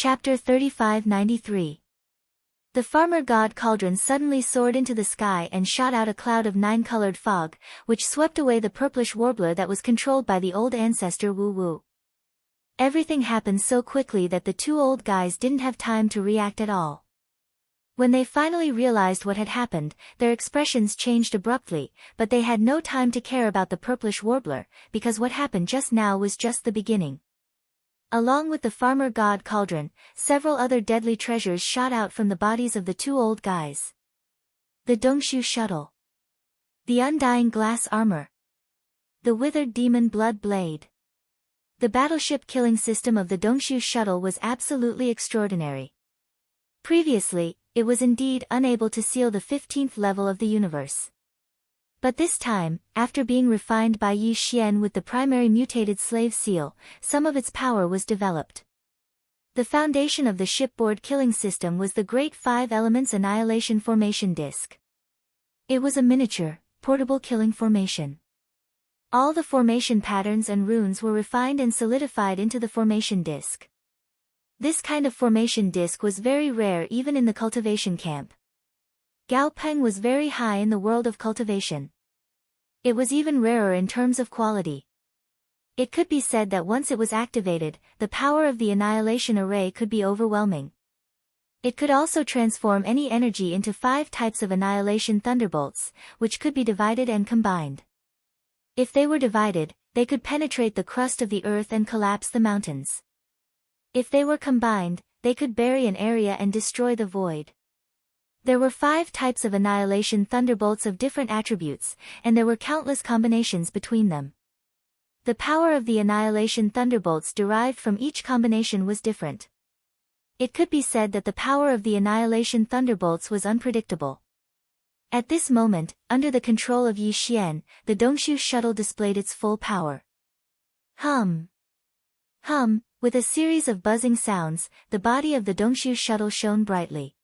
Chapter 3593. The farmer god cauldron suddenly soared into the sky and shot out a cloud of 9-colored fog, which swept away the purplish warbler that was controlled by the old ancestor Woo Woo. Everything happened so quickly that the two old guys didn't have time to react at all. When they finally realized what had happened, their expressions changed abruptly, but they had no time to care about the purplish warbler, because what happened just now was just the beginning. Along with the farmer god cauldron, several other deadly treasures shot out from the bodies of the two old guys. The Dongshu shuttle. The undying glass armor. The withered demon blood blade. The battleship killing system of the Dongshu shuttle was absolutely extraordinary. Previously, it was indeed unable to seal the 15th level of the universe. But this time, after being refined by Yi Xian with the primary mutated slave seal, some of its power was developed. The foundation of the shipboard killing system was the Great Five Elements Annihilation Formation Disc. It was a miniature, portable killing formation. All the formation patterns and runes were refined and solidified into the formation disc. This kind of formation disc was very rare even in the cultivation camp. Gao Peng was very high in the world of cultivation. It was even rarer in terms of quality. It could be said that once it was activated, the power of the annihilation array could be overwhelming. It could also transform any energy into 5 types of annihilation thunderbolts, which could be divided and combined. If they were divided, they could penetrate the crust of the earth and collapse the mountains. If they were combined, they could bury an area and destroy the void. There were 5 types of annihilation thunderbolts of different attributes, and there were countless combinations between them. The power of the annihilation thunderbolts derived from each combination was different. It could be said that the power of the annihilation thunderbolts was unpredictable. At this moment, under the control of Yi Xian, the Dongshu shuttle displayed its full power. Hum. Hum, with a series of buzzing sounds, the body of the Dongshu shuttle shone brightly.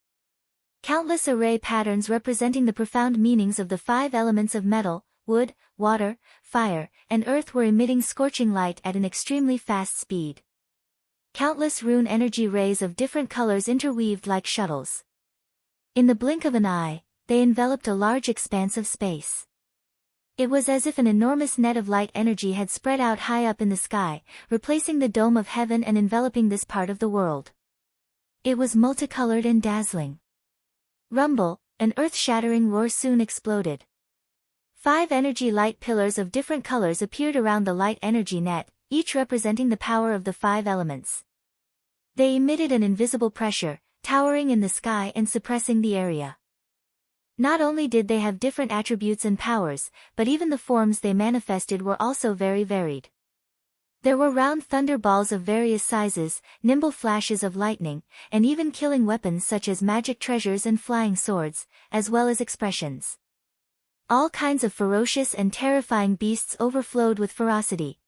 Countless array patterns representing the profound meanings of the 5 elements of metal, wood, water, fire, and earth were emitting scorching light at an extremely fast speed. Countless rune energy rays of different colors interweaved like shuttles. In the blink of an eye, they enveloped a large expanse of space. It was as if an enormous net of light energy had spread out high up in the sky, replacing the dome of heaven and enveloping this part of the world. It was multicolored and dazzling. Rumble, an earth-shattering roar soon exploded. 5 energy light pillars of different colors appeared around the light energy net, each representing the power of the 5 elements. They emitted an invisible pressure, towering in the sky and suppressing the area. Not only did they have different attributes and powers, but even the forms they manifested were also very varied. There were round thunder balls of various sizes, nimble flashes of lightning, and even killing weapons such as magic treasures and flying swords, as well as expressions. All kinds of ferocious and terrifying beasts overflowed with ferocity.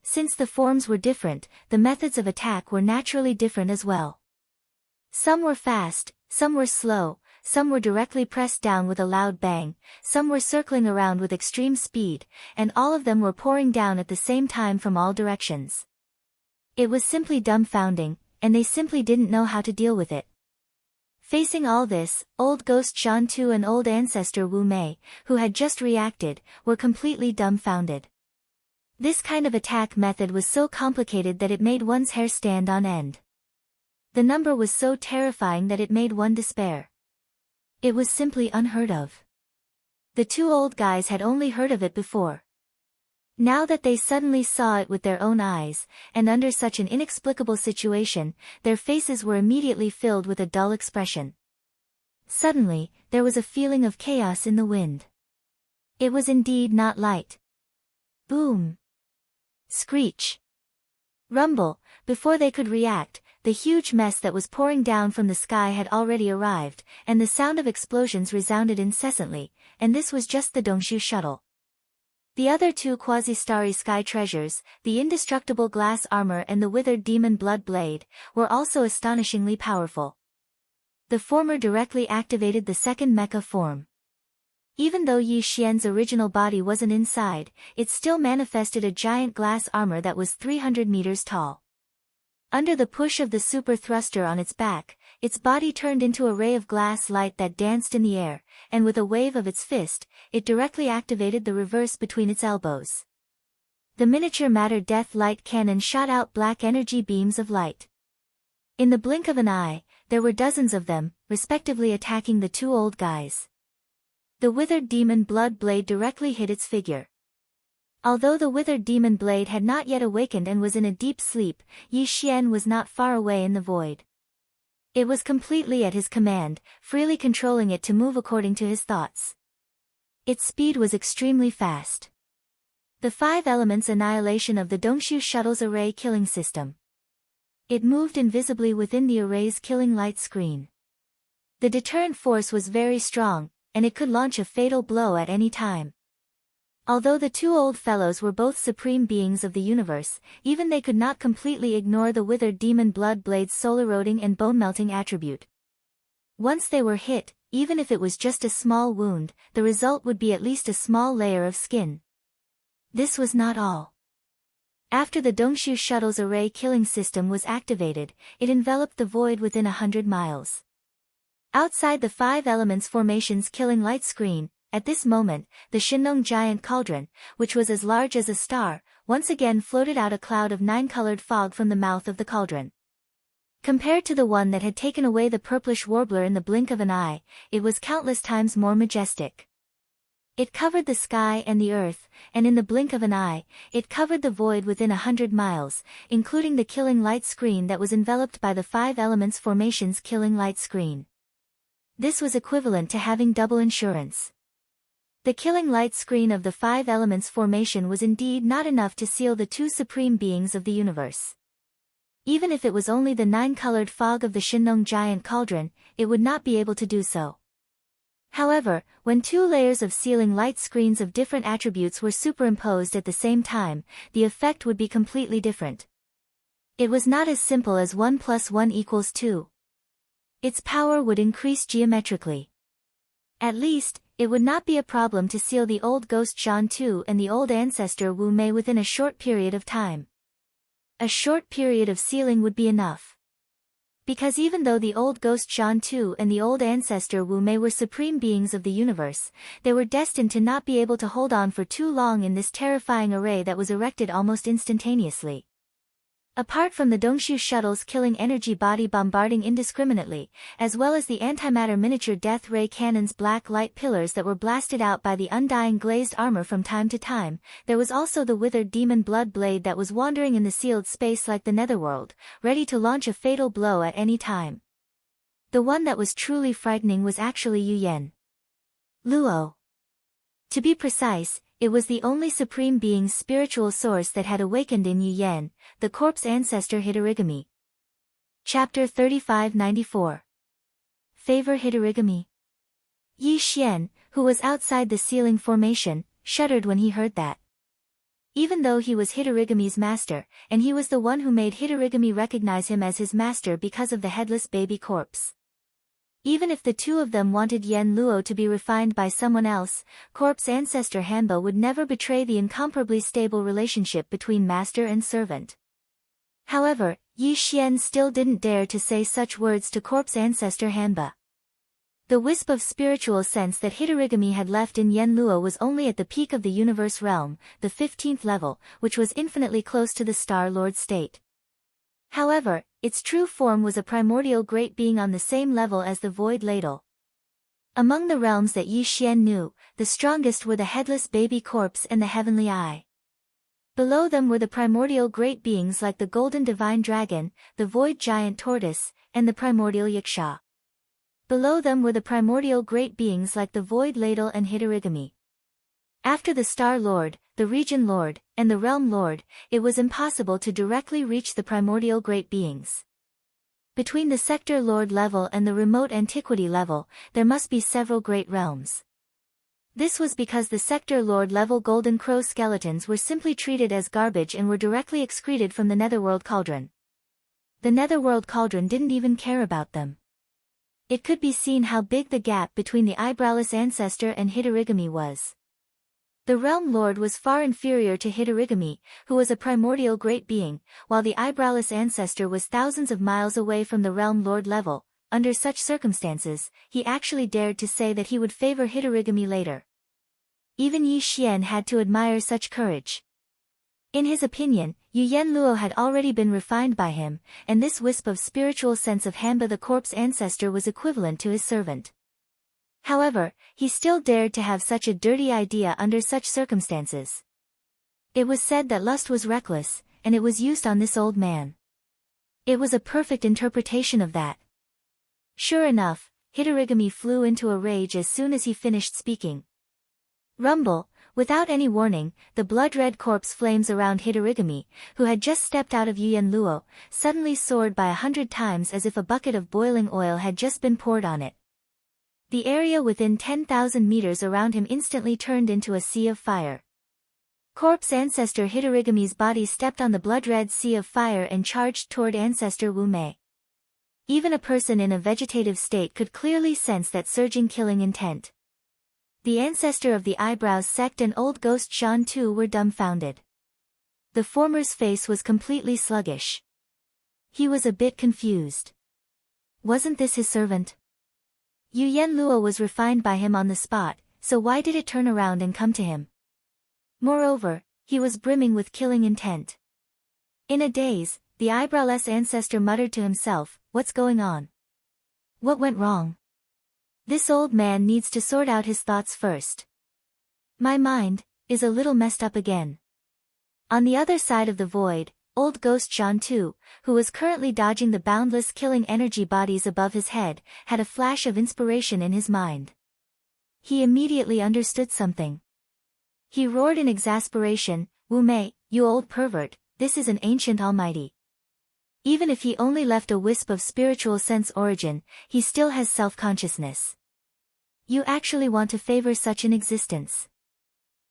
Since the forms were different, the methods of attack were naturally different as well. Some were fast, some were slow, some were directly pressed down with a loud bang, some were circling around with extreme speed, and all of them were pouring down at the same time from all directions. It was simply dumbfounding, and they simply didn't know how to deal with it. Facing all this, old ghost Shan Tu and old ancestor Wu Mei, who had just reacted, were completely dumbfounded. This kind of attack method was so complicated that it made one's hair stand on end. The number was so terrifying that it made one despair. It was simply unheard of. The two old guys had only heard of it before. Now that they suddenly saw it with their own eyes, and under such an inexplicable situation, their faces were immediately filled with a dull expression. Suddenly, there was a feeling of chaos in the wind. It was indeed not light. Boom! Screech! Rumble! Before they could react, the huge mess that was pouring down from the sky had already arrived, and the sound of explosions resounded incessantly, and this was just the Dongshu shuttle. The other 2 quasi-starry sky treasures, the indestructible glass armor and the withered demon blood blade, were also astonishingly powerful. The former directly activated the second mecha form. Even though Yi Xian's original body wasn't inside, it still manifested a giant glass armor that was 300 meters tall. Under the push of the super thruster on its back, its body turned into a ray of glass light that danced in the air, and with a wave of its fist, it directly activated the reverse between its elbows. The miniature matter death light cannon shot out black energy beams of light. In the blink of an eye, there were dozens of them, respectively attacking the two old guys. The withered demon blood blade directly hit its figure. Although the withered demon blade had not yet awakened and was in a deep sleep, Yi Xian was not far away in the void. It was completely at his command, freely controlling it to move according to his thoughts. Its speed was extremely fast. The 5 elements annihilation of the Dongshu shuttle's array killing system. It moved invisibly within the array's killing light screen. The deterrent force was very strong, and it could launch a fatal blow at any time. Although the two old fellows were both supreme beings of the universe, even they could not completely ignore the withered demon blood blade's soul-eroding and bone-melting attribute. Once they were hit, even if it was just a small wound, the result would be at least a small layer of skin. This was not all. After the Dongshu shuttle's array killing system was activated, it enveloped the void within 100 miles. Outside the 5 elements formation's killing light screen, at this moment, the Shinong giant cauldron, which was as large as a star, once again floated out a cloud of 9-colored fog from the mouth of the cauldron. Compared to the one that had taken away the purplish warbler in the blink of an eye, it was countless times more majestic. It covered the sky and the earth, and in the blink of an eye, it covered the void within 100 miles, including the killing light screen that was enveloped by the 5 elements formation's killing light screen. This was equivalent to having double insurance. The killing light screen of the 5 elements formation was indeed not enough to seal the two supreme beings of the universe. Even if it was only the 9-colored fog of the Shinong giant cauldron, it would not be able to do so. However, when 2 layers of sealing light screens of different attributes were superimposed at the same time, the effect would be completely different. It was not as simple as 1 + 1 = 2. Its power would increase geometrically. At least, it would not be a problem to seal the old ghost Zhan Tu and the old ancestor Wu Mei within a short period of time. A short period of sealing would be enough. Because even though the old ghost Zhan Tu and the old ancestor Wu Mei were supreme beings of the universe, they were destined to not be able to hold on for too long in this terrifying array that was erected almost instantaneously. Apart from the Dongshu shuttle's killing energy body bombarding indiscriminately, as well as the antimatter miniature death ray cannon's black light pillars that were blasted out by the undying glazed armor from time to time, there was also the withered demon blood blade that was wandering in the sealed space like the netherworld, ready to launch a fatal blow at any time. The one that was truly frightening was actually Yu Yan Luo. To be precise, it was the only supreme being's spiritual source that had awakened in Yu Yan, the corpse ancestor Hitorigami. Chapter 3594. Favor Hitorigami. Yi Xian, who was outside the sealing formation, shuddered when he heard that. Even though he was Hitorigami's master, and he was the one who made Hitorigami recognize him as his master because of the headless baby corpse. Even if the two of them wanted Yan Luo to be refined by someone else, corpse ancestor Hanba would never betray the incomparably stable relationship between master and servant. However, Yi Xian still didn't dare to say such words to corpse ancestor Hanba. The wisp of spiritual sense that Hitorigami had left in Yan Luo was only at the peak of the universe realm, the 15th level, which was infinitely close to the Star Lord state. However, its true form was a primordial great being on the same level as the void ladle. Among the realms that Yi Xian knew, the strongest were the headless baby corpse and the heavenly eye. Below them were the primordial great beings like the golden divine dragon, the void giant tortoise, and the primordial yaksha. Below them were the primordial great beings like the void ladle and Hitorigami. After the Star Lord, the Region Lord, and the Realm Lord, it was impossible to directly reach the primordial great beings. Between the Sector Lord level and the remote antiquity level, there must be several great realms. This was because the Sector Lord level Golden Crow skeletons were simply treated as garbage and were directly excreted from the Netherworld Cauldron. The Netherworld Cauldron didn't even care about them. It could be seen how big the gap between the eyebrowless ancestor and Hitorigami was. The Realm Lord was far inferior to Hitorigami, who was a primordial great being, while the eyebrowless ancestor was thousands of miles away from the Realm Lord level. Under such circumstances, he actually dared to say that he would favor Hitorigami later. Even Yi Xian had to admire such courage. In his opinion, Yu Yenluo had already been refined by him, and this wisp of spiritual sense of Hanba the corpse ancestor was equivalent to his servant. However, he still dared to have such a dirty idea under such circumstances. It was said that lust was reckless, and it was used on this old man. It was a perfect interpretation of that. Sure enough, Hitorigami flew into a rage as soon as he finished speaking. Rumble, without any warning, the blood-red corpse flames around Hitorigami, who had just stepped out of Yu Yenluo, suddenly soared by 100 times as if a bucket of boiling oil had just been poured on it. The area within 10,000 meters around him instantly turned into a sea of fire. Corpse ancestor Hitorigami's body stepped on the blood-red sea of fire and charged toward ancestor Wu Mei. Even a person in a vegetative state could clearly sense that surging killing intent. The ancestor of the Eyebrows sect and old ghost Zhan Tu were dumbfounded. The former's face was completely sluggish. He was a bit confused. Wasn't this his servant? Yu Yenluo was refined by him on the spot, so why did it turn around and come to him? Moreover, he was brimming with killing intent. In a daze, the eyebrowless ancestor muttered to himself, "What's going on? What went wrong? This old man needs to sort out his thoughts first. My mind is a little messed up again." On the other side of the void, old ghost Zhan Tu, who was currently dodging the boundless killing energy bodies above his head, had a flash of inspiration in his mind. He immediately understood something. He roared in exasperation, "Wu Mei, you old pervert, this is an ancient almighty. Even if he only left a wisp of spiritual sense origin, he still has self-consciousness. You actually want to favor such an existence.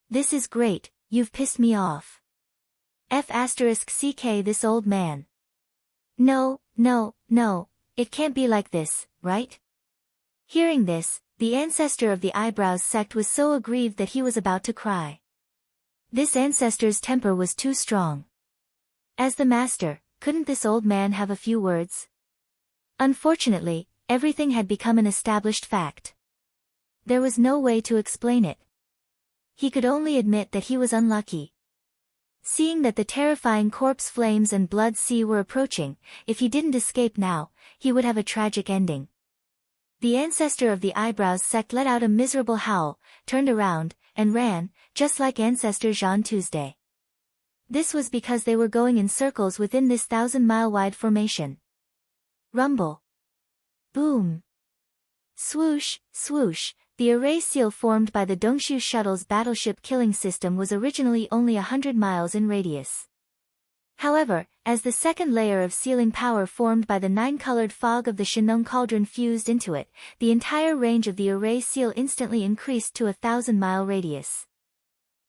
This is great, you've pissed me off. F***ck this old man. No, it can't be like this, right?" Hearing this, the ancestor of the Eyebrows sect was so aggrieved that he was about to cry. This ancestor's temper was too strong. As the master, couldn't this old man have a few words? Unfortunately, everything had become an established fact. There was no way to explain it. He could only admit that he was unlucky. Seeing that the terrifying corpse flames and blood sea were approaching, if he didn't escape now, he would have a tragic ending. The ancestor of the Eyebrows sect let out a miserable howl, turned around, and ran, just like ancestor Zhan Tuesday. This was because they were going in circles within this 1,000-mile-wide formation. Rumble. Boom. Swoosh, swoosh. The array seal formed by the Dongshu shuttle's battleship killing system was originally only 100 miles in radius. However, as the second layer of sealing power formed by the 9-colored fog of the Shinong cauldron fused into it, the entire range of the array seal instantly increased to a 1,000-mile radius.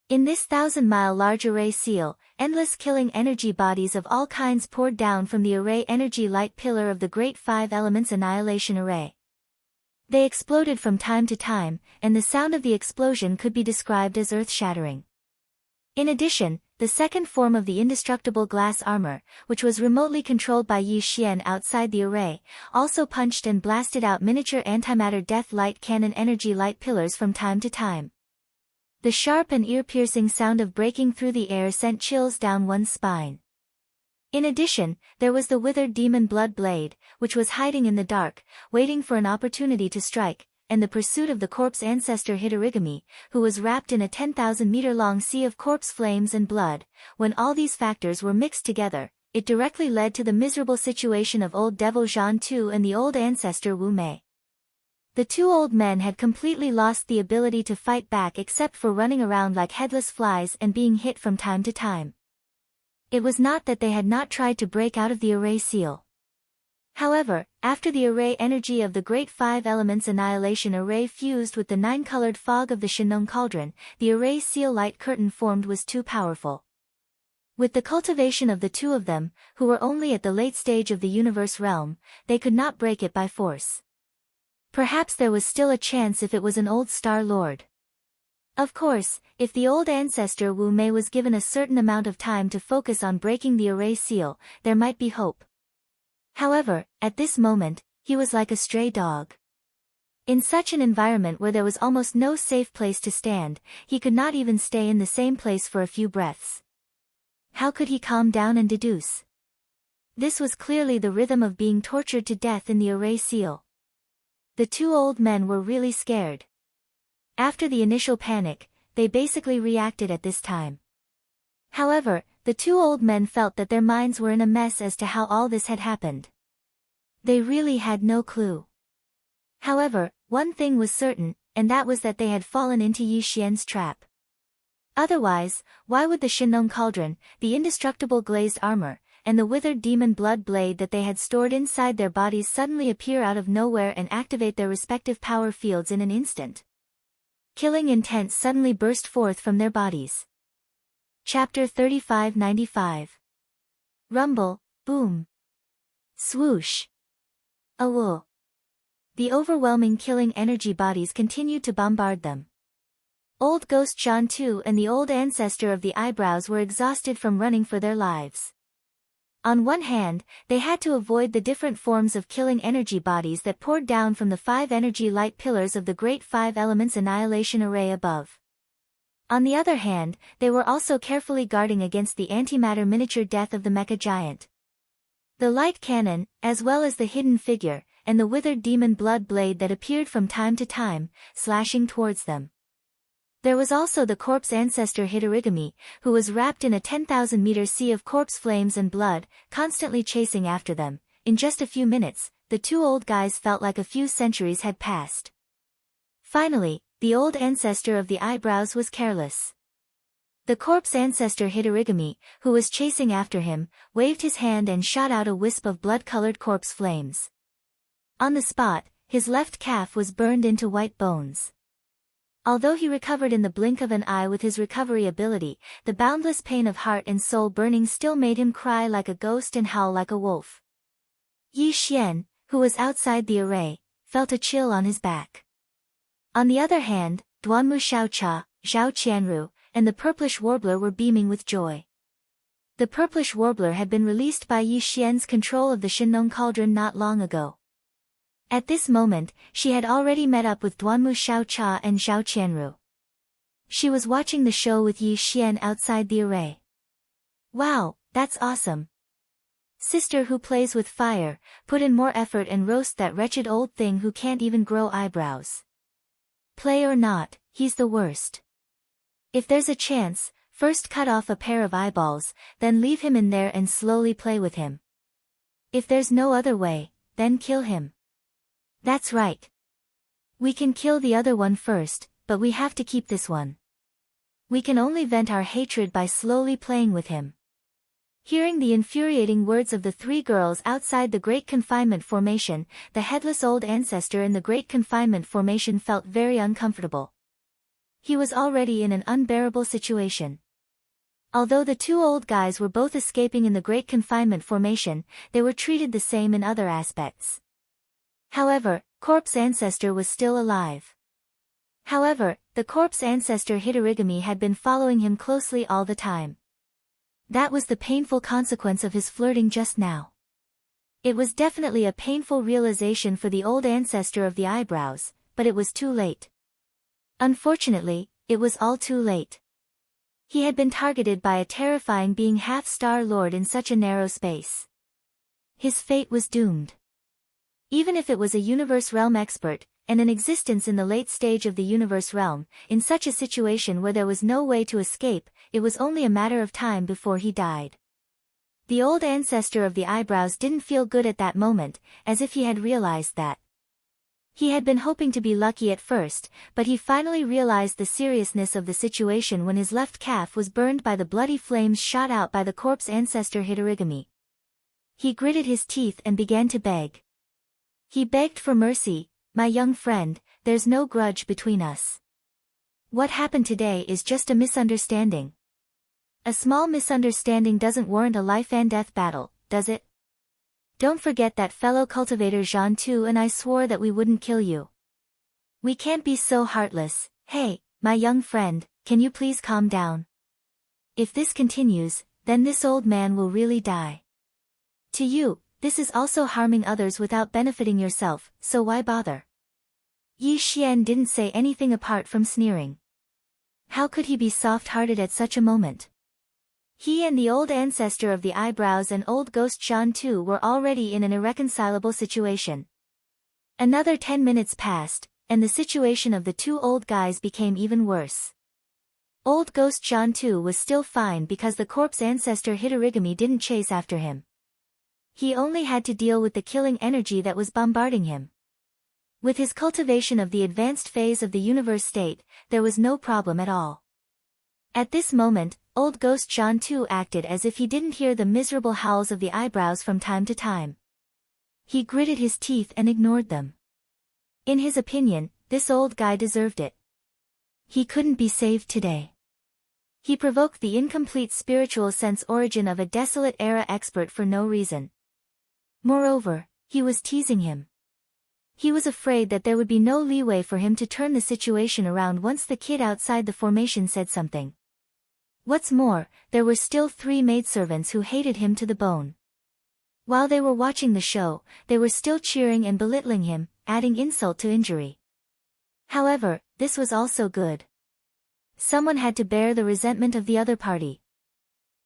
In this 1,000-mile large array seal, endless killing energy bodies of all kinds poured down from the array energy light pillar of the Great Five Elements Annihilation Array. They exploded from time to time, and the sound of the explosion could be described as earth-shattering. In addition, the second form of the indestructible glass armor, which was remotely controlled by Yi Xian outside the array, also punched and blasted out miniature antimatter death light cannon energy light pillars from time to time. The sharp and ear-piercing sound of breaking through the air sent chills down one's spine. In addition, there was the withered demon blood blade, which was hiding in the dark, waiting for an opportunity to strike, and the pursuit of the corpse ancestor Hitorigami, who was wrapped in a 10,000-meter-long sea of corpse flames and blood. When all these factors were mixed together, it directly led to the miserable situation of old devil Zhan Tu and the old ancestor Wu Mei. The two old men had completely lost the ability to fight back except for running around like headless flies and being hit from time to time. It was not that they had not tried to break out of the array seal. However, after the array energy of the Great Five Elements Annihilation Array fused with the 9-colored fog of the Shinong cauldron, the array seal light curtain formed was too powerful. With the cultivation of the two of them, who were only at the late stage of the universe realm, they could not break it by force. Perhaps there was still a chance if it was an old Star Lord. Of course, if the old ancestor Wu Mei was given a certain amount of time to focus on breaking the array seal, there might be hope. However, at this moment, he was like a stray dog. In such an environment where there was almost no safe place to stand, he could not even stay in the same place for a few breaths. How could he calm down and deduce? This was clearly the rhythm of being tortured to death in the array seal. The two old men were really scared. After the initial panic, they basically reacted at this time. However, the two old men felt that their minds were in a mess as to how all this had happened. They really had no clue. However, one thing was certain, and that was that they had fallen into Yi Xian's trap. Otherwise, why would the Shinlong cauldron, the indestructible glazed armor, and the withered demon blood blade that they had stored inside their bodies suddenly appear out of nowhere and activate their respective power fields in an instant? Killing intent suddenly burst forth from their bodies. Chapter 3595. Rumble, boom. Swoosh. Awoo. The overwhelming killing energy bodies continued to bombard them. Old Ghost Zhan Tu and the old ancestor of the eyebrows were exhausted from running for their lives. On one hand, they had to avoid the different forms of killing energy bodies that poured down from the 5 energy light pillars of the Great 5 Elements Annihilation Array above. On the other hand, they were also carefully guarding against the antimatter miniature death of the mecha giant. The light cannon, as well as the hidden figure, and the withered demon blood blade that appeared from time to time, slashing towards them. There was also the corpse ancestor Hitorigami, who was wrapped in a 10,000-meter sea of corpse flames and blood, constantly chasing after them. In just a few minutes, the two old guys felt like a few centuries had passed. Finally, the old ancestor of the eyebrows was careless. The corpse ancestor Hitorigami, who was chasing after him, waved his hand and shot out a wisp of blood-colored corpse flames. On the spot, his left calf was burned into white bones. Although he recovered in the blink of an eye with his recovery ability, the boundless pain of heart and soul burning still made him cry like a ghost and howl like a wolf. Yi Xian, who was outside the array, felt a chill on his back. On the other hand, Duanmu Xiaocha, Zhao Qianru, and the purplish warbler were beaming with joy. The purplish warbler had been released by Yi Xian's control of the Shinlong cauldron not long ago. At this moment, she had already met up with Duanmu Xiaocha and Zhao Qianru. She was watching the show with Yi Xian outside the array. Wow, that's awesome. Sister who plays with fire, put in more effort and roast that wretched old thing who can't even grow eyebrows. Play or not, he's the worst. If there's a chance, first cut off a pair of eyeballs, then leave him in there and slowly play with him. If there's no other way, then kill him. That's right. We can kill the other one first, but we have to keep this one. We can only vent our hatred by slowly playing with him. Hearing the infuriating words of the three girls outside the Great Confinement Formation, the headless old ancestor in the Great Confinement Formation felt very uncomfortable. He was already in an unbearable situation. Although the two old guys were both escaping in the Great Confinement Formation, they were treated the same in other aspects. However, corpse ancestor was still alive. However, the corpse ancestor Hitorigami had been following him closely all the time. That was the painful consequence of his flirting just now. It was definitely a painful realization for the old ancestor of the eyebrows, but it was too late. Unfortunately, it was all too late. He had been targeted by a terrifying being half-star lord in such a narrow space. His fate was doomed. Even if it was a universe realm expert, and an existence in the late stage of the universe realm, in such a situation where there was no way to escape, it was only a matter of time before he died. The old ancestor of the eyebrows didn't feel good at that moment, as if he had realized that. He had been hoping to be lucky at first, but he finally realized the seriousness of the situation when his left calf was burned by the bloody flames shot out by the corpse ancestor Hitorigami. He gritted his teeth and began to beg. He begged for mercy, "My young friend, there's no grudge between us. What happened today is just a misunderstanding. A small misunderstanding doesn't warrant a life and death battle, does it? Don't forget that fellow cultivator Zhan Tu and I swore that we wouldn't kill you. We can't be so heartless. Hey, my young friend, can you please calm down? If this continues, then this old man will really die. To you, this is also harming others without benefiting yourself, so why bother? Yi Xian didn't say anything apart from sneering. How could he be soft-hearted at such a moment? He and the old ancestor of the eyebrows and old ghost Zhan Tu were already in an irreconcilable situation. Another 10 minutes passed, and the situation of the two old guys became even worse. Old ghost Zhan Tu was still fine because the corpse ancestor Hitorigami didn't chase after him. He only had to deal with the killing energy that was bombarding him. With his cultivation of the advanced phase of the universe state, there was no problem at all. At this moment, old ghost Zhan Tu acted as if he didn't hear the miserable howls of the eyebrows from time to time. He gritted his teeth and ignored them. In his opinion, this old guy deserved it. He couldn't be saved today. He provoked the incomplete spiritual sense origin of a desolate era expert for no reason. Moreover, he was teasing him. He was afraid that there would be no leeway for him to turn the situation around once the kid outside the formation said something. What's more, there were still 3 maidservants who hated him to the bone. While they were watching the show, they were still cheering and belittling him, adding insult to injury. However, this was also good. Someone had to bear the resentment of the other party.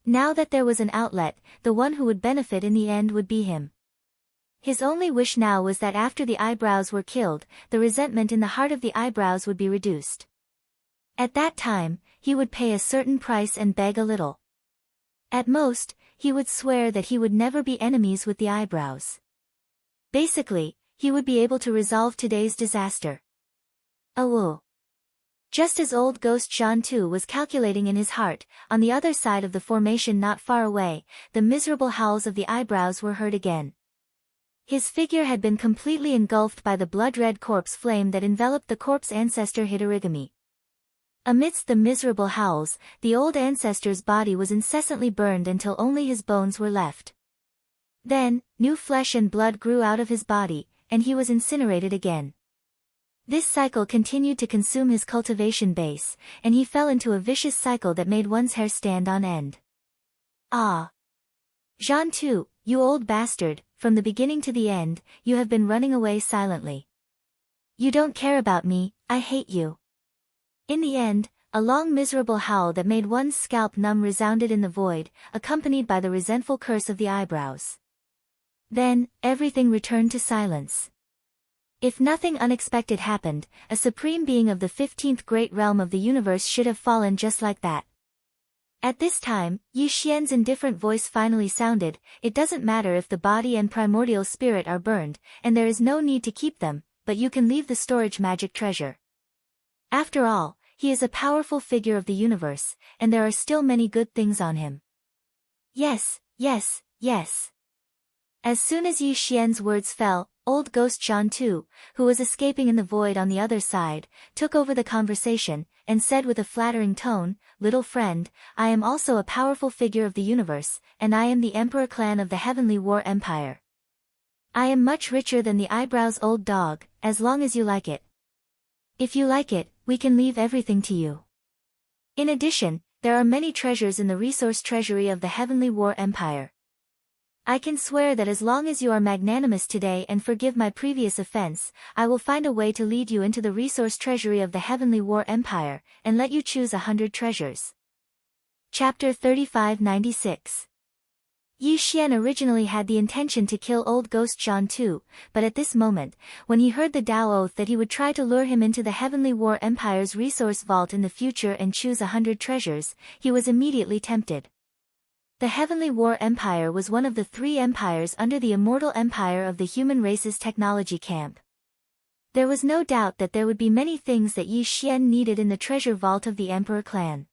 Now that there was an outlet, the one who would benefit in the end would be him. His only wish now was that after the eyebrows were killed, the resentment in the heart of the eyebrows would be reduced. At that time, he would pay a certain price and beg a little. At most, he would swear that he would never be enemies with the eyebrows. Basically, he would be able to resolve today's disaster. Oh. Just as old ghost Zhan Tu was calculating in his heart, on the other side of the formation not far away, the miserable howls of the eyebrows were heard again. His figure had been completely engulfed by the blood-red corpse flame that enveloped the corpse ancestor Hitorigami. Amidst the miserable howls, the old ancestor's body was incessantly burned until only his bones were left. Then, new flesh and blood grew out of his body, and he was incinerated again. This cycle continued to consume his cultivation base, and he fell into a vicious cycle that made one's hair stand on end. Ah! Zhan Tu, you old bastard, from the beginning to the end, you have been running away silently. You don't care about me, I hate you. In the end, a long miserable howl that made one's scalp numb resounded in the void, accompanied by the resentful curse of the eyebrows. Then, everything returned to silence. If nothing unexpected happened, a supreme being of the 15th great realm of the universe should have fallen just like that. At this time, Yi Xian's indifferent voice finally sounded, it doesn't matter if the body and primordial spirit are burned, and there is no need to keep them, but you can leave the storage magic treasure. After all, he is a powerful figure of the universe, and there are still many good things on him. Yes, yes, yes. As soon as Yi Xian's words fell, old ghost Zhan Tu, who was escaping in the void on the other side, took over the conversation, and said with a flattering tone, little friend, I am also a powerful figure of the universe, and I am the Emperor clan of the Heavenly War Empire. I am much richer than the eyebrows old dog, as long as you like it. If you like it, we can leave everything to you. In addition, there are many treasures in the resource treasury of the Heavenly War Empire. I can swear that as long as you are magnanimous today and forgive my previous offense, I will find a way to lead you into the resource treasury of the Heavenly War Empire, and let you choose 100 treasures. Chapter 3596. Yi Xian originally had the intention to kill old ghost Zhan Tu, but at this moment, when he heard the Tao oath that he would try to lure him into the Heavenly War Empire's resource vault in the future and choose 100 treasures, he was immediately tempted. The Heavenly War Empire was one of the 3 empires under the immortal empire of the human race's technology camp. There was no doubt that there would be many things that Yi Xian needed in the treasure vault of the Emperor clan.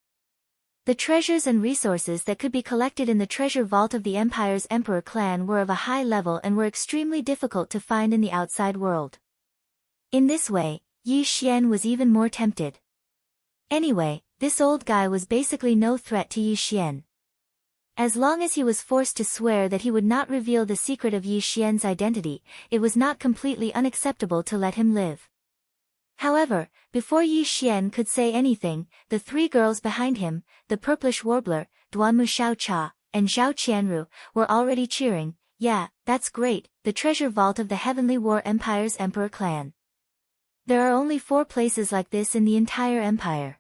The treasures and resources that could be collected in the treasure vault of the Empire's Emperor clan were of a high level and were extremely difficult to find in the outside world. In this way, Yi Xian was even more tempted. Anyway, this old guy was basically no threat to Yi Xian. As long as he was forced to swear that he would not reveal the secret of Yi Xian's identity, it was not completely unacceptable to let him live. However, before Yi Xian could say anything, the three girls behind him, the purplish warbler, Duanmu Xiaocha, and Zhao Qianru, were already cheering. Yeah, that's great, the treasure vault of the Heavenly War Empire's Emperor clan. There are only 4 places like this in the entire empire.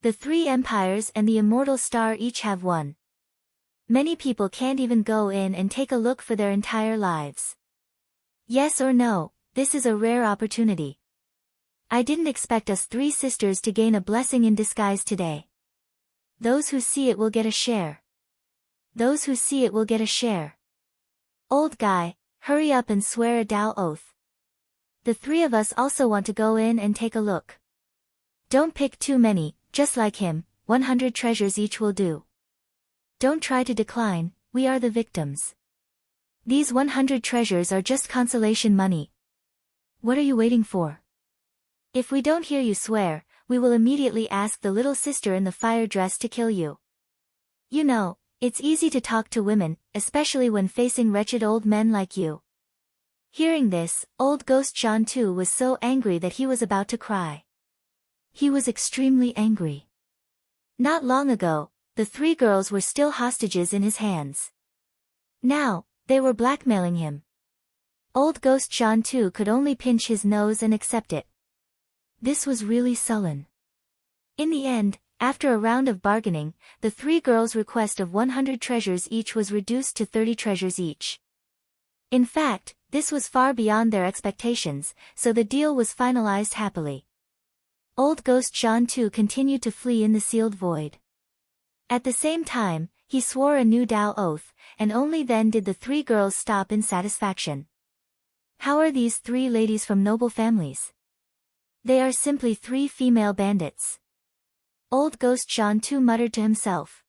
The 3 empires and the immortal star each have one. Many people can't even go in and take a look for their entire lives. Yes or no, this is a rare opportunity. I didn't expect us 3 sisters to gain a blessing in disguise today. Those who see it will get a share. Those who see it will get a share. Old guy, hurry up and swear a Tao oath. The 3 of us also want to go in and take a look. Don't pick too many, just like him, 100 treasures each will do. Don't try to decline, we are the victims. These 100 treasures are just consolation money. What are you waiting for? If we don't hear you swear, we will immediately ask the little sister in the fire dress to kill you. You know, it's easy to talk to women, especially when facing wretched old men like you. Hearing this, old ghost John too was so angry that he was about to cry. He was extremely angry. Not long ago, the 3 girls were still hostages in his hands. Now, they were blackmailing him. Old ghost John too could only pinch his nose and accept it. This was really sullen. In the end, after a round of bargaining, the 3 girls' request of 100 treasures each was reduced to 30 treasures each. In fact, this was far beyond their expectations, so the deal was finalized happily. Old ghost John too continued to flee in the sealed void. At the same time, he swore a new Tao oath, and only then did the 3 girls stop in satisfaction. How are these 3 ladies from noble families? They are simply 3 female bandits. Old ghost John too muttered to himself.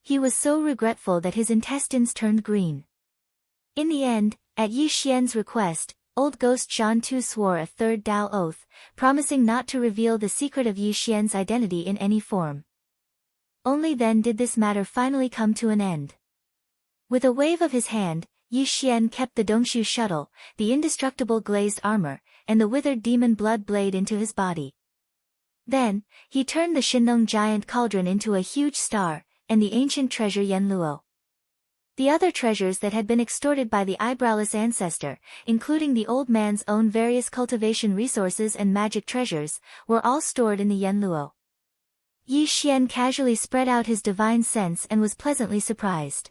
He was so regretful that his intestines turned green. In the end, at Yi Xian's request, old ghost John too swore a 3rd Tao oath, promising not to reveal the secret of Yi Xian's identity in any form. Only then did this matter finally come to an end. With a wave of his hand, Yi Xian kept the Dongshu shuttle, the indestructible glazed armor, and the withered demon blood blade into his body. Then, he turned the Shinong giant cauldron into a huge star, and the ancient treasure Yanluo. The other treasures that had been extorted by the eyebrowless ancestor, including the old man's own various cultivation resources and magic treasures, were all stored in the Yanluo. Yi Xian casually spread out his divine sense and was pleasantly surprised.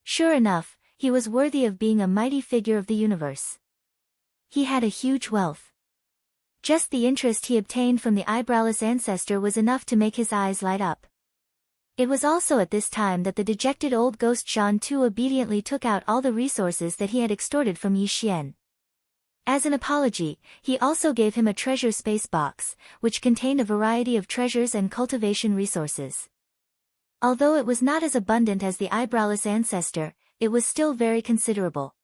Sure enough, he was worthy of being a mighty figure of the universe. He had a huge wealth. Just the interest he obtained from the eyebrowless ancestor was enough to make his eyes light up. It was also at this time that the dejected old ghost Zhan Tu obediently took out all the resources that he had extorted from Yi Xian. As an apology, he also gave him a treasure space box, which contained a variety of treasures and cultivation resources. Although it was not as abundant as the eyebrowless ancestor, it was still very considerable.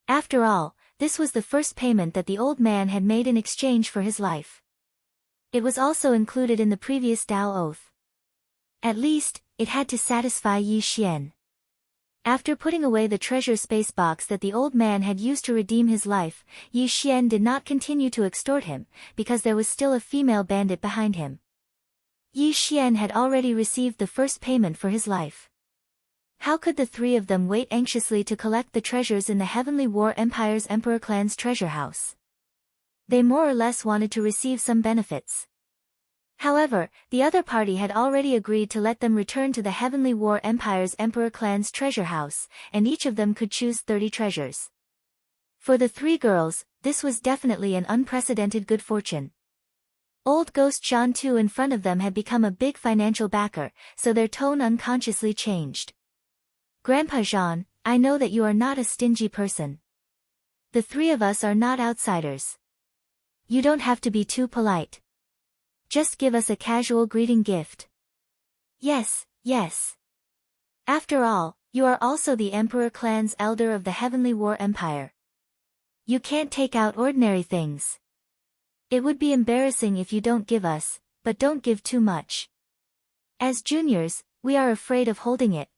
After all, this was the first payment that the old man had made in exchange for his life. It was also included in the previous Tao oath. At least, it had to satisfy Yi Xian. After putting away the treasure space box that the old man had used to redeem his life, Yi Xian did not continue to extort him, because there was still a female bandit behind him. Yi Xian had already received the first payment for his life. How could the 3 of them wait anxiously to collect the treasures in the Heavenly War Empire's Emperor clan's treasure house? They more or less wanted to receive some benefits. However, the other party had already agreed to let them return to the Heavenly War Empire's Emperor clan's treasure house, and each of them could choose 30 treasures. For the 3 girls, this was definitely an unprecedented good fortune. Old ghost Zhan Tu in front of them had become a big financial backer, so their tone unconsciously changed. Grandpa Zhan, I know that you are not a stingy person. The 3 of us are not outsiders. You don't have to be too polite. Just give us a casual greeting gift. Yes, yes. After all, you are also the Emperor clan's elder of the Heavenly War Empire. You can't take out ordinary things. It would be embarrassing if you don't give us, but don't give too much. As juniors, we are afraid of holding it.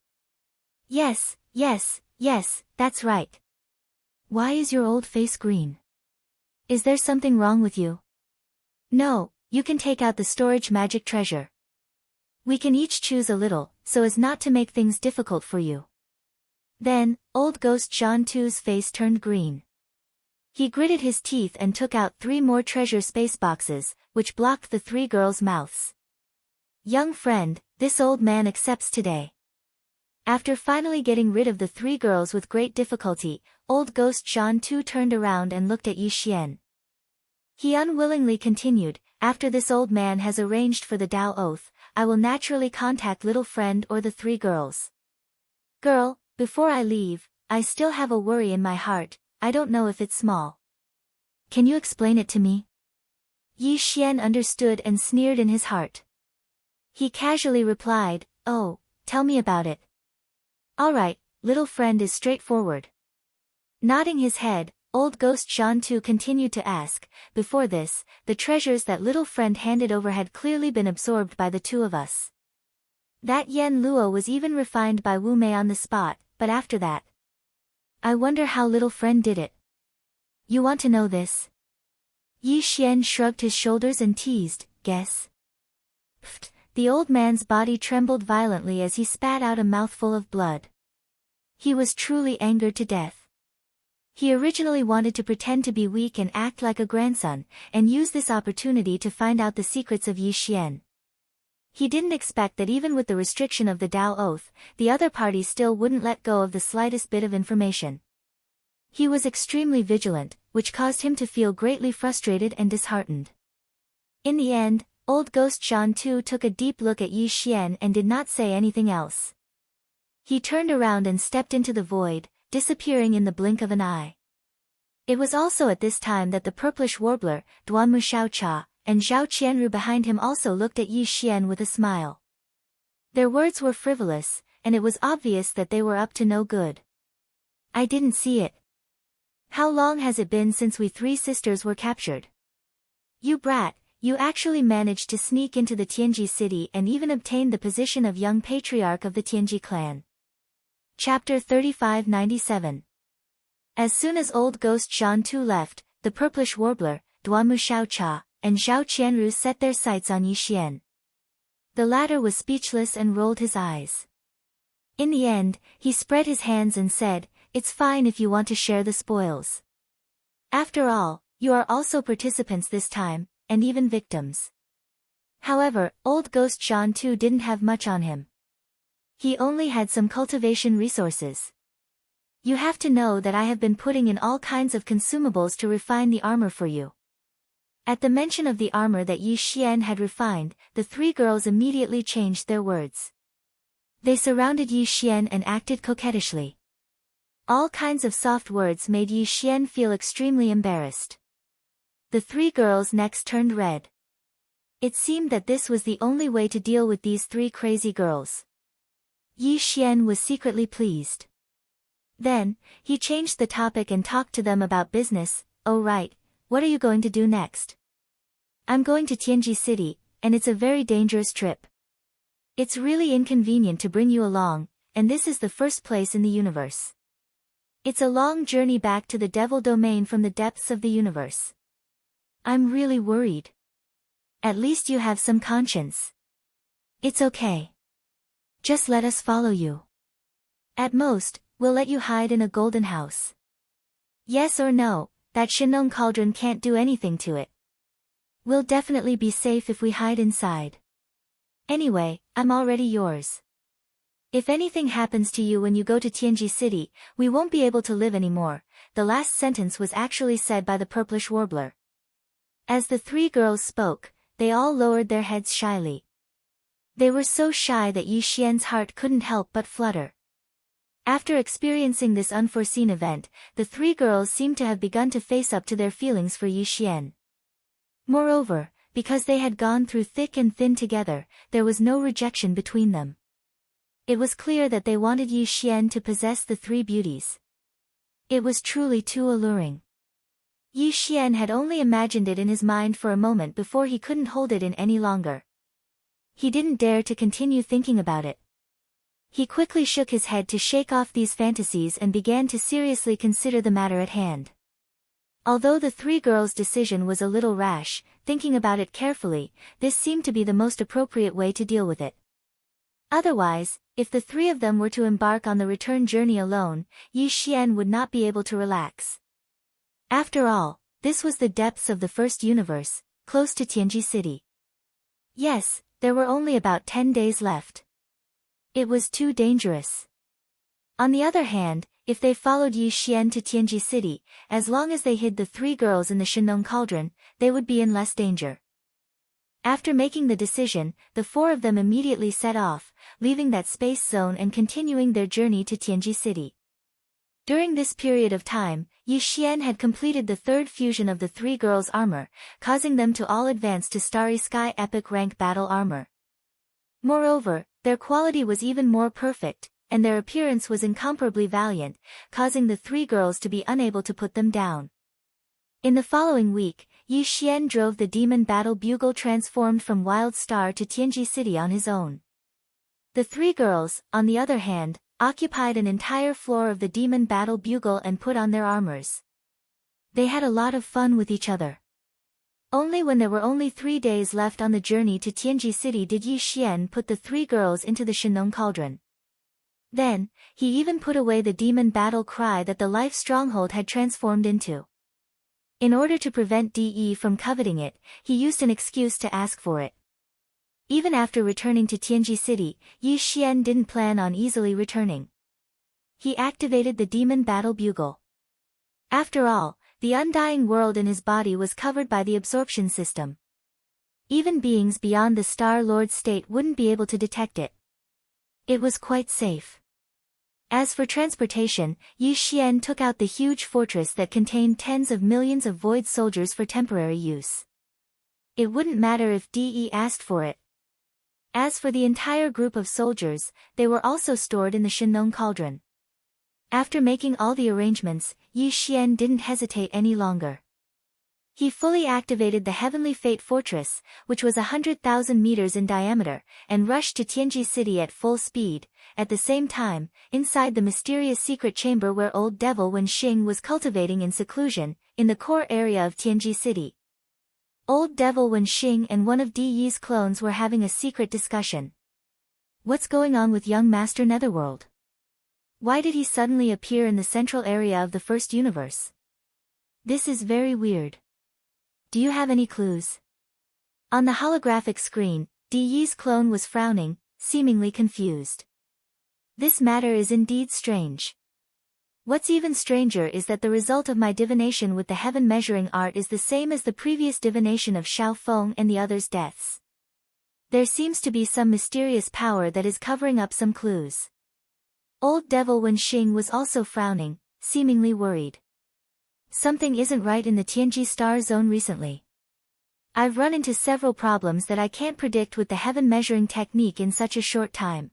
Yes, yes, yes, that's right. Why is your old face green? Is there something wrong with you? No, you can take out the storage magic treasure. We can each choose a little, so as not to make things difficult for you. Then, old ghost Jean Tu's face turned green. He gritted his teeth and took out 3 more treasure space boxes, which blocked the 3 girls' mouths. Young friend, this old man accepts today. After finally getting rid of the 3 girls with great difficulty, old ghost Jean Tu turned around and looked at Yi Xian. He unwillingly continued, after this old man has arranged for the Tao oath, I will naturally contact little friend or the 3 girls. Girl, before I leave, I still have a worry in my heart, I don't know if it's small. Can you explain it to me? Yi Xian understood and sneered in his heart. He casually replied, oh, tell me about it. Alright, little friend is straightforward. Nodding his head, old ghost Jean Tu continued to ask, before this, the treasures that little friend handed over had clearly been absorbed by the 2 of us. That Yen Luo was even refined by Wu Mei on the spot, but after that. I wonder how little friend did it. You want to know this? Yi Xian shrugged his shoulders and teased, guess. Pfft, the old man's body trembled violently as he spat out a mouthful of blood. He was truly angered to death. He originally wanted to pretend to be weak and act like a grandson, and use this opportunity to find out the secrets of Yi Xian. He didn't expect that even with the restriction of the Tao oath, the other party still wouldn't let go of the slightest bit of information. He was extremely vigilant, which caused him to feel greatly frustrated and disheartened. In the end, old ghost Jean Tu took a deep look at Yi Xian and did not say anything else. He turned around and stepped into the void, disappearing in the blink of an eye. It was also at this time that the purplish warbler, Duanmu Xiaocha, and Zhao Qianru behind him also looked at Yi Xian with a smile. Their words were frivolous, and it was obvious that they were up to no good. I didn't see it. How long has it been since we 3 sisters were captured? You brat, you actually managed to sneak into the Tianji city and even obtained the position of young patriarch of the Tianji clan. Chapter 3597. As soon as old ghost Jean Tu left, the purplish warbler, Duanmu Xiaocha, and Zhao Qianru set their sights on Yi Xian. The latter was speechless and rolled his eyes. In the end, he spread his hands and said, it's fine if you want to share the spoils. After all, you are also participants this time, and even victims. However, old ghost Jean Tu didn't have much on him. He only had some cultivation resources. You have to know that I have been putting in all kinds of consumables to refine the armor for you. At the mention of the armor that Yi Xian had refined, the 3 girls immediately changed their words. They surrounded Yi Xian and acted coquettishly. All kinds of soft words made Yi Xian feel extremely embarrassed. The 3 girls' necks turned red. It seemed that this was the only way to deal with these 3 crazy girls. Yi Xian was secretly pleased. Then, he changed the topic and talked to them about business. Oh right, what are you going to do next? I'm going to Tianji City, and it's a very dangerous trip. It's really inconvenient to bring you along, and this is the first place in the universe. It's a long journey back to the devil domain from the depths of the universe. I'm really worried. At least you have some conscience. It's okay. Just let us follow you. At most, we'll let you hide in a golden house. Yes or no, that Shinong cauldron can't do anything to it. We'll definitely be safe if we hide inside. Anyway, I'm already yours. If anything happens to you when you go to Tianji City, we won't be able to live anymore. The last sentence was actually said by the purplish warbler. As the 3 girls spoke, they all lowered their heads shyly. They were so shy that Yi Xian's heart couldn't help but flutter. After experiencing this unforeseen event, the 3 girls seemed to have begun to face up to their feelings for Yi Xian. Moreover, because they had gone through thick and thin together, there was no rejection between them. It was clear that they wanted Yi Xian to possess the 3 beauties. It was truly too alluring. Yi Xian had only imagined it in his mind for a moment before he couldn't hold it in any longer. He didn't dare to continue thinking about it. He quickly shook his head to shake off these fantasies and began to seriously consider the matter at hand. Although the three girls' decision was a little rash, thinking about it carefully, this seemed to be the most appropriate way to deal with it. Otherwise, if the three of them were to embark on the return journey alone, Yi Xian would not be able to relax. After all, this was the depths of the first universe, close to Tianji City. Yes, there were only about 10 days left. It was too dangerous. On the other hand, if they followed Yi Xian to Tianji City, as long as they hid the three girls in the Shinong cauldron, they would be in less danger. After making the decision, the four of them immediately set off, leaving that space zone and continuing their journey to Tianji City. During this period of time, Yi Xian had completed the third fusion of the three girls' armor, causing them to all advance to Starry Sky Epic Rank Battle Armor. Moreover, their quality was even more perfect, and their appearance was incomparably valiant, causing the three girls to be unable to put them down. In the following week, Yi Xian drove the Demon Battle Bugle transformed from Wild Star to Tianji City on his own. The three girls, on the other hand, occupied an entire floor of the Demon Battle Bugle and put on their armors. They had a lot of fun with each other. Only when there were only 3 days left on the journey to Tianji City did Yi Xian put the three girls into the Shinong cauldron. Then, he even put away the demon battle cry that the life stronghold had transformed into. In order to prevent De from coveting it, he used an excuse to ask for it. Even after returning to Tianji City, Yi Xian didn't plan on easily returning. He activated the demon battle bugle. After all, the undying world in his body was covered by the absorption system. Even beings beyond the Star Lord state wouldn't be able to detect it. It was quite safe. As for transportation, Yi Xian took out the huge fortress that contained tens of millions of void soldiers for temporary use. It wouldn't matter if De asked for it. As for the entire group of soldiers, they were also stored in the Shinong cauldron. After making all the arrangements, Yi Xian didn't hesitate any longer. He fully activated the Heavenly Fate Fortress, which was 100,000 meters in diameter, and rushed to Tianji City at full speed. At the same time, inside the mysterious secret chamber where Old Devil Wenxing was cultivating in seclusion, in the core area of Tianji City, Old Devil Wenxing and one of De's clones were having a secret discussion. What's going on with young Master Netherworld? Why did he suddenly appear in the central area of the first universe? This is very weird. Do you have any clues? On the holographic screen, De's clone was frowning, seemingly confused. This matter is indeed strange. What's even stranger is that the result of my divination with the heaven measuring art is the same as the previous divination of Xiao Feng and the others' deaths. There seems to be some mysterious power that is covering up some clues. Old Devil Wenxing was also frowning, seemingly worried. Something isn't right in the Tianji Star Zone recently. I've run into several problems that I can't predict with the heaven measuring technique in such a short time.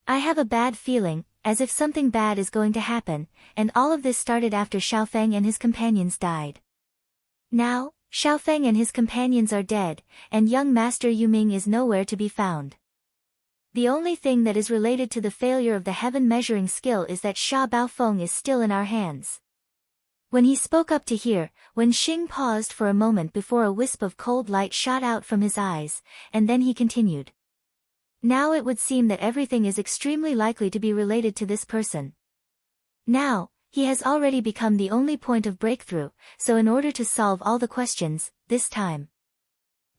I have a bad feeling, as if something bad is going to happen, and all of this started after Xiaofeng and his companions died. Now, Xiaofeng and his companions are dead, and young Master Yuming is nowhere to be found. The only thing that is related to the failure of the heaven measuring skill is that Sha Baofeng is still in our hands. When he spoke up to hear, Wenxing paused for a moment before a wisp of cold light shot out from his eyes, and then he continued. Now it would seem that everything is extremely likely to be related to this person. Now, he has already become the only point of breakthrough, so in order to solve all the questions, this time,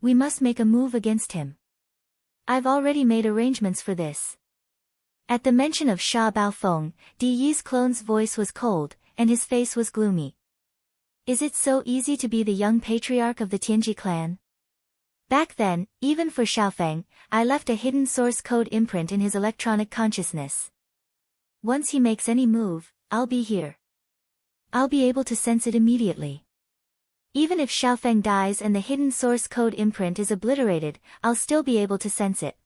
we must make a move against him. I've already made arrangements for this. At the mention of Sha Baofeng, De's clone's voice was cold, and his face was gloomy. Is it so easy to be the young patriarch of the Tianji clan? Back then, even for Xiaofeng, I left a hidden source code imprint in his electronic consciousness. Once he makes any move, I'll be here. I'll be able to sense it immediately. Even if Xiaofeng dies and the hidden source code imprint is obliterated, I'll still be able to sense it.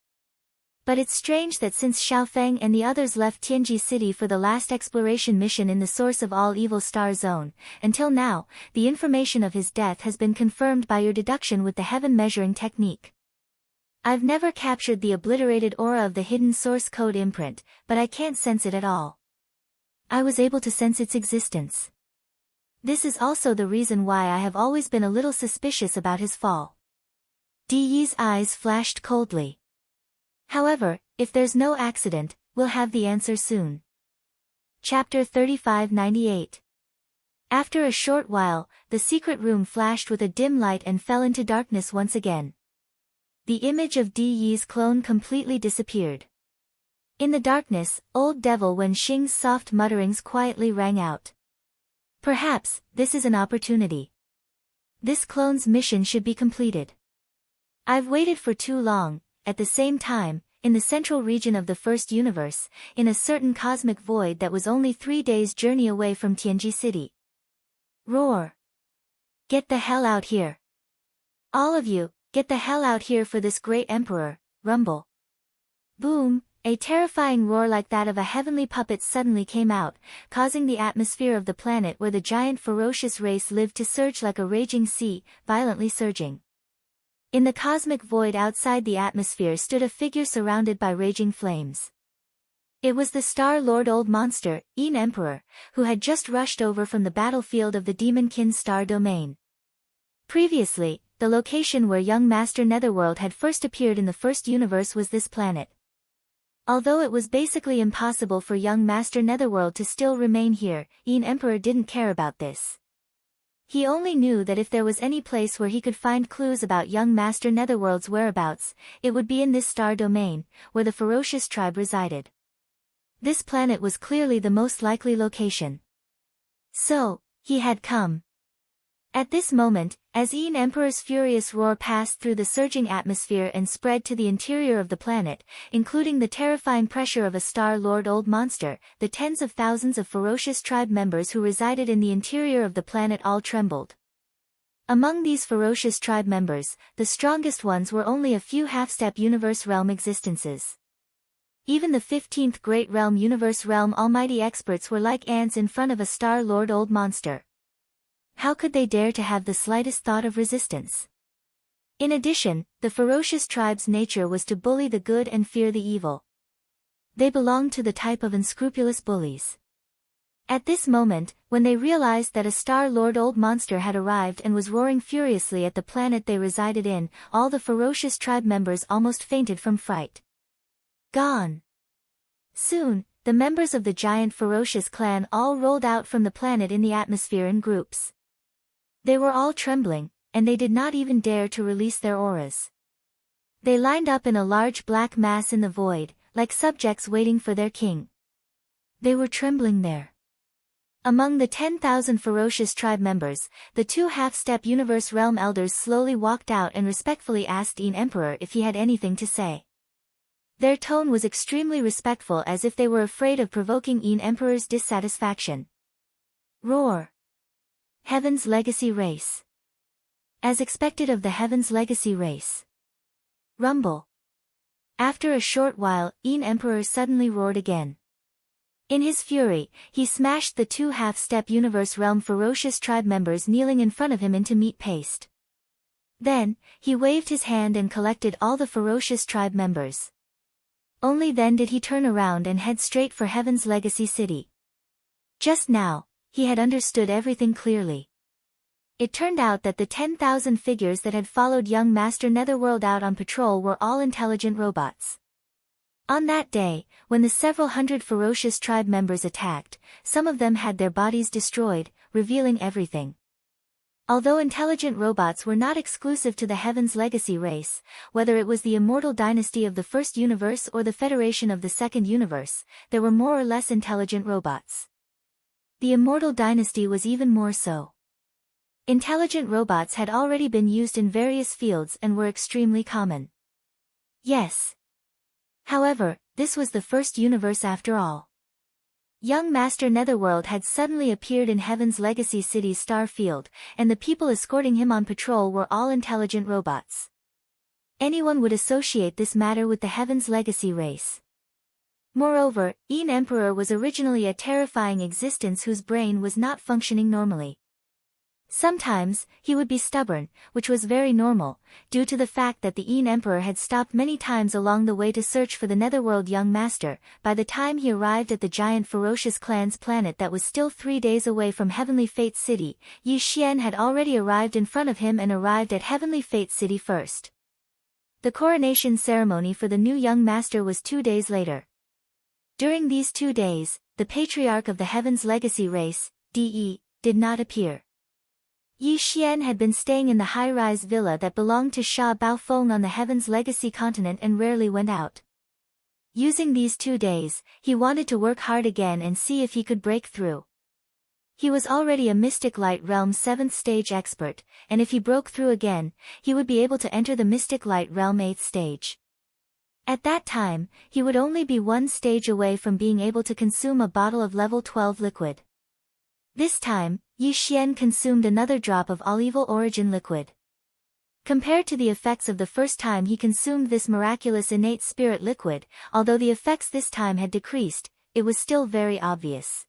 But it's strange that since Xiaofeng and the others left Tianji City for the last exploration mission in the source of all evil star zone, until now, the information of his death has been confirmed by your deduction with the heaven measuring technique. I've never captured the obliterated aura of the hidden source code imprint, but I can't sense it at all. I was able to sense its existence. This is also the reason why I have always been a little suspicious about his fall. Di's eyes flashed coldly. However, if there's no accident, we'll have the answer soon. Chapter 3598. After a short while, the secret room flashed with a dim light and fell into darkness once again. The image of Di's clone completely disappeared. In the darkness, old devil Wen Xing's soft mutterings quietly rang out. Perhaps, this is an opportunity. This clone's mission should be completed. I've waited for too long. At the same time, in the central region of the first universe, in a certain cosmic void that was only 3 days' journey away from Tianji City. Roar! Get the hell out here! All of you, get the hell out here for this great emperor, rumble! Boom! A terrifying roar like that of a heavenly puppet suddenly came out, causing the atmosphere of the planet where the giant ferocious race lived to surge like a raging sea, violently surging. In the cosmic void outside the atmosphere stood a figure surrounded by raging flames. It was the Star Lord Old Monster, Yin Emperor, who had just rushed over from the battlefield of the Demonkin Star Domain. Previously, the location where young Master Netherworld had first appeared in the first universe was this planet. Although it was basically impossible for young Master Netherworld to still remain here, Yin Emperor didn't care about this. He only knew that if there was any place where he could find clues about young Master Netherworld's whereabouts, it would be in this star domain, where the ferocious tribe resided. This planet was clearly the most likely location. So, he had come. At this moment, as Yin Emperor's furious roar passed through the surging atmosphere and spread to the interior of the planet, including the terrifying pressure of a Star Lord Old Monster, the tens of thousands of ferocious tribe members who resided in the interior of the planet all trembled. Among these ferocious tribe members, the strongest ones were only a few half-step universe realm existences. Even the 15th Great Realm Universe Realm Almighty experts were like ants in front of a Star Lord Old Monster. How could they dare to have the slightest thought of resistance? In addition, the ferocious tribe's nature was to bully the good and fear the evil. They belonged to the type of unscrupulous bullies. At this moment, when they realized that a Star Lord Old Monster had arrived and was roaring furiously at the planet they resided in, all the ferocious tribe members almost fainted from fright. Gone! Soon, the members of the giant ferocious clan all rolled out from the planet in the atmosphere in groups. They were all trembling, and they did not even dare to release their auras. They lined up in a large black mass in the void, like subjects waiting for their king. They were trembling there. Among the 10,000 ferocious tribe members, the 2 half-step universe realm elders slowly walked out and respectfully asked Yin Emperor if he had anything to say. Their tone was extremely respectful, as if they were afraid of provoking Yin Emperor's dissatisfaction. Roar! Heaven's Legacy Race. As expected of the Heaven's Legacy Race. Rumble. After a short while, Yin Emperor suddenly roared again. In his fury, he smashed the 2 half-step universe realm ferocious tribe members kneeling in front of him into meat paste. Then, he waved his hand and collected all the ferocious tribe members. Only then did he turn around and head straight for Heaven's Legacy City. Just now, he had understood everything clearly. It turned out that the 10,000 figures that had followed young Master Netherworld out on patrol were all intelligent robots. On that day, when the several hundred ferocious tribe members attacked, some of them had their bodies destroyed, revealing everything. Although intelligent robots were not exclusive to the Heaven's Legacy race, whether it was the immortal dynasty of the first universe or the Federation of the second universe, there were more or less intelligent robots. The immortal dynasty was even more so. Intelligent robots had already been used in various fields and were extremely common. Yes. However, this was the first universe after all. Young Master Netherworld had suddenly appeared in Heaven's Legacy City's star field, and the people escorting him on patrol were all intelligent robots. Anyone would associate this matter with the Heaven's Legacy race. Moreover, Yin Emperor was originally a terrifying existence whose brain was not functioning normally. Sometimes, he would be stubborn, which was very normal, due to the fact that the Een Emperor had stopped many times along the way to search for the Netherworld young master. By the time he arrived at the giant ferocious clan's planet that was still 3 days away from Heavenly Fate City, Yi Xian had already arrived in front of him and arrived at Heavenly Fate City first. The coronation ceremony for the new young master was 2 days later. During these 2 days, the patriarch of the Heaven's Legacy race, De, did not appear. Yi Xian had been staying in the high-rise villa that belonged to Sha Baofeng on the Heaven's Legacy continent and rarely went out. Using these 2 days, he wanted to work hard again and see if he could break through. He was already a Mystic Light Realm 7th stage expert, and if he broke through again, he would be able to enter the Mystic Light Realm 8th stage. At that time, he would only be 1 stage away from being able to consume a bottle of level 12 liquid. This time, Yi Xian consumed another drop of Olival Origin liquid. Compared to the effects of the first time he consumed this miraculous innate spirit liquid, although the effects this time had decreased, it was still very obvious.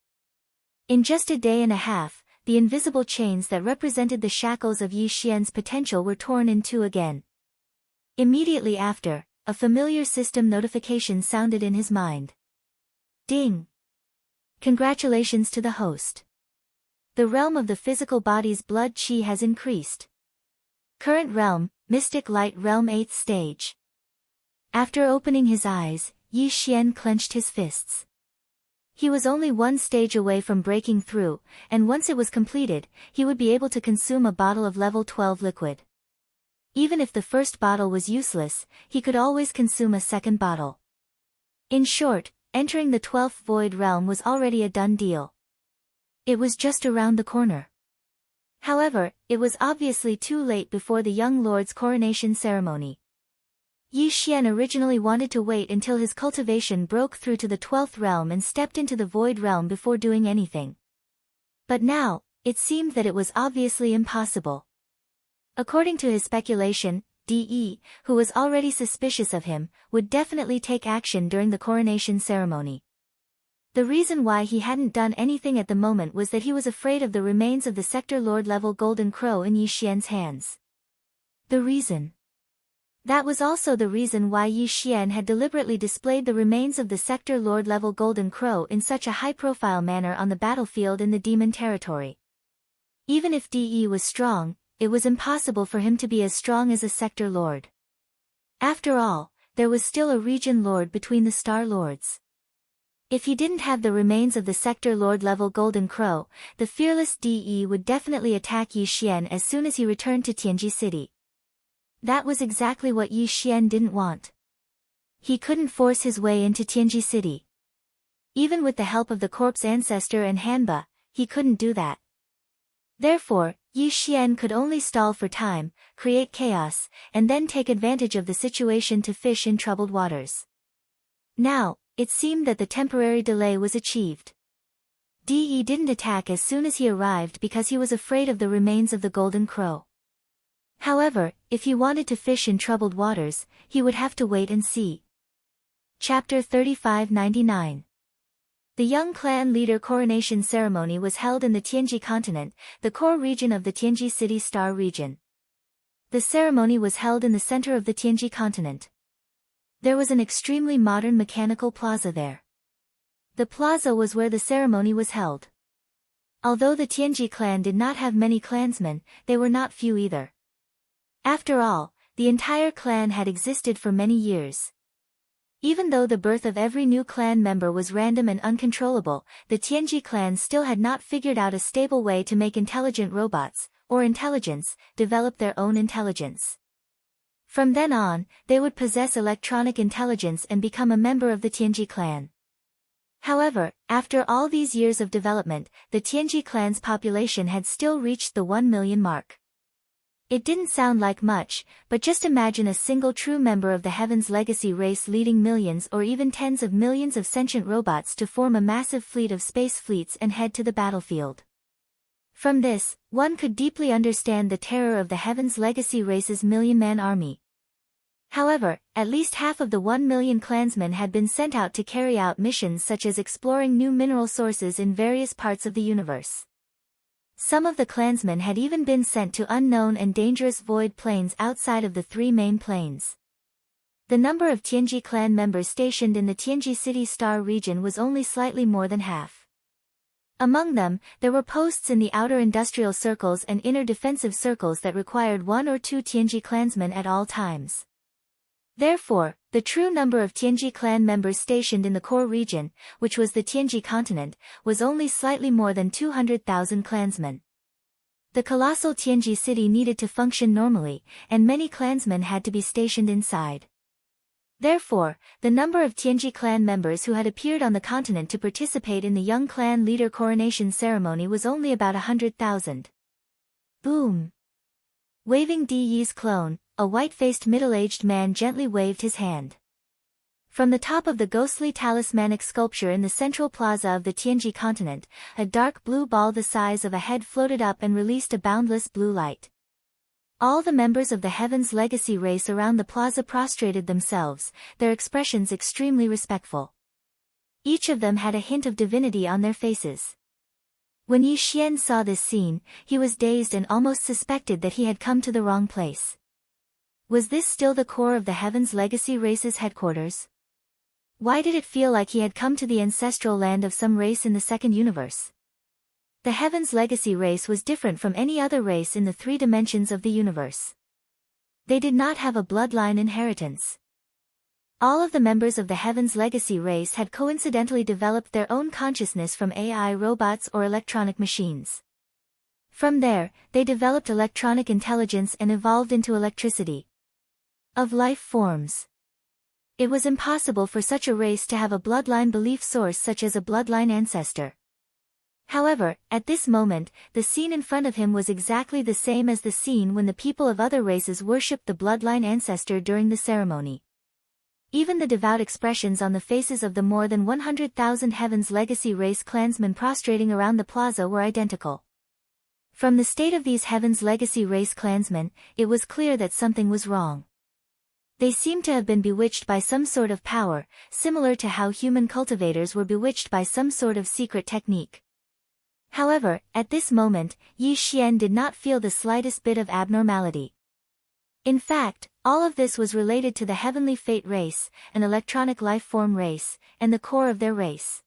In just a day and a half, the invisible chains that represented the shackles of Yi Xian's potential were torn in two again. Immediately after, a familiar system notification sounded in his mind. Ding! Congratulations to the host. The realm of the physical body's blood qi has increased. Current realm, Mystic Light Realm 8th stage. After opening his eyes, Yi Xian clenched his fists. He was only 1 stage away from breaking through, and once it was completed, he would be able to consume a bottle of level 12 liquid. Even if the first bottle was useless, he could always consume a second bottle. In short, entering the 12th void realm was already a done deal. It was just around the corner. However, it was obviously too late before the young lord's coronation ceremony. Yi Xian originally wanted to wait until his cultivation broke through to the 12th realm and stepped into the void realm before doing anything. But now, it seemed that it was obviously impossible. According to his speculation, De, who was already suspicious of him, would definitely take action during the coronation ceremony. The reason why he hadn't done anything at the moment was that he was afraid of the remains of the Sector Lord level Golden Crow in Yi Xian's hands. The reason. That was also the reason why Yi Xian had deliberately displayed the remains of the Sector Lord level Golden Crow in such a high-profile manner on the battlefield in the Demon Territory. Even if De was strong, it was impossible for him to be as strong as a Sector Lord. After all, there was still a Region Lord between the Star Lords. If he didn't have the remains of the Sector Lord level Golden Crow, the fearless De would definitely attack Yi Xian as soon as he returned to Tianji City. That was exactly what Yi Xian didn't want. He couldn't force his way into Tianji City. Even with the help of the corpse ancestor and Hanba, he couldn't do that. Therefore, Yi Xian could only stall for time, create chaos, and then take advantage of the situation to fish in troubled waters. Now, it seemed that the temporary delay was achieved. De didn't attack as soon as he arrived because he was afraid of the remains of the Golden Crow. However, if he wanted to fish in troubled waters, he would have to wait and see. Chapter 3599. The young clan leader coronation ceremony was held in the Tianji continent, the core region of the Tianji City Star region. The ceremony was held in the center of the Tianji continent. There was an extremely modern mechanical plaza there. The plaza was where the ceremony was held. Although the Tianji clan did not have many clansmen, they were not few either. After all, the entire clan had existed for many years. Even though the birth of every new clan member was random and uncontrollable, the Tianji clan still had not figured out a stable way to make intelligent robots, or intelligence, develop their own intelligence. From then on, they would possess electronic intelligence and become a member of the Tianji clan. However, after all these years of development, the Tianji clan's population had still reached the 1 million mark. It didn't sound like much, but just imagine a single true member of the Heaven's Legacy race leading millions or even tens of millions of sentient robots to form a massive fleet of space fleets and head to the battlefield. From this, one could deeply understand the terror of the Heaven's Legacy race's million-man army. However, at least half of the 1 million clansmen had been sent out to carry out missions such as exploring new mineral sources in various parts of the universe. Some of the clansmen had even been sent to unknown and dangerous void planes outside of the three main planes. The number of Tianji clan members stationed in the Tianji City Star region was only slightly more than half. Among them, there were posts in the outer industrial circles and inner defensive circles that required 1 or 2 Tianji clansmen at all times. Therefore, the true number of Tianji clan members stationed in the core region, which was the Tianji continent, was only slightly more than 200,000 clansmen. The colossal Tianji city needed to function normally, and many clansmen had to be stationed inside. Therefore, the number of Tianji clan members who had appeared on the continent to participate in the young clan leader coronation ceremony was only about 100,000. Boom! Waving Di Yi's clone, a white-faced middle-aged man gently waved his hand. From the top of the ghostly talismanic sculpture in the central plaza of the Tianji continent, a dark blue ball the size of a head floated up and released a boundless blue light. All the members of the Heaven's Legacy race around the plaza prostrated themselves, their expressions extremely respectful. Each of them had a hint of divinity on their faces. When Yi Xian saw this scene, he was dazed and almost suspected that he had come to the wrong place. Was this still the core of the Heaven's Legacy race's headquarters? Why did it feel like he had come to the ancestral land of some race in the second universe? The Heaven's Legacy race was different from any other race in the 3 dimensions of the universe. They did not have a bloodline inheritance. All of the members of the Heaven's Legacy race had coincidentally developed their own consciousness from AI robots or electronic machines. From there, they developed electronic intelligence and evolved into electricity. Of life forms. It was impossible for such a race to have a bloodline belief source such as a bloodline ancestor. However, at this moment, the scene in front of him was exactly the same as the scene when the people of other races worshipped the bloodline ancestor during the ceremony. Even the devout expressions on the faces of the more than 100,000 Heaven's Legacy race clansmen prostrating around the plaza were identical. From the state of these Heaven's Legacy race clansmen, it was clear that something was wrong. They seemed to have been bewitched by some sort of power, similar to how human cultivators were bewitched by some sort of secret technique. However, at this moment, Yi Xian did not feel the slightest bit of abnormality. In fact, all of this was related to the Heavenly Fate race, an electronic life form race, and the core of their race.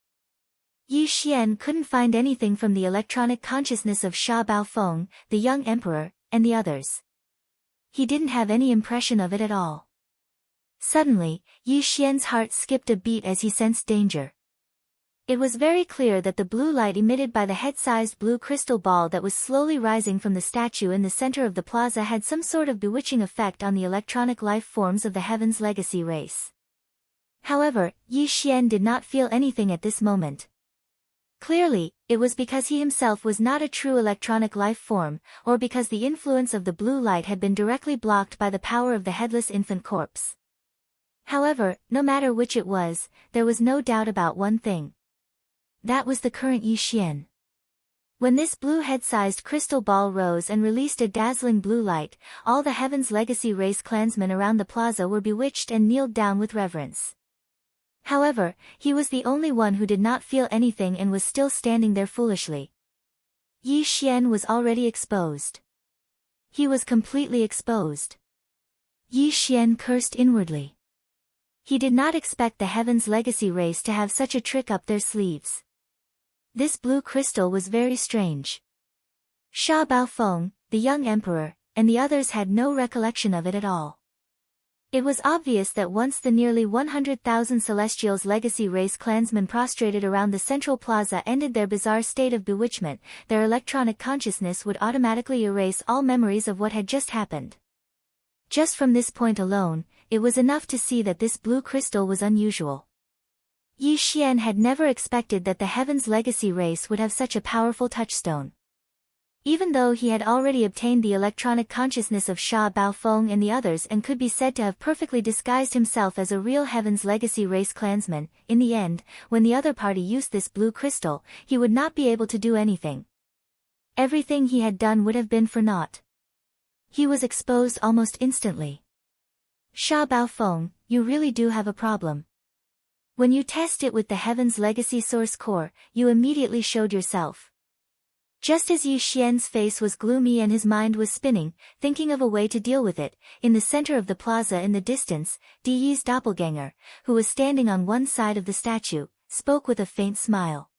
Yi Xian couldn't find anything from the electronic consciousness of Sha Baofeng, the young emperor, and the others. He didn't have any impression of it at all. Suddenly, Yi Xian's heart skipped a beat as he sensed danger. It was very clear that the blue light emitted by the head-sized blue crystal ball that was slowly rising from the statue in the center of the plaza had some sort of bewitching effect on the electronic life forms of the Heaven's Legacy race. However, Yi Xian did not feel anything at this moment. Clearly, it was because he himself was not a true electronic life form, or because the influence of the blue light had been directly blocked by the power of the headless infant corpse. However, no matter which it was, there was no doubt about one thing. That was the current Yi Xian. When this blue head-sized crystal ball rose and released a dazzling blue light, all the Heaven's Legacy race clansmen around the plaza were bewitched and kneeled down with reverence. However, he was the only one who did not feel anything and was still standing there foolishly. Yi Xian was already exposed. He was completely exposed. Yi Xian cursed inwardly. He did not expect the Heaven's Legacy race to have such a trick up their sleeves. This blue crystal was very strange. Sha Baofeng, the young emperor, and the others had no recollection of it at all. It was obvious that once the nearly 100,000 Celestials Legacy race clansmen prostrated around the central plaza ended their bizarre state of bewitchment, their electronic consciousness would automatically erase all memories of what had just happened. Just from this point alone, it was enough to see that this blue crystal was unusual. Yi Xian had never expected that the Heaven's Legacy race would have such a powerful touchstone. Even though he had already obtained the electronic consciousness of Sha Baofeng and the others and could be said to have perfectly disguised himself as a real Heaven's Legacy race clansman, in the end, when the other party used this blue crystal, he would not be able to do anything. Everything he had done would have been for naught. He was exposed almost instantly. Sha Baofeng, you really do have a problem. When you test it with the Heaven's Legacy source core, you immediately showed yourself. Just as Yi Xian's face was gloomy and his mind was spinning, thinking of a way to deal with it, in the center of the plaza in the distance, Di Yi's doppelganger, who was standing on one side of the statue, spoke with a faint smile.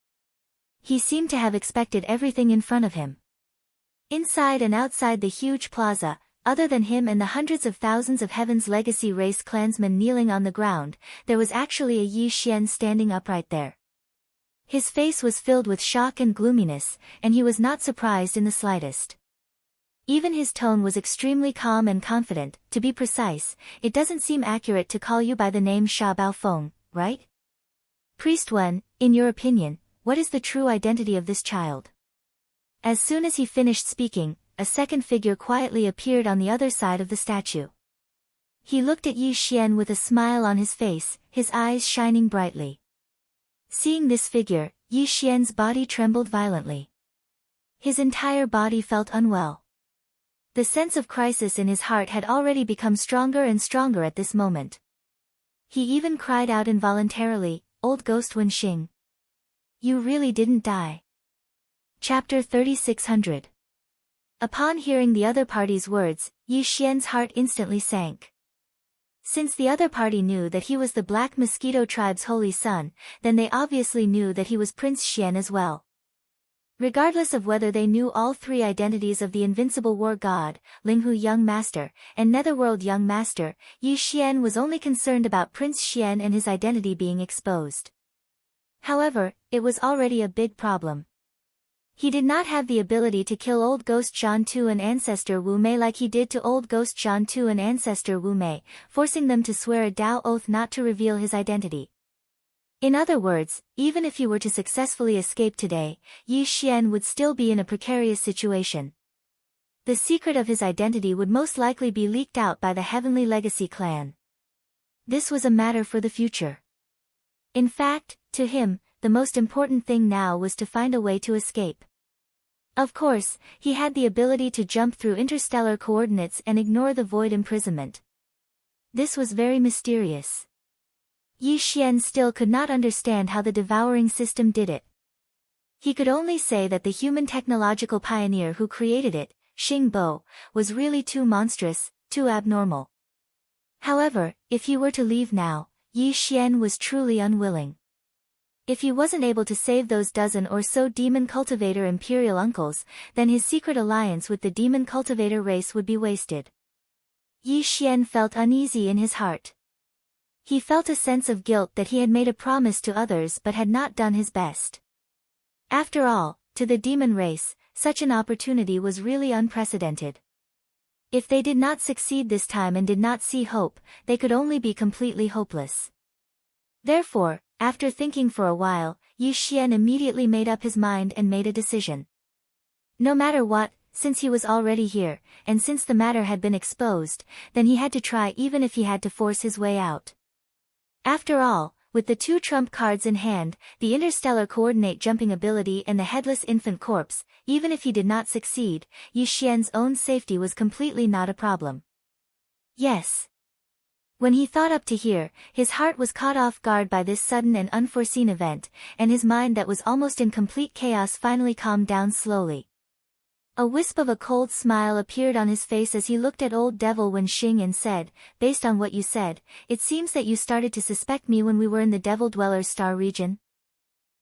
He seemed to have expected everything in front of him. Inside and outside the huge plaza, other than him and the hundreds of thousands of Heaven's Legacy race clansmen kneeling on the ground, there was actually a Yi Xian standing upright there. His face was filled with shock and gloominess, and he was not surprised in the slightest. Even his tone was extremely calm and confident. To be precise, it doesn't seem accurate to call you by the name Sha Baofeng, right? Priest Wen, in your opinion, what is the true identity of this child? As soon as he finished speaking, a second figure quietly appeared on the other side of the statue. He looked at Yi Xian with a smile on his face, his eyes shining brightly. Seeing this figure, Yi Xian's body trembled violently. His entire body felt unwell. The sense of crisis in his heart had already become stronger and stronger at this moment. He even cried out involuntarily, "Old Ghost Wenxing. You really didn't die." Chapter 3600. Upon hearing the other party's words, Yi Xian's heart instantly sank. Since the other party knew that he was the Black Mosquito tribe's holy son, then they obviously knew that he was Prince Xian as well. Regardless of whether they knew all three identities of the invincible war god, Linghu Young Master, and Netherworld Young Master, Yi Xian was only concerned about Prince Xian and his identity being exposed. However, it was already a big problem. He did not have the ability to kill Old Ghost Zhan Tu and Ancestor Wu Mei like he did to Old Ghost Zhan Tu and Ancestor Wu Mei, forcing them to swear a Dao oath not to reveal his identity. In other words, even if he were to successfully escape today, Yi Xian would still be in a precarious situation. The secret of his identity would most likely be leaked out by the Heavenly Legacy clan. This was a matter for the future. In fact, to him, the most important thing now was to find a way to escape. Of course, he had the ability to jump through interstellar coordinates and ignore the void imprisonment. This was very mysterious. Yi Xian still could not understand how the devouring system did it. He could only say that the human technological pioneer who created it, Xing Bo, was really too monstrous, too abnormal. However, if he were to leave now, Yi Xian was truly unwilling. If he wasn't able to save those dozen or so demon cultivator imperial uncles, then his secret alliance with the demon cultivator race would be wasted. Yi Xian felt uneasy in his heart. He felt a sense of guilt that he had made a promise to others but had not done his best. After all, to the demon race, such an opportunity was really unprecedented. If they did not succeed this time and did not see hope, they could only be completely hopeless. Therefore, after thinking for a while, Yi Xian immediately made up his mind and made a decision. No matter what, since he was already here, and since the matter had been exposed, then he had to try even if he had to force his way out. After all, with the two trump cards in hand, the interstellar coordinate jumping ability and the headless infant corpse, even if he did not succeed, Yi Xian's own safety was completely not a problem. Yes. When he thought up to here, his heart was caught off guard by this sudden and unforeseen event, and his mind that was almost in complete chaos finally calmed down slowly. A wisp of a cold smile appeared on his face as he looked at old Devil Wenxing and said, "Based on what you said, it seems that you started to suspect me when we were in the Devil Dweller's star region.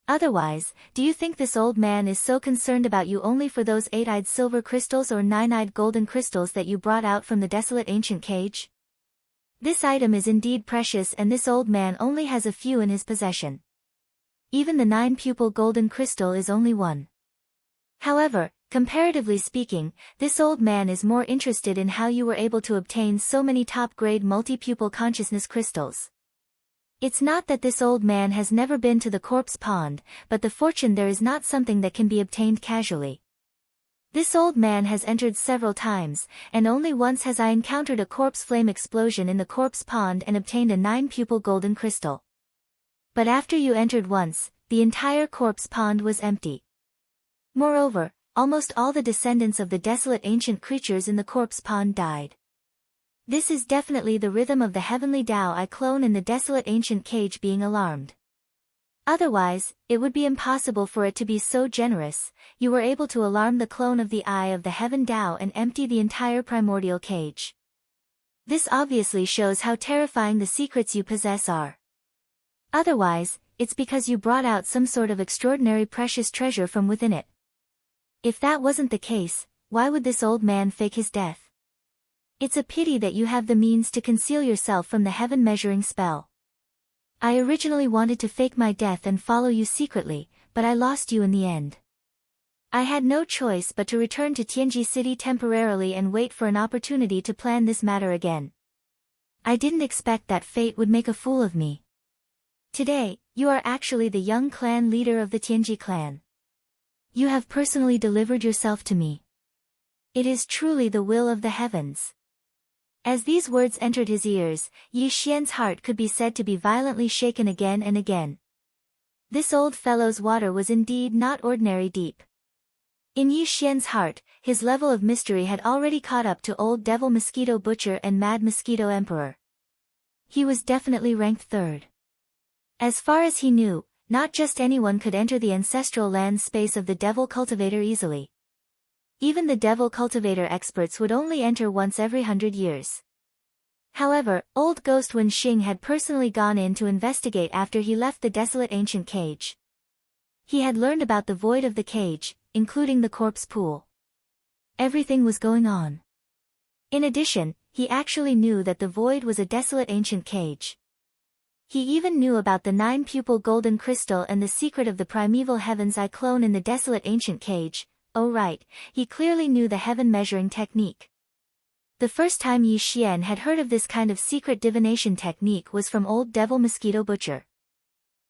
Otherwise, do you think this old man is so concerned about you only for those 8-eyed silver crystals or 9-eyed golden crystals that you brought out from the desolate ancient cage? This item is indeed precious and this old man only has a few in his possession. Even the 9-pupil golden crystal is only one. However, comparatively speaking, this old man is more interested in how you were able to obtain so many top-grade multi-pupil consciousness crystals. It's not that this old man has never been to the corpse pond, but the fortune there is not something that can be obtained casually. This old man has entered several times, and only once has I encountered a corpse flame explosion in the corpse pond and obtained a 9-pupil golden crystal. But after you entered once, the entire corpse pond was empty. Moreover, almost all the descendants of the desolate ancient creatures in the corpse pond died. This is definitely the rhythm of the heavenly Tao I clone in the desolate ancient cage being alarmed. Otherwise, it would be impossible for it to be so generous. You were able to alarm the clone of the Eye of the Heaven Tao and empty the entire primordial cage. This obviously shows how terrifying the secrets you possess are. Otherwise, it's because you brought out some sort of extraordinary precious treasure from within it. If that wasn't the case, why would this old man fake his death? It's a pity that you have the means to conceal yourself from the heaven measuring spell. I originally wanted to fake my death and follow you secretly, but I lost you in the end. I had no choice but to return to Tianji City temporarily and wait for an opportunity to plan this matter again. I didn't expect that fate would make a fool of me. Today, you are actually the young clan leader of the Tianji clan. You have personally delivered yourself to me. It is truly the will of the heavens. As these words entered his ears, Yi Xian's heart could be said to be violently shaken again and again. This old fellow's water was indeed not ordinary deep. In Yi Xian's heart, his level of mystery had already caught up to Old Devil Mosquito Butcher and Mad Mosquito Emperor. He was definitely ranked third. As far as he knew, not just anyone could enter the ancestral land space of the Devil Cultivator easily. Even the Devil Cultivator experts would only enter once every 100 years. However, old Ghost Wen Xing had personally gone in to investigate after he left the desolate ancient cage. He had learned about the void of the cage, including the corpse pool. Everything was going on. In addition, he actually knew that the void was a desolate ancient cage. He even knew about the 9-pupil golden crystal and the secret of the primeval heaven's eye clone in the desolate ancient cage. Oh right, he clearly knew the heaven measuring technique. The first time Yi Xian had heard of this kind of secret divination technique was from Old Devil Mosquito Butcher.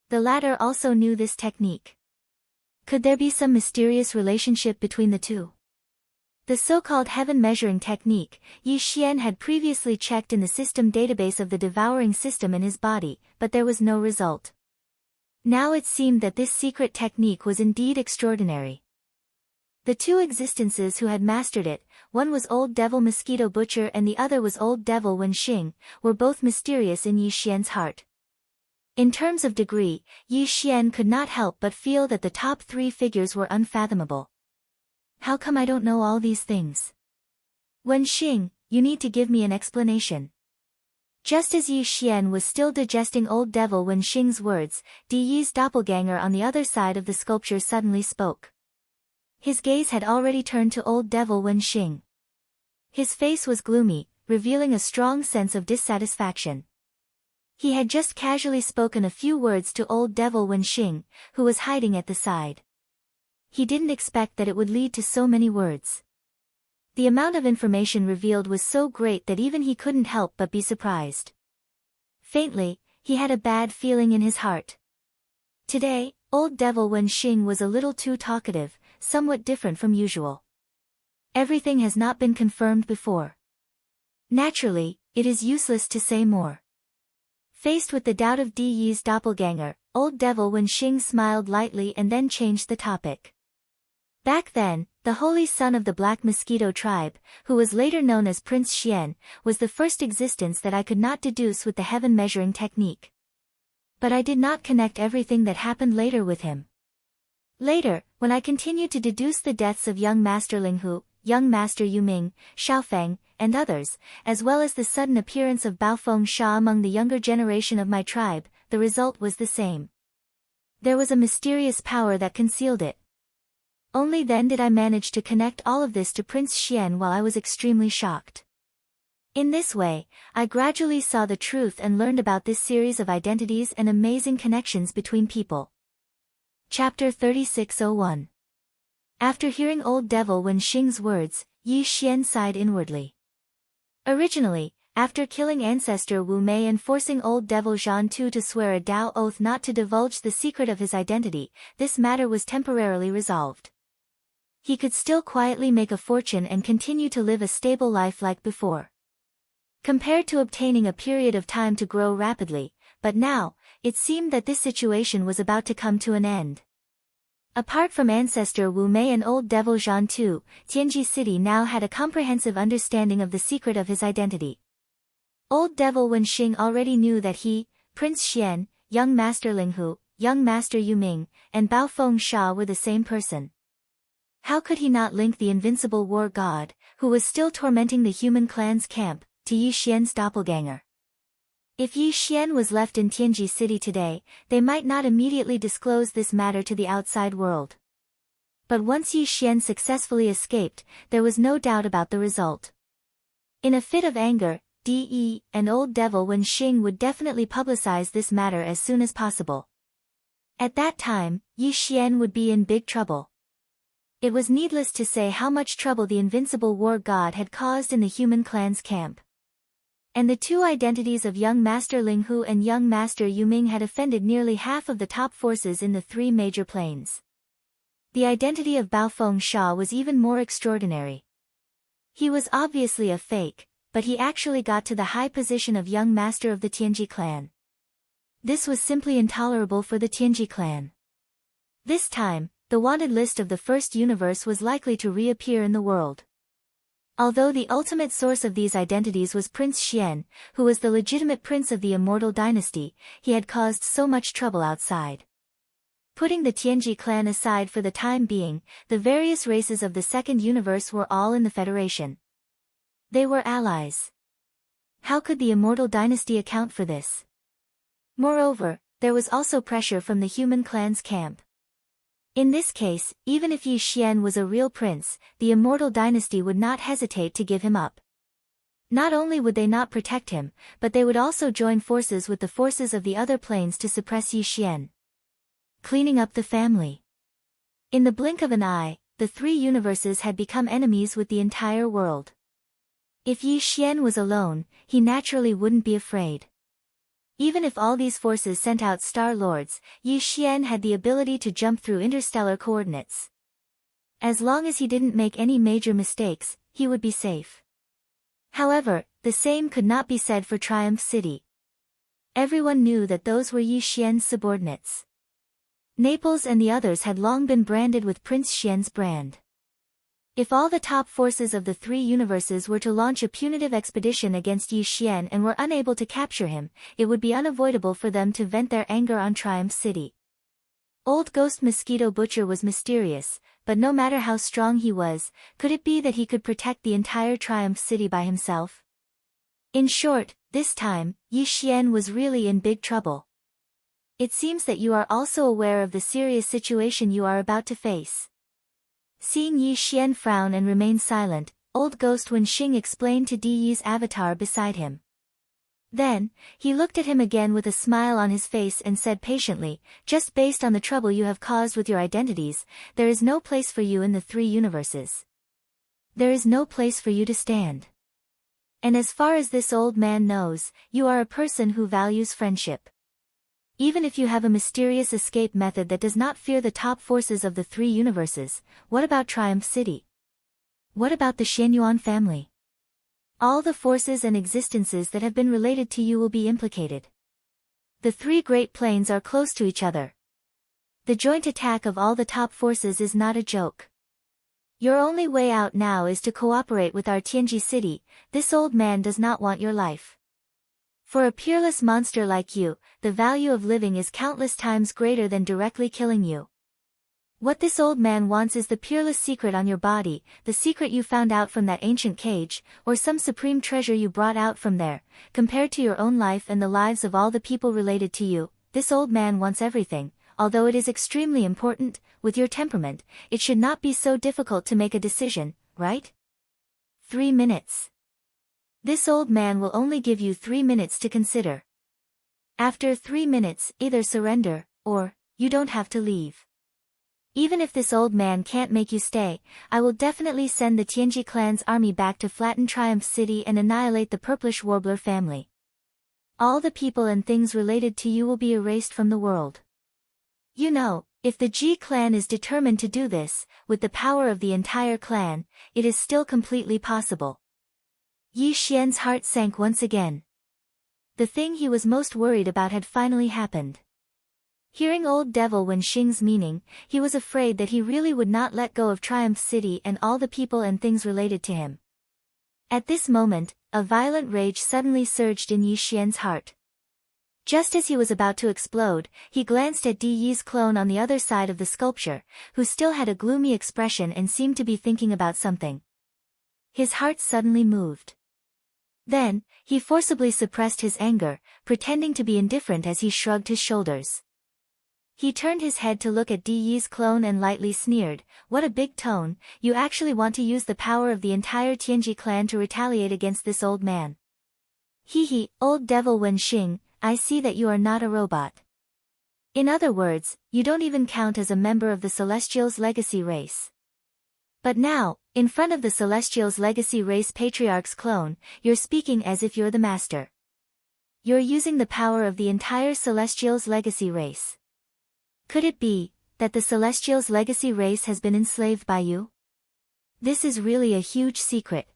The latter also knew this technique. Could there be some mysterious relationship between the two? The so-called heaven measuring technique, Yi Xian had previously checked in the system database of the devouring system in his body, but there was no result. Now it seemed that this secret technique was indeed extraordinary. The two existences who had mastered it, one was Old Devil Mosquito Butcher and the other was Old Devil Wen Xing, were both mysterious in Yi Xian's heart. In terms of degree, Yi Xian could not help but feel that the top 3 figures were unfathomable. How come I don't know all these things? Wen Xing, you need to give me an explanation. Just as Yi Xian was still digesting Old Devil Wen Xing's words, Di Yi's doppelganger on the other side of the sculpture suddenly spoke. His gaze had already turned to Old Devil Wen Xing. His face was gloomy, revealing a strong sense of dissatisfaction. He had just casually spoken a few words to Old Devil Wen Xing, who was hiding at the side. He didn't expect that it would lead to so many words. The amount of information revealed was so great that even he couldn't help but be surprised. Faintly, he had a bad feeling in his heart. Today, Old Devil Wen Xing was a little too talkative, somewhat different from usual. Everything has not been confirmed before. Naturally, it is useless to say more. Faced with the doubt of Di Yi's doppelganger, Old Devil Wen Xing smiled lightly and then changed the topic. Back then, the holy son of the Black Mosquito tribe, who was later known as Prince Xian, was the first existence that I could not deduce with the heaven measuring technique. But I did not connect everything that happened later with him. Later, when I continued to deduce the deaths of young Master Ling Hu, young Master Yu Ming, Xiaofeng, and others, as well as the sudden appearance of Baofeng Sha among the younger generation of my tribe, the result was the same. There was a mysterious power that concealed it. Only then did I manage to connect all of this to Prince Xian while I was extremely shocked. In this way, I gradually saw the truth and learned about this series of identities and amazing connections between people. Chapter 3601. After hearing Old Devil Wen Xing's words, Yi Xian sighed inwardly. Originally, after killing ancestor Wu Mei and forcing Old Devil Zhan Tu to swear a Dao oath not to divulge the secret of his identity, this matter was temporarily resolved. He could still quietly make a fortune and continue to live a stable life like before. Compared to obtaining a period of time to grow rapidly, but now, it seemed that this situation was about to come to an end. Apart from ancestor Wu Mei and Old Devil Zhan Tu, Tianji City now had a comprehensive understanding of the secret of his identity. Old Devil Wen Xing already knew that he, Prince Xian, young Master Ling Hu, young Master Yu Ming, and Bao Feng Sha were the same person. How could he not link the invincible war god, who was still tormenting the human clan's camp, to Yi Xian's doppelganger? If Yi Xian was left in Tianji City today, they might not immediately disclose this matter to the outside world. But once Yi Xian successfully escaped, there was no doubt about the result. In a fit of anger, D.E. and Old Devil Wen Xing would definitely publicize this matter as soon as possible. At that time, Yi Xian would be in big trouble. It was needless to say how much trouble the invincible war god had caused in the human clan's camp. And the two identities of young Master Ling Hu and young Master Yu Ming had offended nearly half of the top forces in the three major planes. The identity of Bao Feng Sha was even more extraordinary. He was obviously a fake, but he actually got to the high position of young master of the Tianji clan. This was simply intolerable for the Tianji clan. This time, the wanted list of the first universe was likely to reappear in the world. Although the ultimate source of these identities was Prince Xian, who was the legitimate prince of the immortal dynasty, he had caused so much trouble outside. Putting the Tianji clan aside for the time being, the various races of the second universe were all in the Federation. They were allies. How could the immortal dynasty account for this? Moreover, there was also pressure from the human clan's camp. In this case, even if Yi Xian was a real prince, the immortal dynasty would not hesitate to give him up. Not only would they not protect him, but they would also join forces with the forces of the other planes to suppress Yi Xian. Cleaning up the family. In the blink of an eye, the three universes had become enemies with the entire world. If Yi Xian was alone, he naturally wouldn't be afraid. Even if all these forces sent out Star Lords, Yi Xian had the ability to jump through interstellar coordinates. As long as he didn't make any major mistakes, he would be safe. However, the same could not be said for Triumph City. Everyone knew that those were Yi Xian's subordinates. Naples and the others had long been branded with Prince Xian's brand. If all the top forces of the three universes were to launch a punitive expedition against Yi Xian and were unable to capture him, it would be unavoidable for them to vent their anger on Triumph City. Old Ghost Mosquito Butcher was mysterious, but no matter how strong he was, could it be that he could protect the entire Triumph City by himself? In short, this time, Yi Xian was really in big trouble. It seems that you are also aware of the serious situation you are about to face. Seeing Yi Xian frown and remain silent, Old Ghost Wen Xing explained to Di Yi's avatar beside him. Then, he looked at him again with a smile on his face and said patiently, just based on the trouble you have caused with your identities, there is no place for you in the three universes. There is no place for you to stand. And as far as this old man knows, you are a person who values friendship. Even if you have a mysterious escape method that does not fear the top forces of the three universes, what about Triumph City? What about the Xianyuan family? All the forces and existences that have been related to you will be implicated. The three great planes are close to each other. The joint attack of all the top forces is not a joke. Your only way out now is to cooperate with our Tianji City. This old man does not want your life. For a peerless monster like you, the value of living is countless times greater than directly killing you. What this old man wants is the peerless secret on your body, the secret you found out from that ancient cage, or some supreme treasure you brought out from there. Compared to your own life and the lives of all the people related to you, this old man wants everything. Although it is extremely important, with your temperament, it should not be so difficult to make a decision, right? 3 minutes. This old man will only give you 3 minutes to consider. After 3 minutes, either surrender, or, you don't have to leave. Even if this old man can't make you stay, I will definitely send the Tianji clan's army back to flatten Triumph City and annihilate the Purplish Warbler family. All the people and things related to you will be erased from the world. You know, if the Ji clan is determined to do this, with the power of the entire clan, it is still completely possible. Yi Xian's heart sank once again. The thing he was most worried about had finally happened. Hearing Old Devil Wen Xing's meaning, he was afraid that he really would not let go of Triumph City and all the people and things related to him. At this moment, a violent rage suddenly surged in Yi Xian's heart. Just as he was about to explode, he glanced at Di Yi's clone on the other side of the sculpture, who still had a gloomy expression and seemed to be thinking about something. His heart suddenly moved. Then, he forcibly suppressed his anger, pretending to be indifferent as he shrugged his shoulders. He turned his head to look at Di Yi's clone and lightly sneered, "What a big tone, you actually want to use the power of the entire Tianji clan to retaliate against this old man. Hee, old devil Wenxing, I see that you are not a robot. In other words, you don't even count as a member of the Celestials' legacy race. But now, in front of the Celestials' legacy race patriarch's clone, you're speaking as if you're the master. You're using the power of the entire Celestials' legacy race. Could it be that the Celestials' legacy race has been enslaved by you? This is really a huge secret.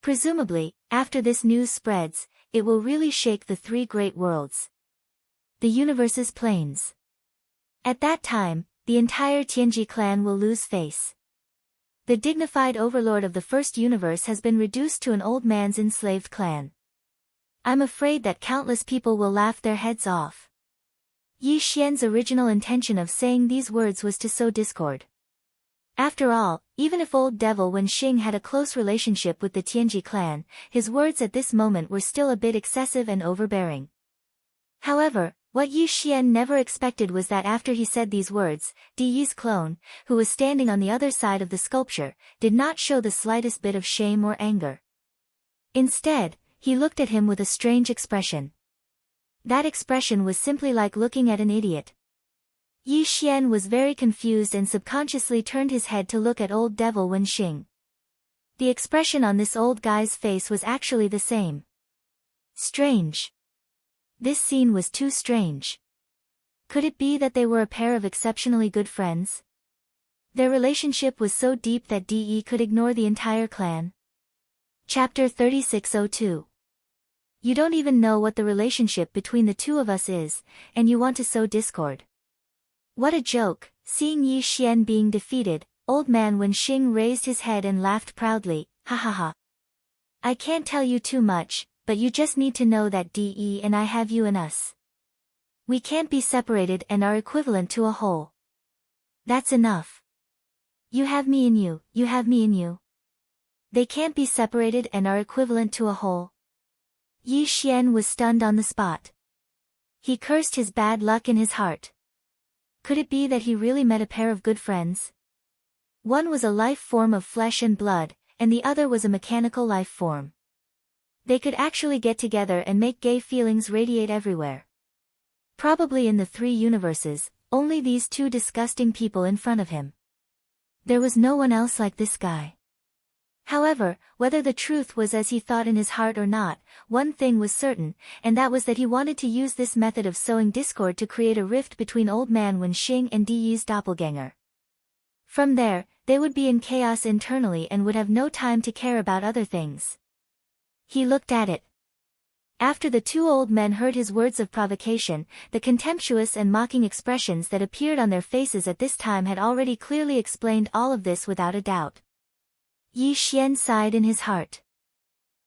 Presumably, after this news spreads, it will really shake the three great worlds. The universe's planes. At that time, the entire Tianji clan will lose face. The dignified overlord of the first universe has been reduced to an old man's enslaved clan. I'm afraid that countless people will laugh their heads off." Yi Xian's original intention of saying these words was to sow discord. After all, even if old devil Wenxing had a close relationship with the Tianji clan, his words at this moment were still a bit excessive and overbearing. However, what Yi Xian never expected was that after he said these words, Di Yi's clone, who was standing on the other side of the sculpture, did not show the slightest bit of shame or anger. Instead, he looked at him with a strange expression. That expression was simply like looking at an idiot. Yi Xian was very confused and subconsciously turned his head to look at old devil Wenxing. The expression on this old guy's face was actually the same. Strange. This scene was too strange. Could it be that they were a pair of exceptionally good friends? Their relationship was so deep that Di could ignore the entire clan. Chapter 3602. You don't even know what the relationship between the two of us is, and you want to sow discord. What a joke. Seeing Yi Xian being defeated, old man Wenxing raised his head and laughed proudly, "Ha ha ha. I can't tell you too much, but you just need to know that Di and I have you in us. We can't be separated and are equivalent to a whole. That's enough. You have me in you, you have me in you. They can't be separated and are equivalent to a whole." Yi Xian was stunned on the spot. He cursed his bad luck in his heart. Could it be that he really met a pair of good friends? One was a life form of flesh and blood, and the other was a mechanical life form. They could actually get together and make gay feelings radiate everywhere. Probably in the three universes, only these two disgusting people in front of him. There was no one else like this guy. However, whether the truth was as he thought in his heart or not, one thing was certain, and that was that he wanted to use this method of sowing discord to create a rift between old man Wenxing and Di Yi's doppelganger. From there, they would be in chaos internally and would have no time to care about other things. He looked at it. After the two old men heard his words of provocation, the contemptuous and mocking expressions that appeared on their faces at this time had already clearly explained all of this without a doubt. Yi Xian sighed in his heart.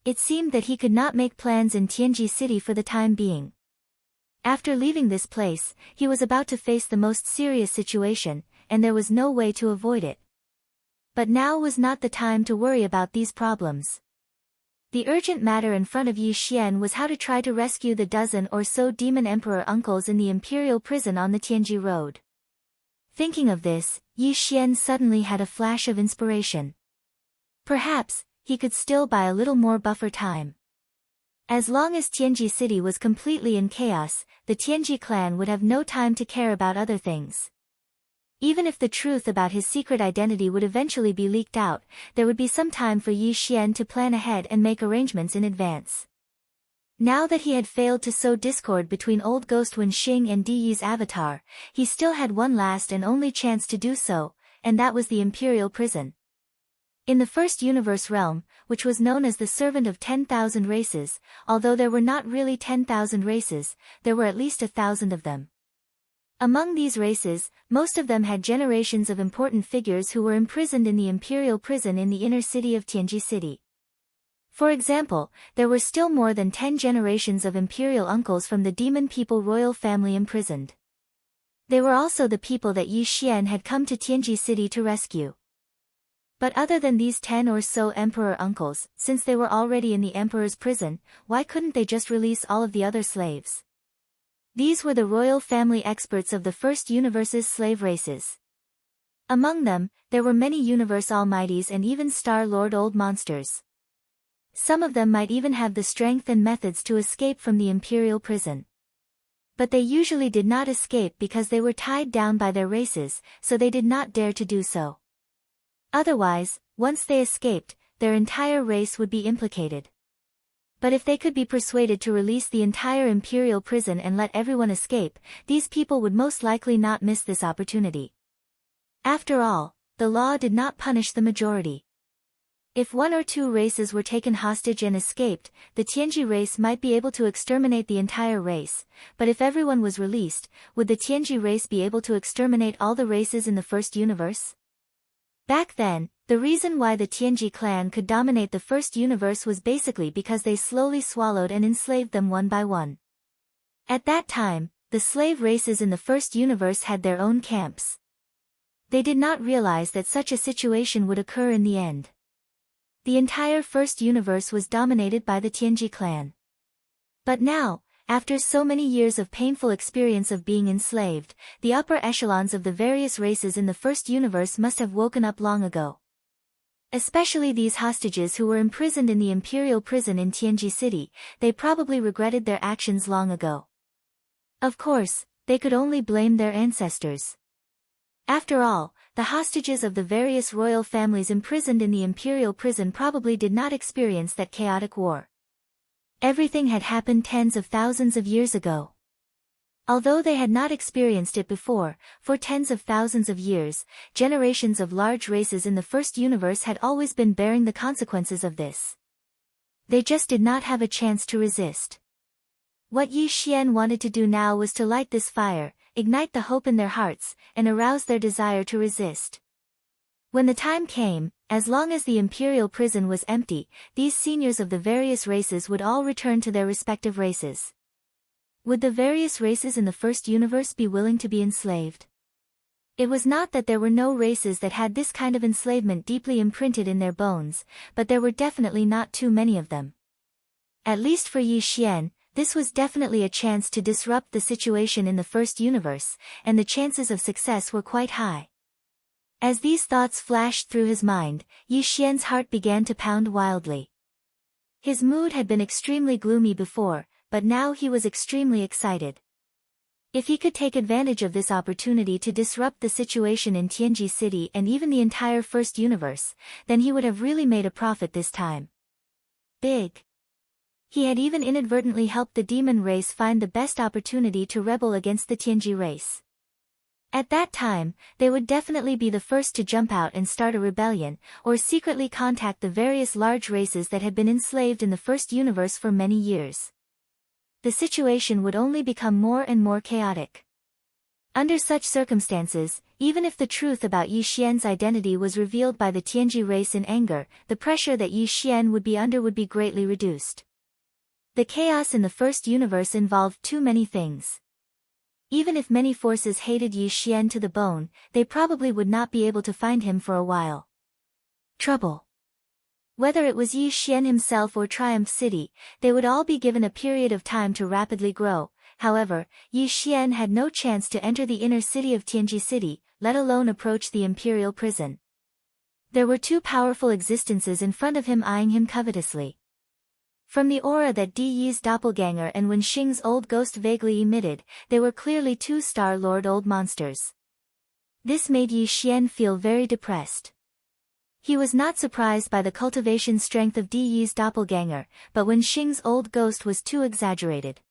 It seemed that he could not make plans in Tianji City for the time being. After leaving this place, he was about to face the most serious situation, and there was no way to avoid it. But now was not the time to worry about these problems. The urgent matter in front of Yi Xian was how to try to rescue the dozen or so demon emperor uncles in the imperial prison on the Tianji road. Thinking of this, Yi Xian suddenly had a flash of inspiration. Perhaps, he could still buy a little more buffer time. As long as Tianji City was completely in chaos, the Tianji clan would have no time to care about other things. Even if the truth about his secret identity would eventually be leaked out, there would be some time for Yi Xian to plan ahead and make arrangements in advance. Now that he had failed to sow discord between old ghost Wenxing and Di Yi's avatar, he still had one last and only chance to do so, and that was the imperial prison. In the first universe realm, which was known as the servant of 10,000 races, although there were not really 10,000 races, there were at least 1,000 of them. Among these races, most of them had generations of important figures who were imprisoned in the imperial prison in the inner city of Tianji City. For example, there were still more than 10 generations of imperial uncles from the demon people royal family imprisoned. They were also the people that Yi Xian had come to Tianji City to rescue. But other than these 10 or so emperor uncles, since they were already in the emperor's prison, why couldn't they just release all of the other slaves? These were the royal family experts of the first universe's slave races. Among them, there were many universe almighties and even Star-Lord old monsters. Some of them might even have the strength and methods to escape from the imperial prison. But they usually did not escape because they were tied down by their races, so they did not dare to do so. Otherwise, once they escaped, their entire race would be implicated. But if they could be persuaded to release the entire imperial prison and let everyone escape, these people would most likely not miss this opportunity. After all, the law did not punish the majority. If one or two races were taken hostage and escaped, the Tianji race might be able to exterminate the entire race, but if everyone was released, would the Tianji race be able to exterminate all the races in the first universe? Back then, the reason why the Tianji clan could dominate the first universe was basically because they slowly swallowed and enslaved them one by one. At that time, the slave races in the first universe had their own camps. They did not realize that such a situation would occur in the end. The entire first universe was dominated by the Tianji clan. But now, after so many years of painful experience of being enslaved, the upper echelons of the various races in the first universe must have woken up long ago. Especially these hostages who were imprisoned in the imperial prison in Tianji City, they probably regretted their actions long ago. Of course, they could only blame their ancestors. After all, the hostages of the various royal families imprisoned in the imperial prison probably did not experience that chaotic war. Everything had happened tens of thousands of years ago. Although they had not experienced it before, for tens of thousands of years, generations of large races in the first universe had always been bearing the consequences of this. They just did not have a chance to resist. What Yi Xian wanted to do now was to light this fire, ignite the hope in their hearts, and arouse their desire to resist. When the time came, as long as the imperial prison was empty, these seniors of the various races would all return to their respective races. Would the various races in the first universe be willing to be enslaved? It was not that there were no races that had this kind of enslavement deeply imprinted in their bones, but there were definitely not too many of them. At least for Yi Xian, this was definitely a chance to disrupt the situation in the first universe, and the chances of success were quite high. As these thoughts flashed through his mind, Yi Xian's heart began to pound wildly. His mood had been extremely gloomy before, but now he was extremely excited. If he could take advantage of this opportunity to disrupt the situation in Tianji City and even the entire first universe, then he would have really made a profit this time. Big. He had even inadvertently helped the demon race find the best opportunity to rebel against the Tianji race. At that time, they would definitely be the first to jump out and start a rebellion, or secretly contact the various large races that had been enslaved in the first universe for many years. The situation would only become more and more chaotic. Under such circumstances, even if the truth about Yi Xian's identity was revealed by the Tianji race in anger, the pressure that Yi Xian would be under would be greatly reduced. The chaos in the first universe involved too many things. Even if many forces hated Yi Xian to the bone, they probably would not be able to find him for a while. Trouble. Whether it was Yi Xian himself or Triumph City, they would all be given a period of time to rapidly grow. However, Yi Xian had no chance to enter the inner city of Tianji City, let alone approach the imperial prison. There were two powerful existences in front of him eyeing him covetously. From the aura that Di Yi's doppelganger and Wen Xing's old ghost vaguely emitted, they were clearly two Star-Lord old monsters. This made Yi Xian feel very depressed. He was not surprised by the cultivation strength of Di Yi's doppelganger, but Wen Xing's old ghost was too exaggerated.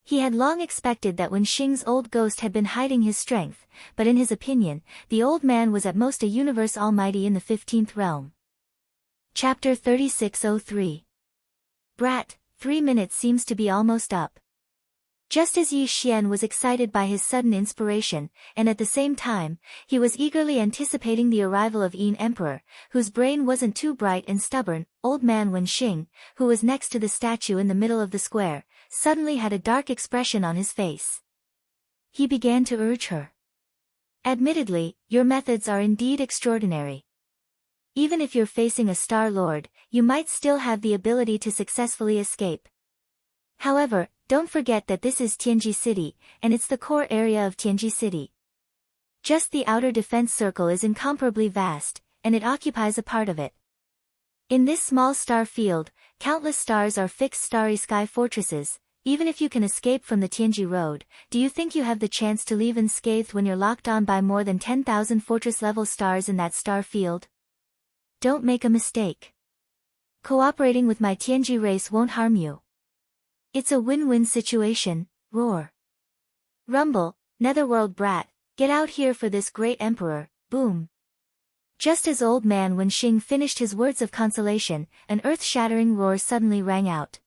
He had long expected that Wen Xing's old ghost had been hiding his strength, but in his opinion, the old man was at most a universe almighty in the 15th realm. Chapter 3603. Brat, 3 minutes seems to be almost up. Just as Yi Xian was excited by his sudden inspiration, and at the same time, he was eagerly anticipating the arrival of Yin Emperor, whose brain wasn't too bright and stubborn, old man Wenxing, who was next to the statue in the middle of the square, suddenly had a dark expression on his face. He began to urge her. Admittedly, your methods are indeed extraordinary. Even if you're facing a Star Lord, you might still have the ability to successfully escape. However, don't forget that this is Tianji City, and it's the core area of Tianji City. Just the outer defense circle is incomparably vast, and it occupies a part of it. In this small star field, countless stars are fixed starry sky fortresses. Even if you can escape from the Tianji Road, do you think you have the chance to leave unscathed when you're locked on by more than 10,000 fortress-level stars in that star field? Don't make a mistake. Cooperating with my Tianji race won't harm you. It's a win-win situation, roar. Rumble, netherworld brat, get out here for this great emperor, boom. Just as old man Wenxing finished his words of consolation, an earth-shattering roar suddenly rang out.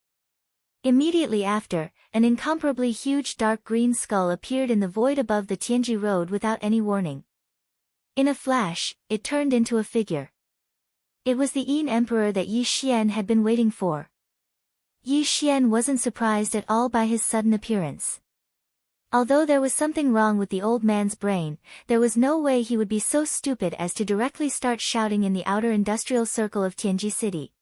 Immediately after, an incomparably huge dark green skull appeared in the void above the Tianji Road without any warning. In a flash, it turned into a figure. It was the Yin Emperor that Yi Xian had been waiting for. Yi Xian wasn't surprised at all by his sudden appearance. Although there was something wrong with the old man's brain, there was no way he would be so stupid as to directly start shouting in the outer industrial circle of Tianji City.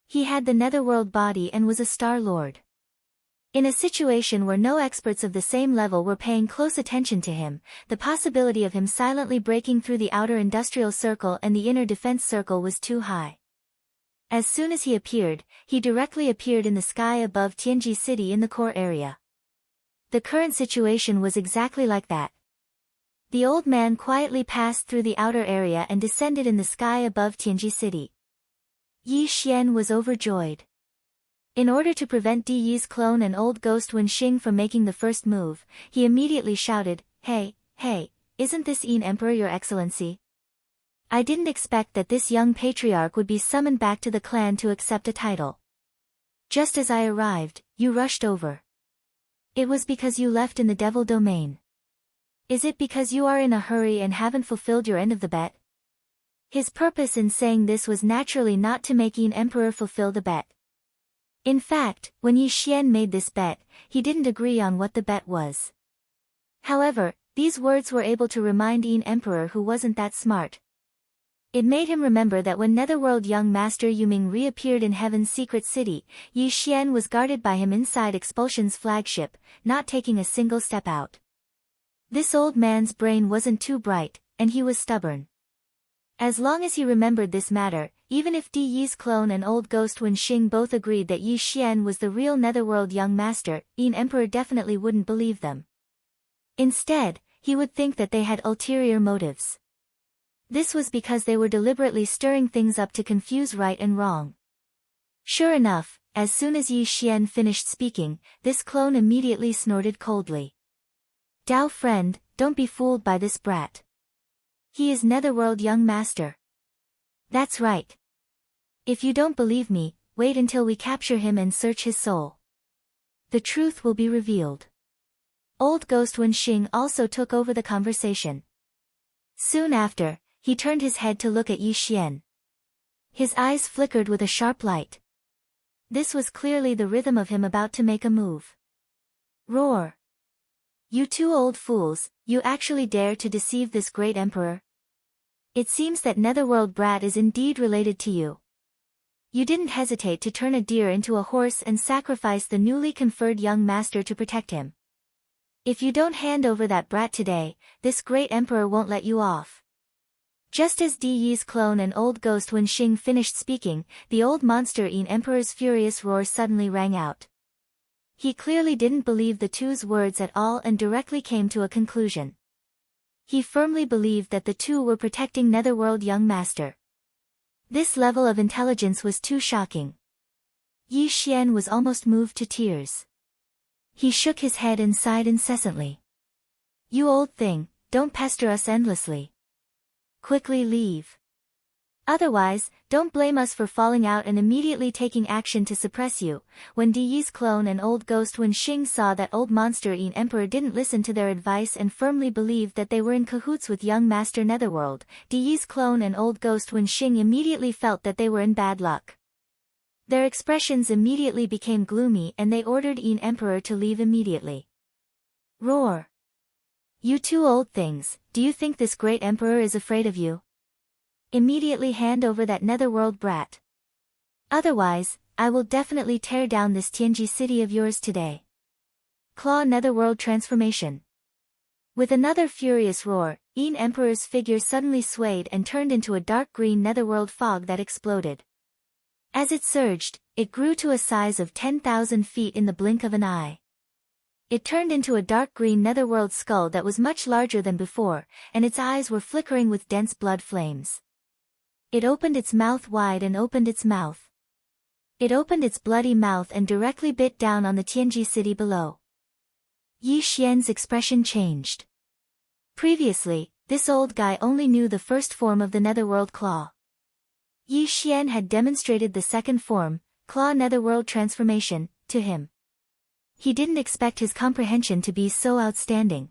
He had the netherworld body and was a Star Lord. In a situation where no experts of the same level were paying close attention to him, the possibility of him silently breaking through the outer industrial circle and the inner defense circle was too high. As soon as he appeared, he directly appeared in the sky above Tianji City in the core area. The current situation was exactly like that. The old man quietly passed through the outer area and descended in the sky above Tianji City. Yi Xian was overjoyed. In order to prevent Di Yi's clone and old ghost Wenxing from making the first move, he immediately shouted, Hey, isn't this Yin Emperor your excellency? I didn't expect that this young patriarch would be summoned back to the clan to accept a title. Just as I arrived, you rushed over. It was because you left in the devil domain. Is it because you are in a hurry and haven't fulfilled your end of the bet? His purpose in saying this was naturally not to make Yin Emperor fulfill the bet. In fact, when Yi Xian made this bet, he didn't agree on what the bet was. However, these words were able to remind Yin Emperor who wasn't that smart. It made him remember that when Netherworld young Master Yuming reappeared in Heaven's secret city, Yi Xian was guarded by him inside Expulsion's flagship, not taking a single step out. This old man's brain wasn't too bright, and he was stubborn. As long as he remembered this matter, even if Di Yi's clone and old ghost Wenxing both agreed that Yi Xian was the real Netherworld young master, Yin Emperor definitely wouldn't believe them. Instead, he would think that they had ulterior motives. This was because they were deliberately stirring things up to confuse right and wrong. Sure enough, as soon as Yi Xian finished speaking, this clone immediately snorted coldly. Dao friend, don't be fooled by this brat. He is Netherworld young master. That's right. If you don't believe me, wait until we capture him and search his soul. The truth will be revealed. Old ghost Wenxing also took over the conversation. Soon after, he turned his head to look at Yi Xian. His eyes flickered with a sharp light. This was clearly the rhythm of him about to make a move. Roar! You two old fools, you actually dare to deceive this great emperor? It seems that Netherworld brat is indeed related to you. You didn't hesitate to turn a deer into a horse and sacrifice the newly conferred young master to protect him. If you don't hand over that brat today, this great emperor won't let you off. Just as Di Yi's clone and old ghost Wenxing finished speaking, the old monster Yin Emperor's furious roar suddenly rang out. He clearly didn't believe the two's words at all and directly came to a conclusion. He firmly believed that the two were protecting Netherworld young master. This level of intelligence was too shocking. Yi Xian was almost moved to tears. He shook his head and sighed incessantly. You old thing, don't pester us endlessly. Quickly leave. Otherwise, don't blame us for falling out and immediately taking action to suppress you. When Di Yi's clone and old ghost Wen Xing saw that old monster Yin Emperor didn't listen to their advice and firmly believed that they were in cahoots with young Master Netherworld, Di Yi's clone and old ghost Wen Xing immediately felt that they were in bad luck. Their expressions immediately became gloomy and they ordered Yin Emperor to leave immediately. Roar! You two old things, do you think this great emperor is afraid of you? Immediately hand over that netherworld brat. Otherwise, I will definitely tear down this Tianji city of yours today. Claw netherworld transformation. With another furious roar, Yin Emperor's figure suddenly swayed and turned into a dark green netherworld fog that exploded. As it surged, it grew to a size of 10,000 feet in the blink of an eye. It turned into a dark green netherworld skull that was much larger than before, and its eyes were flickering with dense blood flames. It opened its mouth wide and opened its mouth. It opened its bloody mouth and directly bit down on the Tianji city below. Yi Xian's expression changed. Previously, this old guy only knew the first form of the netherworld claw. Yi Xian had demonstrated the second form, claw netherworld transformation, to him. He didn't expect his comprehension to be so outstanding.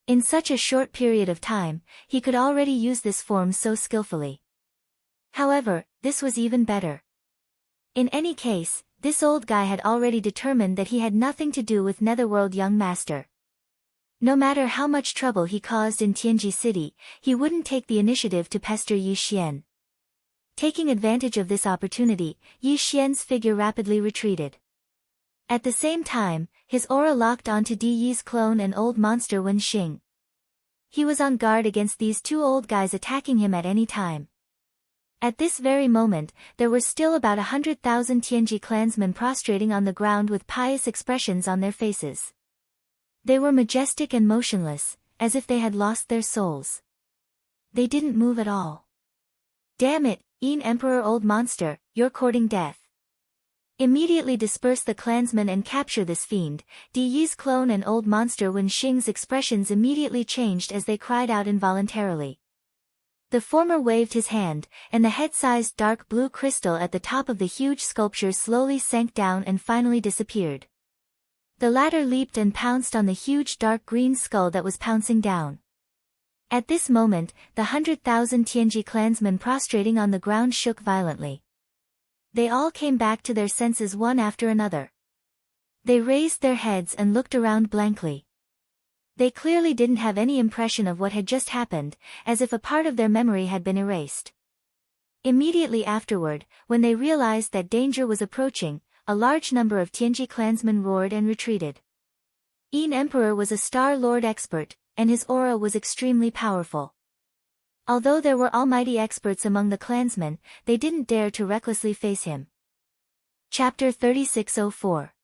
In such a short period of time, he could already use this form so skillfully. However, this was even better. In any case, this old guy had already determined that he had nothing to do with Netherworld young master. No matter how much trouble he caused in Tianji city, he wouldn't take the initiative to pester Yi Xian. Taking advantage of this opportunity, Yi Xian's figure rapidly retreated. At the same time, his aura locked onto Di Yi's clone and old monster Wen Xing. He was on guard against these two old guys attacking him at any time. At this very moment, there were still about 100,000 Tianji clansmen prostrating on the ground with pious expressions on their faces. They were majestic and motionless, as if they had lost their souls. They didn't move at all. Damn it, Yin Emperor old monster, you're courting death. Immediately disperse the clansmen and capture this fiend. Di Yi's clone and old monster Wen Xing's expressions immediately changed as they cried out involuntarily. The former waved his hand, and the head-sized dark blue crystal at the top of the huge sculpture slowly sank down and finally disappeared. The latter leaped and pounced on the huge dark green skull that was pouncing down. At this moment, the 100,000 Tianji clansmen prostrating on the ground shook violently. They all came back to their senses one after another. They raised their heads and looked around blankly. They clearly didn't have any impression of what had just happened, as if a part of their memory had been erased. Immediately afterward, when they realized that danger was approaching, a large number of Tianji clansmen roared and retreated. Yin Emperor was a Star Lord expert, and his aura was extremely powerful. Although there were almighty experts among the clansmen, they didn't dare to recklessly face him. Chapter 3604.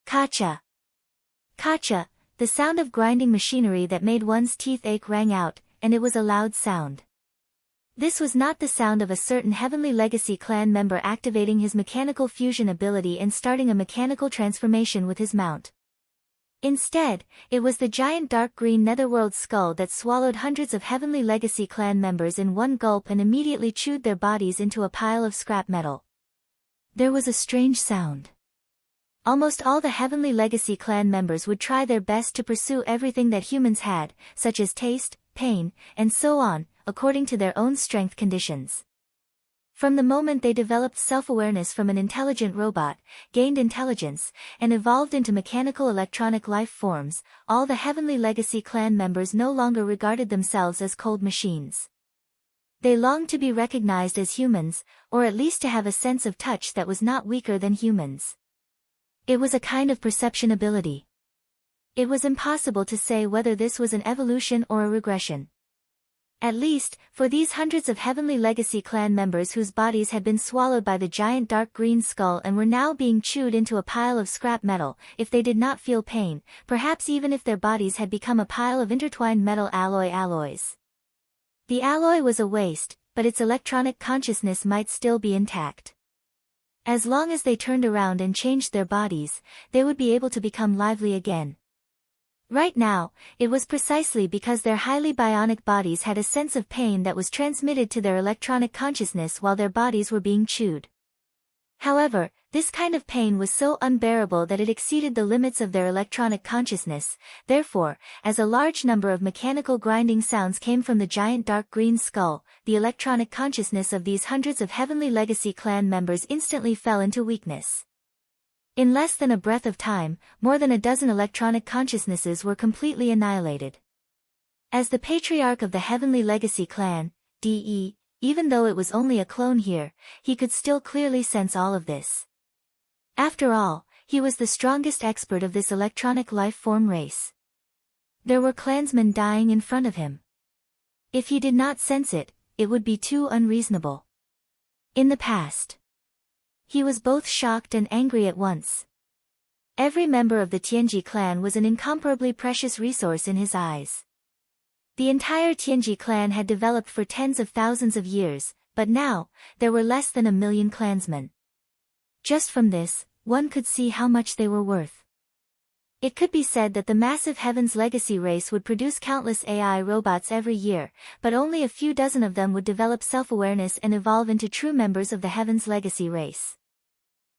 Kacha. Kacha. The sound of grinding machinery that made one's teeth ache rang out, and it was a loud sound. This was not the sound of a certain Heavenly Legacy clan member activating his mechanical fusion ability and starting a mechanical transformation with his mount. Instead, it was the giant dark green netherworld skull that swallowed hundreds of Heavenly Legacy clan members in one gulp and immediately chewed their bodies into a pile of scrap metal. There was a strange sound. Almost all the Heavenly Legacy clan members would try their best to pursue everything that humans had, such as taste, pain, and so on, according to their own strength conditions. From the moment they developed self-awareness from an intelligent robot, gained intelligence, and evolved into mechanical electronic life forms, all the Heavenly Legacy clan members no longer regarded themselves as cold machines. They longed to be recognized as humans, or at least to have a sense of touch that was not weaker than humans. It was a kind of perception ability. It was impossible to say whether this was an evolution or a regression. At least, for these hundreds of Heavenly Legacy clan members whose bodies had been swallowed by the giant dark green skull and were now being chewed into a pile of scrap metal, if they did not feel pain, perhaps even if their bodies had become a pile of intertwined metal alloys. The alloy was a waste, but its electronic consciousness might still be intact. As long as they turned around and changed their bodies, they would be able to become lively again. Right now, it was precisely because their highly bionic bodies had a sense of pain that was transmitted to their electronic consciousness while their bodies were being chewed. However, this kind of pain was so unbearable that it exceeded the limits of their electronic consciousness. Therefore, as a large number of mechanical grinding sounds came from the giant dark green skull, the electronic consciousness of these hundreds of Heavenly Legacy clan members instantly fell into weakness. In less than a breath of time, more than a dozen electronic consciousnesses were completely annihilated. As the patriarch of the Heavenly Legacy clan, DE, even though it was only a clone here, he could still clearly sense all of this. After all, he was the strongest expert of this electronic life form race. There were clansmen dying in front of him. If he did not sense it, it would be too unreasonable. In the past, he was both shocked and angry at once. Every member of the Tianji clan was an incomparably precious resource in his eyes. The entire Tianji clan had developed for tens of thousands of years, but now, there were less than 1 million clansmen. Just from this, one could see how much they were worth. It could be said that the massive Heaven's Legacy race would produce countless AI robots every year, but only a few dozen of them would develop self-awareness and evolve into true members of the Heaven's Legacy race.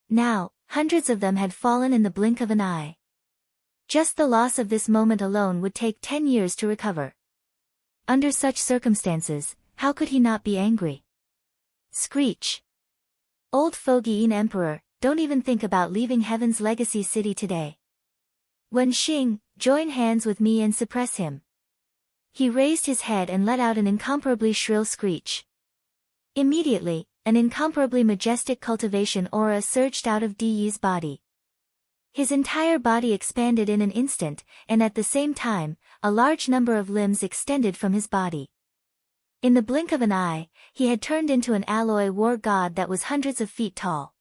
Now, hundreds of them had fallen in the blink of an eye. Just the loss of this moment alone would take 10 years to recover. Under such circumstances, how could he not be angry? Screech. Old Fogey Emperor, don't even think about leaving Heaven's Legacy City today. Wen Xing, join hands with me and suppress him. He raised his head and let out an incomparably shrill screech. Immediately, an incomparably majestic cultivation aura surged out of Di's body. His entire body expanded in an instant, and at the same time, a large number of limbs extended from his body. In the blink of an eye, he had turned into an alloy war god that was hundreds of feet tall.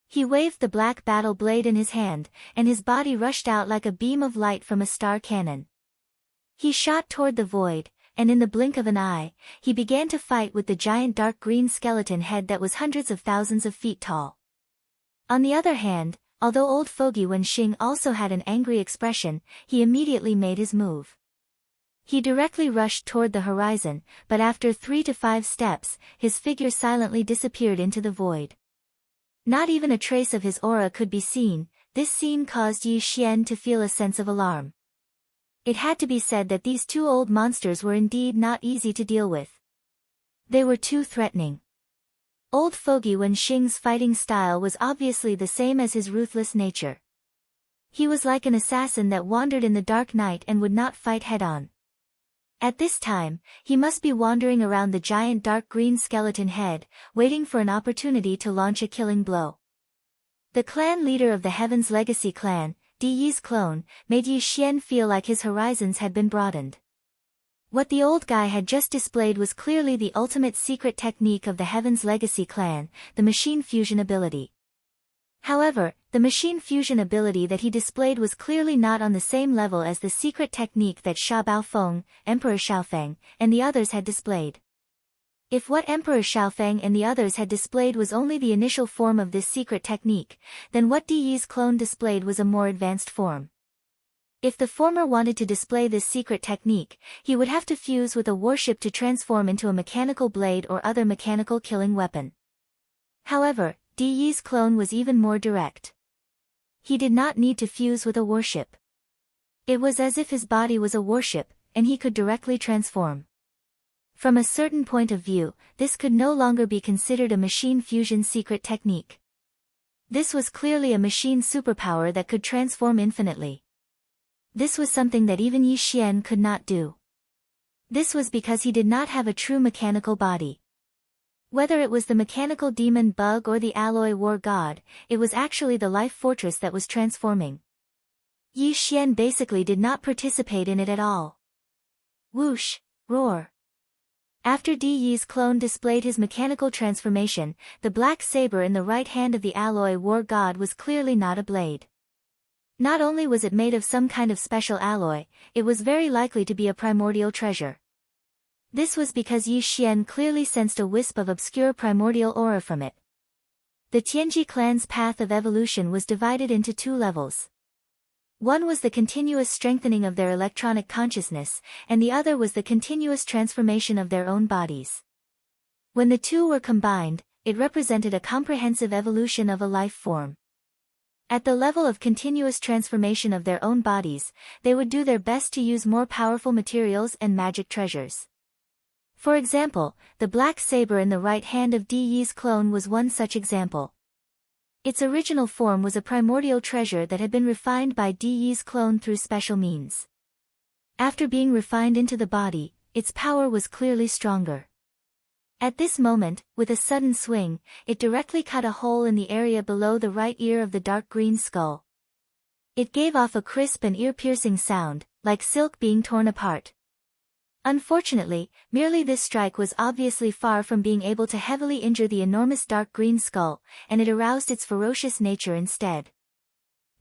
He waved the black battle blade in his hand, and his body rushed out like a beam of light from a star cannon. He shot toward the void, and in the blink of an eye, he began to fight with the giant dark green skeleton head that was hundreds of thousands of feet tall. On the other hand, although old fogey Wen Xing also had an angry expression, he immediately made his move. He directly rushed toward the horizon, but after 3 to 5 steps, his figure silently disappeared into the void. Not even a trace of his aura could be seen. This scene caused Yi Xian to feel a sense of alarm. It had to be said that these two old monsters were indeed not easy to deal with. They were too threatening. Old fogey Wen Xing's fighting style was obviously the same as his ruthless nature. He was like an assassin that wandered in the dark night and would not fight head-on. At this time, he must be wandering around the giant dark green skeleton head, waiting for an opportunity to launch a killing blow. The clan leader of the Heaven's Legacy clan, Di's clone, made Yi Xian feel like his horizons had been broadened. What the old guy had just displayed was clearly the ultimate secret technique of the Heaven's Legacy clan, the machine fusion ability. However, the machine fusion ability that he displayed was clearly not on the same level as the secret technique that Sha Baofeng, Emperor Xiaofeng, and the others had displayed. If what Emperor Xiaofeng and the others had displayed was only the initial form of this secret technique, then what Di's clone displayed was a more advanced form. If the former wanted to display this secret technique, he would have to fuse with a warship to transform into a mechanical blade or other mechanical killing weapon. However, Di's clone was even more direct. He did not need to fuse with a warship. It was as if his body was a warship, and he could directly transform. From a certain point of view, this could no longer be considered a machine fusion secret technique. This was clearly a machine superpower that could transform infinitely. This was something that even Yi Xian could not do. This was because he did not have a true mechanical body. Whether it was the mechanical demon bug or the alloy war god, it was actually the life fortress that was transforming. Yi Xian basically did not participate in it at all. Whoosh, roar. After Di's clone displayed his mechanical transformation, the black saber in the right hand of the alloy war god was clearly not a blade. Not only was it made of some kind of special alloy, it was very likely to be a primordial treasure. This was because Yi Xian clearly sensed a wisp of obscure primordial aura from it. The Tianji clan's path of evolution was divided into 2 levels. One was the continuous strengthening of their electronic consciousness, and the other was the continuous transformation of their own bodies. When the two were combined, it represented a comprehensive evolution of a life form. At the level of continuous transformation of their own bodies, they would do their best to use more powerful materials and magic treasures. For example, the black saber in the right hand of Di Yi's clone was one such example. Its original form was a primordial treasure that had been refined by Di Yi's clone through special means. After being refined into the body, its power was clearly stronger. At this moment, with a sudden swing, it directly cut a hole in the area below the right ear of the dark green skull. It gave off a crisp and ear-piercing sound, like silk being torn apart. Unfortunately, merely this strike was obviously far from being able to heavily injure the enormous dark green skull, and it aroused its ferocious nature instead.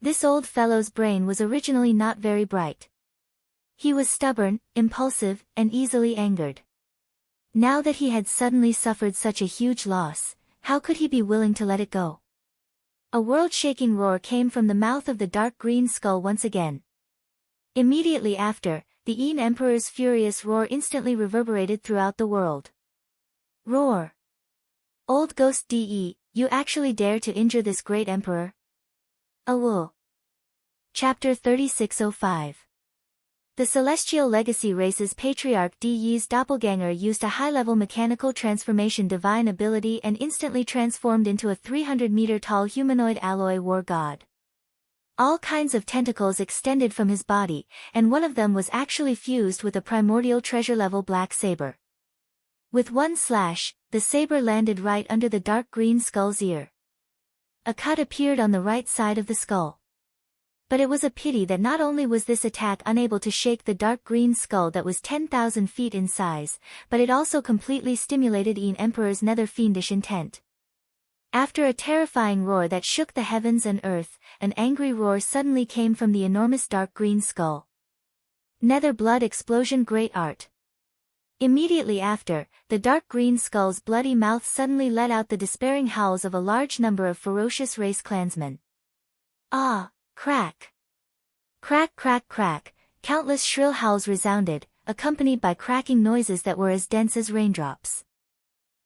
This old fellow's brain was originally not very bright. He was stubborn, impulsive, and easily angered. Now that he had suddenly suffered such a huge loss, how could he be willing to let it go? A world-shaking roar came from the mouth of the dark green skull once again. Immediately after, the Yin Emperor's furious roar instantly reverberated throughout the world. Roar! Old Ghost Di, you actually dare to injure this great emperor? Awoo! Chapter 3605. The Celestial Legacy Race's Patriarch Di Yi's doppelganger used a high-level mechanical transformation divine ability and instantly transformed into a 300-meter-tall humanoid alloy war god. All kinds of tentacles extended from his body, and one of them was actually fused with a primordial treasure-level black saber. With one slash, the saber landed right under the dark green skull's ear. A cut appeared on the right side of the skull. But it was a pity that not only was this attack unable to shake the dark green skull that was 10,000 feet in size, but it also completely stimulated Yin Emperor's nether fiendish intent. After a terrifying roar that shook the heavens and earth, an angry roar suddenly came from the enormous dark green skull. Nether blood explosion great art. Immediately after, the dark green skull's bloody mouth suddenly let out the despairing howls of a large number of ferocious race clansmen. Ah! Crack! Crack crack crack, countless shrill howls resounded, accompanied by cracking noises that were as dense as raindrops.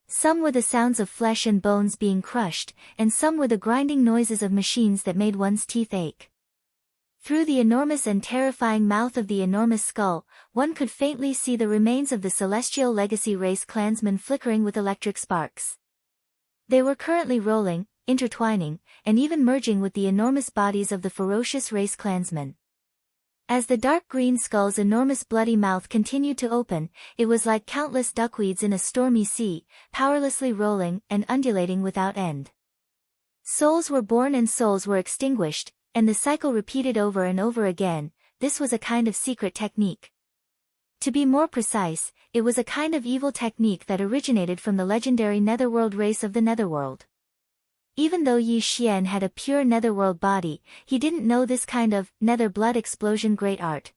Some were the sounds of flesh and bones being crushed, and some were the grinding noises of machines that made one's teeth ache. Through the enormous and terrifying mouth of the enormous skull, one could faintly see the remains of the Celestial Legacy Race clansmen flickering with electric sparks. They were currently rolling, intertwining, and even merging with the enormous bodies of the ferocious race clansmen. As the dark green skull's enormous bloody mouth continued to open, it was like countless duckweeds in a stormy sea, powerlessly rolling and undulating without end. Souls were born and souls were extinguished, and the cycle repeated over and over again. This was a kind of secret technique. To be more precise, it was a kind of evil technique that originated from the legendary Netherworld race of the Netherworld. Even though Yi Xian had a pure netherworld body, he didn't know this kind of nether blood explosion great art.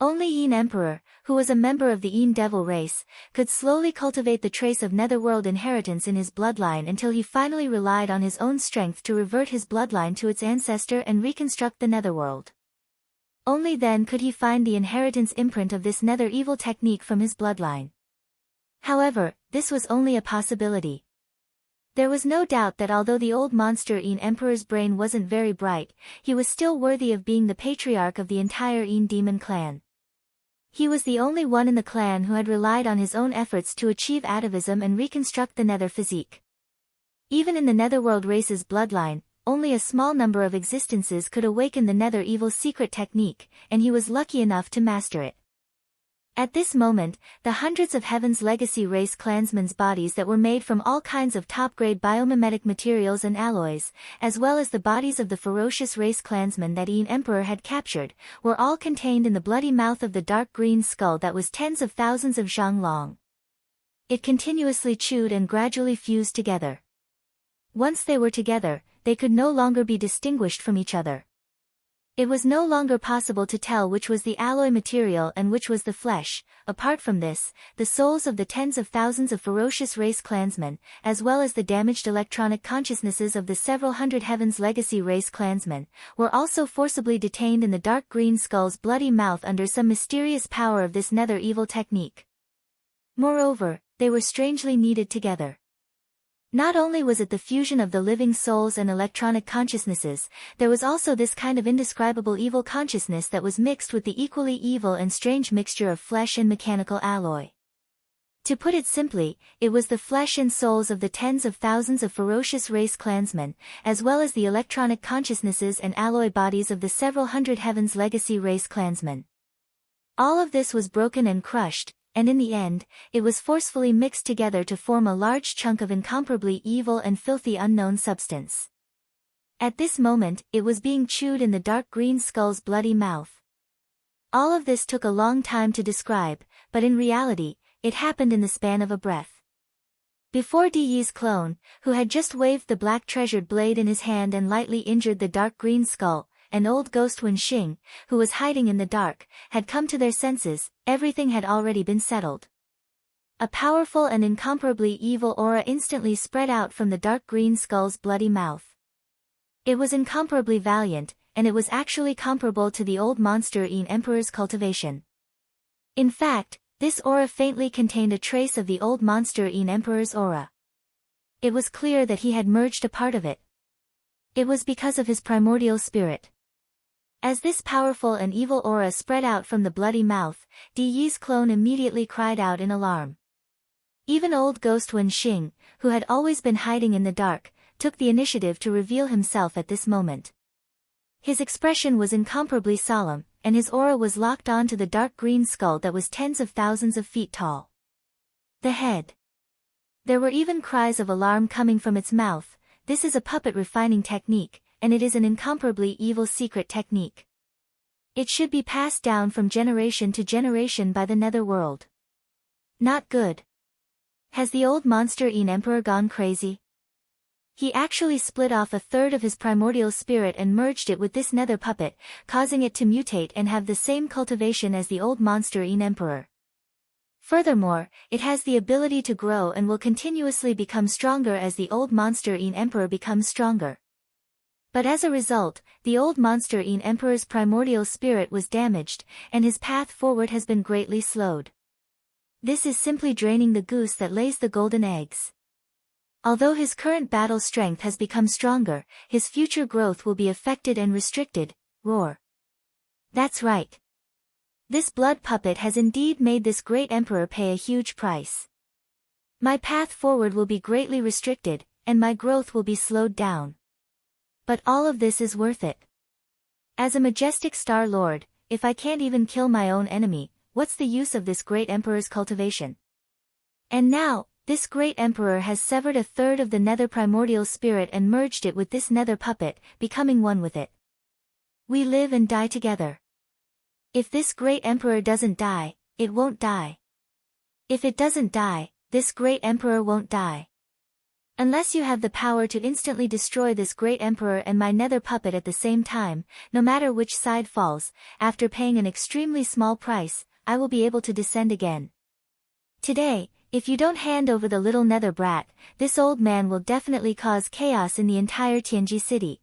Only Yin Emperor, who was a member of the Yin Devil race, could slowly cultivate the trace of netherworld inheritance in his bloodline until he finally relied on his own strength to revert his bloodline to its ancestor and reconstruct the netherworld. Only then could he find the inheritance imprint of this nether evil technique from his bloodline. However, this was only a possibility. There was no doubt that although the old monster Yin Emperor's brain wasn't very bright, he was still worthy of being the patriarch of the entire Yin demon clan. He was the only one in the clan who had relied on his own efforts to achieve atavism and reconstruct the nether physique. Even in the netherworld race's bloodline, only a small number of existences could awaken the nether evil's secret technique, and he was lucky enough to master it. At this moment, the hundreds of Heaven's Legacy race clansmen's bodies that were made from all kinds of top-grade biomimetic materials and alloys, as well as the bodies of the ferocious race clansmen that Yin Emperor had captured, were all contained in the bloody mouth of the dark green skull that was tens of thousands of zhang long. It continuously chewed and gradually fused together. Once they were together, they could no longer be distinguished from each other. It was no longer possible to tell which was the alloy material and which was the flesh. Apart from this, the souls of the tens of thousands of ferocious race clansmen, as well as the damaged electronic consciousnesses of the several hundred Heaven's Legacy race clansmen, were also forcibly detained in the dark green skull's bloody mouth under some mysterious power of this nether evil technique. Moreover, they were strangely kneaded together. Not only was it the fusion of the living souls and electronic consciousnesses, there was also this kind of indescribable evil consciousness that was mixed with the equally evil and strange mixture of flesh and mechanical alloy. To put it simply, it was the flesh and souls of the tens of thousands of ferocious race clansmen, as well as the electronic consciousnesses and alloy bodies of the several hundred Heaven's Legacy race clansmen. All of this was broken and crushed, and in the end, it was forcefully mixed together to form a large chunk of incomparably evil and filthy unknown substance. At this moment, it was being chewed in the dark green skull's bloody mouth. All of this took a long time to describe, but in reality, it happened in the span of a breath. Before Di Yi's clone, who had just waved the black treasured blade in his hand and lightly injured the dark green skull, an old ghost Wen Xing, who was hiding in the dark, had come to their senses, everything had already been settled. A powerful and incomparably evil aura instantly spread out from the dark green skull's bloody mouth. It was incomparably valiant, and it was actually comparable to the old monster Emperor's cultivation. In fact, this aura faintly contained a trace of the old monster Emperor's aura. It was clear that he had merged a part of it. It was because of his primordial spirit. As this powerful and evil aura spread out from the bloody mouth, Di Yi's clone immediately cried out in alarm. Even old ghost Wen Xing, who had always been hiding in the dark, took the initiative to reveal himself at this moment. His expression was incomparably solemn, and his aura was locked on to the dark green skull that was tens of thousands of feet tall. The head. There were even cries of alarm coming from its mouth. This is a puppet refining technique, and it is an incomparably evil secret technique. It should be passed down from generation to generation by the netherworld. Not good. Has the old monster Emperor gone crazy? He actually split off a third of his primordial spirit and merged it with this nether puppet, causing it to mutate and have the same cultivation as the old monster Emperor. Furthermore, it has the ability to grow and will continuously become stronger as the old monster Emperor becomes stronger. But as a result, the old monster Emperor's primordial spirit was damaged, and his path forward has been greatly slowed. This is simply draining the goose that lays the golden eggs. Although his current battle strength has become stronger, his future growth will be affected and restricted. Roar. That's right. This blood puppet has indeed made this great emperor pay a huge price. My path forward will be greatly restricted, and my growth will be slowed down. But all of this is worth it. As a majestic Star Lord, if I can't even kill my own enemy, what's the use of this great emperor's cultivation? And now, this great emperor has severed a third of the nether primordial spirit and merged it with this nether puppet, becoming one with it. We live and die together. If this great emperor doesn't die, it won't die. If it doesn't die, this great emperor won't die. Unless you have the power to instantly destroy this great emperor and my nether puppet at the same time, no matter which side falls, after paying an extremely small price, I will be able to descend again. Today, if you don't hand over the little nether brat, this old man will definitely cause chaos in the entire Tianji city.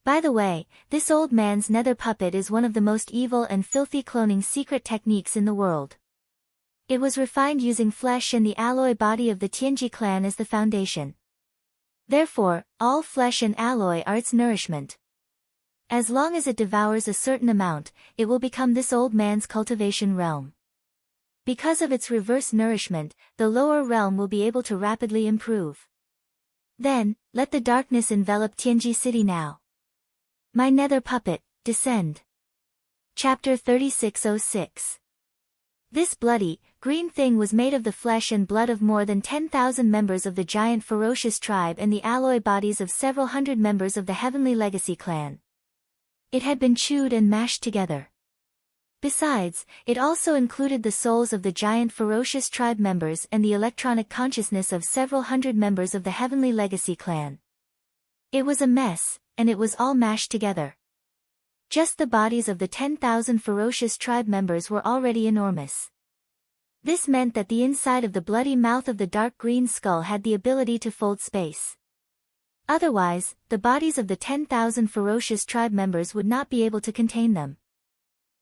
By the way, this old man's nether puppet is one of the most evil and filthy cloning secret techniques in the world. It was refined using flesh and the alloy body of the Tianji clan as the foundation. Therefore, all flesh and alloy are its nourishment. As long as it devours a certain amount, it will become this old man's cultivation realm. Because of its reverse nourishment, the lower realm will be able to rapidly improve. Then, let the darkness envelop Tianji city now. My nether puppet, descend. Chapter 3606. This bloody, green thing was made of the flesh and blood of more than 10,000 members of the giant ferocious tribe and the alloy bodies of several hundred members of the Heavenly Legacy clan. It had been chewed and mashed together. Besides, it also included the souls of the giant ferocious tribe members and the electronic consciousness of several hundred members of the Heavenly Legacy clan. It was a mess, and it was all mashed together. Just the bodies of the 10,000 ferocious tribe members were already enormous. This meant that the inside of the bloody mouth of the dark green skull had the ability to fold space. Otherwise, the bodies of the 10,000 ferocious tribe members would not be able to contain them.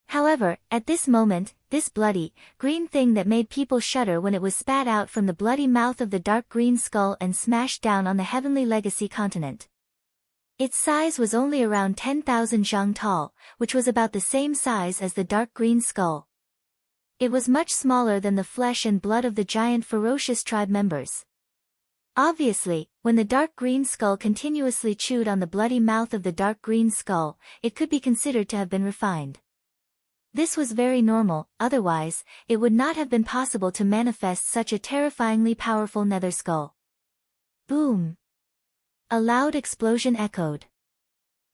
However, at this moment, this bloody, green thing that made people shudder when it was spat out from the bloody mouth of the dark green skull and smashed down on the Heavenly Legacy continent. Its size was only around 10,000 zhang tall, which was about the same size as the dark green skull. It was much smaller than the flesh and blood of the giant ferocious tribe members. Obviously, when the dark green skull continuously chewed on the bloody mouth of the dark green skull, it could be considered to have been refined. This was very normal, otherwise, it would not have been possible to manifest such a terrifyingly powerful nether skull. Boom! A loud explosion echoed.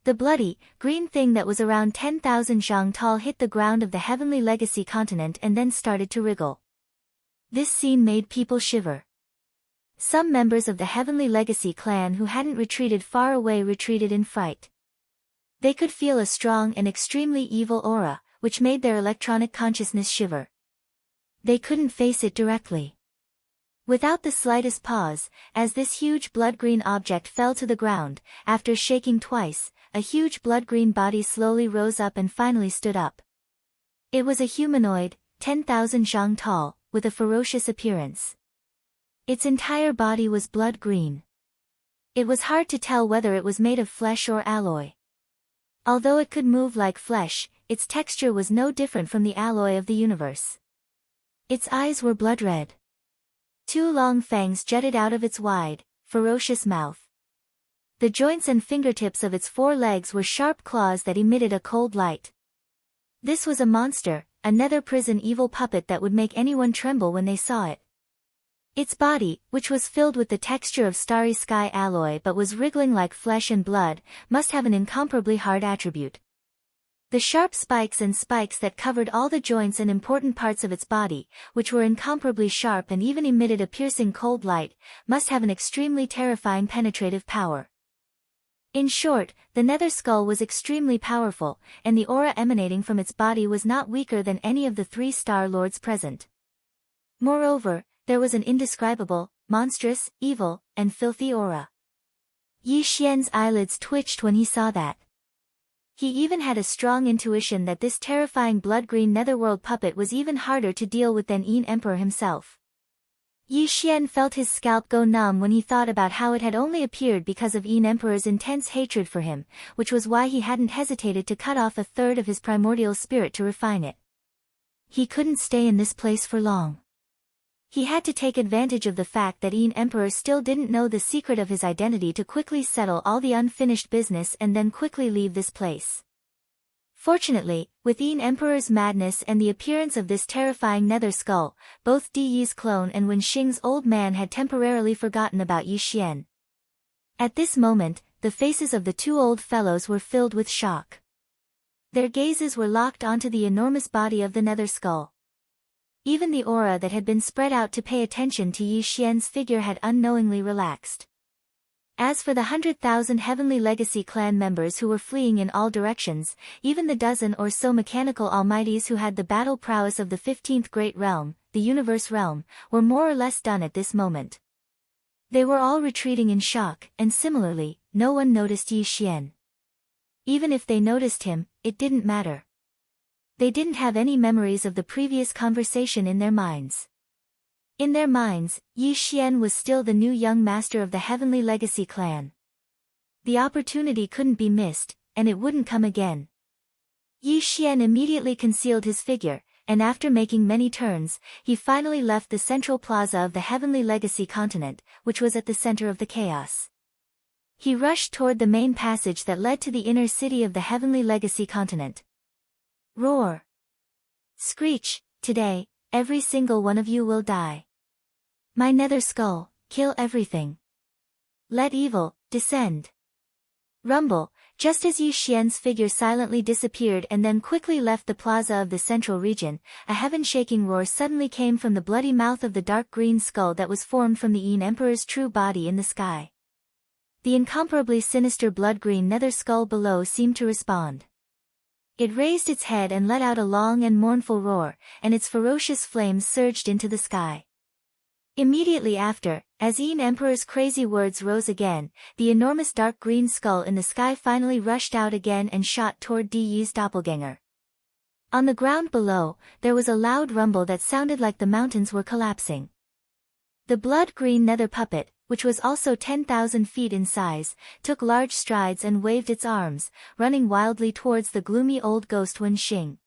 The bloody, green thing that was around 10,000 zhang tall hit the ground of the Heavenly Legacy continent and then started to wriggle. This scene made people shiver. Some members of the Heavenly Legacy clan who hadn't retreated far away retreated in fright. They could feel a strong and extremely evil aura, which made their electronic consciousness shiver. They couldn't face it directly. Without the slightest pause, as this huge blood-green object fell to the ground, after shaking twice, a huge blood-green body slowly rose up and finally stood up. It was a humanoid, 10,000 zhang tall, with a ferocious appearance. Its entire body was blood-green. It was hard to tell whether it was made of flesh or alloy. Although it could move like flesh, its texture was no different from the alloy of the universe. Its eyes were blood-red. Two long fangs jutted out of its wide, ferocious mouth. The joints and fingertips of its four legs were sharp claws that emitted a cold light. This was a monster, a nether prison evil puppet that would make anyone tremble when they saw it. Its body, which was filled with the texture of starry sky alloy but was wriggling like flesh and blood, must have an incomparably hard attribute. The sharp spikes that covered all the joints and important parts of its body, which were incomparably sharp and even emitted a piercing cold light, must have an extremely terrifying penetrative power. In short, the nether skull was extremely powerful, and the aura emanating from its body was not weaker than any of the 3 Star Lords present. Moreover, there was an indescribable, monstrous, evil, and filthy aura. Yi Xian's eyelids twitched when he saw that. He even had a strong intuition that this terrifying blood-green netherworld puppet was even harder to deal with than Yin Emperor himself. Yi Xian felt his scalp go numb when he thought about how it had only appeared because of Yin Emperor's intense hatred for him, which was why he hadn't hesitated to cut off a third of his primordial spirit to refine it. He couldn't stay in this place for long. He had to take advantage of the fact that Yin Emperor still didn't know the secret of his identity to quickly settle all the unfinished business and then quickly leave this place. Fortunately, with Yin Emperor's madness and the appearance of this terrifying nether skull, both Di Yi's clone and Wen Xing's old man had temporarily forgotten about Yi Xian. At this moment, the faces of the 2 old fellows were filled with shock. Their gazes were locked onto the enormous body of the nether skull. Even the aura that had been spread out to pay attention to Yi Xian's figure had unknowingly relaxed. As for the 100,000 Heavenly Legacy clan members who were fleeing in all directions, even the dozen or so mechanical almighties who had the battle prowess of the 15th Great Realm, the Universe Realm, were more or less done at this moment. They were all retreating in shock, and similarly, no one noticed Yi Xian. Even if they noticed him, it didn't matter. They didn't have any memories of the previous conversation in their minds. In their minds, Yi Xian was still the new young master of the Heavenly Legacy clan. The opportunity couldn't be missed, and it wouldn't come again. Yi Xian immediately concealed his figure, and after making many turns, he finally left the central plaza of the Heavenly Legacy continent, which was at the center of the chaos. He rushed toward the main passage that led to the inner city of the Heavenly Legacy continent. Roar! Screech! Today, every single one of you will die. My nether skull, kill everything. Let evil descend. Rumble! Just as Yi Xian's figure silently disappeared and then quickly left the plaza of the central region, a heaven-shaking roar suddenly came from the bloody mouth of the dark green skull that was formed from the Yin Emperor's true body in the sky. The incomparably sinister blood-green nether skull below seemed to respond. It raised its head and let out a long and mournful roar, and its ferocious flames surged into the sky. Immediately after, as Yin Emperor's crazy words rose again, the enormous dark green skull in the sky finally rushed out again and shot toward Di Yi's doppelganger. On the ground below, there was a loud rumble that sounded like the mountains were collapsing. The blood-green nether puppet, which was also 10,000 feet in size, took large strides and waved its arms, running wildly towards the gloomy old ghost Wen Xing.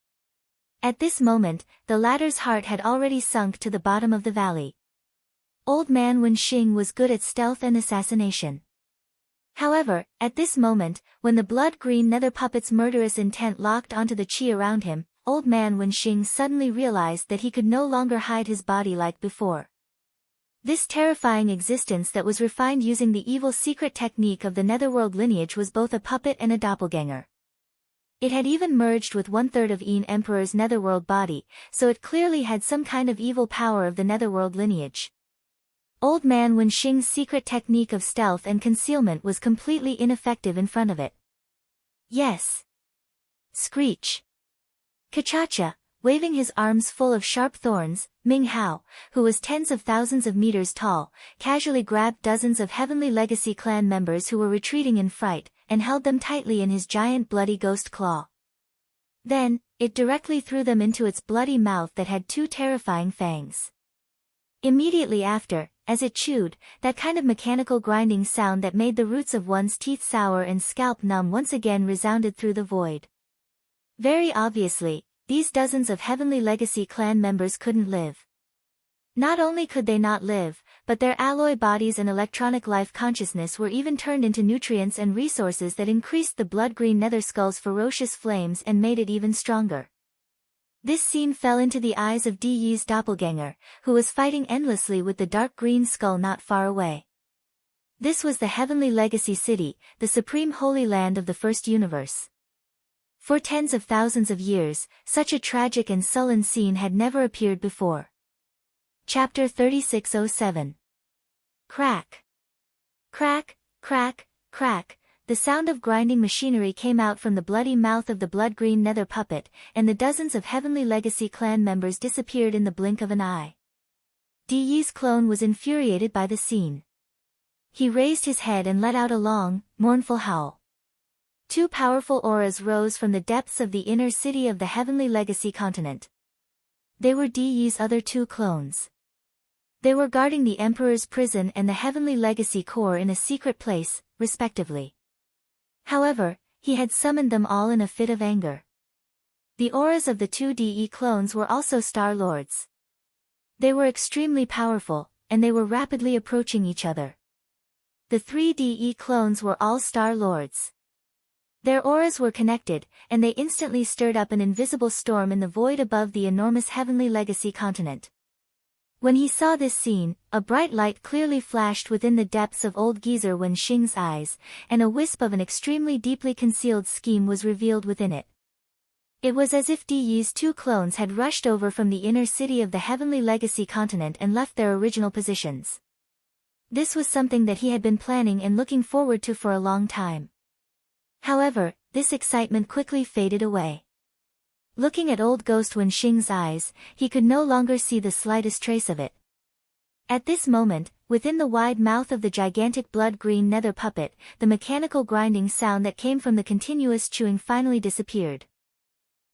At this moment, the latter's heart had already sunk to the bottom of the valley. Old man Wen Xing was good at stealth and assassination. However, at this moment, when the blood-green nether puppet's murderous intent locked onto the chi around him, old man Wen Xing suddenly realized that he could no longer hide his body like before. This terrifying existence that was refined using the evil secret technique of the netherworld lineage was both a puppet and a doppelganger. It had even merged with 1/3 of Yin Emperor's netherworld body, so it clearly had some kind of evil power of the netherworld lineage. Old man Wen Xing's secret technique of stealth and concealment was completely ineffective in front of it. Yes. Screech. Kachacha, waving his arms full of sharp thorns, Ming Hao, who was tens of thousands of meters tall, casually grabbed dozens of Heavenly Legacy clan members who were retreating in fright, and held them tightly in his giant bloody ghost claw. Then, it directly threw them into its bloody mouth that had 2 terrifying fangs. Immediately after, as it chewed, that kind of mechanical grinding sound that made the roots of one's teeth sour and scalp numb once again resounded through the void. Very obviously, these dozens of Heavenly Legacy clan members couldn't live. Not only could they not live, but their alloy bodies and electronic life consciousness were even turned into nutrients and resources that increased the blood-green nether skull's ferocious flames and made it even stronger. This scene fell into the eyes of Di Yi's doppelganger, who was fighting endlessly with the dark green skull not far away. This was the Heavenly Legacy City, the supreme holy land of the first universe. For tens of thousands of years, such a tragic and sullen scene had never appeared before. Chapter 3607. Crack. Crack, crack, crack. The sound of grinding machinery came out from the bloody mouth of the blood-green nether puppet, and the dozens of Heavenly Legacy clan members disappeared in the blink of an eye. Di Yi's clone was infuriated by the scene. He raised his head and let out a long, mournful howl. 2 powerful auras rose from the depths of the inner city of the Heavenly Legacy continent. They were Di Yi's other 2 clones. They were guarding the Emperor's prison and the Heavenly Legacy core in a secret place, respectively. However, he had summoned them all in a fit of anger. The auras of the 2 DE clones were also Star Lords. They were extremely powerful, and they were rapidly approaching each other. The 3 DE clones were all Star Lords. Their auras were connected, and they instantly stirred up an invisible storm in the void above the enormous Heavenly Legacy continent. When he saw this scene, a bright light clearly flashed within the depths of old geezer Wen Xing's eyes, and a wisp of an extremely deeply concealed scheme was revealed within it. It was as if Di Yi's 2 clones had rushed over from the inner city of the Heavenly Legacy continent and left their original positions. This was something that he had been planning and looking forward to for a long time. However, this excitement quickly faded away. Looking at old ghost Wen Xing's eyes, he could no longer see the slightest trace of it. At this moment, within the wide mouth of the gigantic blood-green nether puppet, the mechanical grinding sound that came from the continuous chewing finally disappeared.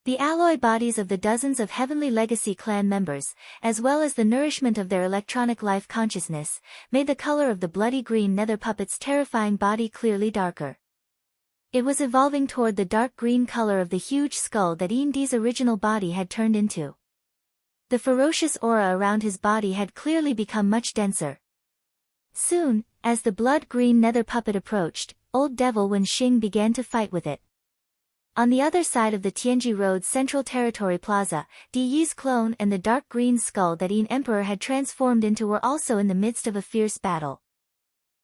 The alloy bodies of the dozens of Heavenly Legacy clan members, as well as the nourishment of their electronic life consciousness, made the color of the bloody green nether puppet's terrifying body clearly darker. It was evolving toward the dark green color of the huge skull that Di's original body had turned into. The ferocious aura around his body had clearly become much denser. Soon, as the blood-green nether puppet approached, old devil Wen Xing began to fight with it. On the other side of the Tianji Road's Central Territory Plaza, Di Yi's clone and the dark green skull that Yin Emperor had transformed into were also in the midst of a fierce battle.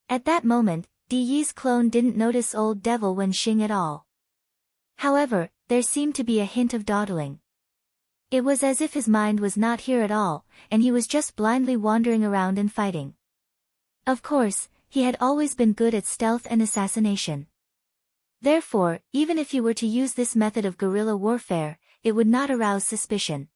At that moment, Di Yi's clone didn't notice old devil Wen Xing at all. However, there seemed to be a hint of dawdling. It was as if his mind was not here at all, and he was just blindly wandering around and fighting. Of course, he had always been good at stealth and assassination. Therefore, even if you were to use this method of guerrilla warfare, it would not arouse suspicion.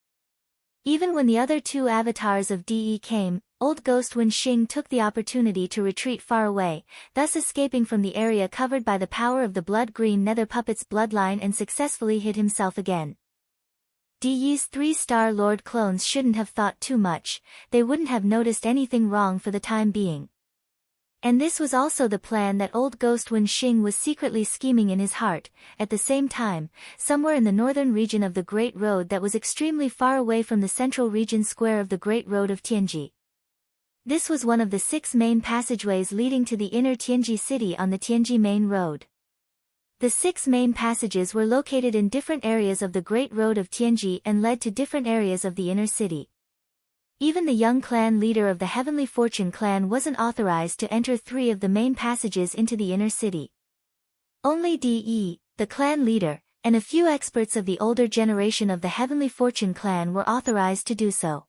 Even when the other two avatars of De came, Old Ghost Wen Xing took the opportunity to retreat far away, thus escaping from the area covered by the power of the blood-green nether puppet's bloodline and successfully hid himself again. De's 3-star Lord clones shouldn't have thought too much, they wouldn't have noticed anything wrong for the time being. And this was also the plan that Old Ghost Wen Xing was secretly scheming in his heart. At the same time, somewhere in the northern region of the Great Road that was extremely far away from the central region square of the Great Road of Tianji. This was one of the 6 main passageways leading to the inner Tianji city on the Tianji Main Road. The 6 main passages were located in different areas of the Great Road of Tianji and led to different areas of the inner city. Even the young clan leader of the Heavenly Fortune clan wasn't authorized to enter 3 of the main passages into the inner city. Only De, the clan leader, and a few experts of the older generation of the Heavenly Fortune clan were authorized to do so.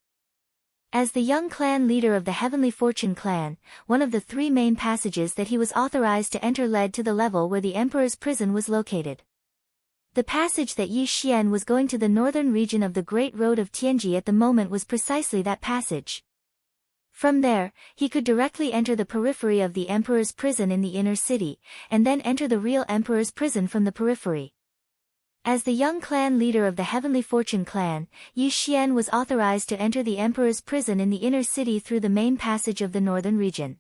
As the young clan leader of the Heavenly Fortune clan, one of the 3 main passages that he was authorized to enter led to the level where the Emperor's prison was located. The passage that Yi Xian was going to the northern region of the Great Road of Tianji at the moment was precisely that passage. From there, he could directly enter the periphery of the Emperor's prison in the inner city, and then enter the real Emperor's prison from the periphery. As the young clan leader of the Heavenly Fortune clan, Yi Xian was authorized to enter the Emperor's prison in the inner city through the main passage of the northern region.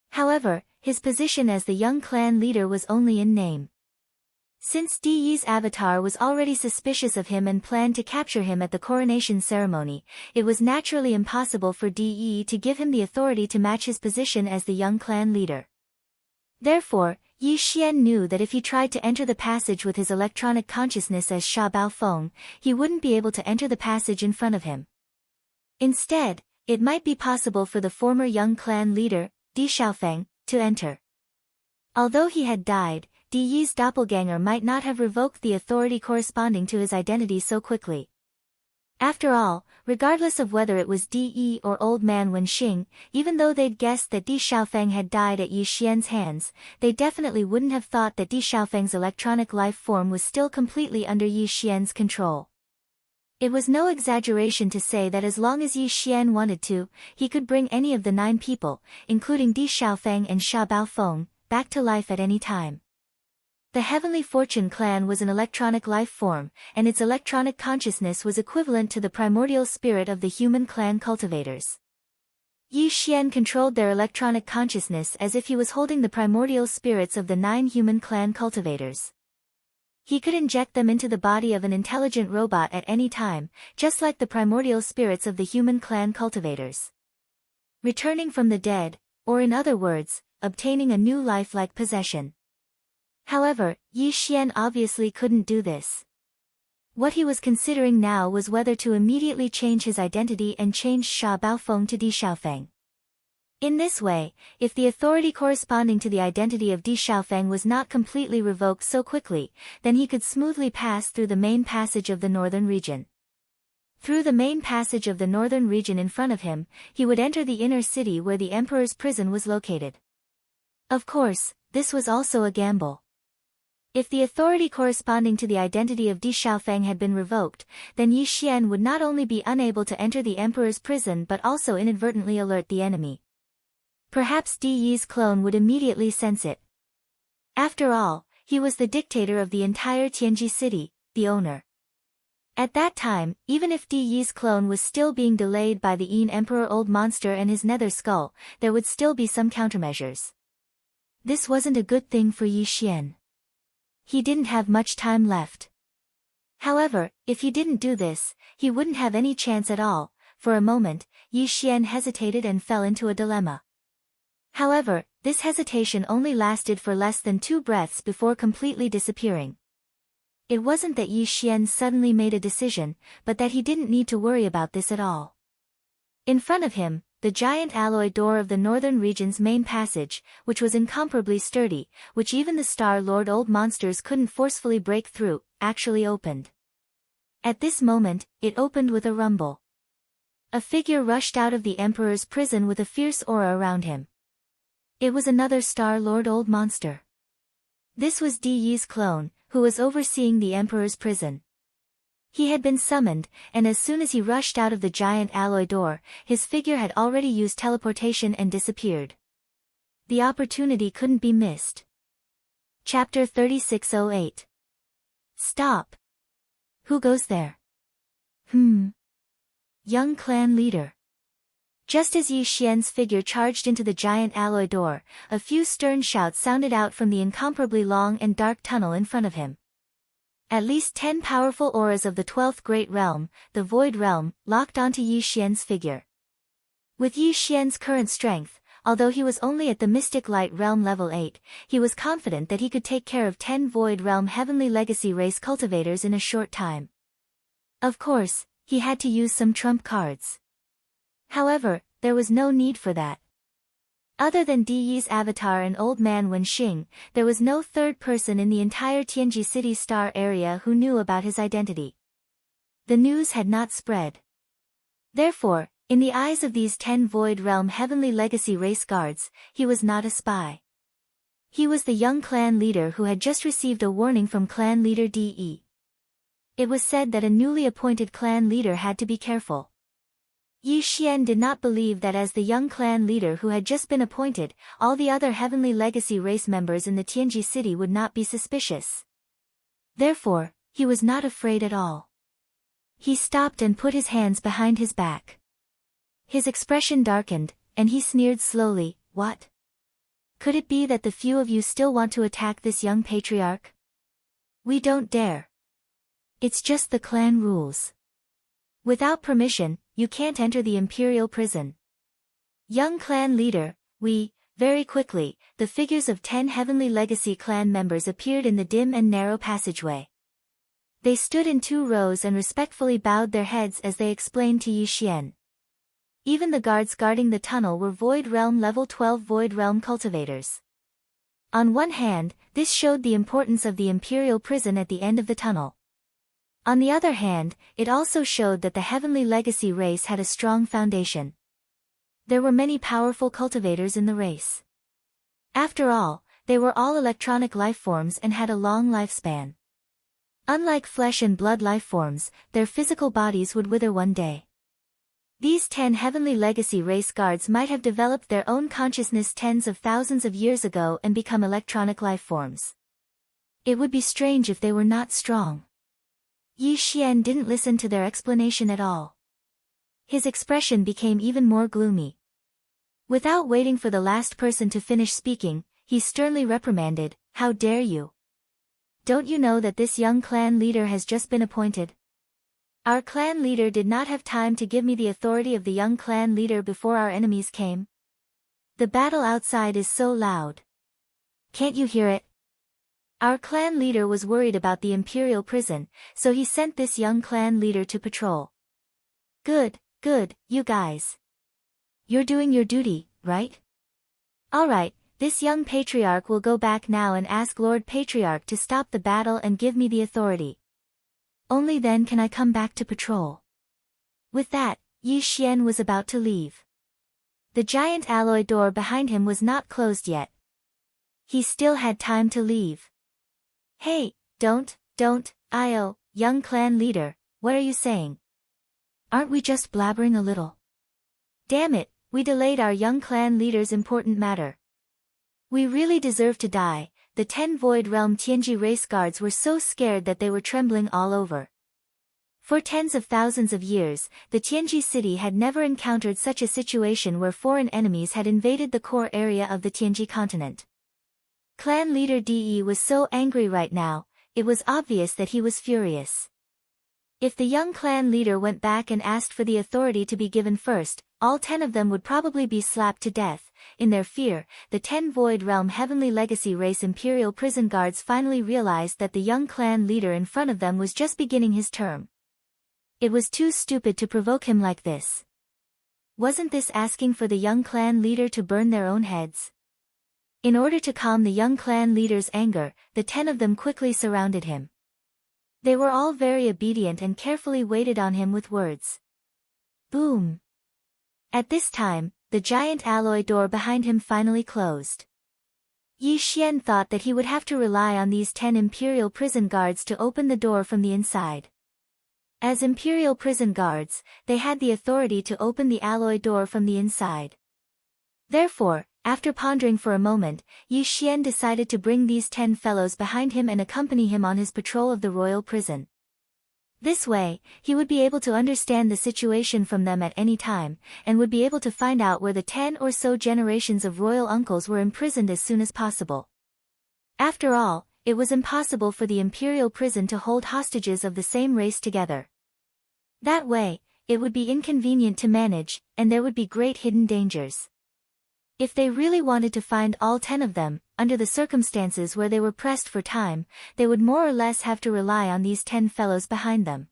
However, his position as the young clan leader was only in name. Since De's avatar was already suspicious of him and planned to capture him at the coronation ceremony, it was naturally impossible for De to give him the authority to match his position as the young clan leader. Therefore, Yi Xian knew that if he tried to enter the passage with his electronic consciousness as Sha Baofeng, he wouldn't be able to enter the passage in front of him. Instead, it might be possible for the former young clan leader, Di Xiaofeng, to enter. Although he had died, De's doppelganger might not have revoked the authority corresponding to his identity so quickly. After all, regardless of whether it was De or Old Man Wen Xing, even though they'd guessed that Di Xiaofeng had died at Yi Xian's hands, they definitely wouldn't have thought that Di Xiaofeng's electronic life form was still completely under Yi Xian's control. It was no exaggeration to say that as long as Yi Xian wanted to, he could bring any of the 9 people, including Di Xiaofeng and Sha Baofeng, back to life at any time. The Heavenly Fortune clan was an electronic life form, and its electronic consciousness was equivalent to the primordial spirit of the human clan cultivators. Yi Xian controlled their electronic consciousness as if he was holding the primordial spirits of the 9 human clan cultivators. He could inject them into the body of an intelligent robot at any time, just like the primordial spirits of the human clan cultivators. Returning from the dead, or in other words, obtaining a new life-like possession. However, Yi Xian obviously couldn't do this. What he was considering now was whether to immediately change his identity and change Sha Baofeng to Di Xiaofeng. In this way, if the authority corresponding to the identity of Di Xiaofeng was not completely revoked so quickly, then he could smoothly pass through the main passage of the northern region. Through the main passage of the northern region in front of him, he would enter the inner city where the Emperor's prison was located. Of course, this was also a gamble. If the authority corresponding to the identity of Di Xiaofeng had been revoked, then Yi Xian would not only be unable to enter the Emperor's prison but also inadvertently alert the enemy. Perhaps De's clone would immediately sense it. After all, he was the dictator of the entire Tianji city, the owner. At that time, even if De's clone was still being delayed by the Yin Emperor Old Monster and his nether skull, there would still be some countermeasures. This wasn't a good thing for Yi Xian. He didn't have much time left. However, if he didn't do this, he wouldn't have any chance at all. For a moment, Yi Xian hesitated and fell into a dilemma. However, this hesitation only lasted for less than 2 breaths before completely disappearing. It wasn't that Yi Xian suddenly made a decision, but that he didn't need to worry about this at all. In front of him, the giant alloy door of the northern region's main passage, which was incomparably sturdy, which even the Star Lord Old Monsters couldn't forcefully break through, actually opened. At this moment, it opened with a rumble. A figure rushed out of the Emperor's prison with a fierce aura around him. It was another Star Lord Old Monster. This was Di Yi's clone, who was overseeing the Emperor's prison. He had been summoned, and as soon as he rushed out of the giant alloy door, his figure had already used teleportation and disappeared. The opportunity couldn't be missed. Chapter 3608. Stop. Who goes there? Young clan leader. Just as Yi Xian's figure charged into the giant alloy door, a few stern shouts sounded out from the incomparably long and dark tunnel in front of him. At least 10 powerful auras of the 12th Great Realm, the Void Realm, locked onto Yi Xian's figure. With Yi Xian's current strength, although he was only at the Mystic Light Realm level 8, he was confident that he could take care of 10 Void Realm Heavenly Legacy race cultivators in a short time. Of course, he had to use some trump cards. However, there was no need for that. Other than Di Yi's avatar and old man Wenxing, there was no third person in the entire Tianji City Star area who knew about his identity. The news had not spread. Therefore, in the eyes of these 10 Void Realm Heavenly Legacy race guards, he was not a spy. He was the young clan leader who had just received a warning from clan leader Di Yi. It was said that a newly appointed clan leader had to be careful. Yi Xian did not believe that as the young clan leader who had just been appointed, all the other Heavenly Legacy race members in the Tianji city would not be suspicious. Therefore, he was not afraid at all. He stopped and put his hands behind his back. His expression darkened, and he sneered slowly, "What? Could it be that the few of you still want to attack this young patriarch? We don't dare. It's just the clan rules. Without permission, you can't enter the Imperial prison." Young clan leader, very quickly, the figures of 10 Heavenly Legacy clan members appeared in the dim and narrow passageway. They stood in 2 rows and respectfully bowed their heads as they explained to Yi Xian. Even the guards guarding the tunnel were Void Realm Level 12 Void Realm cultivators. On one hand, this showed the importance of the Imperial prison at the end of the tunnel. On the other hand, it also showed that the Heavenly Legacy race had a strong foundation. There were many powerful cultivators in the race. After all, they were all electronic lifeforms and had a long lifespan. Unlike flesh and blood lifeforms, their physical bodies would wither one day. These 10 Heavenly Legacy race guards might have developed their own consciousness tens of thousands of years ago and become electronic lifeforms. It would be strange if they were not strong. Yi Xian didn't listen to their explanation at all. His expression became even more gloomy. Without waiting for the last person to finish speaking, he sternly reprimanded, "How dare you? Don't you know that this young clan leader has just been appointed? Our clan leader did not have time to give me the authority of the young clan leader before our enemies came. The battle outside is so loud. Can't you hear it? Our clan leader was worried about the Imperial prison, so he sent this young clan leader to patrol." Good, you guys. You're doing your duty, right? Alright, this young patriarch will go back now and ask Lord Patriarch to stop the battle and give me the authority. Only then can I come back to patrol. With that, Yi Xian was about to leave. The giant alloy door behind him was not closed yet. He still had time to leave. "Hey, don't, young clan leader, what are you saying? Aren't we just blabbering a little? Damn it, we delayed our young clan leader's important matter. We really deserve to die." The 10 Void Realm Tianji race guards were so scared that they were trembling all over. For tens of thousands of years, the Tianji city had never encountered such a situation where foreign enemies had invaded the core area of the Tianji continent. Clan leader Di Yi was so angry right now, it was obvious that he was furious. If the young clan leader went back and asked for the authority to be given first, all 10 of them would probably be slapped to death. In their fear, the 10 Void Realm Heavenly Legacy race Imperial prison guards finally realized that the young clan leader in front of them was just beginning his term. It was too stupid to provoke him like this. Wasn't this asking for the young clan leader to burn their own heads? In order to calm the young clan leader's anger, the 10 of them quickly surrounded him. They were all very obedient and carefully waited on him with words. Boom! At this time, the giant alloy door behind him finally closed. Yi Xian thought that he would have to rely on these 10 imperial prison guards to open the door from the inside. As imperial prison guards, they had the authority to open the alloy door from the inside. Therefore, after pondering for a moment, Yi Xian decided to bring these 10 fellows behind him and accompany him on his patrol of the royal prison. This way, he would be able to understand the situation from them at any time, and would be able to find out where the 10 or so generations of royal uncles were imprisoned as soon as possible. After all, it was impossible for the imperial prison to hold hostages of the same race together. That way, it would be inconvenient to manage, and there would be great hidden dangers. If they really wanted to find all 10 of them, under the circumstances where they were pressed for time, they would more or less have to rely on these 10 fellows behind them.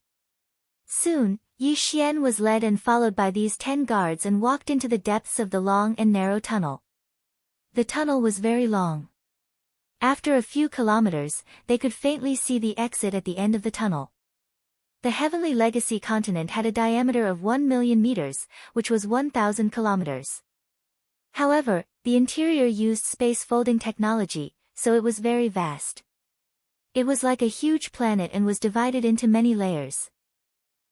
Soon, Yi Xian was led and followed by these 10 guards and walked into the depths of the long and narrow tunnel. The tunnel was very long. After a few kilometers, they could faintly see the exit at the end of the tunnel. The Heavenly Legacy continent had a diameter of 1 million meters, which was 1,000 kilometers. However, the interior used space folding technology, so it was very vast. It was like a huge planet and was divided into many layers.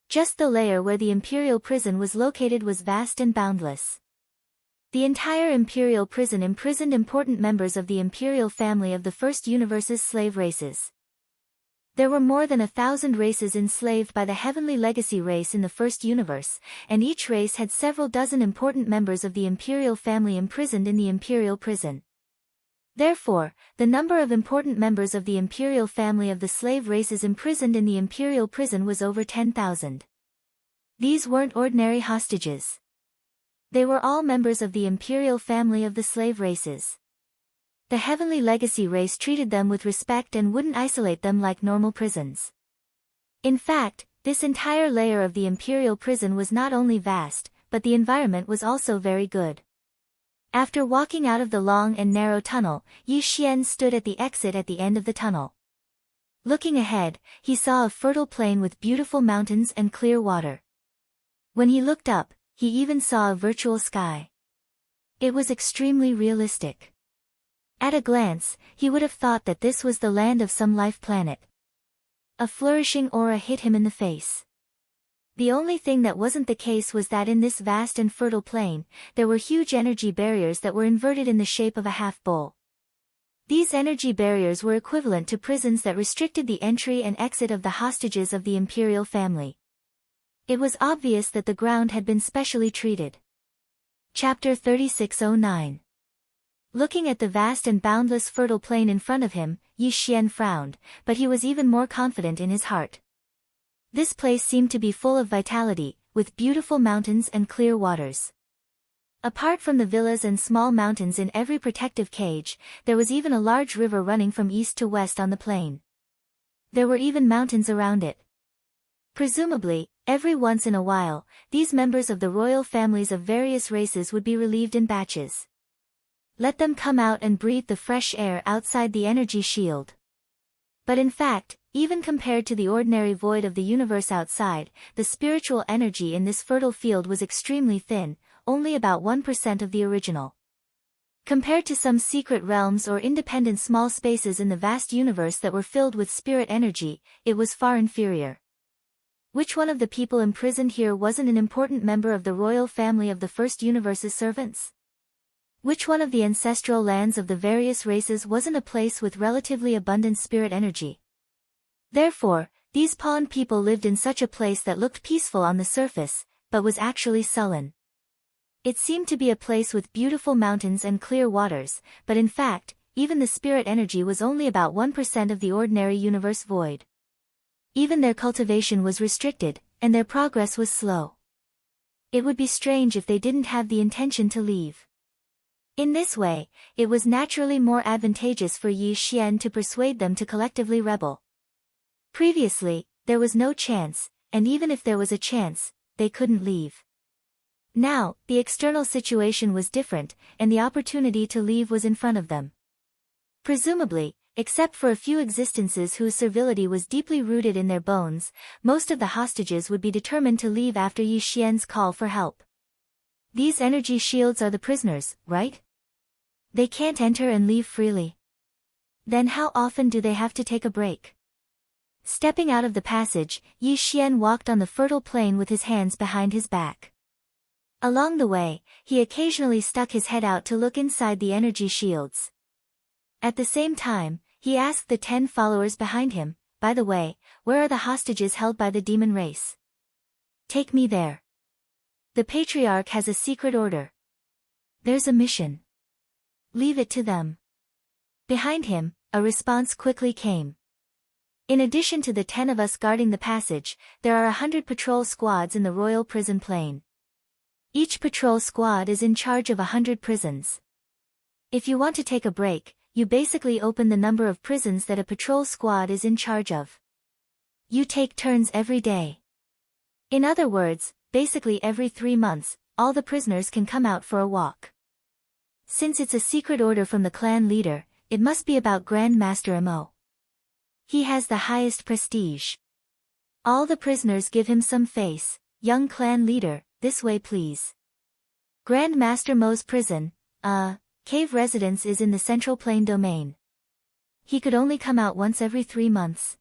Just the layer where the imperial prison was located was vast and boundless. The entire imperial prison imprisoned important members of the imperial family of the first universe's slave races. There were more than 1,000 races enslaved by the Heavenly Legacy race in the first universe, and each race had several dozen important members of the imperial family imprisoned in the imperial prison. Therefore, the number of important members of the imperial family of the slave races imprisoned in the imperial prison was over 10,000. These weren't ordinary hostages. They were all members of the imperial family of the slave races. The Heavenly Legacy race treated them with respect and wouldn't isolate them like normal prisons. In fact, this entire layer of the imperial prison was not only vast, but the environment was also very good. After walking out of the long and narrow tunnel, Yi Xian stood at the exit at the end of the tunnel. Looking ahead, he saw a fertile plain with beautiful mountains and clear water. When he looked up, he even saw a virtual sky. It was extremely realistic. At a glance, he would have thought that this was the land of some life planet. A flourishing aura hit him in the face. The only thing that wasn't the case was that in this vast and fertile plain, there were huge energy barriers that were inverted in the shape of a half bowl. These energy barriers were equivalent to prisons that restricted the entry and exit of the hostages of the imperial family. It was obvious that the ground had been specially treated. Chapter 3609. Looking at the vast and boundless fertile plain in front of him, Yi Xian frowned, but he was even more confident in his heart. This place seemed to be full of vitality, with beautiful mountains and clear waters. Apart from the villas and small mountains in every protective cage, there was even a large river running from east to west on the plain. There were even mountains around it. Presumably, every once in a while, these members of the royal families of various races would be relieved in batches. Let them come out and breathe the fresh air outside the energy shield. But in fact, even compared to the ordinary void of the universe outside, the spiritual energy in this fertile field was extremely thin, only about 1% of the original. Compared to some secret realms or independent small spaces in the vast universe that were filled with spirit energy, it was far inferior. Which one of the people imprisoned here wasn't an important member of the royal family of the first universe's servants? Which one of the ancestral lands of the various races wasn't a place with relatively abundant spirit energy? Therefore, these pawned people lived in such a place that looked peaceful on the surface, but was actually sullen. It seemed to be a place with beautiful mountains and clear waters, but in fact, even the spirit energy was only about 1% of the ordinary universe void. Even their cultivation was restricted, and their progress was slow. It would be strange if they didn't have the intention to leave. In this way, it was naturally more advantageous for Yi Xian to persuade them to collectively rebel. Previously, there was no chance, and even if there was a chance, they couldn't leave. Now, the external situation was different, and the opportunity to leave was in front of them. Presumably, except for a few existences whose servility was deeply rooted in their bones, most of the hostages would be determined to leave after Yi Xian's call for help. These energy shields are the prisoners, right? They can't enter and leave freely. Then how often do they have to take a break? Stepping out of the passage, Yi Xian walked on the fertile plain with his hands behind his back. Along the way, he occasionally stuck his head out to look inside the energy shields. At the same time, he asked the 10 followers behind him, "By the way, where are the hostages held by the demon race? Take me there. The patriarch has a secret order. There's a mission. Leave it to them." Behind him, a response quickly came. "In addition to the 10 of us guarding the passage, there are 100 patrol squads in the royal prison plain. Each patrol squad is in charge of 100 prisons. If you want to take a break, you basically open the number of prisons that a patrol squad is in charge of. You take turns every day. In other words, basically every 3 months, all the prisoners can come out for a walk. Since it's a secret order from the clan leader, it must be about Grand Master Mo. He has the highest prestige. All the prisoners give him some face. Young clan leader, this way please. Grand Master Mo's prison, cave residence is in the Central Plain domain. He could only come out once every 3 months.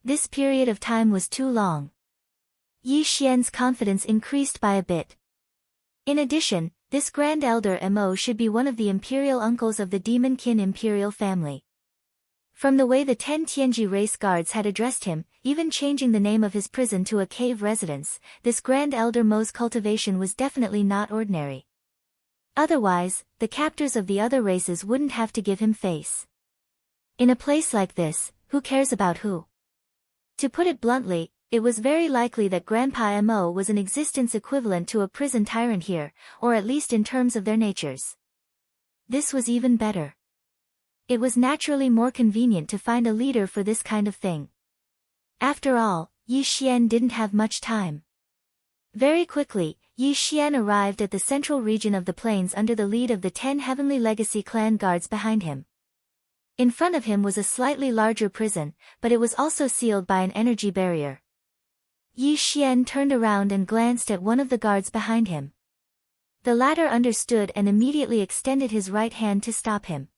This period of time was too long. Yi Xian's confidence increased by a bit. In addition, this Grand Elder Mo should be one of the imperial uncles of the Demon Kin imperial family. From the way the 10 Tianji race guards had addressed him, even changing the name of his prison to a cave residence, this Grand Elder Mo's cultivation was definitely not ordinary. Otherwise, the captors of the other races wouldn't have to give him face. In a place like this, who cares about who? To put it bluntly, it was very likely that Grandpa Mo was an existence equivalent to a prison tyrant here, or at least in terms of their natures. This was even better. It was naturally more convenient to find a leader for this kind of thing. After all, Yi Xian didn't have much time. Very quickly, Yi Xian arrived at the central region of the plains under the lead of the 10 Heavenly Legacy clan guards behind him. In front of him was a slightly larger prison, but it was also sealed by an energy barrier. Yi Xian turned around and glanced at one of the guards behind him. The latter understood and immediately extended his right hand to stop him.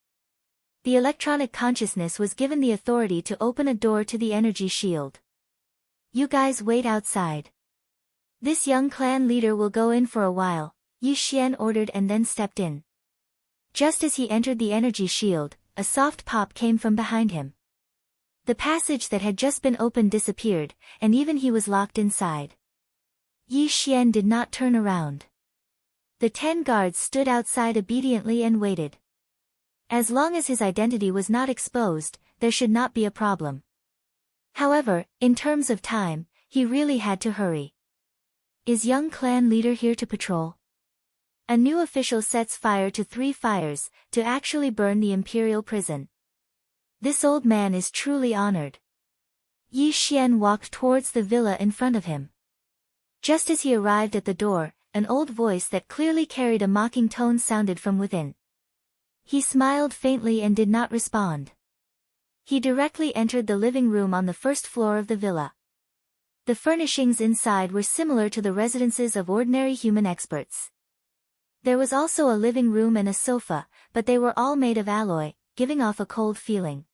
The electronic consciousness was given the authority to open a door to the energy shield. "You guys wait outside. This young clan leader will go in for a while," Yi Xian ordered and then stepped in. Just as he entered the energy shield, a soft pop came from behind him. The passage that had just been opened disappeared, and even he was locked inside. Yi Xian did not turn around. The 10 guards stood outside obediently and waited. As long as his identity was not exposed, there should not be a problem. However, in terms of time, he really had to hurry. "Is young clan leader here to patrol?" A new official sets fire to 3 fires, to actually burn the imperial prison. This old man is truly honored. Yi Xian walked towards the villa in front of him. Just as he arrived at the door, an old voice that clearly carried a mocking tone sounded from within. He smiled faintly and did not respond. He directly entered the living room on the first floor of the villa. The furnishings inside were similar to the residences of ordinary human experts. There was also a living room and a sofa, but they were all made of alloy, giving off a cold feeling.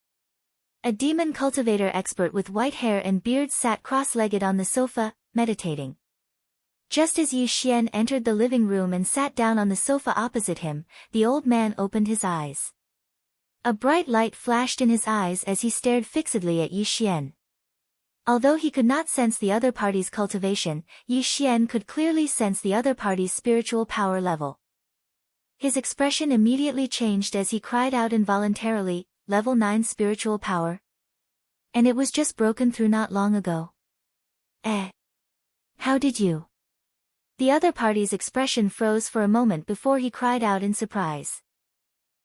A demon cultivator expert with white hair and beard sat cross-legged on the sofa, meditating. Just as Yi Xian entered the living room and sat down on the sofa opposite him, the old man opened his eyes. A bright light flashed in his eyes as he stared fixedly at Yi Xian. Although he could not sense the other party's cultivation, Yi Xian could clearly sense the other party's spiritual power level. His expression immediately changed as he cried out involuntarily, "Level 9 spiritual power? And it was just broken through not long ago. How did you?" The other party's expression froze for a moment before he cried out in surprise.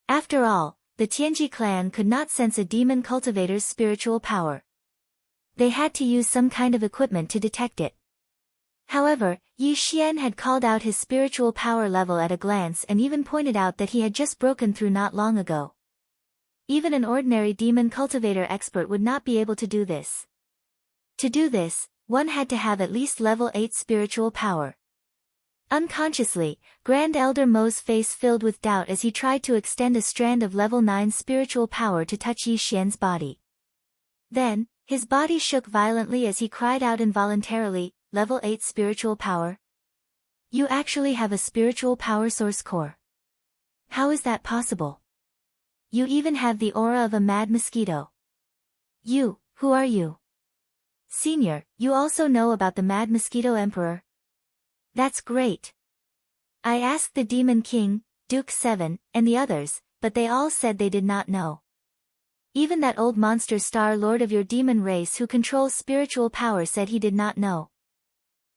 After all, the Tianji clan could not sense a demon cultivator's spiritual power. They had to use some kind of equipment to detect it. However, Yi Xian had called out his spiritual power level at a glance and even pointed out that he had just broken through not long ago. Even an ordinary demon cultivator expert would not be able to do this. To do this, one had to have at least level 8 spiritual power. Unconsciously, Grand Elder Mo's face filled with doubt as he tried to extend a strand of level 9 spiritual power to touch Yi Xian's body. Then, his body shook violently as he cried out involuntarily, level 8 spiritual power? You actually have a spiritual power source core. How is that possible? You even have the aura of a mad mosquito. You, who are you? Senior, you also know about the mad mosquito emperor? That's great. I asked the Demon King, Duke 7, and the others, but they all said they did not know. Even that old monster Star Lord of your demon race who controls spiritual power said he did not know.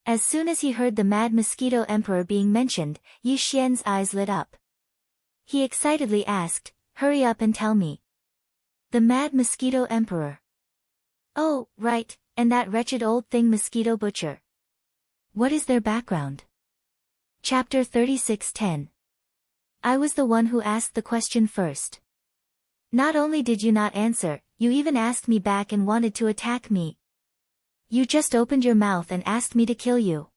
As soon as he heard the Mad Mosquito Emperor being mentioned, Yi Xian's eyes lit up. He excitedly asked, hurry up and tell me. The Mad Mosquito Emperor. Oh, right, and that wretched old thing Mosquito Butcher. What is their background? Chapter 36:10. I was the one who asked the question first. Not only did you not answer, you even asked me back and wanted to attack me. You just opened your mouth and asked me to kill you.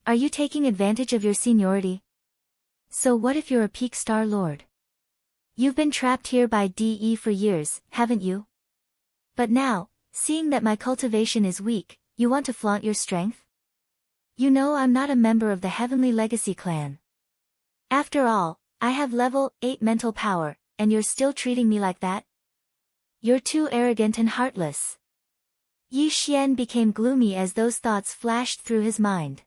Are you taking advantage of your seniority? So what if you're a peak Star Lord? You've been trapped here by DE for years, haven't you? But now, seeing that my cultivation is weak, you want to flaunt your strength? You know I'm not a member of the Heavenly Legacy clan. After all, I have level 8 mental power, and you're still treating me like that? You're too arrogant and heartless. Yi Xian became gloomy as those thoughts flashed through his mind.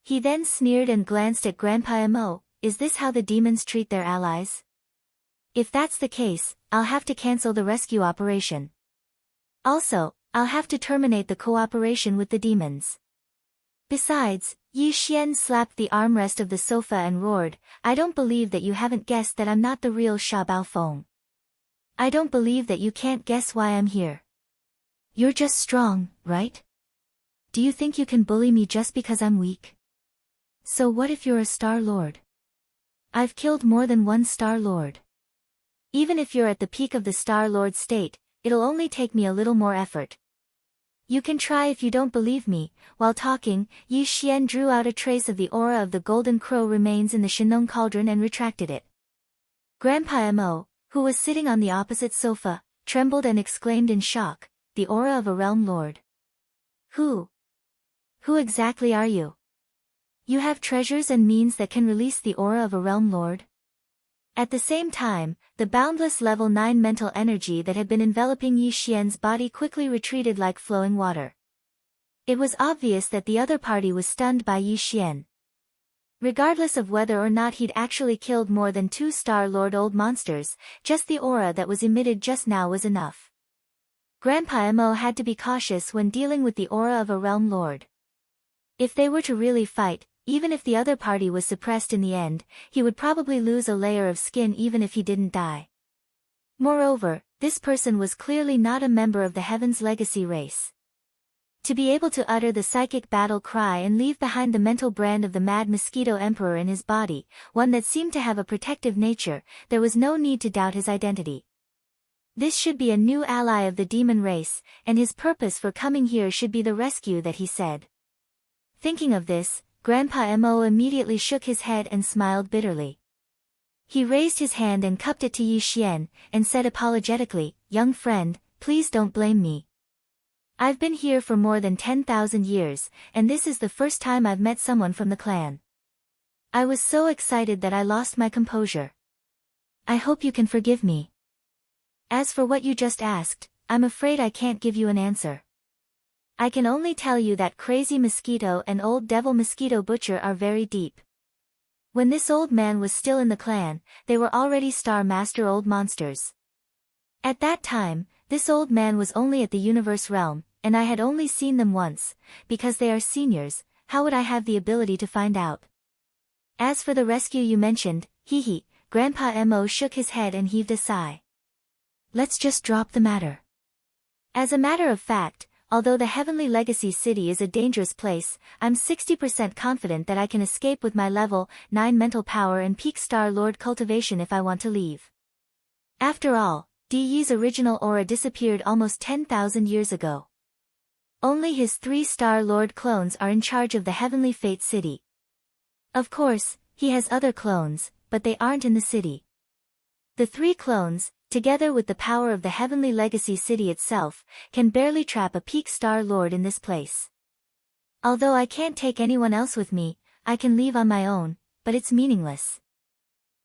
He then sneered and glanced at Grandpa Mo, is this how the demons treat their allies? If that's the case, I'll have to cancel the rescue operation. Also, I'll have to terminate the cooperation with the demons. Besides, Yi Xian slapped the armrest of the sofa and roared, I don't believe that you haven't guessed that I'm not the real Sha Baofeng. I don't believe that you can't guess why I'm here. You're just strong, right? Do you think you can bully me just because I'm weak? So what if you're a Star Lord? I've killed more than one Star Lord. Even if you're at the peak of the Star Lord state, it'll only take me a little more effort. You can try if you don't believe me. While talking, Yi Xian drew out a trace of the aura of the golden crow remains in the Shenong cauldron and retracted it. Grandpa Mo, who was sitting on the opposite sofa, trembled and exclaimed in shock, the aura of a realm lord. Who exactly are you? You have treasures and means that can release the aura of a realm lord? At the same time, the boundless level 9 mental energy that had been enveloping Yi Xian's body quickly retreated like flowing water. It was obvious that the other party was stunned by Yi Xian. Regardless of whether or not he'd actually killed more than 2 Star Lord old monsters, just the aura that was emitted just now was enough. Grandpa Mo had to be cautious when dealing with the aura of a realm lord. If they were to really fight, even if the other party was suppressed in the end, he would probably lose a layer of skin even if he didn't die. Moreover, this person was clearly not a member of the Heaven's Legacy race. To be able to utter the psychic battle cry and leave behind the mental brand of the Mad Mosquito Emperor in his body, one that seemed to have a protective nature, there was no need to doubt his identity. This should be a new ally of the demon race, and his purpose for coming here should be the rescue that he said. Thinking of this, Grandpa Mo immediately shook his head and smiled bitterly. He raised his hand and cupped it to Yi Xian, and said apologetically, young friend, please don't blame me. I've been here for more than 10,000 years, and this is the first time I've met someone from the clan. I was so excited that I lost my composure. I hope you can forgive me. As for what you just asked, I'm afraid I can't give you an answer. I can only tell you that Crazy Mosquito and Old Devil Mosquito Butcher are very deep. When this old man was still in the clan, they were already Star Master old monsters. At that time, this old man was only at the universe realm, and I had only seen them once. Because they are seniors, how would I have the ability to find out? As for the rescue you mentioned, Grandpa Mo shook his head and heaved a sigh. Let's just drop the matter. As a matter of fact, although the Heavenly Legacy City is a dangerous place, I'm 60% confident that I can escape with my level 9 mental power and peak Star Lord cultivation if I want to leave. After all, DE's original aura disappeared almost 10,000 years ago. Only his 3 Star Lord clones are in charge of the Heavenly Fate City. Of course, he has other clones, but they aren't in the city. The 3 clones, together with the power of the Heavenly Legacy City itself, can barely trap a peak Star Lord in this place. Although I can't take anyone else with me, I can leave on my own, but it's meaningless.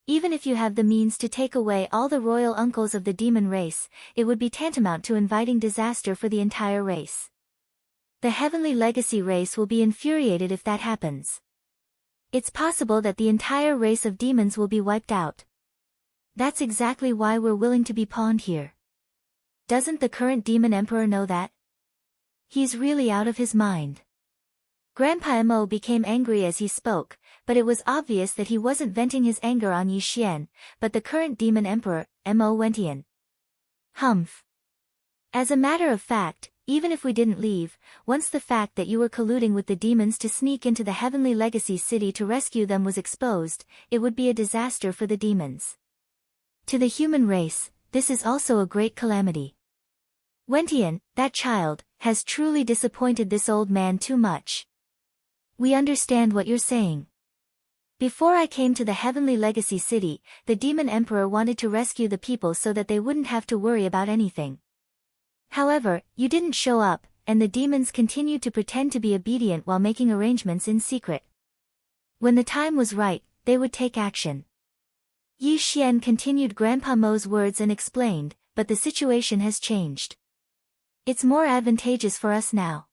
Even if you have the means to take away all the royal uncles of the demon race, it would be tantamount to inviting disaster for the entire race. The Heavenly Legacy race will be infuriated if that happens. It's possible that the entire race of demons will be wiped out. That's exactly why we're willing to be pawned here. Doesn't the current demon emperor know that? He's really out of his mind. Grandpa Mo became angry as he spoke, but it was obvious that he wasn't venting his anger on Yi Xian, but the current demon emperor, Mo Wentian. Humph. As a matter of fact, even if we didn't leave, once the fact that you were colluding with the demons to sneak into the Heavenly Legacy City to rescue them was exposed, it would be a disaster for the demons. To the human race, this is also a great calamity. Wentian, that child, has truly disappointed this old man too much. We understand what you're saying. Before I came to the Heavenly Legacy City, the Demon Emperor wanted to rescue the people so that they wouldn't have to worry about anything. However, you didn't show up, and the demons continued to pretend to be obedient while making arrangements in secret. When the time was right, they would take action. Yi Xian continued Grandpa Mo's words and explained, but the situation has changed. It's more advantageous for us now.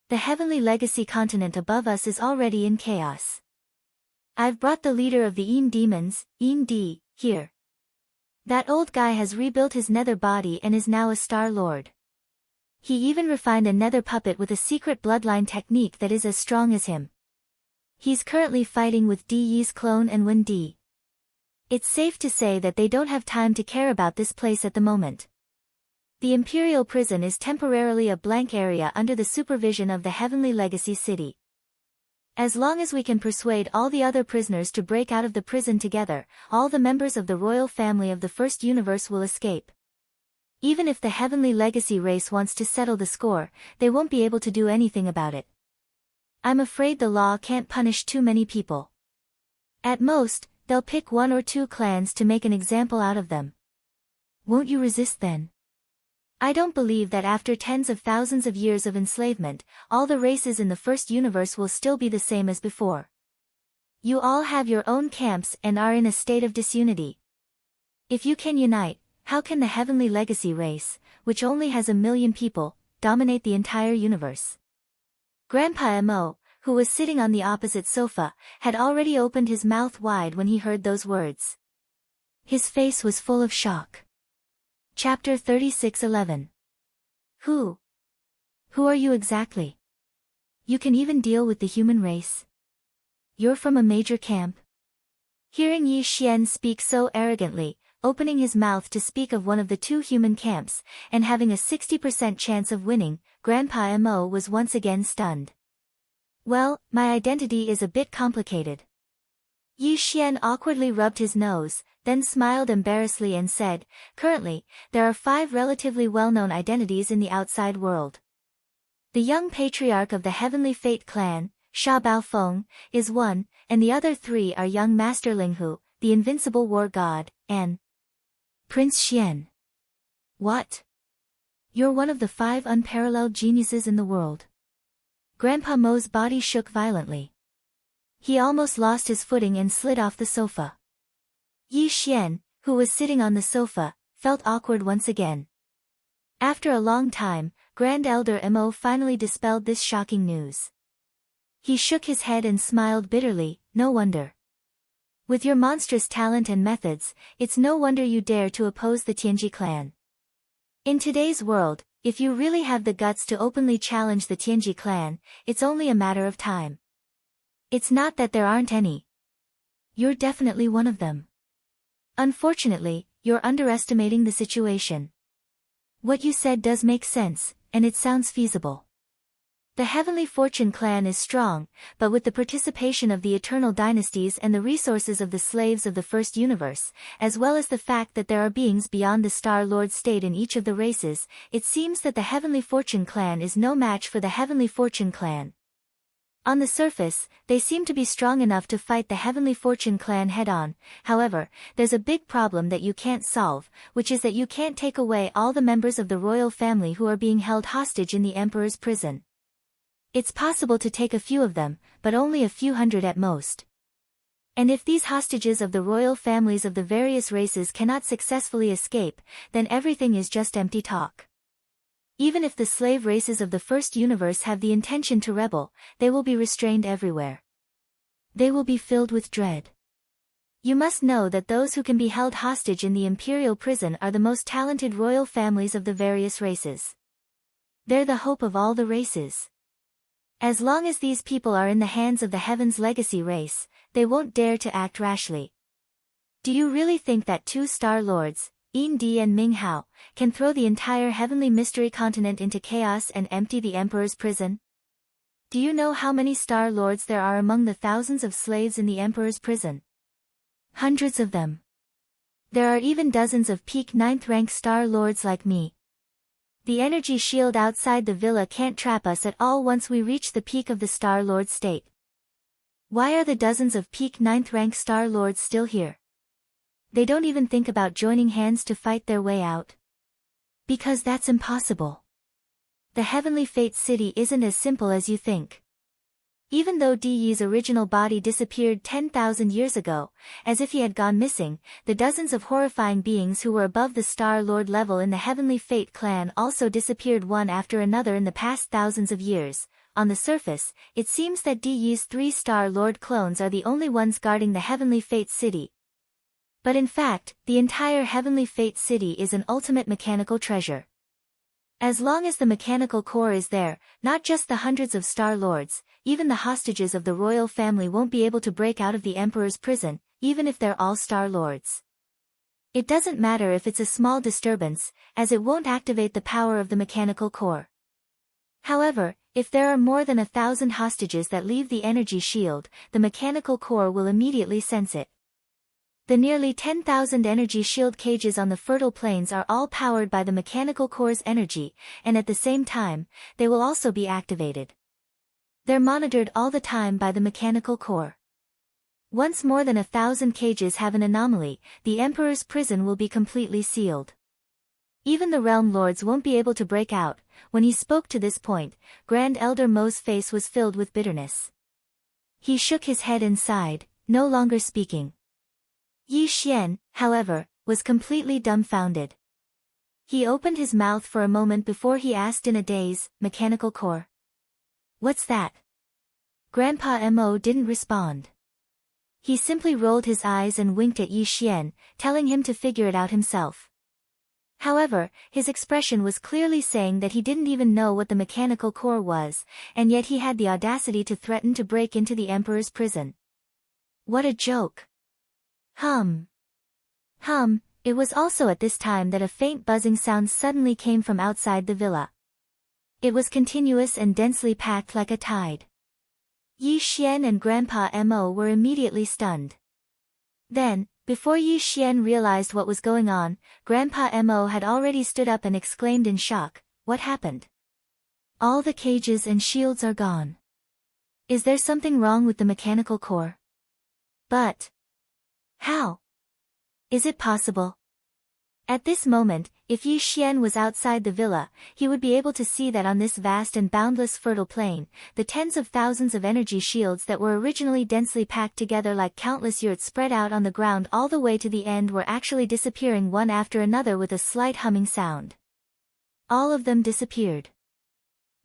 The Heavenly Legacy continent above us is already in chaos. I've brought the leader of the Eam demons, Eam D, here. That old guy has rebuilt his nether body and is now a Star Lord. He even refined a nether puppet with a secret bloodline technique that is as strong as him. He's currently fighting with Di Yi's clone and Wen Di. It's safe to say that they don't have time to care about this place at the moment. The Imperial Prison is temporarily a blank area under the supervision of the Heavenly Legacy City. As long as we can persuade all the other prisoners to break out of the prison together, all the members of the royal family of the First Universe will escape. Even if the Heavenly Legacy race wants to settle the score, they won't be able to do anything about it. I'm afraid the law can't punish too many people. At most, they'll pick 1 or 2 clans to make an example out of them. Won't you resist then? I don't believe that after tens of thousands of years of enslavement, all the races in the First Universe will still be the same as before. You all have your own camps and are in a state of disunity. If you can unite, how can the Heavenly Legacy race, which only has 1 million people, dominate the entire universe? Grandpa Mo, who was sitting on the opposite sofa, had already opened his mouth wide when he heard those words. His face was full of shock. Chapter 36:11. Who are you exactly? You can even deal with the human race? You're from a major camp? Hearing Yi Xian speak so arrogantly, opening his mouth to speak of one of the 2 human camps, and having a 60% chance of winning, Grandpa Mo was once again stunned. Well, my identity is a bit complicated. Yi Xian awkwardly rubbed his nose, then smiled embarrassedly and said, currently, there are 5 relatively well-known identities in the outside world. The young patriarch of the Heavenly Fate clan, Sha Baofeng, is one, and the other 3 are young Master Linghu, the invincible war god, and Prince Xian. What? You're one of the 5 unparalleled geniuses in the world. Grandpa Mo's body shook violently. He almost lost his footing and slid off the sofa. Yi Xian, who was sitting on the sofa, felt awkward once again. After a long time, Grand Elder Mo finally dispelled this shocking news. He shook his head and smiled bitterly, no wonder. With your monstrous talent and methods, it's no wonder you dare to oppose the Tianji clan. In today's world, if you really have the guts to openly challenge the Tianji clan, it's only a matter of time. It's not that there aren't any. You're definitely one of them. Unfortunately, you're underestimating the situation. What you said does make sense, and it sounds feasible. The Heavenly Fortune clan is strong, but with the participation of the eternal dynasties and the resources of the slaves of the First Universe, as well as the fact that there are beings beyond the Star Lord state in each of the races, it seems that the Heavenly Fortune clan is no match for the Heavenly Fortune clan. On the surface, they seem to be strong enough to fight the Heavenly Fortune clan head-on. However, there's a big problem that you can't solve, which is that you can't take away all the members of the royal family who are being held hostage in the Emperor's prison. It's possible to take a few of them, but only a few hundred at most. And if these hostages of the royal families of the various races cannot successfully escape, then everything is just empty talk. Even if the slave races of the first universe have the intention to rebel, they will be restrained everywhere. They will be filled with dread. You must know that those who can be held hostage in the imperial prison are the most talented royal families of the various races. They're the hope of all the races. As long as these people are in the hands of the Heaven's legacy race, they won't dare to act rashly. Do you really think that two Star Lords, Yin Di and Ming Hao, can throw the entire heavenly mystery continent into chaos and empty the Emperor's prison? Do you know how many Star Lords there are among the thousands of slaves in the Emperor's prison? Hundreds of them. There are even dozens of peak 9th rank Star Lords like me. The energy shield outside the villa can't trap us at all once we reach the peak of the Star Lord state. Why are the dozens of peak 9th rank Star Lords still here? They don't even think about joining hands to fight their way out. Because that's impossible. The Heavenly Fate City isn't as simple as you think. Even though Di Yi's original body disappeared 10,000 years ago, as if he had gone missing, the dozens of horrifying beings who were above the Star Lord level in the Heavenly Fate clan also disappeared one after another in the past thousands of years. On the surface, it seems that Di Yi's 3 Star Lord clones are the only ones guarding the Heavenly Fate City. But in fact, the entire Heavenly Fate City is an ultimate mechanical treasure. As long as the mechanical core is there, not just the hundreds of Star Lords, even the hostages of the royal family won't be able to break out of the Emperor's prison, even if they're all Star Lords. It doesn't matter if it's a small disturbance, as it won't activate the power of the mechanical core. However, if there are more than 1,000 hostages that leave the energy shield, the mechanical core will immediately sense it. The nearly 10,000 energy shield cages on the fertile plains are all powered by the mechanical core's energy, and at the same time, they will also be activated. They're monitored all the time by the mechanical core. Once more than 1,000 cages have an anomaly, the Emperor's prison will be completely sealed. Even the Realm Lords won't be able to break out. When he spoke to this point, Grand Elder Mo's face was filled with bitterness. He shook his head and sighed, no longer speaking. Yi Xian, however, was completely dumbfounded. He opened his mouth for a moment before he asked in a daze, "Mechanical core? What's that?" Grandpa Mo didn't respond. He simply rolled his eyes and winked at Yi Xian, telling him to figure it out himself. However, his expression was clearly saying that he didn't even know what the mechanical core was, and yet he had the audacity to threaten to break into the Emperor's prison. What a joke. It was also at this time that a faint buzzing sound suddenly came from outside the villa. It was continuous and densely packed like a tide. Yi Xian and Grandpa Mo were immediately stunned. Then, before Yi Xian realized what was going on, Grandpa Mo had already stood up and exclaimed in shock, "What happened? All the cages and shields are gone. Is there something wrong with the mechanical core? But how? Is it possible?" At this moment, if Yi Xian was outside the villa, he would be able to see that on this vast and boundless fertile plain, the tens of thousands of energy shields that were originally densely packed together like countless yurts spread out on the ground all the way to the end were actually disappearing one after another with a slight humming sound. All of them disappeared.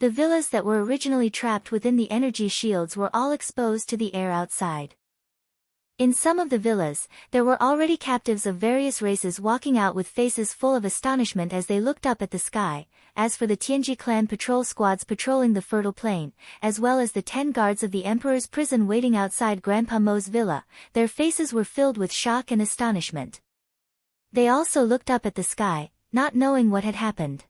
The villas that were originally trapped within the energy shields were all exposed to the air outside. In some of the villas, there were already captives of various races walking out with faces full of astonishment as they looked up at the sky. As for the Tianji clan patrol squads patrolling the fertile plain, as well as the 10 guards of the Emperor's prison waiting outside Grandpa Mo's villa, their faces were filled with shock and astonishment. They also looked up at the sky, not knowing what had happened.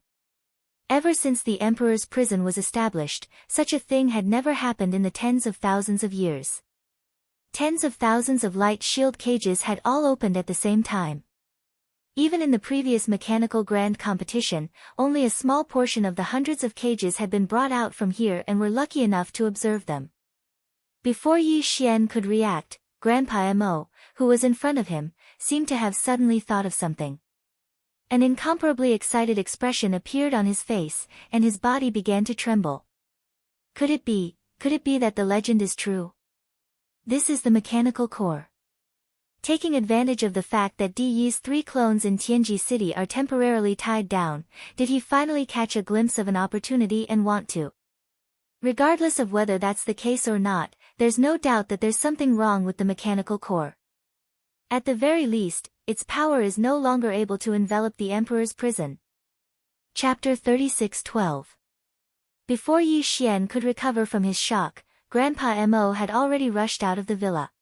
Ever since the Emperor's prison was established, such a thing had never happened in the tens of thousands of years. Tens of thousands of light shield cages had all opened at the same time. Even in the previous mechanical grand competition, only a small portion of the hundreds of cages had been brought out from here and were lucky enough to observe them. Before Yi Xian could react, Grandpa Mo, who was in front of him, seemed to have suddenly thought of something. An incomparably excited expression appeared on his face, and his body began to tremble. Could it be that the legend is true? This is the mechanical core. Taking advantage of the fact that Di Yi's 3 clones in Tianji City are temporarily tied down, did he finally catch a glimpse of an opportunity and want to? Regardless of whether that's the case or not, there's no doubt that there's something wrong with the mechanical core. At the very least, its power is no longer able to envelop the Emperor's prison. Chapter 36:12. Before Yi Xian could recover from his shock, Grandpa Mo had already rushed out of the villa.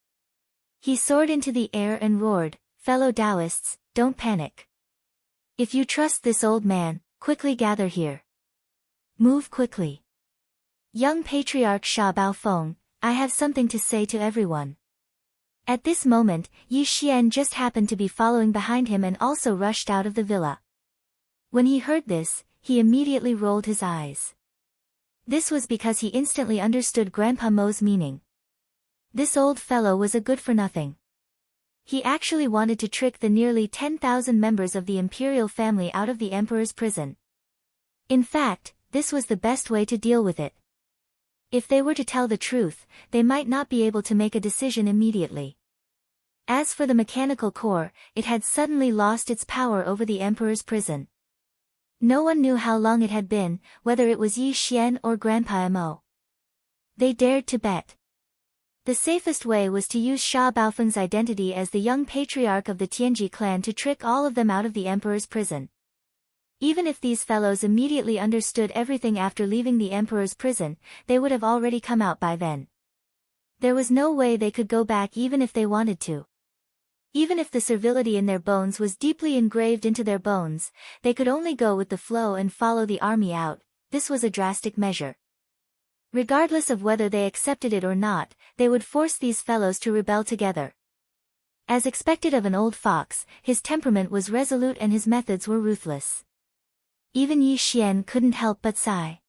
He soared into the air and roared, "Fellow Taoists, don't panic. If you trust this old man, quickly gather here. Move quickly. Young Patriarch Sha Baofeng, I have something to say to everyone." At this moment, Yi Xian just happened to be following behind him and also rushed out of the villa. When he heard this, he immediately rolled his eyes. This was because he instantly understood Grandpa Mo's meaning. This old fellow was a good-for-nothing. He actually wanted to trick the nearly 10,000 members of the imperial family out of the emperor's prison. In fact, this was the best way to deal with it. If they were to tell the truth, they might not be able to make a decision immediately. As for the mechanical core, it had suddenly lost its power over the emperor's prison. No one knew how long it had been, whether it was Yi Xian or Grandpa Mo. They dared to bet. The safest way was to use Sha Baofeng's identity as the young patriarch of the Tianji clan to trick all of them out of the emperor's prison. Even if these fellows immediately understood everything after leaving the emperor's prison, they would have already come out by then. There was no way they could go back even if they wanted to. Even if the servility in their bones was deeply engraved into their bones, they could only go with the flow and follow the army out. This was a drastic measure. Regardless of whether they accepted it or not, they would force these fellows to rebel together. As expected of an old fox, his temperament was resolute and his methods were ruthless. Even Yi Xian couldn't help but sigh.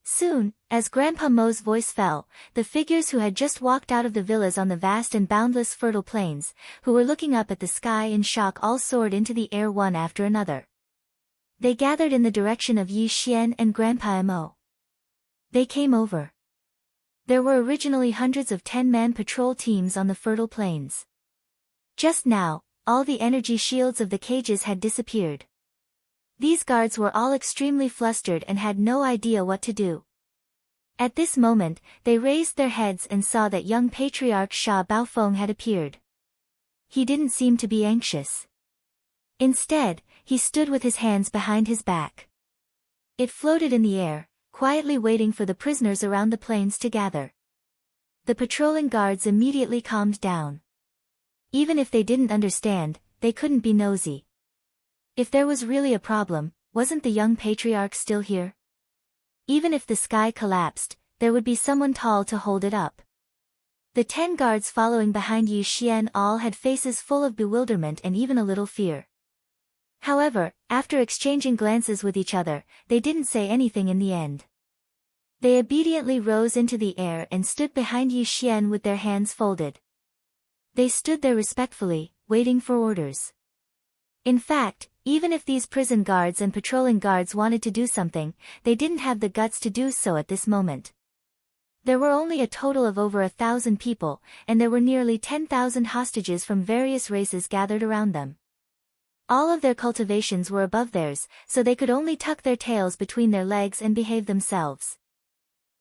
Soon, as Grandpa Mo's voice fell, the figures who had just walked out of the villas on the vast and boundless fertile plains, who were looking up at the sky in shock, all soared into the air one after another. They gathered in the direction of Yi Xian and Grandpa Mo. They came over. There were originally hundreds of 10-man patrol teams on the fertile plains. Just now, all the energy shields of the cages had disappeared. These guards were all extremely flustered and had no idea what to do. At this moment, they raised their heads and saw that young Patriarch Sha Baofeng had appeared. He didn't seem to be anxious. Instead, he stood with his hands behind his back. It floated in the air, quietly waiting for the prisoners around the plains to gather. The patrolling guards immediately calmed down. Even if they didn't understand, they couldn't be nosy. If there was really a problem, wasn't the young patriarch still here? Even if the sky collapsed, there would be someone tall to hold it up. The 10 guards following behind Yi Xian all had faces full of bewilderment and even a little fear. However, after exchanging glances with each other, they didn't say anything in the end. They obediently rose into the air and stood behind Yi Xian with their hands folded. They stood there respectfully, waiting for orders. In fact, even if these prison guards and patrolling guards wanted to do something, they didn't have the guts to do so at this moment. There were only a total of over 1,000 people, and there were nearly 10,000 hostages from various races gathered around them. All of their cultivations were above theirs, so they could only tuck their tails between their legs and behave themselves.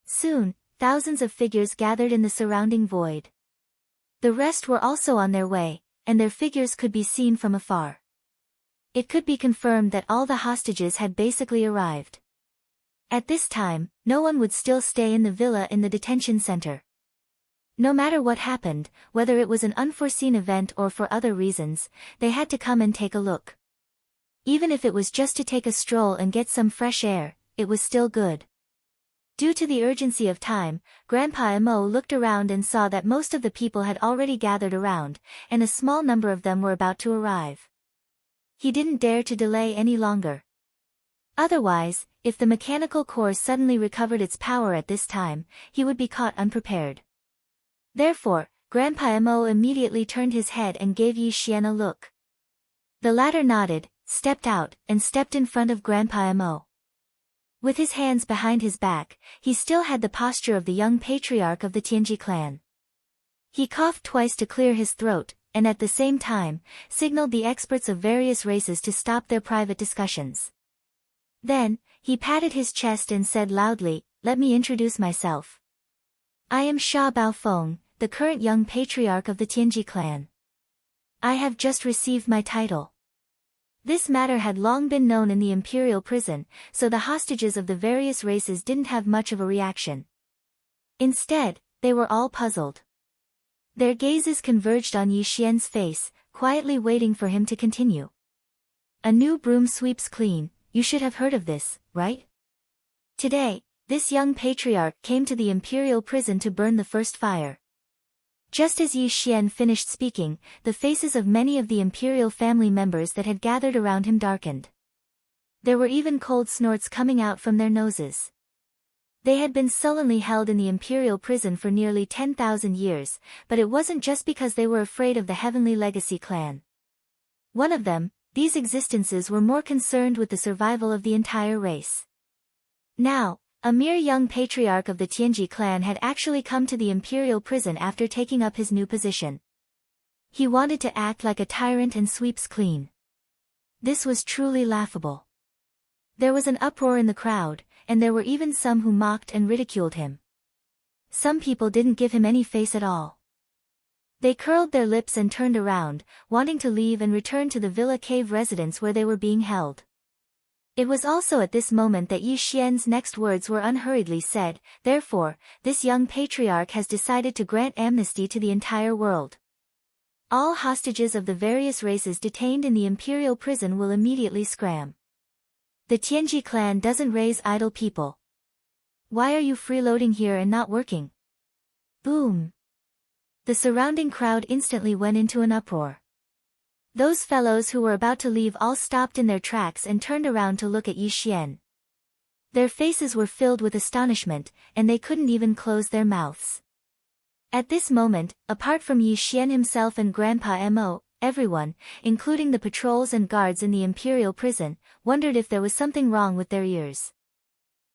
Soon, thousands of figures gathered in the surrounding void. The rest were also on their way, and their figures could be seen from afar. It could be confirmed that all the hostages had basically arrived. At this time, no one would still stay in the villa in the detention center. No matter what happened, whether it was an unforeseen event or for other reasons, they had to come and take a look. Even if it was just to take a stroll and get some fresh air, it was still good. Due to the urgency of time, Grandpa Mo looked around and saw that most of the people had already gathered around, and a small number of them were about to arrive. He didn't dare to delay any longer. Otherwise, if the mechanical core suddenly recovered its power at this time, he would be caught unprepared. Therefore, Grandpa Mo immediately turned his head and gave Yi Xian a look. The latter nodded, stepped out, and stepped in front of Grandpa Mo. With his hands behind his back, he still had the posture of the young patriarch of the Tianji clan. He coughed twice to clear his throat, and at the same time, signaled the experts of various races to stop their private discussions. Then, he patted his chest and said loudly, "Let me introduce myself. I am Sha Baofeng, the current young patriarch of the Tianji clan. I have just received my title." This matter had long been known in the imperial prison, so the hostages of the various races didn't have much of a reaction. Instead, they were all puzzled. Their gazes converged on Yi Xian's face, quietly waiting for him to continue. "A new broom sweeps clean, you should have heard of this, right? Today, this young patriarch came to the imperial prison to burn the first fire." Just as Yi Xian finished speaking, the faces of many of the imperial family members that had gathered around him darkened. There were even cold snorts coming out from their noses. They had been sullenly held in the imperial prison for nearly 10,000 years, but it wasn't just because they were afraid of the Heavenly Legacy clan. One of them, these existences were more concerned with the survival of the entire race. Now, a mere young patriarch of the Tianji clan had actually come to the imperial prison after taking up his new position. He wanted to act like a tyrant and sweeps clean. This was truly laughable. There was an uproar in the crowd, and there were even some who mocked and ridiculed him. Some people didn't give him any face at all. They curled their lips and turned around, wanting to leave and return to the Villa Cave residence where they were being held. It was also at this moment that Yi Xian's next words were unhurriedly said, "Therefore, this young patriarch has decided to grant amnesty to the entire world. All hostages of the various races detained in the imperial prison will immediately scram. The Tianji clan doesn't raise idle people. Why are you freeloading here and not working?" Boom! The surrounding crowd instantly went into an uproar. Those fellows who were about to leave all stopped in their tracks and turned around to look at Yi Xian. Their faces were filled with astonishment, and they couldn't even close their mouths. At this moment, apart from Yi Xian himself and Grandpa Mo, everyone, including the patrols and guards in the imperial prison, wondered if there was something wrong with their ears.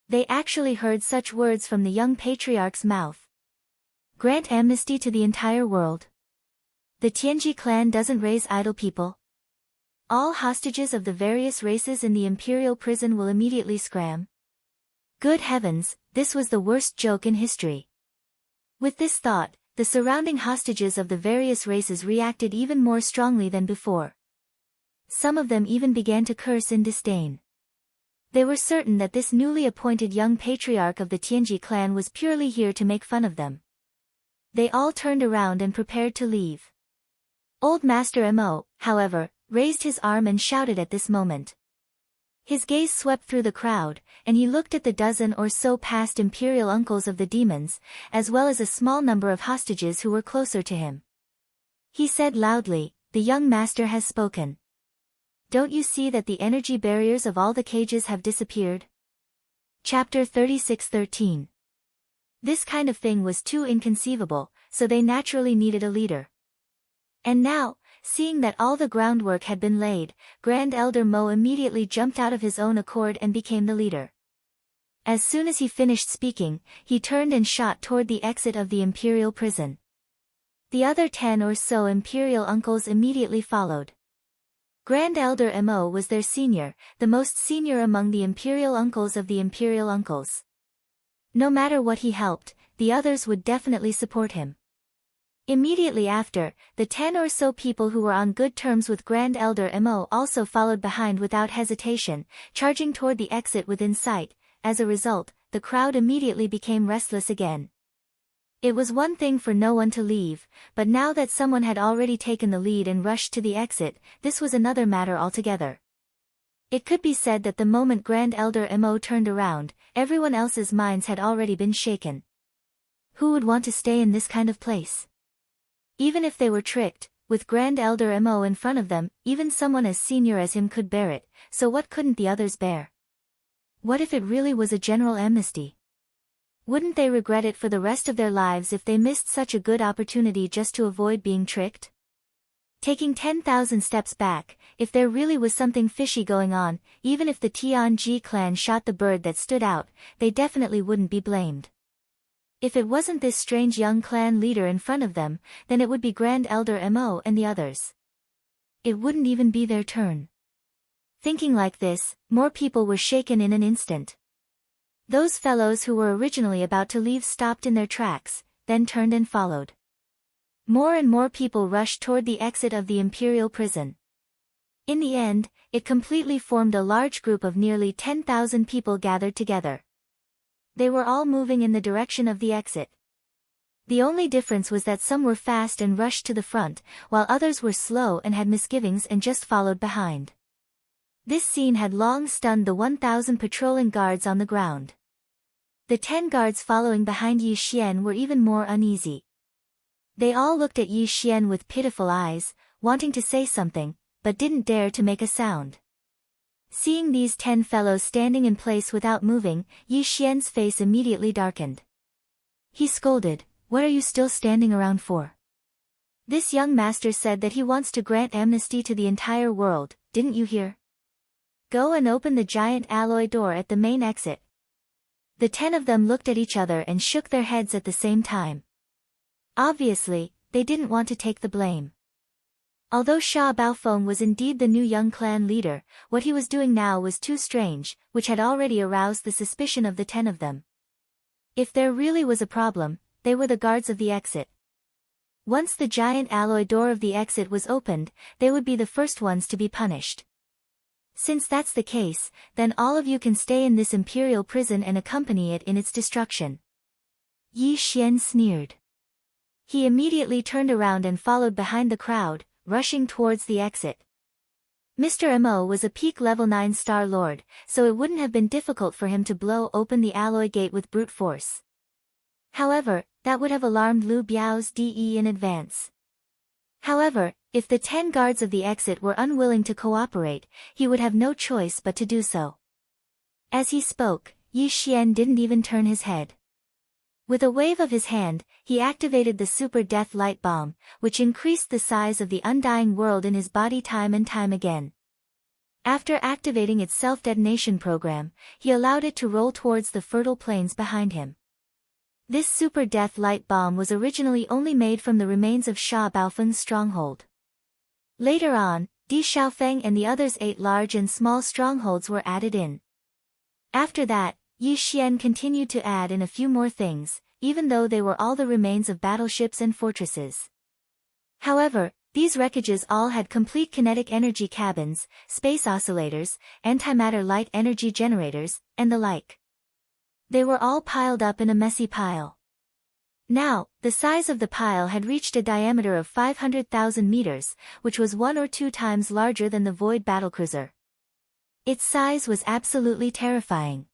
They actually heard such words from the young patriarch's mouth. Grant amnesty to the entire world. The Tianji clan doesn't raise idle people. All hostages of the various races in the imperial prison will immediately scram. Good heavens, this was the worst joke in history. With this thought, the surrounding hostages of the various races reacted even more strongly than before. Some of them even began to curse in disdain. They were certain that this newly appointed young patriarch of the Tianji clan was purely here to make fun of them. They all turned around and prepared to leave. Old Master Mo, however, raised his arm and shouted at this moment. His gaze swept through the crowd, and he looked at the dozen or so past imperial uncles of the demons, as well as a small number of hostages who were closer to him. He said loudly, "The young master has spoken. Don't you see that the energy barriers of all the cages have disappeared?" Chapter 36:13. This kind of thing was too inconceivable, so they naturally needed a leader. And now, seeing that all the groundwork had been laid, Grand Elder Mo immediately jumped out of his own accord and became the leader. As soon as he finished speaking, he turned and shot toward the exit of the imperial prison. The other 10 or so imperial uncles immediately followed. Grand Elder Mo was their senior, the most senior among the imperial uncles of the imperial uncles. No matter what he helped, the others would definitely support him. Immediately after, the 10 or so people who were on good terms with Grand Elder Mo also followed behind without hesitation, charging toward the exit within sight. As a result, the crowd immediately became restless again. It was one thing for no one to leave, but now that someone had already taken the lead and rushed to the exit, this was another matter altogether. It could be said that the moment Grand Elder Mo turned around, everyone else's minds had already been shaken. Who would want to stay in this kind of place? Even if they were tricked, with Grand Elder Mo in front of them, even someone as senior as him could bear it, so what couldn't the others bear? What if it really was a general amnesty? Wouldn't they regret it for the rest of their lives if they missed such a good opportunity just to avoid being tricked? Taking 10,000 steps back, if there really was something fishy going on, even if the Tianji clan shot the bird that stood out, they definitely wouldn't be blamed. If it wasn't this strange young clan leader in front of them, then it would be Grand Elder Mo and the others. It wouldn't even be their turn. Thinking like this, more people were shaken in an instant. Those fellows who were originally about to leave stopped in their tracks, then turned and followed. More and more people rushed toward the exit of the imperial prison. In the end, it completely formed a large group of nearly 10,000 people gathered together. They were all moving in the direction of the exit. The only difference was that some were fast and rushed to the front, while others were slow and had misgivings and just followed behind. This scene had long stunned the 1,000 patrolling guards on the ground. The 10 guards following behind Yi Xian were even more uneasy. They all looked at Yi Xian with pitiful eyes, wanting to say something, but didn't dare to make a sound. Seeing these 10 fellows standing in place without moving, Yi Xian's face immediately darkened. He scolded, "What are you still standing around for? This young master said that he wants to grant amnesty to the entire world, didn't you hear? Go and open the giant alloy door at the main exit." The 10 of them looked at each other and shook their heads at the same time. Obviously, they didn't want to take the blame. Although Sha Baofeng was indeed the new young clan leader, what he was doing now was too strange, which had already aroused the suspicion of the 10 of them. If there really was a problem, they were the guards of the exit. Once the giant alloy door of the exit was opened, they would be the first ones to be punished. Since that's the case, then all of you can stay in this imperial prison and accompany it in its destruction. Yi Xian sneered. He immediately turned around and followed behind the crowd, rushing towards the exit. Mr. Mo was a peak level 9 star lord, so it wouldn't have been difficult for him to blow open the alloy gate with brute force. However, that would have alarmed Liu Biao's DE in advance. However, if the 10 guards of the exit were unwilling to cooperate, he would have no choice but to do so. As he spoke, Yi Xian didn't even turn his head. With a wave of his hand, he activated the Super Death Light Bomb, which increased the size of the undying world in his body time and time again. After activating its self-detonation program, he allowed it to roll towards the fertile plains behind him. This Super Death Light Bomb was originally only made from the remains of Sha Baofeng's stronghold. Later on, Di Xiaofeng and the others' 8 large and small strongholds were added in. After that, Yi Xian continued to add in a few more things, even though they were all the remains of battleships and fortresses. However, these wreckages all had complete kinetic energy cabins, space oscillators, antimatter light energy generators, and the like. They were all piled up in a messy pile. Now, the size of the pile had reached a diameter of 500,000 meters, which was 1 or 2 times larger than the Void battlecruiser. Its size was absolutely terrifying.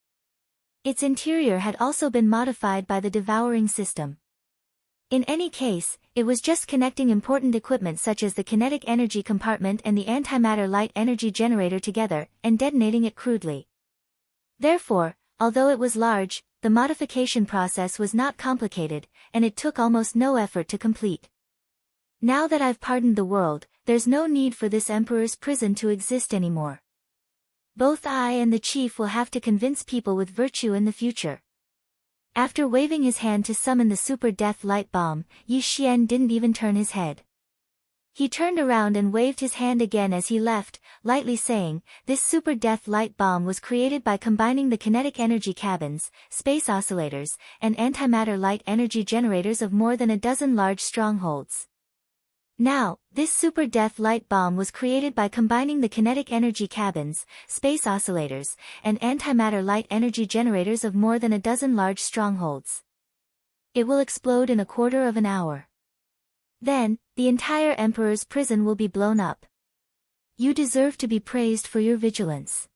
Its interior had also been modified by the devouring system. In any case, it was just connecting important equipment such as the kinetic energy compartment and the antimatter light energy generator together, and detonating it crudely. Therefore, although it was large, the modification process was not complicated, and it took almost no effort to complete. Now that I've pardoned the world, there's no need for this emperor's prison to exist anymore. Both I and the chief will have to convince people with virtue in the future. After waving his hand to summon the Super Death Light Bomb, Yi Xian didn't even turn his head. He turned around and waved his hand again as he left, lightly saying, "This Super Death Light Bomb was created by combining the kinetic energy cabins, space oscillators, and antimatter light energy generators of more than a dozen large strongholds." Now, this Super Death Light Bomb was created by combining the kinetic energy cabins, space oscillators, and antimatter light energy generators of more than a dozen large strongholds. It will explode in a quarter of an hour. Then, the entire Emperor's prison will be blown up. You deserve to be praised for your vigilance.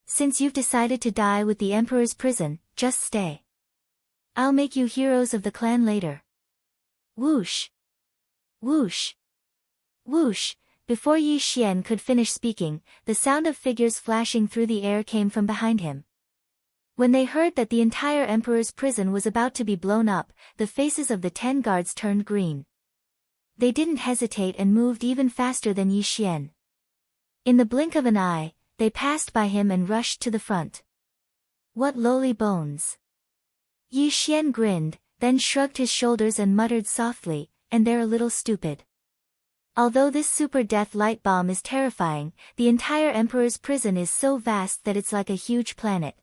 Since you've decided to die with the Emperor's prison, just stay. I'll make you heroes of the clan later. Whoosh! Whoosh! Whoosh! Before Yi Xian could finish speaking, the sound of figures flashing through the air came from behind him. When they heard that the entire emperor's prison was about to be blown up, the faces of the 10 guards turned green. They didn't hesitate and moved even faster than Yi Xian. In the blink of an eye, they passed by him and rushed to the front. What lowly bones! Yi Xian grinned, then shrugged his shoulders and muttered softly, and they're a little stupid. Although this super death light bomb is terrifying, the entire emperor's prison is so vast that it's like a huge planet.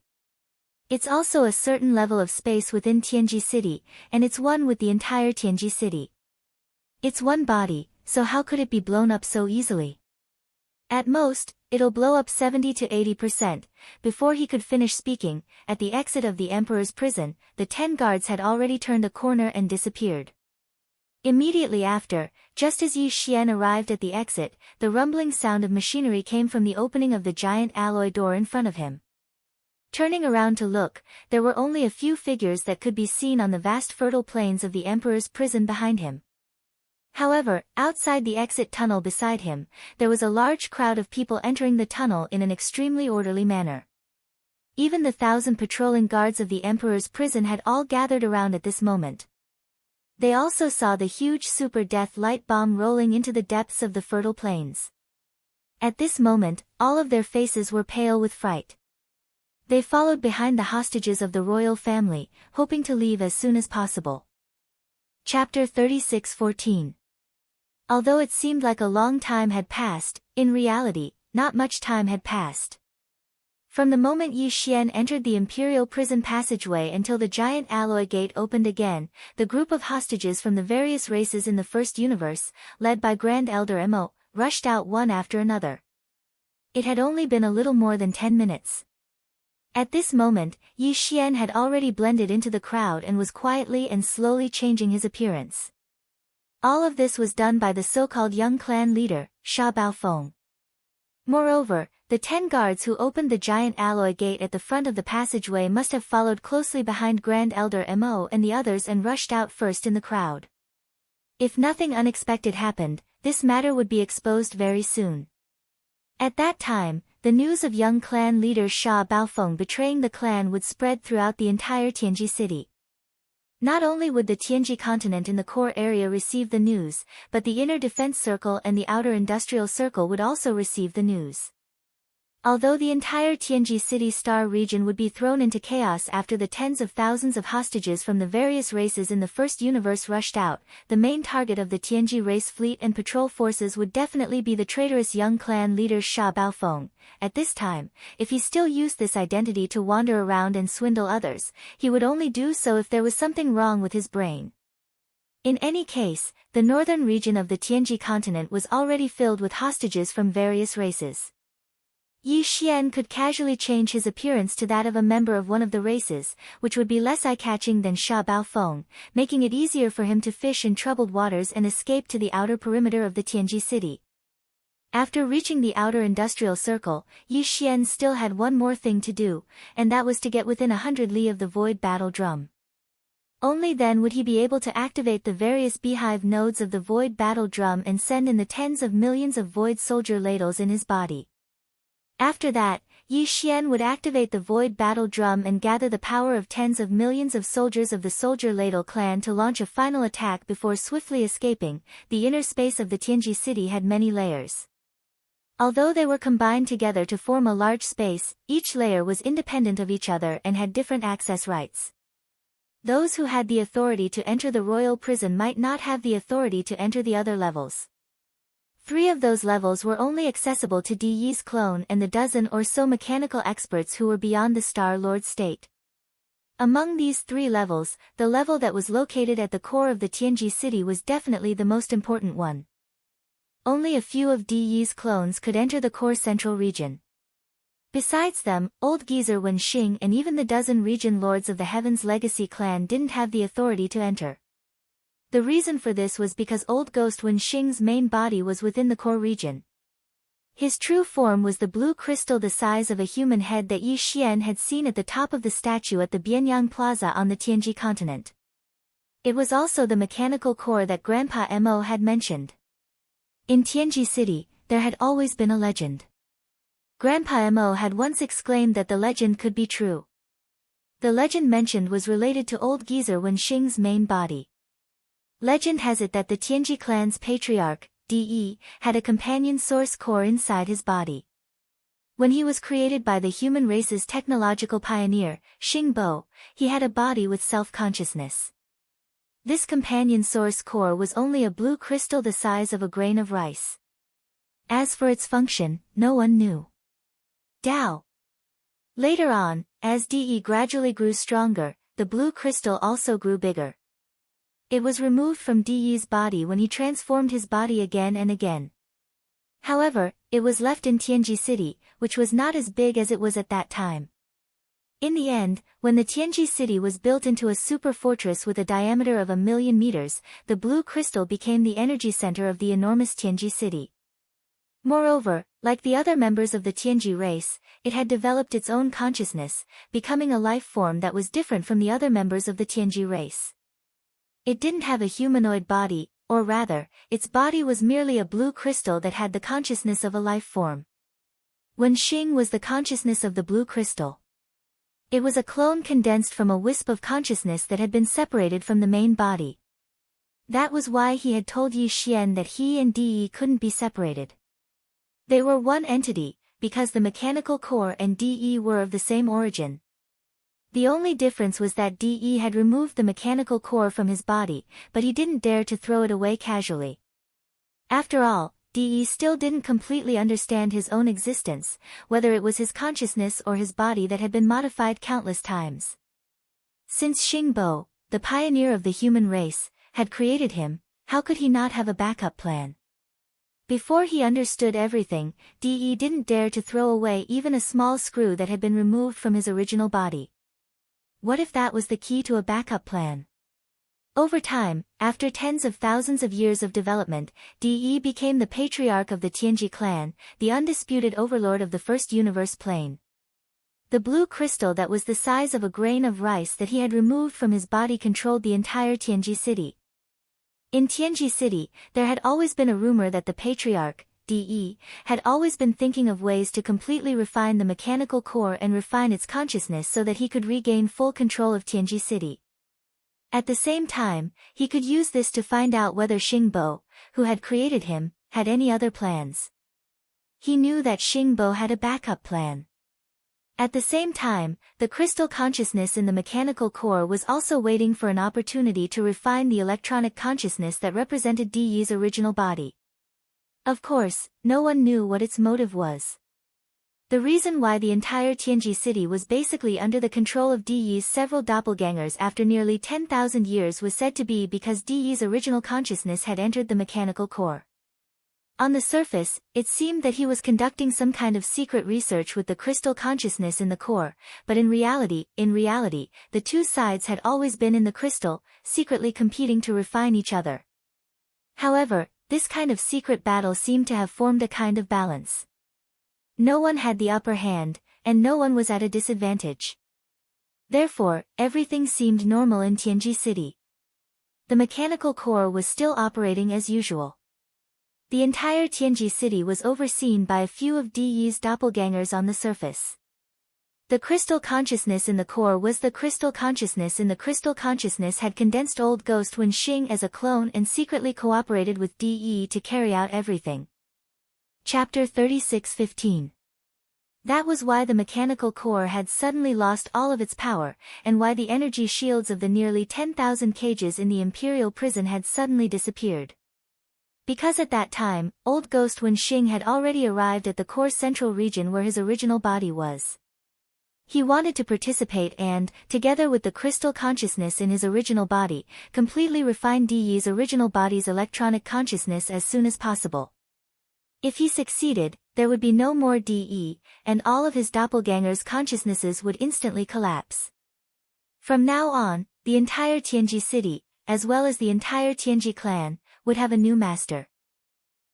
It's also a certain level of space within Tianji City, and it's one with the entire Tianji City. It's one body, so how could it be blown up so easily? At most, it'll blow up 70 to 80%. Before he could finish speaking, at the exit of the emperor's prison, the 10 guards had already turned a corner and disappeared. Immediately after, just as Yi Xian arrived at the exit, the rumbling sound of machinery came from the opening of the giant alloy door in front of him. Turning around to look, there were only a few figures that could be seen on the vast fertile plains of the emperor's prison behind him. However, outside the exit tunnel beside him, there was a large crowd of people entering the tunnel in an extremely orderly manner. Even the 1,000 patrolling guards of the emperor's prison had all gathered around at this moment. They also saw the huge super death light bomb rolling into the depths of the fertile plains. At this moment, all of their faces were pale with fright. They followed behind the hostages of the royal family, hoping to leave as soon as possible. Chapter 36:14. Although it seemed like a long time had passed, in reality, not much time had passed. From the moment Yi Xian entered the imperial prison passageway until the giant alloy gate opened again, the group of hostages from the various races in the first universe, led by Grand Elder Mo, rushed out one after another. It had only been a little more than 10 minutes. At this moment, Yi Xian had already blended into the crowd and was quietly and slowly changing his appearance. All of this was done by the so-called young clan leader, Sha Baofeng. Moreover, the 10 guards who opened the giant alloy gate at the front of the passageway must have followed closely behind Grand Elder Mo and the others and rushed out first in the crowd. If nothing unexpected happened, this matter would be exposed very soon. At that time, the news of young clan leader Sha Baofeng betraying the clan would spread throughout the entire Tianji city. Not only would the Tianji continent in the core area receive the news, but the inner defense circle and the outer industrial circle would also receive the news. Although the entire Tianji City Star region would be thrown into chaos after the tens of thousands of hostages from the various races in the first universe rushed out, the main target of the Tianji race fleet and patrol forces would definitely be the traitorous young clan leader Sha Baofeng. At this time, if he still used this identity to wander around and swindle others, he would only do so if there was something wrong with his brain. In any case, the northern region of the Tianji continent was already filled with hostages from various races. Yi Xian could casually change his appearance to that of a member of one of the races, which would be less eye-catching than Sha Baofeng, making it easier for him to fish in troubled waters and escape to the outer perimeter of the Tianji city. After reaching the outer industrial circle, Yi Xian still had one more thing to do, and that was to get within 100 li of the void battle drum. Only then would he be able to activate the various beehive nodes of the void battle drum and send in the tens of millions of void soldier ladles in his body. After that, Yi Xian would activate the void battle drum and gather the power of tens of millions of soldiers of the Soldier Ladle clan to launch a final attack before swiftly escaping. The inner space of the Tianji city had many layers. Although they were combined together to form a large space, each layer was independent of each other and had different access rights. Those who had the authority to enter the royal prison might not have the authority to enter the other levels. 3 of those levels were only accessible to Di Yi's clone and the dozen or so mechanical experts who were beyond the Star Lord state. Among these 3 levels, the level that was located at the core of the Tianji city was definitely the most important one. Only a few of Di Yi's clones could enter the core central region. Besides them, Old Geezer Wenxing and even the dozen region lords of the Heaven's Legacy clan didn't have the authority to enter. The reason for this was because Old Ghost Wenxing's main body was within the core region. His true form was the blue crystal the size of a human head that Yi Xian had seen at the top of the statue at the Bianyang Plaza on the Tianji continent. It was also the mechanical core that Grandpa Mo had mentioned. In Tianji city, there had always been a legend. Grandpa Mo had once exclaimed that the legend could be true. The legend mentioned was related to old geezer Wenxing's main body. Legend has it that the Tianji clan's patriarch, De, had a companion source core inside his body. When he was created by the human race's technological pioneer, Xingbo, he had a body with self-consciousness. This companion source core was only a blue crystal the size of a grain of rice. As for its function, no one knew. Tao. Later on, as De gradually grew stronger, the blue crystal also grew bigger. It was removed from De's body when he transformed his body again and again. However, it was left in Tianji City, which was not as big as it was at that time. In the end, when the Tianji City was built into a super fortress with a diameter of 1,000,000 meters, the blue crystal became the energy center of the enormous Tianji City. Moreover, like the other members of the Tianji race, it had developed its own consciousness, becoming a life form that was different from the other members of the Tianji race. It didn't have a humanoid body, or rather, its body was merely a blue crystal that had the consciousness of a life form. Wenxing was the consciousness of the blue crystal. It was a clone condensed from a wisp of consciousness that had been separated from the main body. That was why he had told Yi Xian that he and De couldn't be separated. They were one entity, because the mechanical core and De were of the same origin. The only difference was that De had removed the mechanical core from his body, but he didn't dare to throw it away casually. After all, De still didn't completely understand his own existence, whether it was his consciousness or his body that had been modified countless times. Since Xingbo, the pioneer of the human race, had created him, how could he not have a backup plan? Before he understood everything, De didn't dare to throw away even a small screw that had been removed from his original body. What if that was the key to a backup plan? Over time, after tens of thousands of years of development, De became the patriarch of the Tianji clan, the undisputed overlord of the first universe plane. The blue crystal that was the size of a grain of rice that he had removed from his body controlled the entire Tianji city. In Tianji City, there had always been a rumor that the patriarch, De, had always been thinking of ways to completely refine the mechanical core and refine its consciousness so that he could regain full control of Tianji City. At the same time, he could use this to find out whether Xingbo, who had created him, had any other plans. He knew that Xingbo had a backup plan. At the same time, the crystal consciousness in the mechanical core was also waiting for an opportunity to refine the electronic consciousness that represented De's original body. Of course, no one knew what its motive was. The reason why the entire Tianji city was basically under the control of De's several doppelgangers after nearly 10,000 years was said to be because De's original consciousness had entered the mechanical core. On the surface, it seemed that he was conducting some kind of secret research with the crystal consciousness in the core, but in reality, the two sides had always been in the crystal, secretly competing to refine each other. However, this kind of secret battle seemed to have formed a kind of balance. No one had the upper hand, and no one was at a disadvantage. Therefore, everything seemed normal in Tianji City. The mechanical core was still operating as usual. The entire Tianji city was overseen by a few of De's doppelgangers on the surface. The crystal consciousness in the core was the crystal consciousness in the crystal consciousness had condensed old ghost Wenxing as a clone and secretly cooperated with De to carry out everything. Chapter 36:15. That was why the mechanical core had suddenly lost all of its power, and why the energy shields of the nearly 10,000 cages in the imperial prison had suddenly disappeared. Because at that time, old ghost Wenxing had already arrived at the core central region where his original body was. He wanted to participate and, together with the crystal consciousness in his original body, completely refine De's original body's electronic consciousness as soon as possible. If he succeeded, there would be no more De, and all of his doppelgangers' consciousnesses would instantly collapse. From now on, the entire Tianji city, as well as the entire Tianji clan, would have a new master.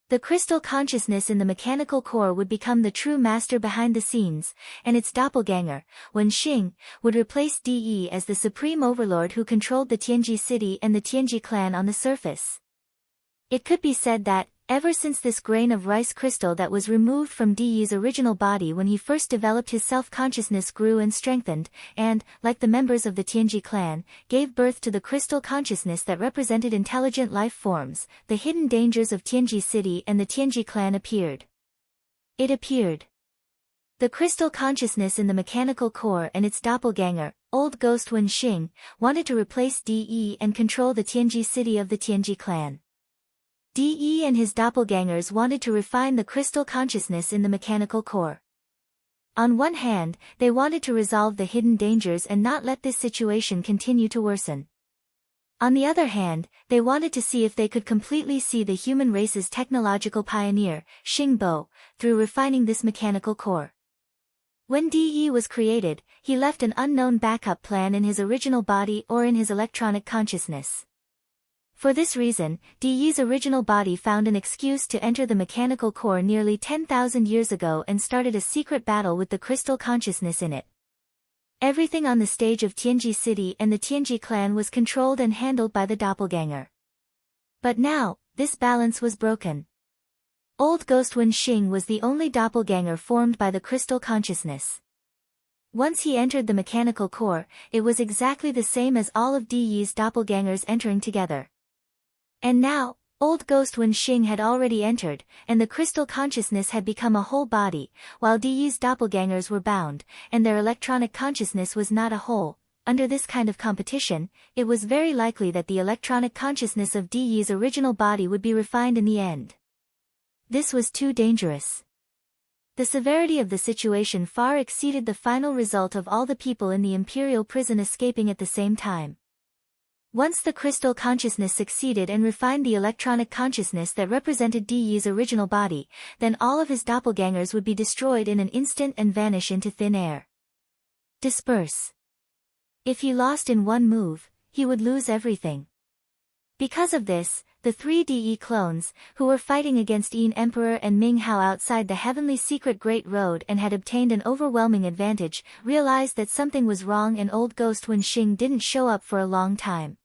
The crystal consciousness in the mechanical core would become the true master behind the scenes, and its doppelganger, Wenxing, would replace De as the supreme overlord who controlled the Tianji city and the Tianji clan on the surface. It could be said that, Ever since this grain of rice crystal that was removed from Diyi's original body when he first developed his self-consciousness grew and strengthened, and, like the members of the Tianji clan, gave birth to the crystal consciousness that represented intelligent life forms, the hidden dangers of Tianji City and the Tianji clan appeared. It appeared. The crystal consciousness in the mechanical core and its doppelganger, old ghost Wen Xing, wanted to replace Di and control the Tianji City of the Tianji clan. Di and his doppelgangers wanted to refine the crystal consciousness in the mechanical core. On one hand, they wanted to resolve the hidden dangers and not let this situation continue to worsen. On the other hand, they wanted to see if they could completely see the human race's technological pioneer, Xing Bo, through refining this mechanical core. When Di was created, he left an unknown backup plan in his original body or in his electronic consciousness. For this reason, Diyi's original body found an excuse to enter the mechanical core nearly 10,000 years ago and started a secret battle with the crystal consciousness in it. Everything on the stage of Tianji City and the Tianji clan was controlled and handled by the doppelganger. But now, this balance was broken. Old Ghost Wen Xing was the only doppelganger formed by the crystal consciousness. Once he entered the mechanical core, it was exactly the same as all of Diyi's doppelgangers entering together. And now, old ghost Wen Xing had already entered, and the crystal consciousness had become a whole body, while Diyi's doppelgangers were bound, and their electronic consciousness was not a whole. Under this kind of competition, it was very likely that the electronic consciousness of Diyi's original body would be refined in the end. This was too dangerous. The severity of the situation far exceeded the final result of all the people in the imperial prison escaping at the same time. Once the crystal consciousness succeeded and refined the electronic consciousness that represented Diyi's original body, then all of his doppelgangers would be destroyed in an instant and vanish into thin air. Disperse. If he lost in one move, he would lose everything. Because of this, the three Di clones, who were fighting against Yin Emperor and Ming Hao outside the heavenly secret Great Road and had obtained an overwhelming advantage, realized that something was wrong and old ghost Wen Xing didn't show up for a long time.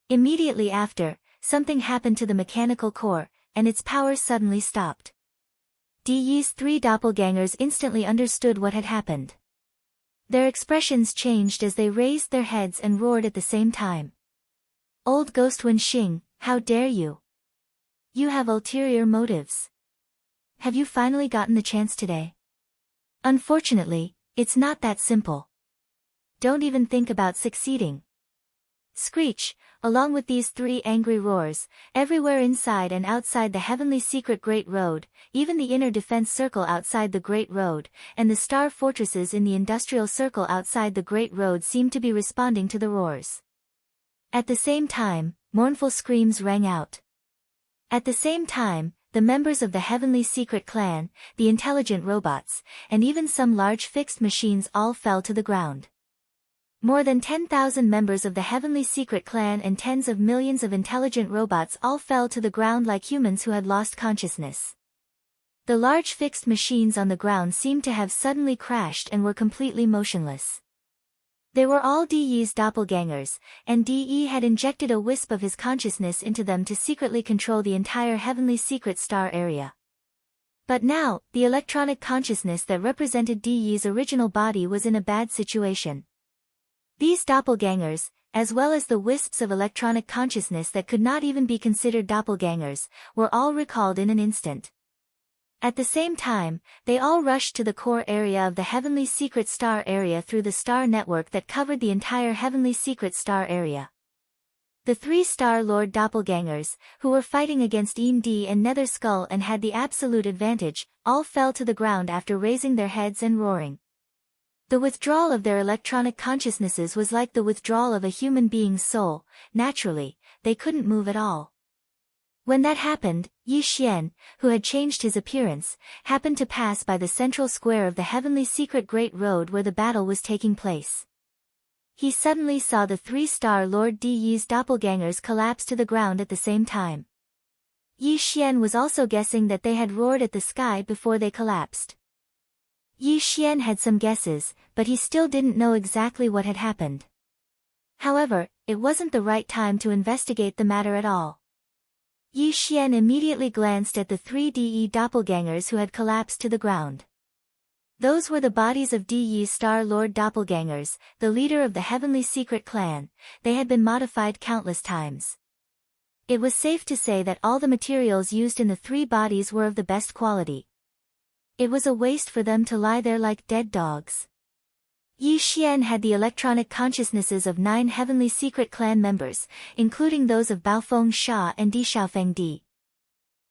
Immediately after, something happened to the mechanical core, and its powers suddenly stopped. Diyi's three doppelgangers instantly understood what had happened. Their expressions changed as they raised their heads and roared at the same time. Old ghost Wen Xing, how dare you? You have ulterior motives. Have you finally gotten the chance today? Unfortunately, it's not that simple. Don't even think about succeeding. Screech, along with these three angry roars, everywhere inside and outside the heavenly secret Great Road, even the inner defense circle outside the Great Road, and the star fortresses in the industrial circle outside the Great Road seemed to be responding to the roars. At the same time, mournful screams rang out. At the same time, the members of the heavenly secret clan, the intelligent robots, and even some large fixed machines all fell to the ground. More than 10,000 members of the heavenly secret clan and tens of millions of intelligent robots all fell to the ground like humans who had lost consciousness. The large fixed machines on the ground seemed to have suddenly crashed and were completely motionless. They were all Diyi's doppelgangers, and Di had injected a wisp of his consciousness into them to secretly control the entire heavenly secret star area. But now, the electronic consciousness that represented Diyi's original body was in a bad situation. These doppelgangers, as well as the wisps of electronic consciousness that could not even be considered doppelgangers, were all recalled in an instant. At the same time, they all rushed to the core area of the heavenly secret star area through the star network that covered the entire heavenly secret star area. The three Star Lord doppelgangers, who were fighting against Yin Di and Nether Skull and had the absolute advantage, all fell to the ground after raising their heads and roaring. The withdrawal of their electronic consciousnesses was like the withdrawal of a human being's soul. Naturally, they couldn't move at all. When that happened, Yi Xian, who had changed his appearance, happened to pass by the central square of the heavenly secret Great Road where the battle was taking place. He suddenly saw the three-star Lord Diyi's doppelgangers collapse to the ground at the same time. Yi Xian was also guessing that they had roared at the sky before they collapsed. Yi Xian had some guesses, but he still didn't know exactly what had happened. However, it wasn't the right time to investigate the matter at all. Yi Xian immediately glanced at the 3 De doppelgangers who had collapsed to the ground. Those were the bodies of Yi's Star Lord doppelgangers, the leader of the Heavenly Secret Clan. They had been modified countless times. It was safe to say that all the materials used in the 3 bodies were of the best quality. It was a waste for them to lie there like dead dogs. Yi Xian had the electronic consciousnesses of 9 Heavenly Secret Clan members, including those of Baofeng Sha and Di Xiaofeng Di.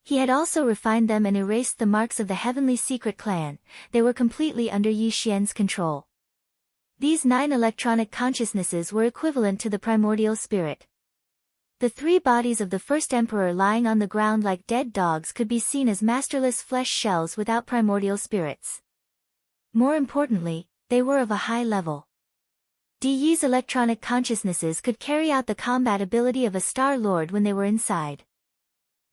He had also refined them and erased the marks of the Heavenly Secret Clan. They were completely under Yi Xian's control. These 9 electronic consciousnesses were equivalent to the primordial spirit. The 3 bodies of the first emperor lying on the ground like dead dogs could be seen as masterless flesh shells without primordial spirits. More importantly, they were of a high level. Yi's electronic consciousnesses could carry out the combat ability of a Star Lord when they were inside.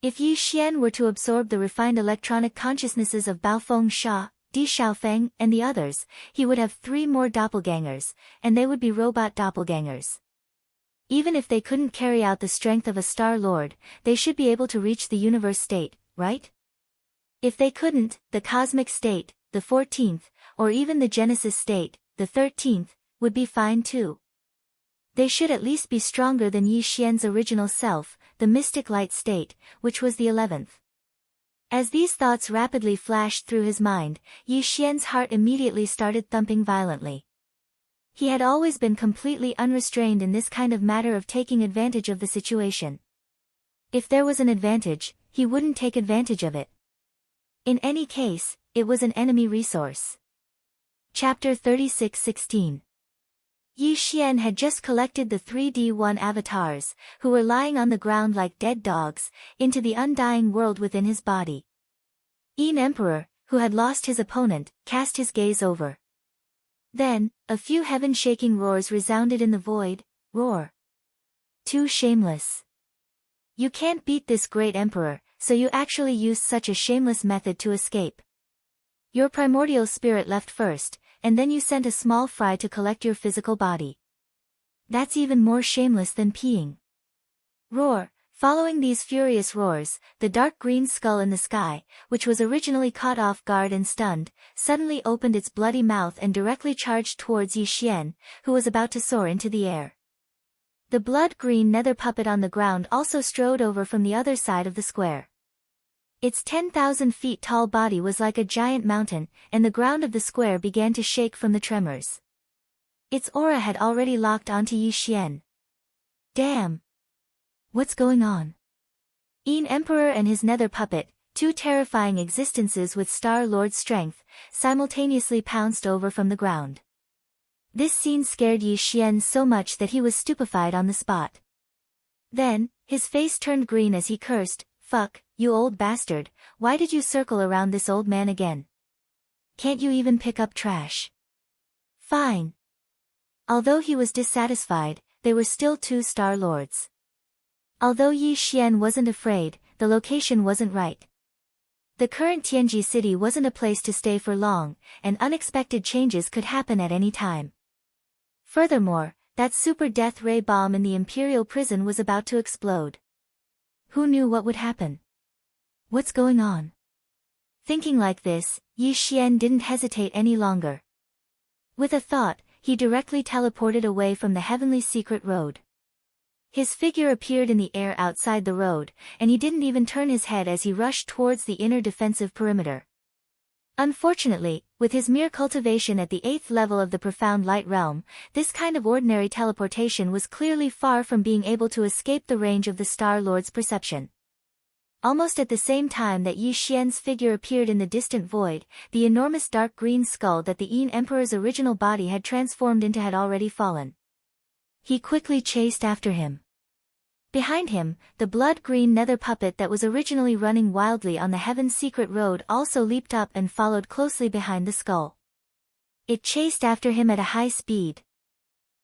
If Yi Xian were to absorb the refined electronic consciousnesses of Baofeng Sha, Di Xiaofeng, and the others, he would have 3 more doppelgangers, and they would be robot doppelgangers. Even if they couldn't carry out the strength of a Star Lord, they should be able to reach the universe state, right? If they couldn't, the cosmic state, the 14th, or even the Genesis state, the 13th, would be fine too. They should at least be stronger than Yi Xian's original self, the mystic light state, which was the 11th. As these thoughts rapidly flashed through his mind, Yi Xian's heart immediately started thumping violently. He had always been completely unrestrained in this kind of matter of taking advantage of the situation. If there was an advantage, he wouldn't take advantage of it. In any case, it was an enemy resource. Chapter 36:16. Yi Xian had just collected the 3D1 avatars, who were lying on the ground like dead dogs, into the undying world within his body. Yin Emperor, who had lost his opponent, cast his gaze over. Then, a few heaven-shaking roars resounded in the void. Roar. Too shameless. You can't beat this great emperor, so you actually used such a shameless method to escape. Your primordial spirit left first, and then you sent a small fry to collect your physical body. That's even more shameless than peeing. Roar. Following these furious roars, the dark green skull in the sky, which was originally caught off guard and stunned, suddenly opened its bloody mouth and directly charged towards Yi Xian, who was about to soar into the air. The blood-green nether puppet on the ground also strode over from the other side of the square. Its 10,000 feet tall body was like a giant mountain, and the ground of the square began to shake from the tremors. Its aura had already locked onto Yi Xian. Damn! What's going on? Yin Emperor and his nether puppet, 2 terrifying existences with Star Lord strength, simultaneously pounced over from the ground. This scene scared Yi Xian so much that he was stupefied on the spot. Then, his face turned green as he cursed, "Fuck, you old bastard, why did you circle around this old man again? Can't you even pick up trash?" Fine. Although he was dissatisfied, they were still 2 Star Lords. Although Yi Xian wasn't afraid, the location wasn't right. The current Tianji city wasn't a place to stay for long, and unexpected changes could happen at any time. Furthermore, that super death ray bomb in the imperial prison was about to explode. Who knew what would happen? What's going on? Thinking like this, Yi Xian didn't hesitate any longer. With a thought, he directly teleported away from the Heavenly Secret Road. His figure appeared in the air outside the road, and he didn't even turn his head as he rushed towards the inner defensive perimeter. Unfortunately, with his mere cultivation at the 8th level of the Profound Light Realm, this kind of ordinary teleportation was clearly far from being able to escape the range of the Star Lord's perception. Almost at the same time that Yi Xian's figure appeared in the distant void, the enormous dark green skull that the Yin Emperor's original body had transformed into had already fallen. He quickly chased after him. Behind him, the blood-green nether puppet that was originally running wildly on the Heaven's Secret Road also leaped up and followed closely behind the skull. It chased after him at a high speed.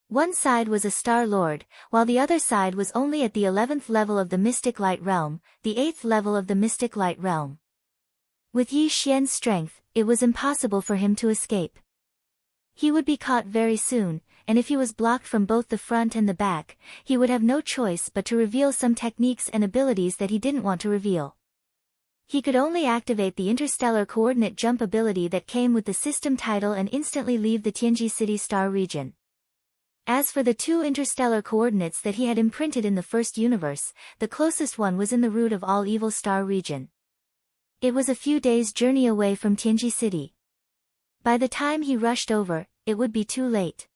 One side was a Star Lord, while the other side was only at the 11th level of the Mystic Light Realm, the 8th level of the Mystic Light Realm. With Yi Xian's strength, it was impossible for him to escape. He would be caught very soon, and if he was blocked from both the front and the back, he would have no choice but to reveal some techniques and abilities that he didn't want to reveal. He could only activate the interstellar coordinate jump ability that came with the system title and instantly leave the Tianji City star region. As for the 2 interstellar coordinates that he had imprinted in the first universe, the closest one was in the root of all evil star region. It was a few days' journey away from Tianji City. By the time he rushed over, it would be too late.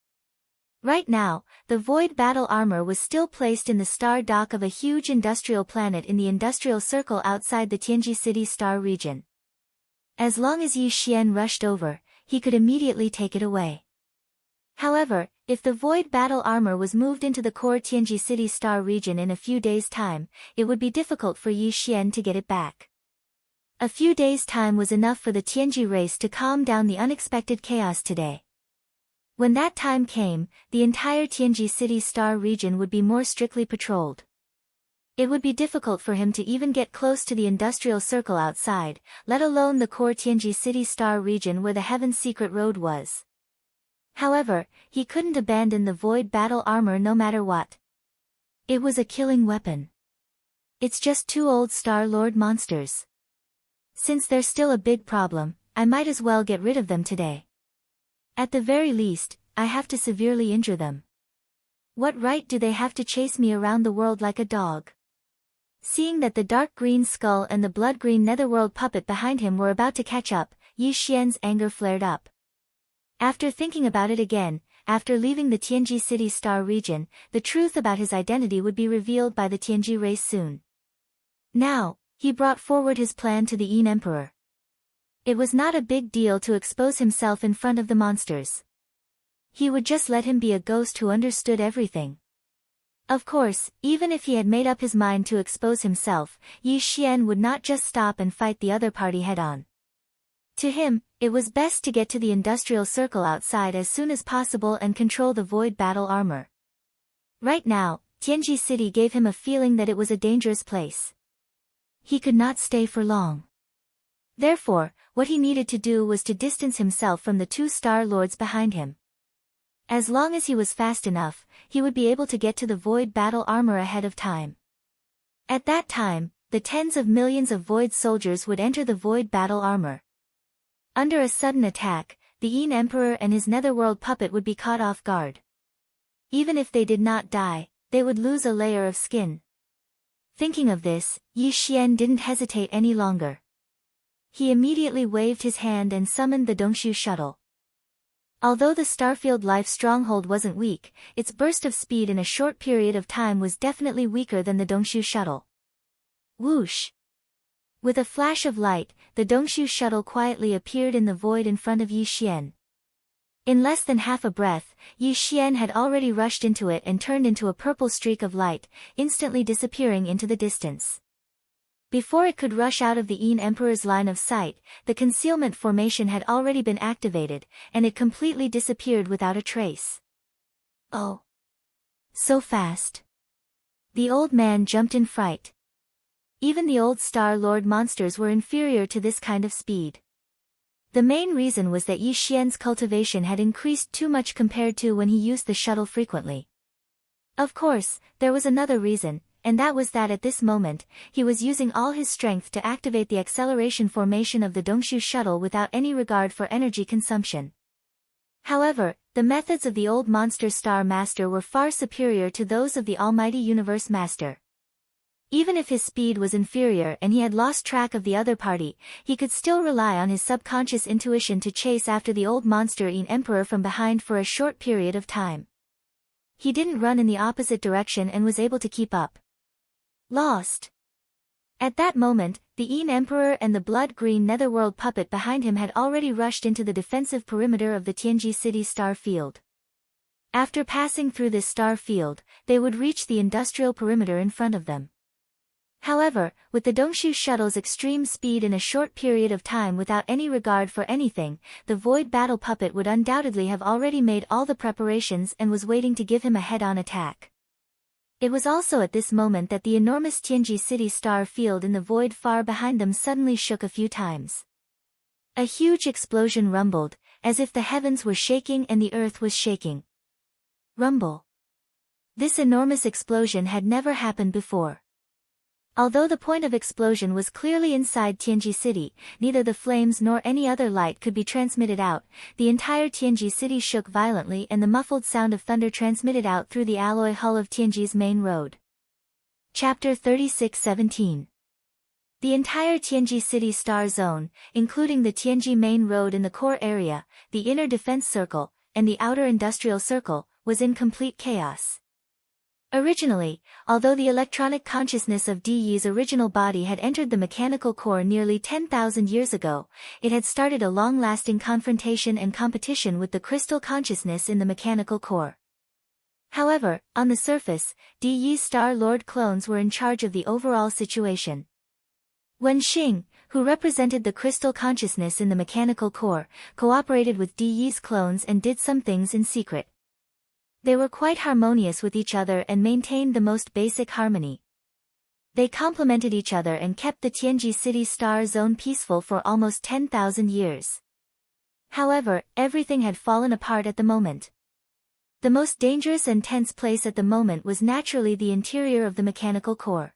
Right now, the void battle armor was still placed in the star dock of a huge industrial planet in the industrial circle outside the Tianji City star region. As long as Yi Xian rushed over, he could immediately take it away. However, if the void battle armor was moved into the core Tianji City star region in a few days' time, it would be difficult for Yi Xian to get it back. A few days' time was enough for the Tianji race to calm down the unexpected chaos today. When that time came, the entire Tianji City star region would be more strictly patrolled. It would be difficult for him to even get close to the industrial circle outside, let alone the core Tianji City star region where the Heaven's Secret Road was. However, he couldn't abandon the void battle armor no matter what. It was a killing weapon. It's just 2 old Star Lord monsters. Since they're still a big problem, I might as well get rid of them today. At the very least, I have to severely injure them. What right do they have to chase me around the world like a dog? Seeing that the dark green skull and the blood-green netherworld puppet behind him were about to catch up, Yi Xian's anger flared up. After thinking about it again, after leaving the Tianji City star region, the truth about his identity would be revealed by the Tianji race soon. Now, he brought forward his plan to the Yin Emperor. It was not a big deal to expose himself in front of the monsters. He would just let him be a ghost who understood everything. Of course, even if he had made up his mind to expose himself, Yi Xian would not just stop and fight the other party head-on. To him, it was best to get to the industrial circle outside as soon as possible and control the void battle armor. Right now, Tianji City gave him a feeling that it was a dangerous place. He could not stay for long. Therefore, what he needed to do was to distance himself from the 2 Star Lords behind him. As long as he was fast enough, he would be able to get to the void battle armor ahead of time. At that time, the tens of millions of void soldiers would enter the void battle armor. Under a sudden attack, the Yin Emperor and his netherworld puppet would be caught off guard. Even if they did not die, they would lose a layer of skin. Thinking of this, Yi Xian didn't hesitate any longer. He immediately waved his hand and summoned the Dongshu shuttle. Although the Starfield Life stronghold wasn't weak, its burst of speed in a short period of time was definitely weaker than the Dongshu shuttle. Whoosh! With a flash of light, the Dongshu shuttle quietly appeared in the void in front of Yi Xian. In less than half a breath, Yi Xian had already rushed into it and turned into a purple streak of light, instantly disappearing into the distance. Before it could rush out of the Yin Emperor's line of sight, the concealment formation had already been activated, and it completely disappeared without a trace. Oh! So fast! The old man jumped in fright. Even the old Star Lord monsters were inferior to this kind of speed. The main reason was that Yi Xian's cultivation had increased too much compared to when he used the shuttle frequently. Of course, there was another reason, and that was that at this moment, he was using all his strength to activate the acceleration formation of the Dongshu shuttle without any regard for energy consumption. However, the methods of the old Monster Star Master were far superior to those of the Almighty Universe Master. Even if his speed was inferior and he had lost track of the other party, he could still rely on his subconscious intuition to chase after the old monster Yin Emperor from behind for a short period of time. He didn't run in the opposite direction and was able to keep up. Lost! At that moment, the Yin Emperor and the blood-green netherworld puppet behind him had already rushed into the defensive perimeter of the Tianji City star field. After passing through this star field, they would reach the industrial perimeter in front of them. However, with the Dongshu shuttle's extreme speed in a short period of time without any regard for anything, the void battle puppet would undoubtedly have already made all the preparations and was waiting to give him a head-on attack. It was also at this moment that the enormous Tianji City star field in the void far behind them suddenly shook a few times. A huge explosion rumbled, as if the heavens were shaking and the earth was shaking. Rumble. This enormous explosion had never happened before. Although the point of explosion was clearly inside Tianji City, neither the flames nor any other light could be transmitted out. The entire Tianji City shook violently and the muffled sound of thunder transmitted out through the alloy hull of Tianji's main road. Chapter 36:17. The entire Tianji City Star Zone, including the Tianji main road in the core area, the inner defense circle, and the outer industrial circle, was in complete chaos. Originally, although the electronic consciousness of Di's original body had entered the mechanical core nearly 10,000 years ago, it had started a long-lasting confrontation and competition with the crystal consciousness in the mechanical core. However, on the surface, Di's Star Lord clones were in charge of the overall situation. Wen Xing, who represented the crystal consciousness in the mechanical core, cooperated with Di's clones and did some things in secret. They were quite harmonious with each other and maintained the most basic harmony. They complemented each other and kept the Tianji City Star Zone peaceful for almost 10,000 years. However, everything had fallen apart at the moment. The most dangerous and tense place at the moment was naturally the interior of the mechanical core.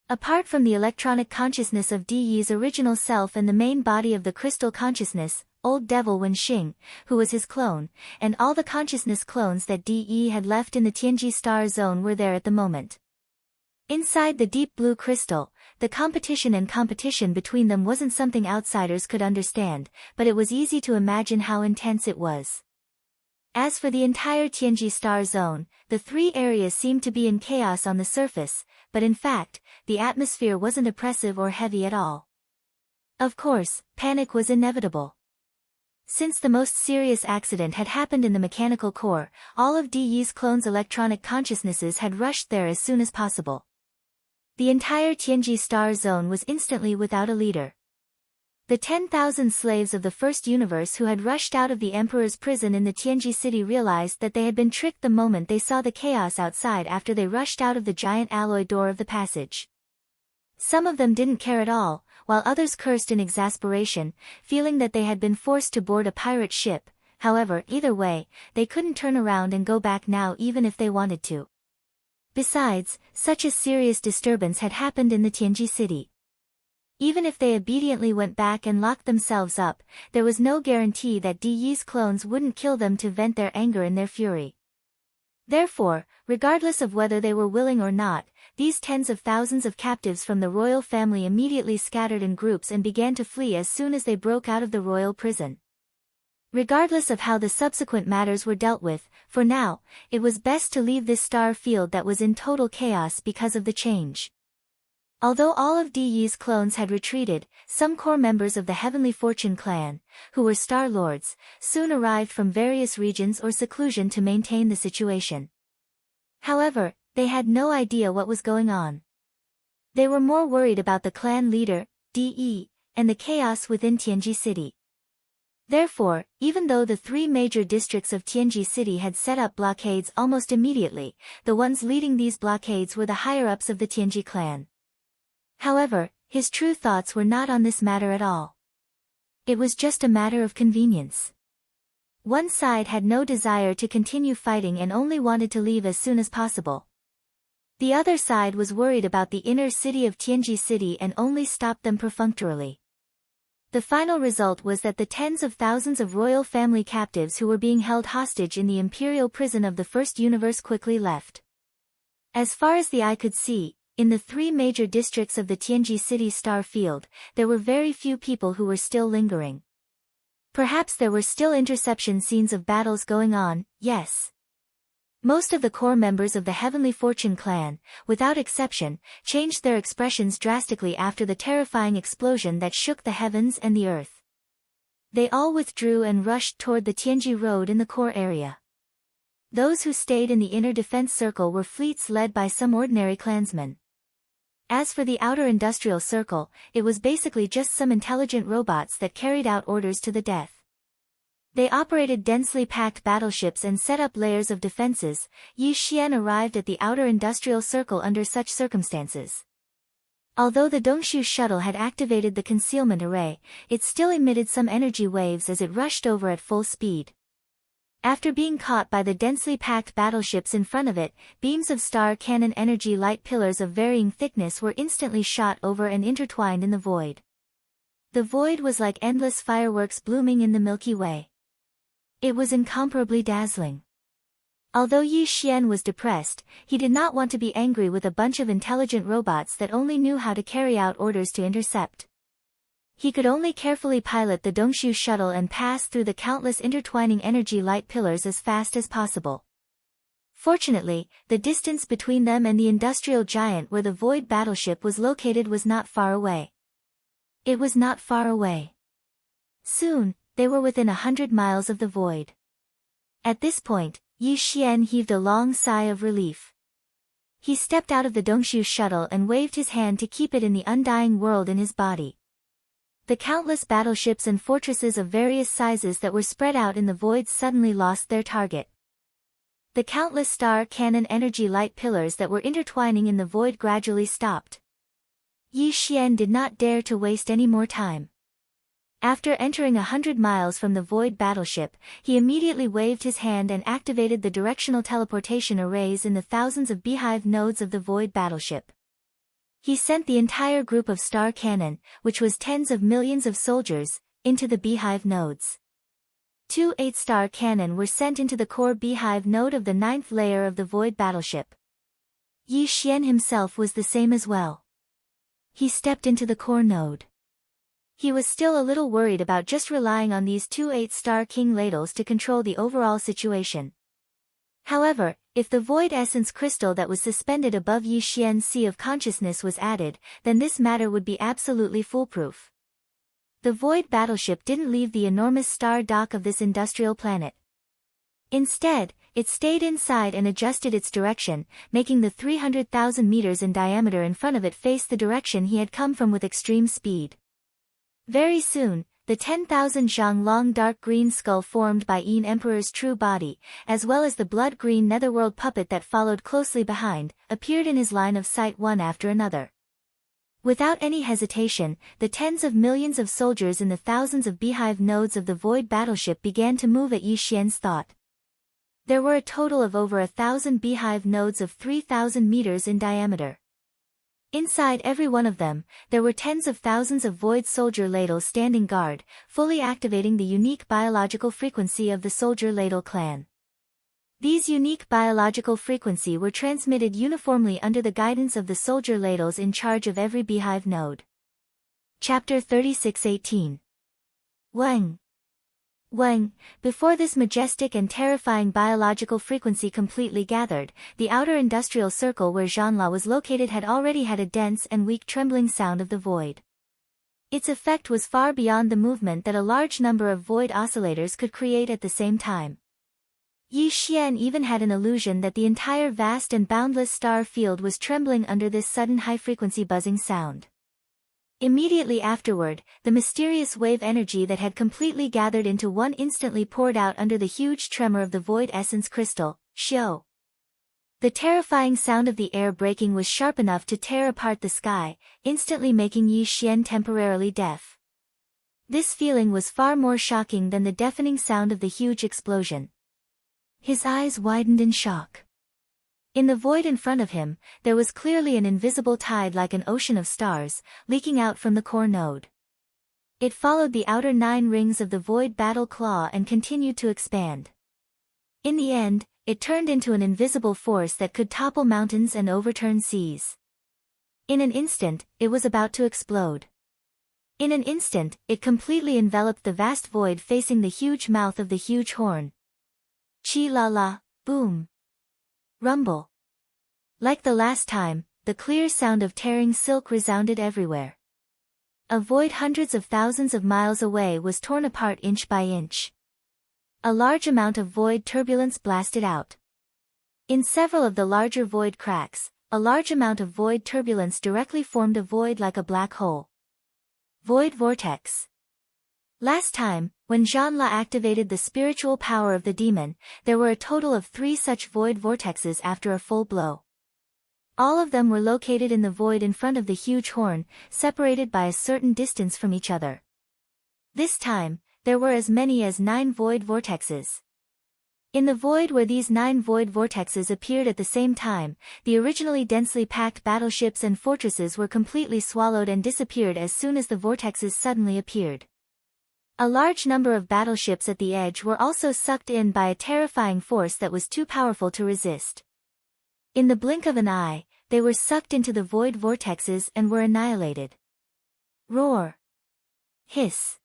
Apart from the electronic consciousness of Di's original self and the main body of the crystal consciousness, Old Devil Wen Xing, who was his clone, and all the consciousness clones that Di had left in the Tianji Star Zone were there at the moment. Inside the deep blue crystal, the competition between them wasn't something outsiders could understand, but it was easy to imagine how intense it was. As for the entire Tianji Star Zone, the three areas seemed to be in chaos on the surface, but in fact, the atmosphere wasn't oppressive or heavy at all. Of course, panic was inevitable. Since the most serious accident had happened in the mechanical core, all of Di's clones' electronic consciousnesses had rushed there as soon as possible. The entire Tianji Star Zone was instantly without a leader. The 10,000 slaves of the first universe who had rushed out of the Emperor's prison in the Tianji City realized that they had been tricked the moment they saw the chaos outside after they rushed out of the giant alloy door of the passage. Some of them didn't care at all, while others cursed in exasperation, feeling that they had been forced to board a pirate ship. However, either way, they couldn't turn around and go back now even if they wanted to. Besides, such a serious disturbance had happened in the Tianji City. Even if they obediently went back and locked themselves up, there was no guarantee that Di's clones wouldn't kill them to vent their anger in their fury. Therefore, regardless of whether they were willing or not, these tens of thousands of captives from the royal family immediately scattered in groups and began to flee as soon as they broke out of the royal prison. Regardless of how the subsequent matters were dealt with, for now, it was best to leave this star field that was in total chaos because of the change. Although all of Di's clones had retreated, some core members of the Heavenly Fortune clan, who were Star Lords, soon arrived from various regions or seclusion to maintain the situation. However, they had no idea what was going on. They were more worried about the clan leader, Di, and the chaos within Tianji City. Therefore, even though the three major districts of Tianji City had set up blockades almost immediately, the ones leading these blockades were the higher-ups of the Tianji clan. However, his true thoughts were not on this matter at all. It was just a matter of convenience. One side had no desire to continue fighting and only wanted to leave as soon as possible. The other side was worried about the inner city of Tianji City and only stopped them perfunctorily. The final result was that the tens of thousands of royal family captives who were being held hostage in the imperial prison of the first universe quickly left. As far as the eye could see, in the three major districts of the Tianji City star field, there were very few people who were still lingering. Perhaps there were still interception scenes of battles going on, yes. Most of the core members of the Heavenly Fortune clan, without exception, changed their expressions drastically after the terrifying explosion that shook the heavens and the earth. They all withdrew and rushed toward the Tianji Road in the core area. Those who stayed in the inner defense circle were fleets led by some ordinary clansmen. As for the outer industrial circle, it was basically just some intelligent robots that carried out orders to the death. They operated densely packed battleships and set up layers of defenses. Yi Xian arrived at the outer industrial circle under such circumstances. Although the Dongshu shuttle had activated the concealment array, it still emitted some energy waves as it rushed over at full speed. After being caught by the densely packed battleships in front of it, beams of star cannon energy light pillars of varying thickness were instantly shot over and intertwined in the void. The void was like endless fireworks blooming in the Milky Way. It was incomparably dazzling. Although Yi Xian was depressed, he did not want to be angry with a bunch of intelligent robots that only knew how to carry out orders to intercept. He could only carefully pilot the Dongshu shuttle and pass through the countless intertwining energy light pillars as fast as possible. Fortunately, the distance between them and the industrial giant where the void battleship was located was not far away. It was not far away. Soon, they were within 100 miles of the void. At this point, Yi Xian heaved a long sigh of relief. He stepped out of the Dongshu shuttle and waved his hand to keep it in the undying world in his body. The countless battleships and fortresses of various sizes that were spread out in the void suddenly lost their target. The countless star cannon energy light pillars that were intertwining in the void gradually stopped. Yi Xian did not dare to waste any more time. After entering 100 miles from the void battleship, he immediately waved his hand and activated the directional teleportation arrays in the thousands of beehive nodes of the void battleship. He sent the entire group of star cannon, which was tens of millions of soldiers, into the beehive nodes. 2 8-star cannon were sent into the core beehive node of the 9th layer of the void battleship. Yi Xian himself was the same as well. He stepped into the core node. He was still a little worried about just relying on these 2 8-star king ladles to control the overall situation. However, if the void essence crystal that was suspended above Yi Xian's sea of consciousness was added, then this matter would be absolutely foolproof. The void battleship didn't leave the enormous star dock of this industrial planet. Instead, it stayed inside and adjusted its direction, making the 300,000 meters in diameter in front of it face the direction he had come from with extreme speed. Very soon, the 10,000 zhang long dark green skull formed by Yin Emperor's true body, as well as the blood-green netherworld puppet that followed closely behind, appeared in his line of sight one after another. Without any hesitation, the tens of millions of soldiers in the thousands of beehive nodes of the void battleship began to move at Yi Xian's thought. There were a total of over 1,000 beehive nodes of 3,000 meters in diameter. Inside every one of them, there were tens of thousands of void soldier ladles standing guard, fully activating the unique biological frequency of the soldier ladle clan. These unique biological frequency were transmitted uniformly under the guidance of the soldier ladles in charge of every beehive node. Chapter 36:18. Weng. Before this majestic and terrifying biological frequency completely gathered, the outer industrial circle where Zhanla was located had already had a dense and weak trembling sound of the void. Its effect was far beyond the movement that a large number of void oscillators could create at the same time. Yi Xian even had an illusion that the entire vast and boundless star field was trembling under this sudden high-frequency buzzing sound. Immediately afterward, the mysterious wave energy that had completely gathered into one instantly poured out under the huge tremor of the void essence crystal, Xiao. The terrifying sound of the air breaking was sharp enough to tear apart the sky, instantly making Yi Xian temporarily deaf. This feeling was far more shocking than the deafening sound of the huge explosion. His eyes widened in shock. In the void in front of him, there was clearly an invisible tide like an ocean of stars, leaking out from the core node. It followed the outer 9 rings of the void battle claw and continued to expand. In the end, it turned into an invisible force that could topple mountains and overturn seas. In an instant, it was about to explode. In an instant, it completely enveloped the vast void facing the huge mouth of the huge horn. Chi-la-la, boom. Rumble. Like the last time, the clear sound of tearing silk resounded everywhere. A void hundreds of thousands of miles away was torn apart inch by inch. A large amount of void turbulence blasted out. In several of the larger void cracks, a large amount of void turbulence directly formed a void like a black hole. Void vortex. Last time, when Zhanla activated the spiritual power of the demon, there were a total of 3 such void vortexes after a full blow. All of them were located in the void in front of the huge horn, separated by a certain distance from each other. This time, there were as many as 9 void vortexes. In the void where these 9 void vortexes appeared at the same time, the originally densely packed battleships and fortresses were completely swallowed and disappeared as soon as the vortexes suddenly appeared. A large number of battleships at the edge were also sucked in by a terrifying force that was too powerful to resist. In the blink of an eye, they were sucked into the void vortexes and were annihilated. Roar. Hiss.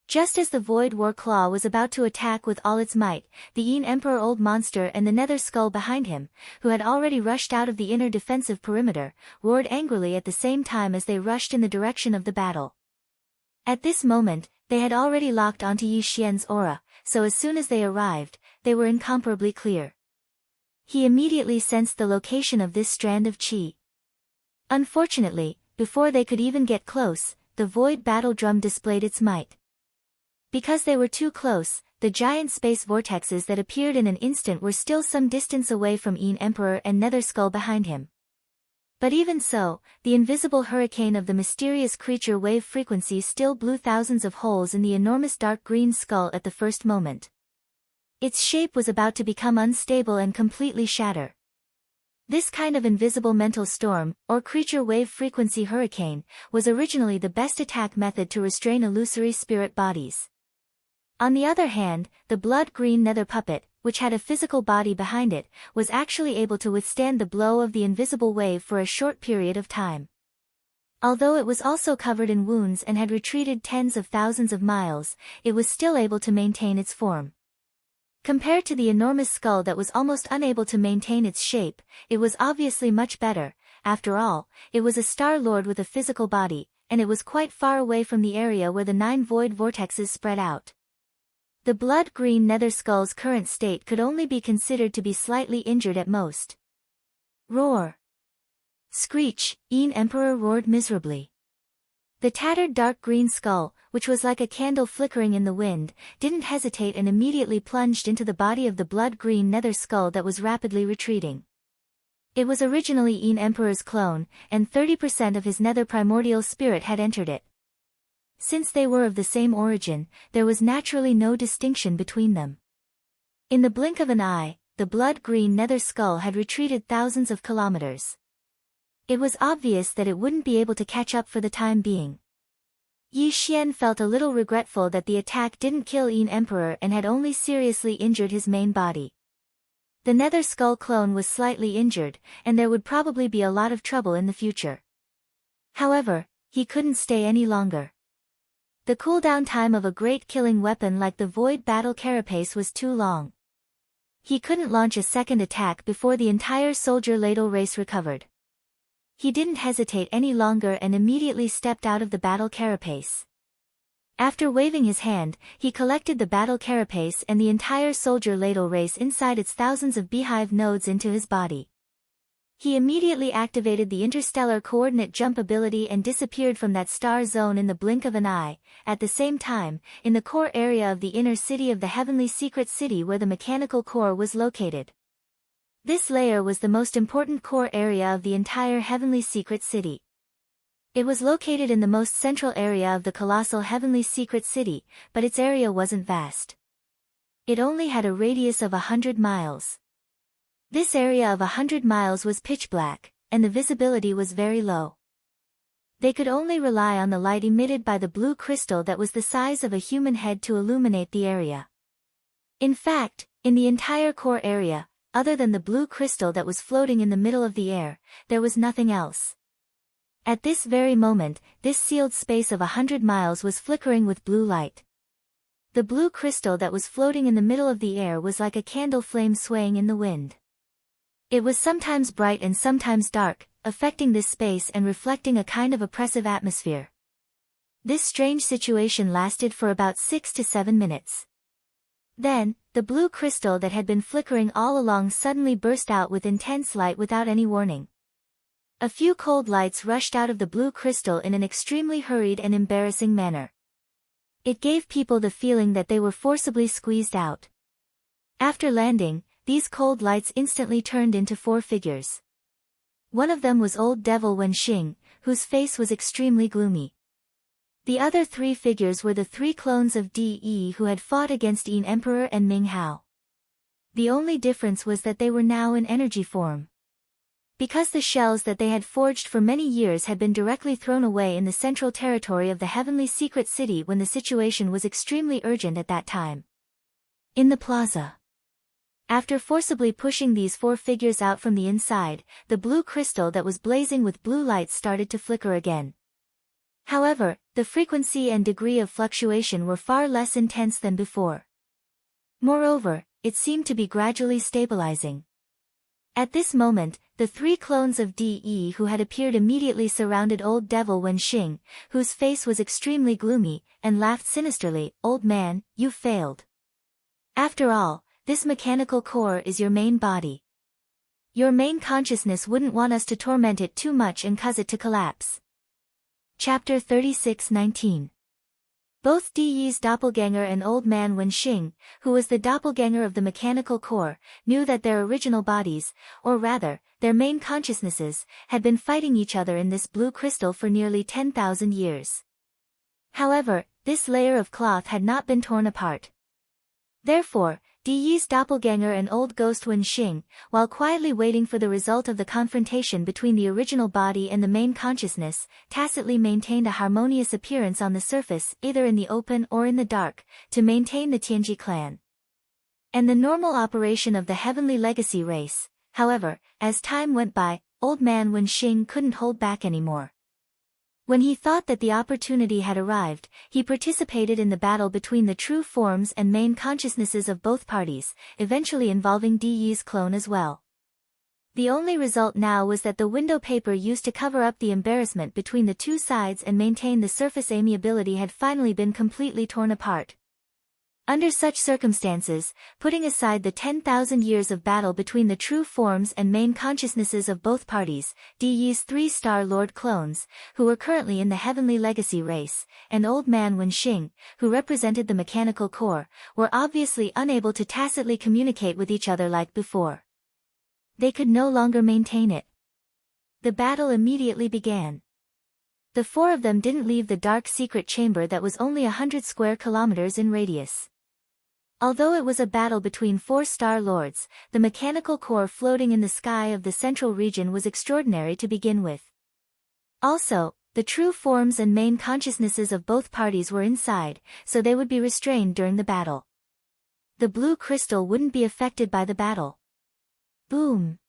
Just as the Void War Claw was about to attack with all its might, the Een Emperor Old Monster and the Nether Skull behind him, who had already rushed out of the inner defensive perimeter, roared angrily at the same time as they rushed in the direction of the battle. At this moment, they had already locked onto Yi Xian's aura, so as soon as they arrived, they were incomparably clear. He immediately sensed the location of this strand of qi. Unfortunately, before they could even get close, the Void Battle Drum displayed its might. Because they were too close, the giant space vortexes that appeared in an instant were still some distance away from Een Emperor and Nether Skull behind him. But even so, the invisible hurricane of the mysterious creature wave frequency still blew thousands of holes in the enormous dark green skull at the first moment. Its shape was about to become unstable and completely shatter. This kind of invisible mental storm, or creature wave frequency hurricane, was originally the best attack method to restrain illusory spirit bodies. On the other hand, the blood-green nether puppet, which had a physical body behind it, was actually able to withstand the blow of the invisible wave for a short period of time. Although it was also covered in wounds and had retreated tens of thousands of miles, it was still able to maintain its form. Compared to the enormous skull that was almost unable to maintain its shape, it was obviously much better. After all, it was a Star Lord with a physical body, and it was quite far away from the area where the 9 void vortexes spread out. The blood-green nether skull's current state could only be considered to be slightly injured at most. Roar. Screech, Een Emperor roared miserably. The tattered dark green skull, which was like a candle flickering in the wind, didn't hesitate and immediately plunged into the body of the blood-green nether skull that was rapidly retreating. It was originally Een Emperor's clone, and 30% of his nether primordial spirit had entered it. Since they were of the same origin, there was naturally no distinction between them. In the blink of an eye, the blood-green nether skull had retreated thousands of kilometers. It was obvious that it wouldn't be able to catch up for the time being. Yi Xian felt a little regretful that the attack didn't kill Een Emperor and had only seriously injured his main body. The nether skull clone was slightly injured, and there would probably be a lot of trouble in the future. However, he couldn't stay any longer. The cooldown time of a great killing weapon like the Void Battle Carapace was too long. He couldn't launch a second attack before the entire soldier ladle race recovered. He didn't hesitate any longer and immediately stepped out of the battle carapace. After waving his hand, he collected the battle carapace and the entire soldier ladle race inside its thousands of beehive nodes into his body. He immediately activated the interstellar coordinate jump ability and disappeared from that star zone in the blink of an eye, at the same time, in the core area of the inner city of the heavenly secret city where the mechanical core was located. This layer was the most important core area of the entire heavenly secret city. It was located in the most central area of the colossal heavenly secret city, but its area wasn't vast. It only had a radius of 100 miles. This area of 100 miles was pitch black, and the visibility was very low. They could only rely on the light emitted by the blue crystal that was the size of a human head to illuminate the area. In fact, in the entire core area, other than the blue crystal that was floating in the middle of the air, there was nothing else. At this very moment, this sealed space of 100 miles was flickering with blue light. The blue crystal that was floating in the middle of the air was like a candle flame swaying in the wind. It was sometimes bright and sometimes dark, affecting this space and reflecting a kind of oppressive atmosphere. This strange situation lasted for about 6 to 7 minutes. Then, the blue crystal that had been flickering all along suddenly burst out with intense light without any warning. A few cold lights rushed out of the blue crystal in an extremely hurried and embarrassing manner. It gave people the feeling that they were forcibly squeezed out. After landing, these cold lights instantly turned into 4 figures. One of them was Old Devil Wenxing, whose face was extremely gloomy. The other 3 figures were the 3 clones of De who had fought against Een Emperor and Ming Hao. The only difference was that they were now in energy form. Because the shells that they had forged for many years had been directly thrown away in the central territory of the heavenly secret city when the situation was extremely urgent at that time. In the plaza. After forcibly pushing these four figures out from the inside, the blue crystal that was blazing with blue lights started to flicker again. However, the frequency and degree of fluctuation were far less intense than before. Moreover, it seemed to be gradually stabilizing. At this moment, the three clones of De who had appeared immediately surrounded Old Devil Wenxing, whose face was extremely gloomy, and laughed sinisterly. "Old man, you failed. After all, this mechanical core is your main body. Your main consciousness wouldn't want us to torment it too much and cause it to collapse." Chapter 36:19. Both De's doppelganger and Old Man Wenxing, who was the doppelganger of the mechanical core, knew that their original bodies, or rather, their main consciousnesses, had been fighting each other in this blue crystal for nearly 10,000 years. However, this layer of cloth had not been torn apart. Therefore, De's doppelganger and Old Ghost Wenxing, while quietly waiting for the result of the confrontation between the original body and the main consciousness, tacitly maintained a harmonious appearance on the surface, either in the open or in the dark, to maintain the Tianji clan and the normal operation of the heavenly legacy race. However, as time went by, Old Man Wenxing couldn't hold back anymore. When he thought that the opportunity had arrived, he participated in the battle between the true forms and main consciousnesses of both parties, eventually involving De's clone as well. The only result now was that the window paper used to cover up the embarrassment between the two sides and maintain the surface amiability had finally been completely torn apart. Under such circumstances, putting aside the 10,000 years of battle between the true forms and main consciousnesses of both parties, De's three-star Lord clones, who were currently in the heavenly legacy race, and Old Man Wenxing, who represented the mechanical core, were obviously unable to tacitly communicate with each other like before. They could no longer maintain it. The battle immediately began. The four of them didn't leave the dark secret chamber that was only 100 square kilometers in radius. Although it was a battle between four star lords, the mechanical core floating in the sky of the central region was extraordinary to begin with. Also, the true forms and main consciousnesses of both parties were inside, so they would be restrained during the battle. The blue crystal wouldn't be affected by the battle. Boom!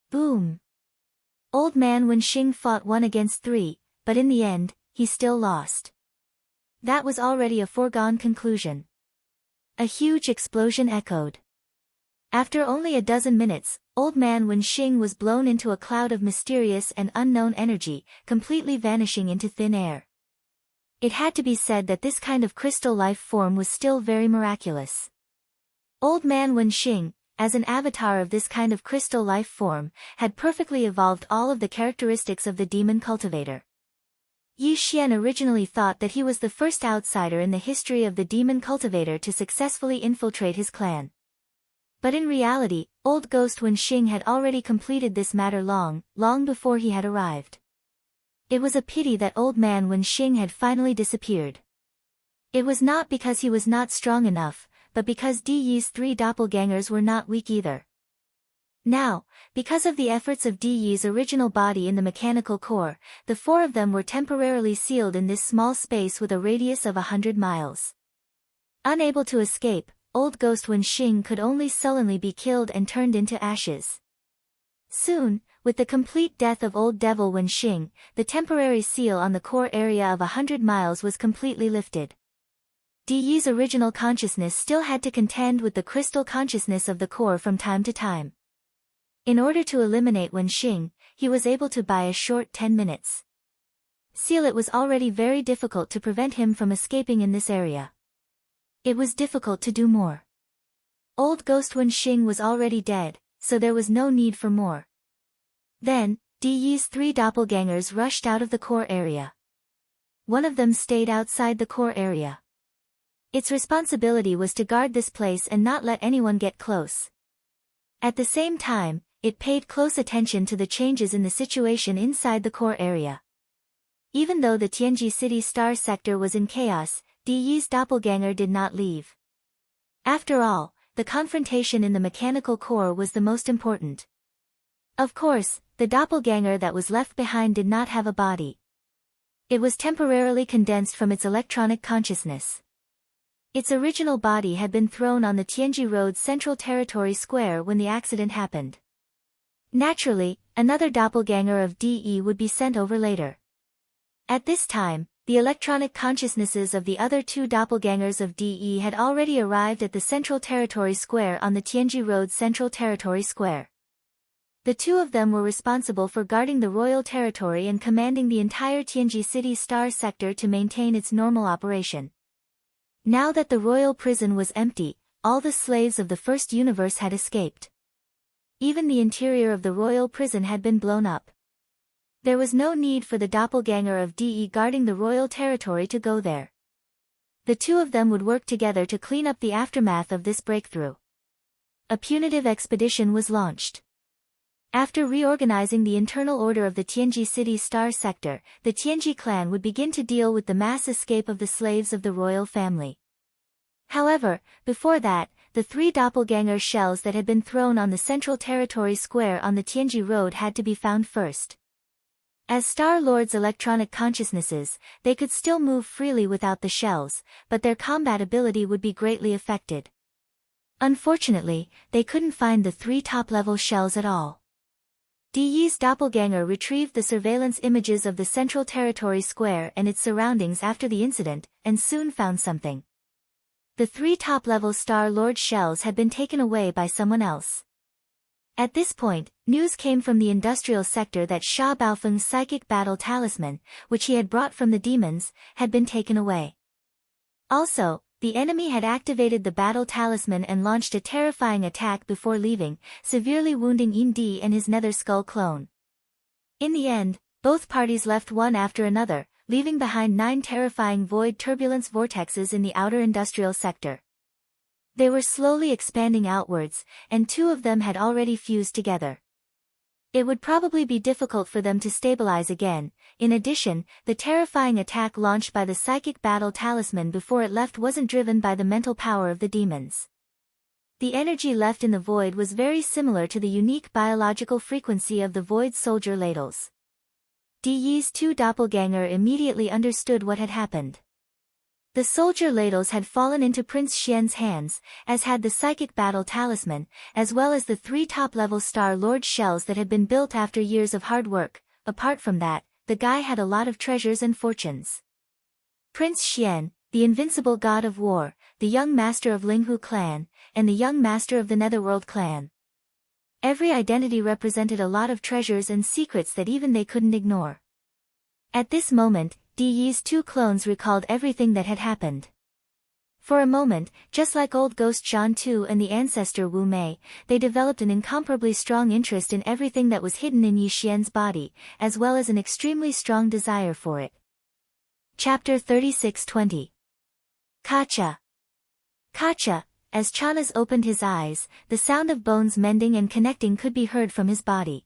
Boom! Old Man Wenxing fought 1 against 3, but in the end, he still lost. That was already a foregone conclusion. A huge explosion echoed. After only a dozen minutes, Old Man Wenxing was blown into a cloud of mysterious and unknown energy, completely vanishing into thin air. It had to be said that this kind of crystal life form was still very miraculous. Old Man Wenxing, as an avatar of this kind of crystal life form, had perfectly evolved all of the characteristics of the demon cultivator. Yi Xian originally thought that he was the first outsider in the history of the demon cultivator to successfully infiltrate his clan. But in reality, Old Ghost Wenxing had already completed this matter long before he had arrived. It was a pity that Old Man Wenxing had finally disappeared. It was not because he was not strong enough, but because De's three doppelgangers were not weak either. Now, because of the efforts of De's original body in the mechanical core, the four of them were temporarily sealed in this small space with a radius of 100 miles. Unable to escape, Old Ghost Wenxing could only sullenly be killed and turned into ashes. Soon, with the complete death of Old Devil Wenxing, the temporary seal on the core area of 100 miles was completely lifted. De's original consciousness still had to contend with the crystal consciousness of the core from time to time. In order to eliminate Wenxing, he was able to buy a short 10 minutes. Seal it was already very difficult to prevent him from escaping in this area. It was difficult to do more. Old Ghost Wenxing was already dead, so there was no need for more. Then, De's three doppelgangers rushed out of the core area. One of them stayed outside the core area. Its responsibility was to guard this place and not let anyone get close. At the same time, it paid close attention to the changes in the situation inside the core area. Even though the Tianji City Star Sector was in chaos, De's doppelganger did not leave. After all, the confrontation in the mechanical core was the most important. Of course, the doppelganger that was left behind did not have a body. It was temporarily condensed from its electronic consciousness. Its original body had been thrown on the Tianji Road Central Territory Square when the accident happened. Naturally, another doppelganger of DE would be sent over later. At this time, the electronic consciousnesses of the other two doppelgangers of DE had already arrived at the Central Territory Square on the Tianji Road Central Territory Square. The two of them were responsible for guarding the royal territory and commanding the entire Tianji City Star sector to maintain its normal operation. Now that the royal prison was empty, all the slaves of the first universe had escaped. Even the interior of the royal prison had been blown up. There was no need for the doppelganger of DE guarding the royal territory to go there. The two of them would work together to clean up the aftermath of this breakthrough. A punitive expedition was launched. After reorganizing the internal order of the Tianji City Star sector, the Tianji clan would begin to deal with the mass escape of the slaves of the royal family. However, before that, the three doppelganger shells that had been thrown on the Central Territory Square on the Tianji Road had to be found first. As Star Lord's electronic consciousnesses, they could still move freely without the shells, but their combat ability would be greatly affected. Unfortunately, they couldn't find the three top-level shells at all. DE's doppelganger retrieved the surveillance images of the Central Territory Square and its surroundings after the incident, and soon found something. The three top-level Star Lord shells had been taken away by someone else. At this point, news came from the industrial sector that Sha Baofeng's psychic battle talisman, which he had brought from the demons, had been taken away. Also, the enemy had activated the battle talisman and launched a terrifying attack before leaving, severely wounding Yin Di and his Nether Skull clone. In the end, both parties left one after another, leaving behind 9 terrifying void turbulence vortexes in the outer industrial sector. They were slowly expanding outwards, and 2 of them had already fused together. It would probably be difficult for them to stabilize again. In addition, the terrifying attack launched by the psychic battle talisman before it left wasn't driven by the mental power of the demons. The energy left in the void was very similar to the unique biological frequency of the void soldier ladles. DE's 2 doppelganger immediately understood what had happened. The soldier ladles had fallen into Prince Xian's hands, as had the psychic battle talisman, as well as the 3 top-level Star Lord shells that had been built after years of hard work. Apart from that, the guy had a lot of treasures and fortunes. Prince Xian, the invincible god of war, the young master of Linghu clan, and the young master of the Netherworld clan. Every identity represented a lot of treasures and secrets that even they couldn't ignore. At this moment, DE's 2 clones recalled everything that had happened. For a moment, just like old ghost Zhan Tu and the ancestor Wu Mei, they developed an incomparably strong interest in everything that was hidden in Yi Xian's body, as well as an extremely strong desire for it. Chapter 36-20. Kacha. Kacha. As Chanas opened his eyes, the sound of bones mending and connecting could be heard from his body.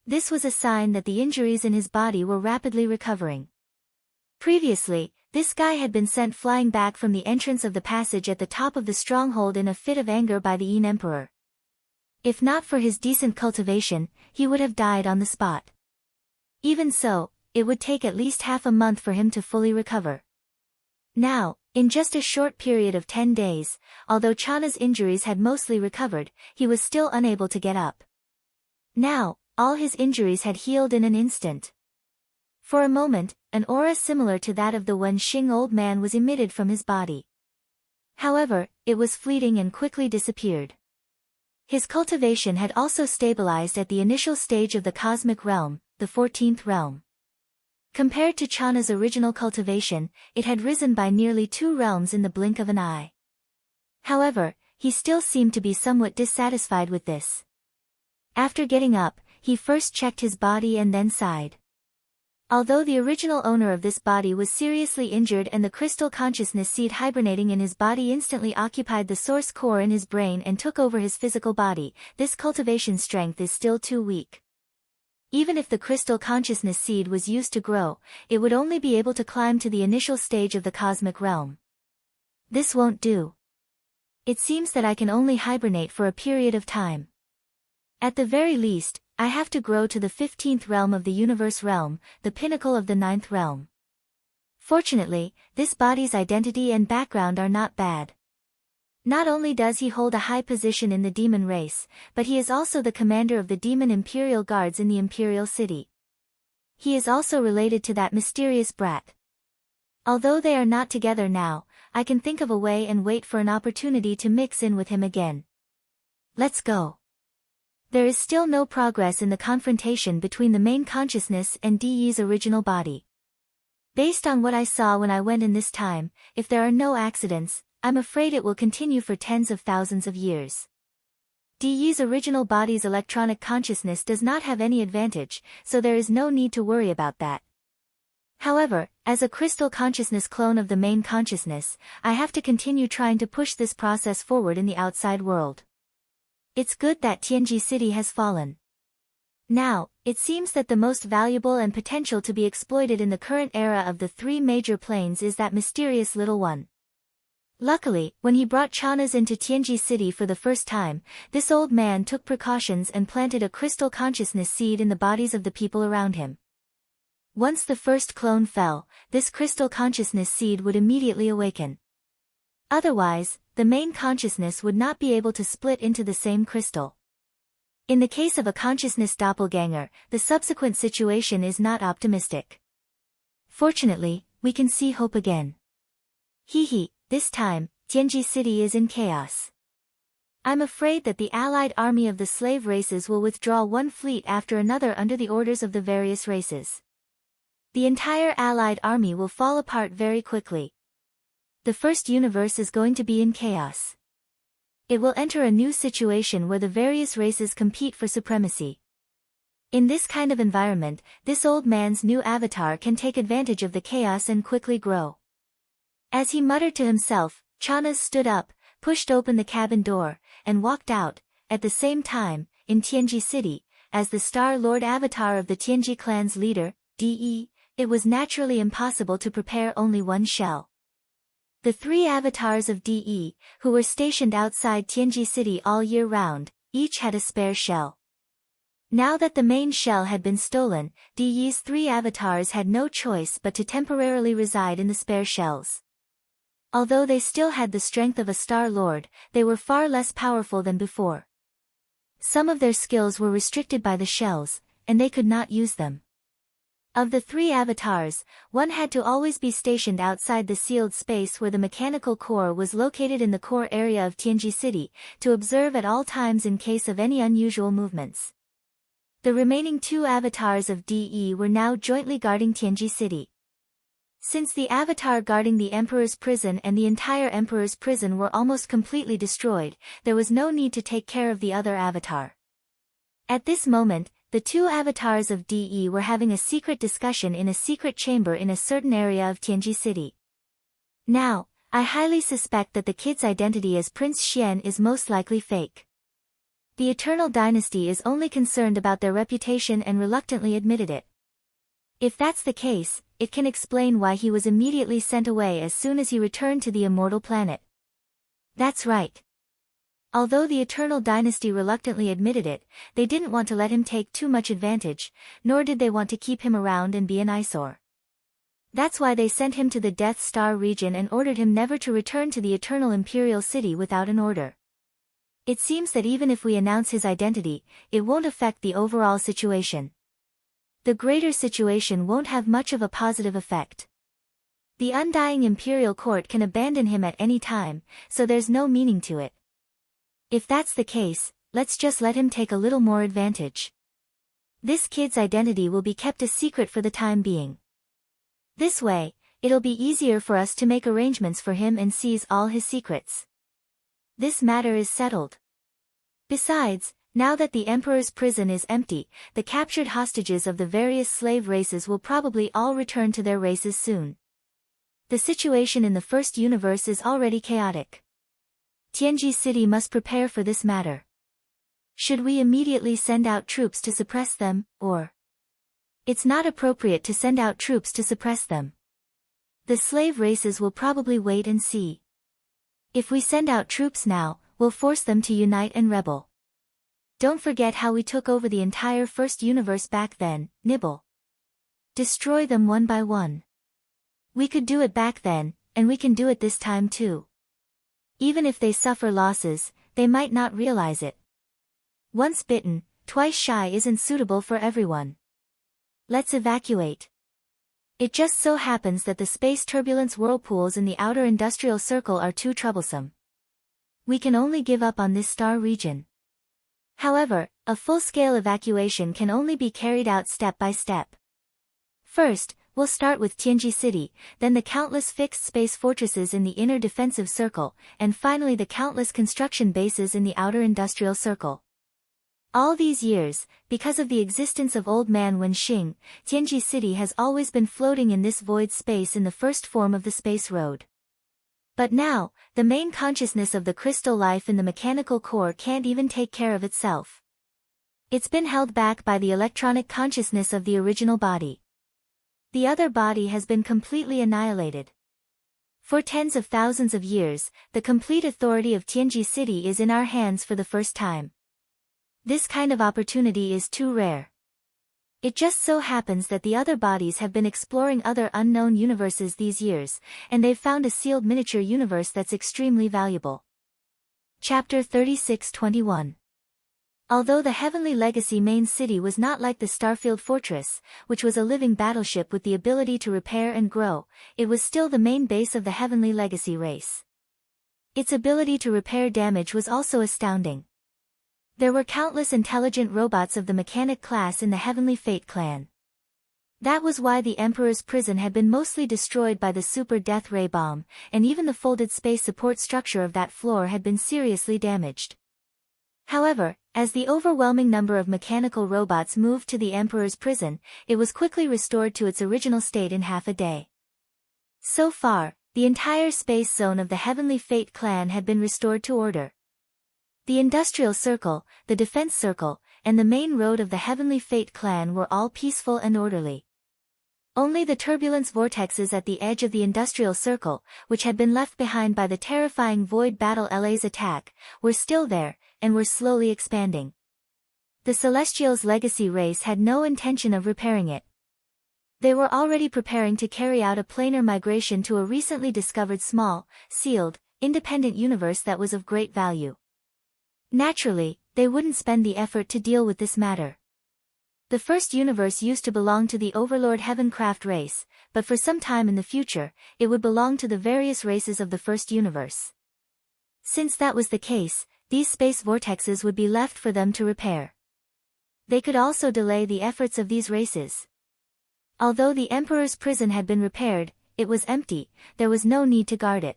This was a sign that the injuries in his body were rapidly recovering. Previously, this guy had been sent flying back from the entrance of the passage at the top of the stronghold in a fit of anger by the Yin Emperor. If not for his decent cultivation, he would have died on the spot. Even so, it would take at least half a month for him to fully recover. Now, in just a short period of 10 days, although Chana's injuries had mostly recovered, he was still unable to get up. Now, all his injuries had healed in an instant. For a moment, an aura similar to that of the Wenxing old man was emitted from his body. However, it was fleeting and quickly disappeared. His cultivation had also stabilized at the initial stage of the cosmic realm, the 14th realm. Compared to Chana's original cultivation, it had risen by nearly 2 realms in the blink of an eye. However, he still seemed to be somewhat dissatisfied with this. After getting up, he first checked his body and then sighed. Although the original owner of this body was seriously injured and the crystal consciousness seed hibernating in his body instantly occupied the source core in his brain and took over his physical body, this cultivation strength is still too weak. Even if the crystal consciousness seed was used to grow, it would only be able to climb to the initial stage of the cosmic realm. This won't do. It seems that I can only hibernate for a period of time. At the very least, I have to grow to the 15th realm of the universe realm, the pinnacle of the 9th realm. Fortunately, this body's identity and background are not bad. Not only does he hold a high position in the demon race, but he is also the commander of the demon imperial guards in the imperial city. He is also related to that mysterious brat. Although they are not together now, I can think of a way and wait for an opportunity to mix in with him again. Let's go. There is still no progress in the confrontation between the main consciousness and DE's original body. Based on what I saw when I went in this time, if there are no accidents, I'm afraid it will continue for tens of thousands of years. DE's original body's electronic consciousness does not have any advantage, so there is no need to worry about that. However, as a crystal consciousness clone of the main consciousness, I have to continue trying to push this process forward in the outside world. It's good that Tianji City has fallen. Now, it seems that the most valuable and potential to be exploited in the current era of the 3 major planes is that mysterious little one. Luckily, when he brought Chanas into Tianji City for the first time, this old man took precautions and planted a crystal consciousness seed in the bodies of the people around him. Once the first clone fell, this crystal consciousness seed would immediately awaken. Otherwise, the main consciousness would not be able to split into the same crystal. In the case of a consciousness doppelganger, the subsequent situation is not optimistic. Fortunately, we can see hope again. This time, Tianji City is in chaos. I'm afraid that the allied army of the slave races will withdraw one fleet after another under the orders of the various races. The entire allied army will fall apart very quickly. The first universe is going to be in chaos. It will enter a new situation where the various races compete for supremacy. In this kind of environment, this old man's new avatar can take advantage of the chaos and quickly grow. As he muttered to himself, Chanas stood up, pushed open the cabin door, and walked out. At the same time, in Tianji City, as the Star Lord avatar of the Tianji clan's leader, DE, it was naturally impossible to prepare only one shell. The 3 avatars of DE, who were stationed outside Tianji City all year round, each had a spare shell. Now that the main shell had been stolen, DE's 3 avatars had no choice but to temporarily reside in the spare shells. Although they still had the strength of a Star Lord, they were far less powerful than before. Some of their skills were restricted by the shells, and they could not use them. Of the 3 avatars, one had to always be stationed outside the sealed space where the mechanical core was located in the core area of Tianji City, to observe at all times in case of any unusual movements. The remaining 2 avatars of DE were now jointly guarding Tianji City. Since the avatar guarding the Emperor's prison and the entire Emperor's prison were almost completely destroyed, there was no need to take care of the other avatar. At this moment, the 2 avatars of DE were having a secret discussion in a secret chamber in a certain area of Tianji City. Now, I highly suspect that the kid's identity as Prince Xian is most likely fake. The Eternal Dynasty is only concerned about their reputation and reluctantly admitted it. If that's the case, it can explain why he was immediately sent away as soon as he returned to the immortal planet. That's right. Although the Eternal Dynasty reluctantly admitted it, they didn't want to let him take too much advantage, nor did they want to keep him around and be an eyesore. That's why they sent him to the Death Star region and ordered him never to return to the Eternal Imperial City without an order. It seems that even if we announce his identity, it won't affect the overall situation. The greater situation won't have much of a positive effect. The undying Imperial Court can abandon him at any time, so there's no meaning to it. If that's the case, let's just let him take a little more advantage. This kid's identity will be kept a secret for the time being. This way, it'll be easier for us to make arrangements for him and seize all his secrets. This matter is settled. Besides, now that the Emperor's prison is empty, the captured hostages of the various slave races will probably all return to their races soon. The situation in the first universe is already chaotic. Tianji City must prepare for this matter. Should we immediately send out troops to suppress them, or? It's not appropriate to send out troops to suppress them. The slave races will probably wait and see. If we send out troops now, we'll force them to unite and rebel. Don't forget how we took over the entire first universe back then, Nibble. Destroy them one by one. We could do it back then, and we can do it this time too. Even if they suffer losses, they might not realize it. Once bitten, twice shy isn't suitable for everyone. Let's evacuate. It just so happens that the space turbulence whirlpools in the outer industrial circle are too troublesome. We can only give up on this star region. However, a full-scale evacuation can only be carried out step by step. First, we'll start with Tianji City, then the countless fixed space fortresses in the inner defensive circle, and finally the countless construction bases in the outer industrial circle. All these years, because of the existence of Old Man Wenxing, Tianji City has always been floating in this void space in the first form of the space road. But now, the main consciousness of the crystal life in the mechanical core can't even take care of itself. It's been held back by the electronic consciousness of the original body. The other body has been completely annihilated. For tens of thousands of years, the complete authority of Tianji City is in our hands for the first time. This kind of opportunity is too rare. It just so happens that the other bodies have been exploring other unknown universes these years, and they've found a sealed miniature universe that's extremely valuable. Chapter 36-21. Although the Heavenly Legacy main city was not like the Starfield Fortress, which was a living battleship with the ability to repair and grow, it was still the main base of the Heavenly Legacy race. Its ability to repair damage was also astounding. There were countless intelligent robots of the mechanic class in the Heavenly Fate clan. That was why the Emperor's prison had been mostly destroyed by the Super Death Ray bomb, and even the folded space support structure of that floor had been seriously damaged. However, as the overwhelming number of mechanical robots moved to the Emperor's prison, it was quickly restored to its original state in half a day. So far, the entire space zone of the Heavenly Fate clan had been restored to order. The industrial circle, the defense circle, and the main road of the Heavenly Fate clan were all peaceful and orderly. Only the turbulence vortexes at the edge of the industrial circle, which had been left behind by the terrifying Void Battle LA's attack, were still there, and were slowly expanding. The Celestials' legacy race had no intention of repairing it. They were already preparing to carry out a planar migration to a recently discovered small, sealed, independent universe that was of great value. Naturally, they wouldn't spend the effort to deal with this matter. The first universe used to belong to the Overlord Heavencraft race, but for some time in the future, it would belong to the various races of the first universe. Since that was the case, these space vortexes would be left for them to repair. They could also delay the efforts of these races. Although the Emperor's prison had been repaired, it was empty, there was no need to guard it.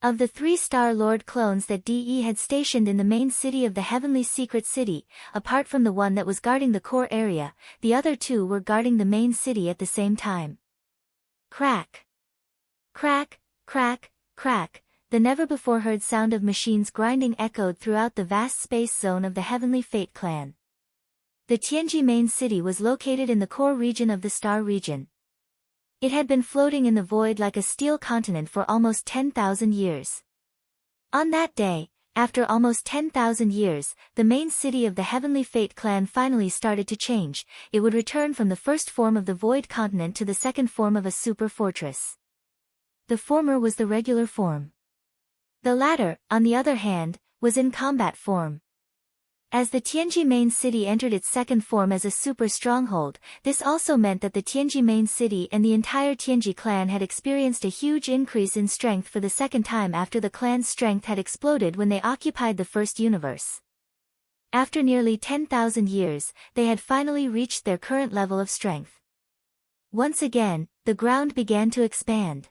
Of the 3 Star Lord clones that DE had stationed in the main city of the Heavenly Secret City, apart from the one that was guarding the core area, the other 2 were guarding the main city at the same time. Crack! Crack, crack, crack, the never-before-heard sound of machines grinding echoed throughout the vast space zone of the Heavenly Fate clan. The Tianji main city was located in the core region of the Star region. It had been floating in the void like a steel continent for almost 10,000 years. On that day, after almost 10,000 years, the main city of the Heavenly Fate clan finally started to change. It would return from the first form of the void continent to the second form of a super fortress. The former was the regular form. The latter, on the other hand, was in combat form. As the Tianji main city entered its second form as a super stronghold, this also meant that the Tianji main city and the entire Tianji clan had experienced a huge increase in strength for the second time after the clan's strength had exploded when they occupied the first universe. After nearly 10,000 years, they had finally reached their current level of strength. Once again, the ground began to expand.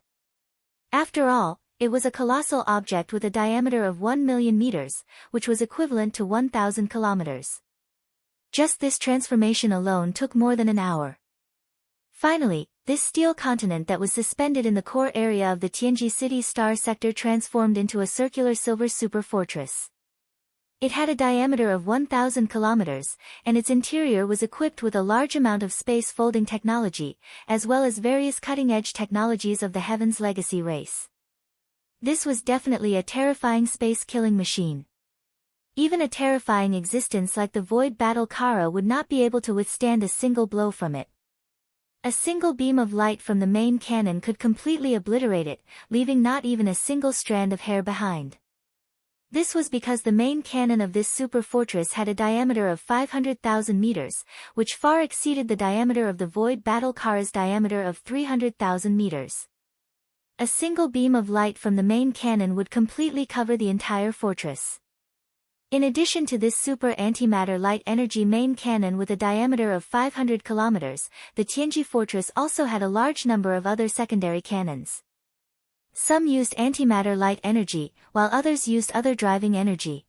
After all, it was a colossal object with a diameter of 1 million meters, which was equivalent to 1,000 kilometers. Just this transformation alone took more than an hour. Finally, this steel continent that was suspended in the core area of the Tianji City Star Sector transformed into a circular silver super fortress. It had a diameter of 1,000 kilometers, and its interior was equipped with a large amount of space folding technology, as well as various cutting-edge technologies of the Heaven's Legacy race. This was definitely a terrifying space-killing machine. Even a terrifying existence like the Void Battle Kara would not be able to withstand a single blow from it. A single beam of light from the main cannon could completely obliterate it, leaving not even a single strand of hair behind. This was because the main cannon of this super fortress had a diameter of 500,000 meters, which far exceeded the diameter of the Void Battle Kara's diameter of 300,000 meters. A single beam of light from the main cannon would completely cover the entire fortress. In addition to this super antimatter light energy main cannon with a diameter of 500 kilometers, the Tianji fortress also had a large number of other secondary cannons. Some used antimatter light energy, while others used other driving energy.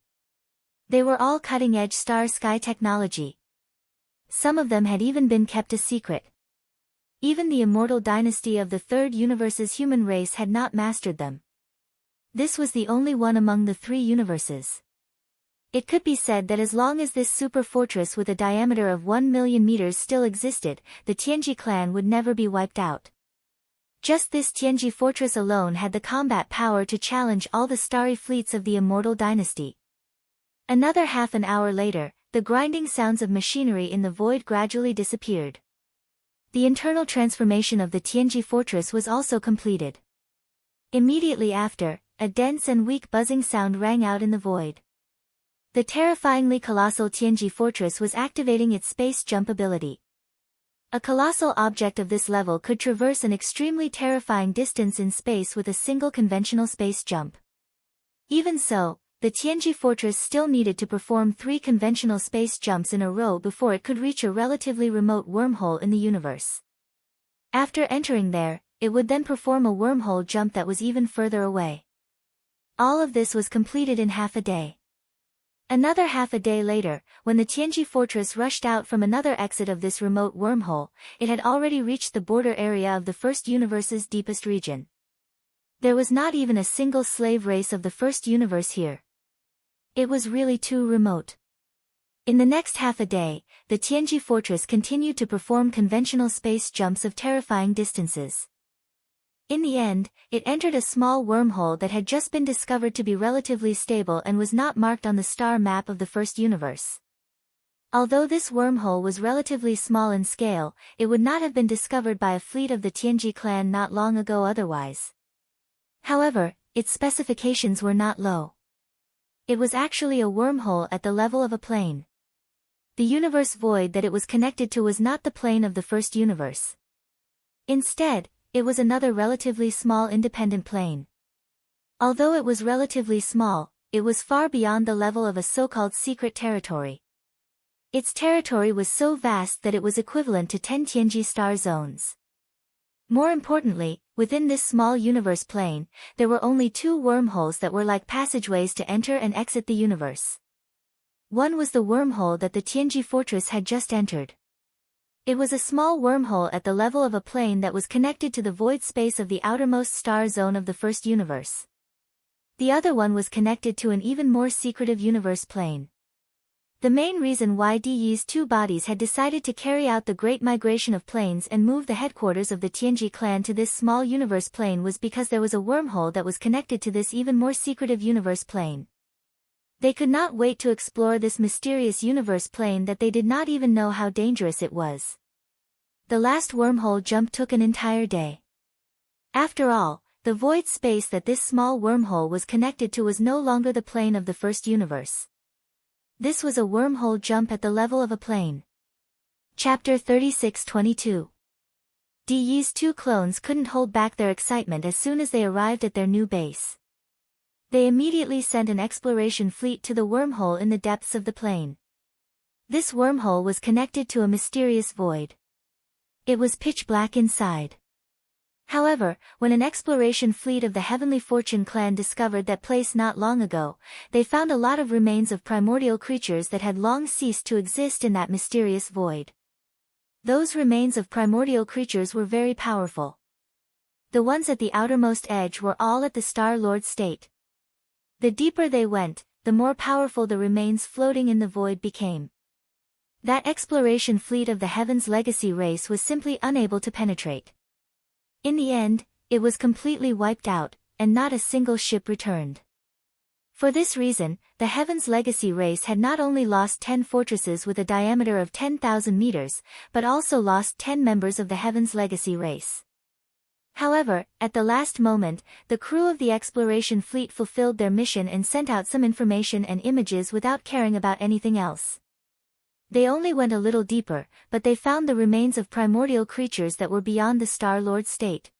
They were all cutting-edge star-sky technology. Some of them had even been kept a secret. Even the immortal dynasty of the Third Universe's human race had not mastered them. This was the only one among the three universes. It could be said that as long as this super fortress with a diameter of 1 million meters still existed, the Tianji clan would never be wiped out. Just this Tianji fortress alone had the combat power to challenge all the starry fleets of the immortal dynasty. Another half an hour later, the grinding sounds of machinery in the void gradually disappeared. The internal transformation of the Tianji fortress was also completed. Immediately after, a dense and weak buzzing sound rang out in the void. The terrifyingly colossal Tianji fortress was activating its space jump ability. A colossal object of this level could traverse an extremely terrifying distance in space with a single conventional space jump. Even so, the Tianji fortress still needed to perform 3 conventional space jumps in a row before it could reach a relatively remote wormhole in the universe. After entering there, it would then perform a wormhole jump that was even further away. All of this was completed in half a day. Another half a day later, when the Tianji fortress rushed out from another exit of this remote wormhole, it had already reached the border area of the First Universe's deepest region. There was not even a single slave race of the First Universe here. It was really too remote. In the next half a day, the Tianji fortress continued to perform conventional space jumps of terrifying distances. In the end, it entered a small wormhole that had just been discovered to be relatively stable and was not marked on the star map of the First Universe. Although this wormhole was relatively small in scale, it would not have been discovered by a fleet of the Tianji clan not long ago otherwise. However, its specifications were not low. It was actually a wormhole at the level of a plane. The universe void that it was connected to was not the plane of the First Universe. Instead, it was another relatively small independent plane. Although it was relatively small, it was far beyond the level of a so-called secret territory. Its territory was so vast that it was equivalent to 10 Tianji star zones. More importantly, within this small universe plane, there were only 2 wormholes that were like passageways to enter and exit the universe. One was the wormhole that the Tianji fortress had just entered. It was a small wormhole at the level of a plane that was connected to the void space of the outermost star zone of the First Universe. The other one was connected to an even more secretive universe plane. The main reason why Di's 2 bodies had decided to carry out the Great Migration of Planes and move the headquarters of the Tianji clan to this small universe plane was because there was a wormhole that was connected to this even more secretive universe plane. They could not wait to explore this mysterious universe plane that they did not even know how dangerous it was. The last wormhole jump took an entire day. After all, the void space that this small wormhole was connected to was no longer the plane of the First Universe. This was a wormhole jump at the level of a plane. Chapter 36-22. Di's 2 clones couldn't hold back their excitement as soon as they arrived at their new base. They immediately sent an exploration fleet to the wormhole in the depths of the plane. This wormhole was connected to a mysterious void. It was pitch black inside. However, when an exploration fleet of the Heavenly Fortune clan discovered that place not long ago, they found a lot of remains of primordial creatures that had long ceased to exist in that mysterious void. Those remains of primordial creatures were very powerful. The ones at the outermost edge were all at the Star Lord state. The deeper they went, the more powerful the remains floating in the void became. That exploration fleet of the Heaven's Legacy race was simply unable to penetrate. In the end, it was completely wiped out, and not a single ship returned. For this reason, the Heaven's Legacy race had not only lost 10 fortresses with a diameter of 10,000 meters, but also lost 10 members of the Heaven's Legacy race. However, at the last moment, the crew of the exploration fleet fulfilled their mission and sent out some information and images without caring about anything else. They only went a little deeper, but they found the remains of primordial creatures that were beyond the Star-Lord state.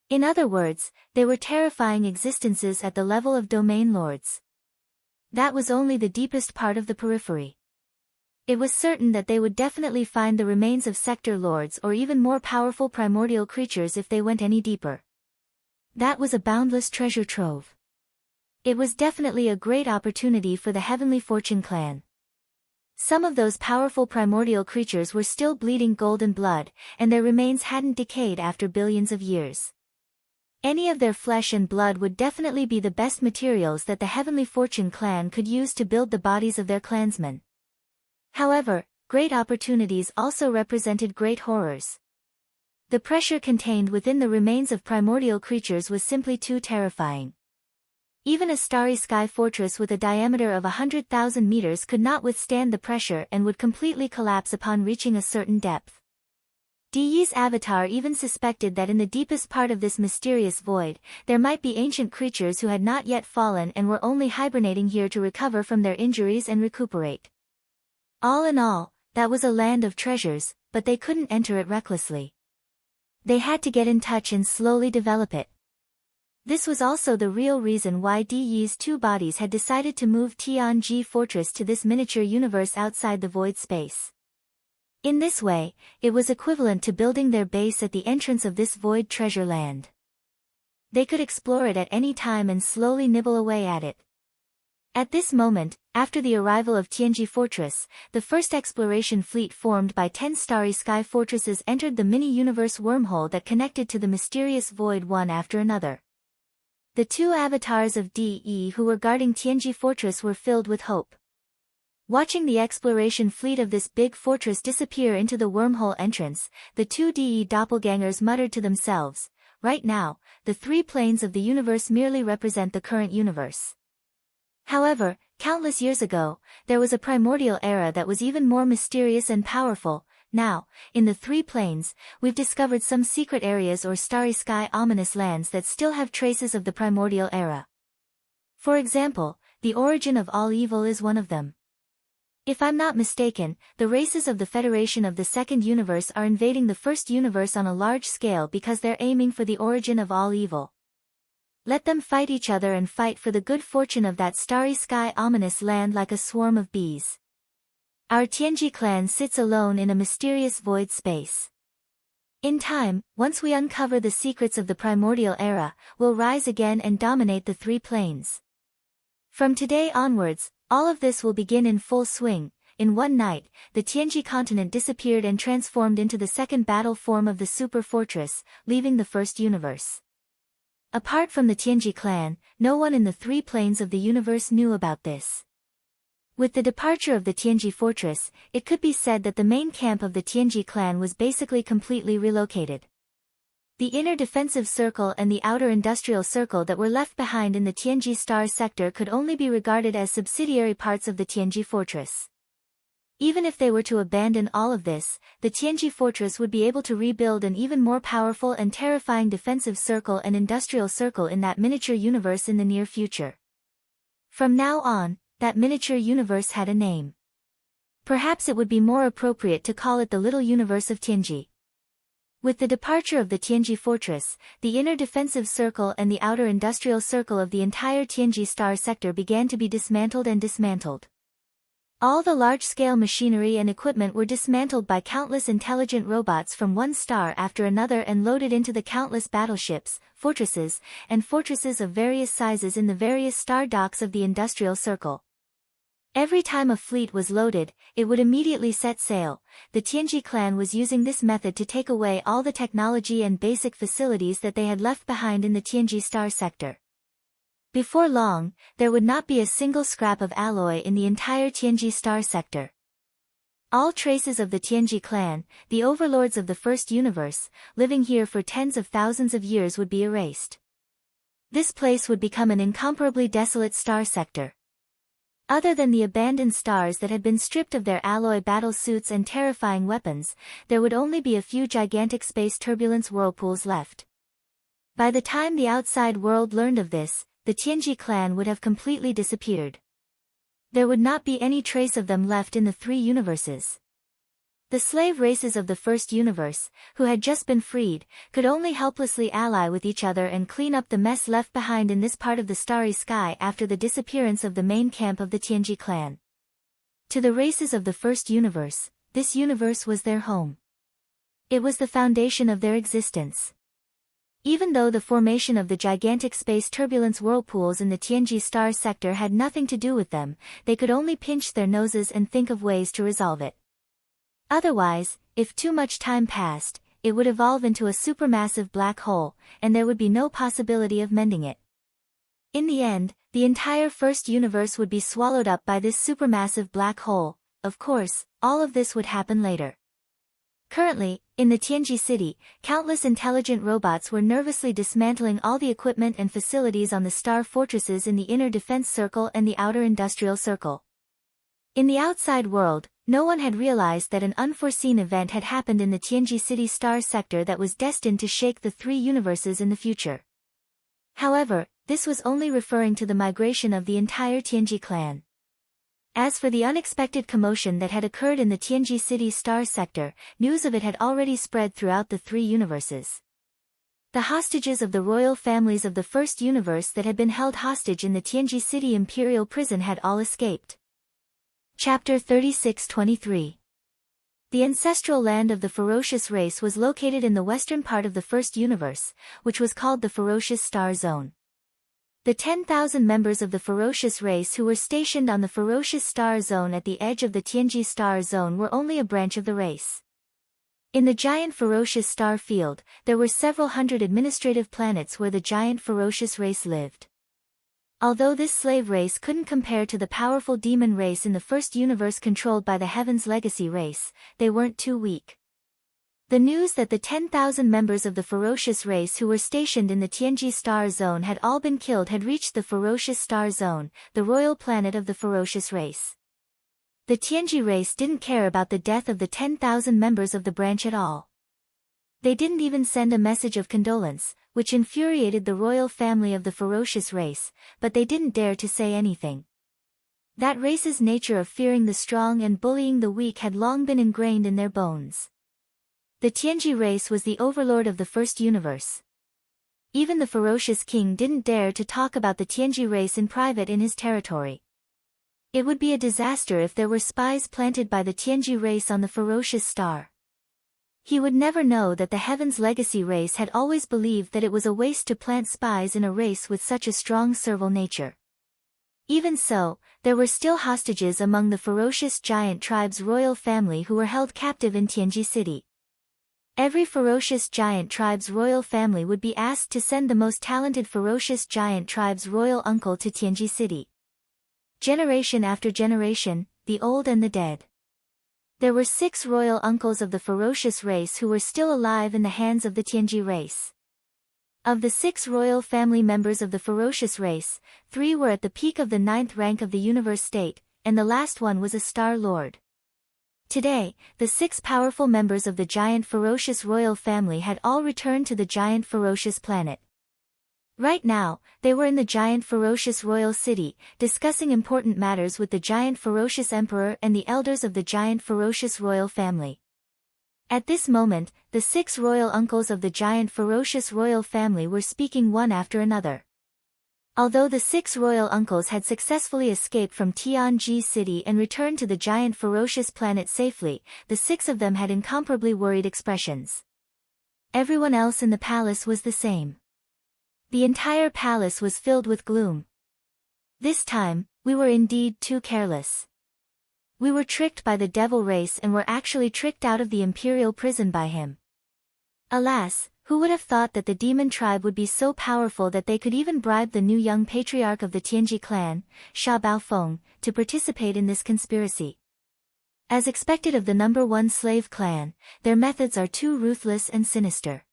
In other words, they were terrifying existences at the level of domain lords. That was only the deepest part of the periphery. It was certain that they would definitely find the remains of sector lords or even more powerful primordial creatures if they went any deeper. That was a boundless treasure trove. It was definitely a great opportunity for the Heavenly Fortune clan. Some of those powerful primordial creatures were still bleeding golden blood, and their remains hadn't decayed after billions of years. Any of their flesh and blood would definitely be the best materials that the Heavenly Fortune clan could use to build the bodies of their clansmen. However, great opportunities also represented great horrors. The pressure contained within the remains of primordial creatures was simply too terrifying. Even a starry sky fortress with a diameter of 100,000 meters could not withstand the pressure and would completely collapse upon reaching a certain depth. Di's avatar even suspected that in the deepest part of this mysterious void, there might be ancient creatures who had not yet fallen and were only hibernating here to recover from their injuries and recuperate. All in all, that was a land of treasures, but they couldn't enter it recklessly. They had to get in touch and slowly develop it. This was also the real reason why Di's two bodies had decided to move Tianji Fortress to this miniature universe outside the void space. In this way, it was equivalent to building their base at the entrance of this void treasure land. They could explore it at any time and slowly nibble away at it. At this moment, after the arrival of Tianji Fortress, the first exploration fleet formed by 10 starry sky fortresses entered the mini-universe wormhole that connected to the mysterious void one after another. The two avatars of DE who were guarding Tianji Fortress were filled with hope. Watching the exploration fleet of this big fortress disappear into the wormhole entrance, the two DE doppelgangers muttered to themselves, "Right now, the three planes of the universe merely represent the current universe." However, countless years ago, there was a primordial era that was even more mysterious and powerful. Now, in the three planes, we've discovered some secret areas or starry sky ominous lands that still have traces of the primordial era. For example, the origin of all evil is one of them. If I'm not mistaken, the races of the Federation of the Second Universe are invading the First Universe on a large scale because they're aiming for the origin of all evil. Let them fight each other and fight for the good fortune of that starry sky ominous land like a swarm of bees. Our Tianji clan sits alone in a mysterious void space. In time, once we uncover the secrets of the primordial era, we'll rise again and dominate the three planes. From today onwards, all of this will begin in full swing. In one night, the Tianji continent disappeared and transformed into the second battle form of the super fortress, leaving the first universe. Apart from the Tianji clan, no one in the three planes of the universe knew about this. With the departure of the Tianji fortress, it could be said that the main camp of the Tianji clan was basically completely relocated. The inner defensive circle and the outer industrial circle that were left behind in the Tianji Star sector could only be regarded as subsidiary parts of the Tianji fortress. Even if they were to abandon all of this, the Tianji fortress would be able to rebuild an even more powerful and terrifying defensive circle and industrial circle in that miniature universe in the near future. From now on, that miniature universe had a name. Perhaps it would be more appropriate to call it the Little Universe of Tianji. With the departure of the Tianji fortress, the inner defensive circle and the outer industrial circle of the entire Tianji Star sector began to be dismantled and dismantled. All the large-scale machinery and equipment were dismantled by countless intelligent robots from one star after another and loaded into the countless battleships, fortresses, and fortresses of various sizes in the various star docks of the industrial circle. Every time a fleet was loaded, it would immediately set sail. The Tianji clan was using this method to take away all the technology and basic facilities that they had left behind in the Tianji Star sector. Before long, there would not be a single scrap of alloy in the entire Tianji Star sector. All traces of the Tianji clan, the overlords of the First Universe, living here for tens of thousands of years would be erased. This place would become an incomparably desolate star sector. Other than the abandoned stars that had been stripped of their alloy battle suits and terrifying weapons, there would only be a few gigantic space turbulence whirlpools left. By the time the outside world learned of this, the Tianji clan would have completely disappeared. There would not be any trace of them left in the three universes. The slave races of the first universe, who had just been freed, could only helplessly ally with each other and clean up the mess left behind in this part of the starry sky after the disappearance of the main camp of the Tianji clan. To the races of the first universe, this universe was their home. It was the foundation of their existence. Even though the formation of the gigantic space turbulence whirlpools in the Tianji star sector had nothing to do with them, they could only pinch their noses and think of ways to resolve it. Otherwise, if too much time passed, it would evolve into a supermassive black hole, and there would be no possibility of mending it. In the end, the entire first universe would be swallowed up by this supermassive black hole. Of course, all of this would happen later. Currently, in the Tianji city, countless intelligent robots were nervously dismantling all the equipment and facilities on the star fortresses in the inner defense circle and the outer industrial circle. In the outside world, no one had realized that an unforeseen event had happened in the Tianji City star sector that was destined to shake the three universes in the future. However, this was only referring to the migration of the entire Tianji clan. As for the unexpected commotion that had occurred in the Tianji City star sector, news of it had already spread throughout the three universes. The hostages of the royal families of the first universe that had been held hostage in the Tianji City imperial prison had all escaped. Chapter 36-23. The ancestral land of the ferocious race was located in the western part of the first universe, which was called the Ferocious Star Zone. The 10,000 members of the ferocious race who were stationed on the Ferocious Star Zone at the edge of the Tianji Star Zone were only a branch of the race. In the giant ferocious star field, there were several hundred administrative planets where the giant ferocious race lived. Although this slave race couldn't compare to the powerful demon race in the first universe controlled by the Heaven's Legacy race, they weren't too weak. The news that the 10,000 members of the ferocious race who were stationed in the Tianji Star Zone had all been killed had reached the Ferocious Star Zone, the royal planet of the ferocious race. The Tianji race didn't care about the death of the 10,000 members of the branch at all. They didn't even send a message of condolence, which infuriated the royal family of the ferocious race, but they didn't dare to say anything. That race's nature of fearing the strong and bullying the weak had long been ingrained in their bones. The Tianji race was the overlord of the first universe. Even the ferocious king didn't dare to talk about the Tianji race in private in his territory. It would be a disaster if there were spies planted by the Tianji race on the ferocious star. He would never know that the Heaven's Legacy race had always believed that it was a waste to plant spies in a race with such a strong servile nature. Even so, there were still hostages among the ferocious giant tribe's royal family who were held captive in Tianji City. Every ferocious giant tribe's royal family would be asked to send the most talented ferocious giant tribe's royal uncle to Tianji City. Generation after generation, the old and the dead. There were 6 royal uncles of the ferocious race who were still alive in the hands of the Tianji race. Of the 6 royal family members of the ferocious race, 3 were at the peak of the 9th rank of the universe state, and the last one was a star lord. Today, the 6 powerful members of the giant ferocious royal family had all returned to the giant ferocious planet. Right now, they were in the giant ferocious royal city, discussing important matters with the giant ferocious emperor and the elders of the giant ferocious royal family. At this moment, the 6 royal uncles of the giant ferocious royal family were speaking one after another. Although the 6 royal uncles had successfully escaped from Tianji City and returned to the giant ferocious planet safely, the 6 of them had incomparably worried expressions. Everyone else in the palace was the same. The entire palace was filled with gloom. This time, we were indeed too careless. We were tricked by the devil race and were actually tricked out of the imperial prison by him. Alas, who would have thought that the demon tribe would be so powerful that they could even bribe the new young patriarch of the Tianji clan, Sha Baofeng, to participate in this conspiracy. As expected of the number 1 slave clan, their methods are too ruthless and sinister.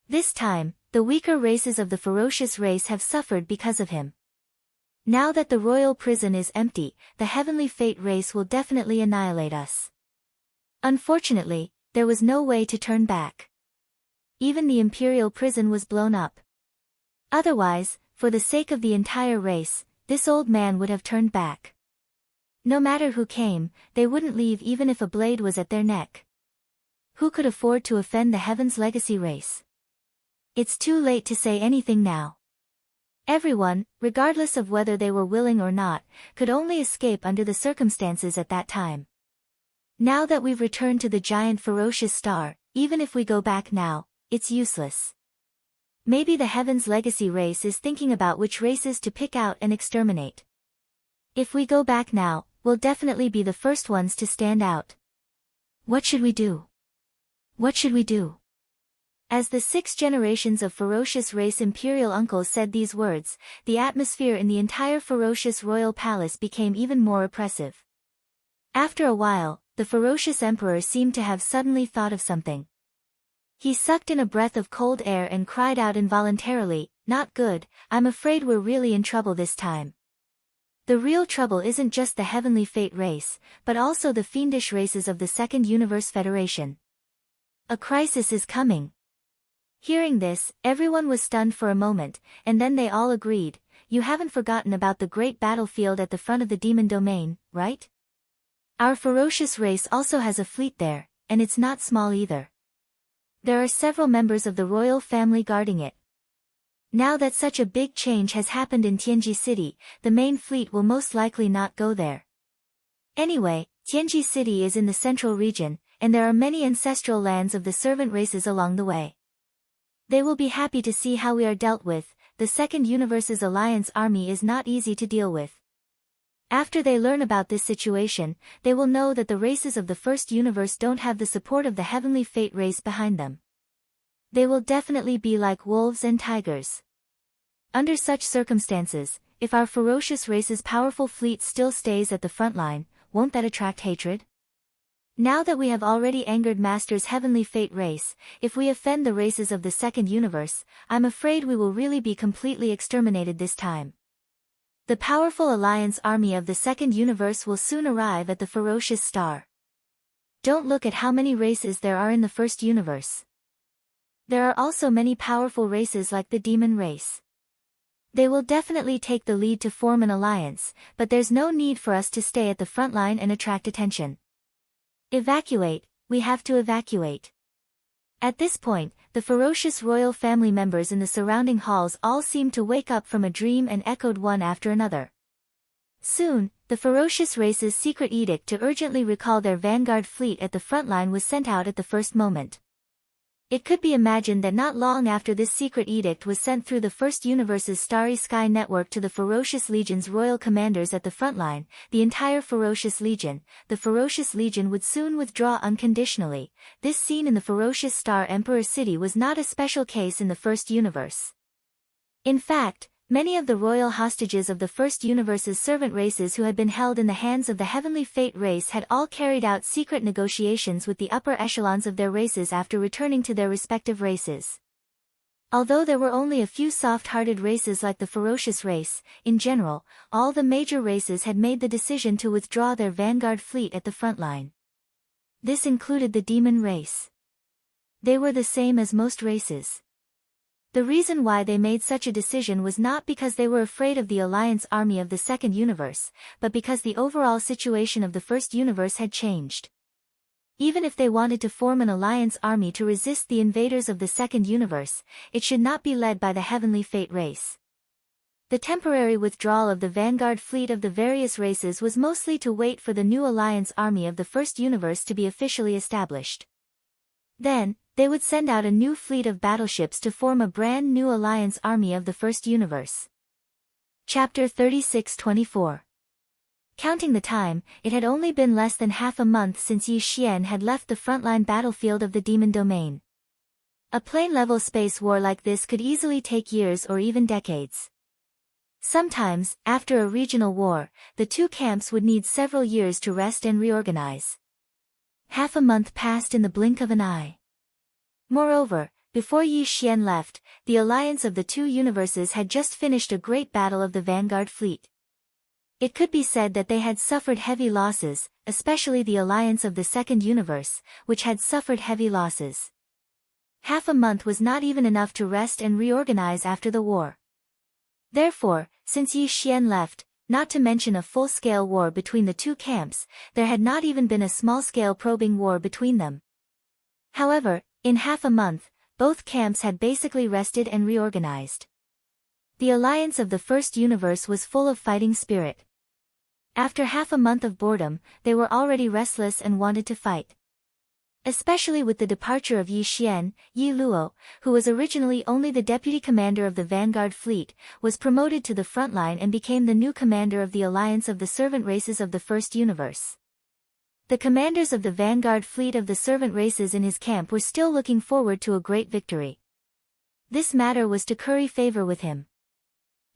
This time, the weaker races of the ferocious race have suffered because of him. Now that the royal prison is empty, the heavenly fate race will definitely annihilate us. Unfortunately, there was no way to turn back. Even the imperial prison was blown up. Otherwise, for the sake of the entire race, this old man would have turned back. No matter who came, they wouldn't leave even if a blade was at their neck. Who could afford to offend the Heaven's legacy race? It's too late to say anything now. Everyone, regardless of whether they were willing or not, could only escape under the circumstances at that time. Now that we've returned to the giant ferocious star, even if we go back now, it's useless. Maybe the Heaven's legacy race is thinking about which races to pick out and exterminate. If we go back now, we'll definitely be the first ones to stand out. What should we do? What should we do? As the 6 generations of ferocious race imperial uncles said these words, the atmosphere in the entire ferocious royal palace became even more oppressive. After a while, the ferocious emperor seemed to have suddenly thought of something. He sucked in a breath of cold air and cried out involuntarily, "Not good, I'm afraid we're really in trouble this time." The real trouble isn't just the heavenly fate race, but also the fiendish races of the Second Universe Federation. A crisis is coming. Hearing this, everyone was stunned for a moment, and then they all agreed, "You haven't forgotten about the great battlefield at the front of the demon domain, right? Our ferocious race also has a fleet there, and it's not small either. There are several members of the royal family guarding it. Now that such a big change has happened in Tianji City, the main fleet will most likely not go there. Anyway, Tianji City is in the central region, and there are many ancestral lands of the servant races along the way. They will be happy to see how we are dealt with. The Second Universe's alliance army is not easy to deal with. After they learn about this situation, they will know that the races of the First Universe don't have the support of the heavenly fate race behind them. They will definitely be like wolves and tigers. Under such circumstances, if our ferocious race's powerful fleet still stays at the front line, won't that attract hatred? Now that we have already angered Master's heavenly fate race, if we offend the races of the Second Universe, I'm afraid we will really be completely exterminated this time. The powerful alliance army of the Second Universe will soon arrive at the ferocious star. Don't look at how many races there are in the First Universe. There are also many powerful races like the demon race. They will definitely take the lead to form an alliance, but there's no need for us to stay at the front line and attract attention. Evacuate, we have to evacuate. At this point, the ferocious royal family members in the surrounding halls all seemed to wake up from a dream and echoed one after another. Soon, the ferocious race's secret edict to urgently recall their vanguard fleet at the front line was sent out at the first moment. It could be imagined that not long after this secret edict was sent through the First Universe's Starry Sky network to the Ferocious Legion's royal commanders at the front line, the entire Ferocious Legion, the Ferocious Legion would soon withdraw unconditionally. This scene in the Ferocious Star Emperor City was not a special case in the First Universe. In fact, many of the royal hostages of the First Universe's servant races who had been held in the hands of the Heavenly Fate race had all carried out secret negotiations with the upper echelons of their races after returning to their respective races. Although there were only a few soft-hearted races like the ferocious race, in general, all the major races had made the decision to withdraw their vanguard fleet at the front line. This included the demon race. They were the same as most races. The reason why they made such a decision was not because they were afraid of the alliance army of the Second Universe, but because the overall situation of the First Universe had changed. Even if they wanted to form an alliance army to resist the invaders of the Second Universe, it should not be led by the Heavenly Fate race. The temporary withdrawal of the vanguard fleet of the various races was mostly to wait for the new alliance army of the First Universe to be officially established. Then, they would send out a new fleet of battleships to form a brand new alliance army of the First Universe. Chapter 36-24. Counting the time, it had only been less than half a month since Yi Xian had left the frontline battlefield of the Demon Domain. A plane-level space war like this could easily take years or even decades. Sometimes, after a regional war, the two camps would need several years to rest and reorganize. Half a month passed in the blink of an eye. Moreover, before Yi Xian left, the alliance of the two universes had just finished a great battle of the vanguard fleet. It could be said that they had suffered heavy losses, especially the alliance of the second universe, which had suffered heavy losses. Half a month was not even enough to rest and reorganize after the war. Therefore, since Yi Xian left, not to mention a full-scale war between the two camps, there had not even been a small-scale probing war between them. However, in half a month, both camps had basically rested and reorganized. The alliance of the first universe was full of fighting spirit. After half a month of boredom, they were already restless and wanted to fight. Especially with the departure of Yi Xian, Yi Luo, who was originally only the deputy commander of the vanguard fleet, was promoted to the front line and became the new commander of the alliance of the servant races of the first universe. The commanders of the vanguard fleet of the servant races in his camp were still looking forward to a great victory. This matter was to curry favor with him.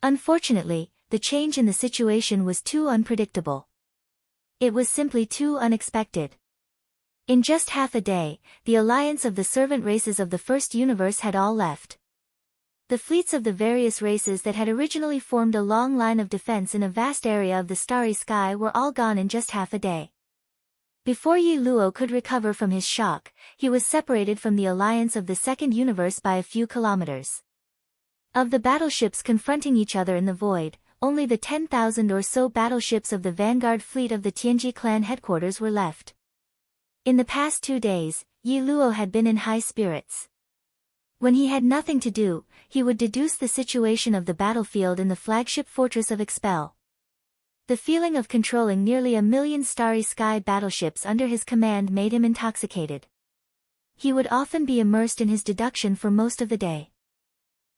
Unfortunately, the change in the situation was too unpredictable. It was simply too unexpected. In just half a day, the alliance of the servant races of the first universe had all left. The fleets of the various races that had originally formed a long line of defense in a vast area of the starry sky were all gone in just half a day. Before Yi Luo could recover from his shock, he was separated from the alliance of the second universe by a few kilometers. Of the battleships confronting each other in the void, only the 10,000 or so battleships of the vanguard fleet of the Tianji clan headquarters were left. In the past 2 days, Yi Luo had been in high spirits. When he had nothing to do, he would deduce the situation of the battlefield in the flagship fortress of Expel. The feeling of controlling nearly 1,000,000 starry sky battleships under his command made him intoxicated. He would often be immersed in his deduction for most of the day.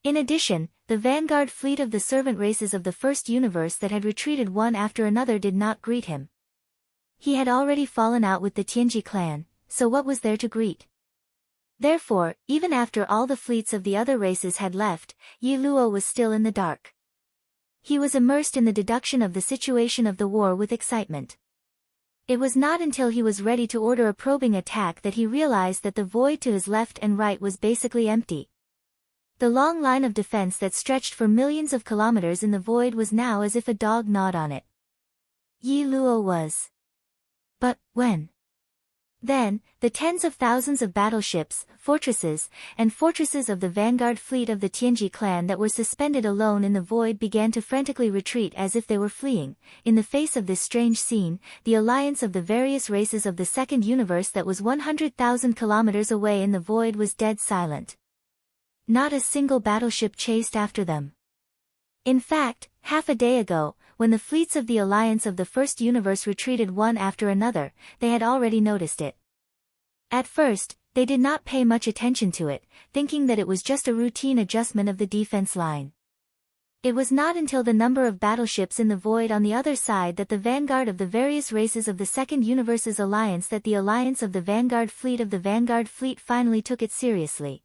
In addition, the vanguard fleet of the servant races of the first universe that had retreated one after another did not greet him. He had already fallen out with the Tianji clan, so what was there to greet? Therefore, even after all the fleets of the other races had left, Yi Luo was still in the dark. He was immersed in the deduction of the situation of the war with excitement. It was not until he was ready to order a probing attack that he realized that the void to his left and right was basically empty. The long line of defense that stretched for millions of kilometers in the void was now as if a dog gnawed on it. Yi Luo was. But, when? Then, the tens of thousands of battleships, fortresses, and fortresses of the vanguard fleet of the Tianji clan that were suspended alone in the void began to frantically retreat as if they were fleeing. In the face of this strange scene, the alliance of the various races of the second universe that was 100,000 kilometers away in the void was dead silent. Not a single battleship chased after them. In fact, half a day ago, when the fleets of the alliance of the first universe retreated one after another, they had already noticed it. At first, they did not pay much attention to it, thinking that it was just a routine adjustment of the defense line. It was not until the number of battleships in the void on the other side that the vanguard of the various races of the second universe's alliance that the alliance of the vanguard fleet finally took it seriously.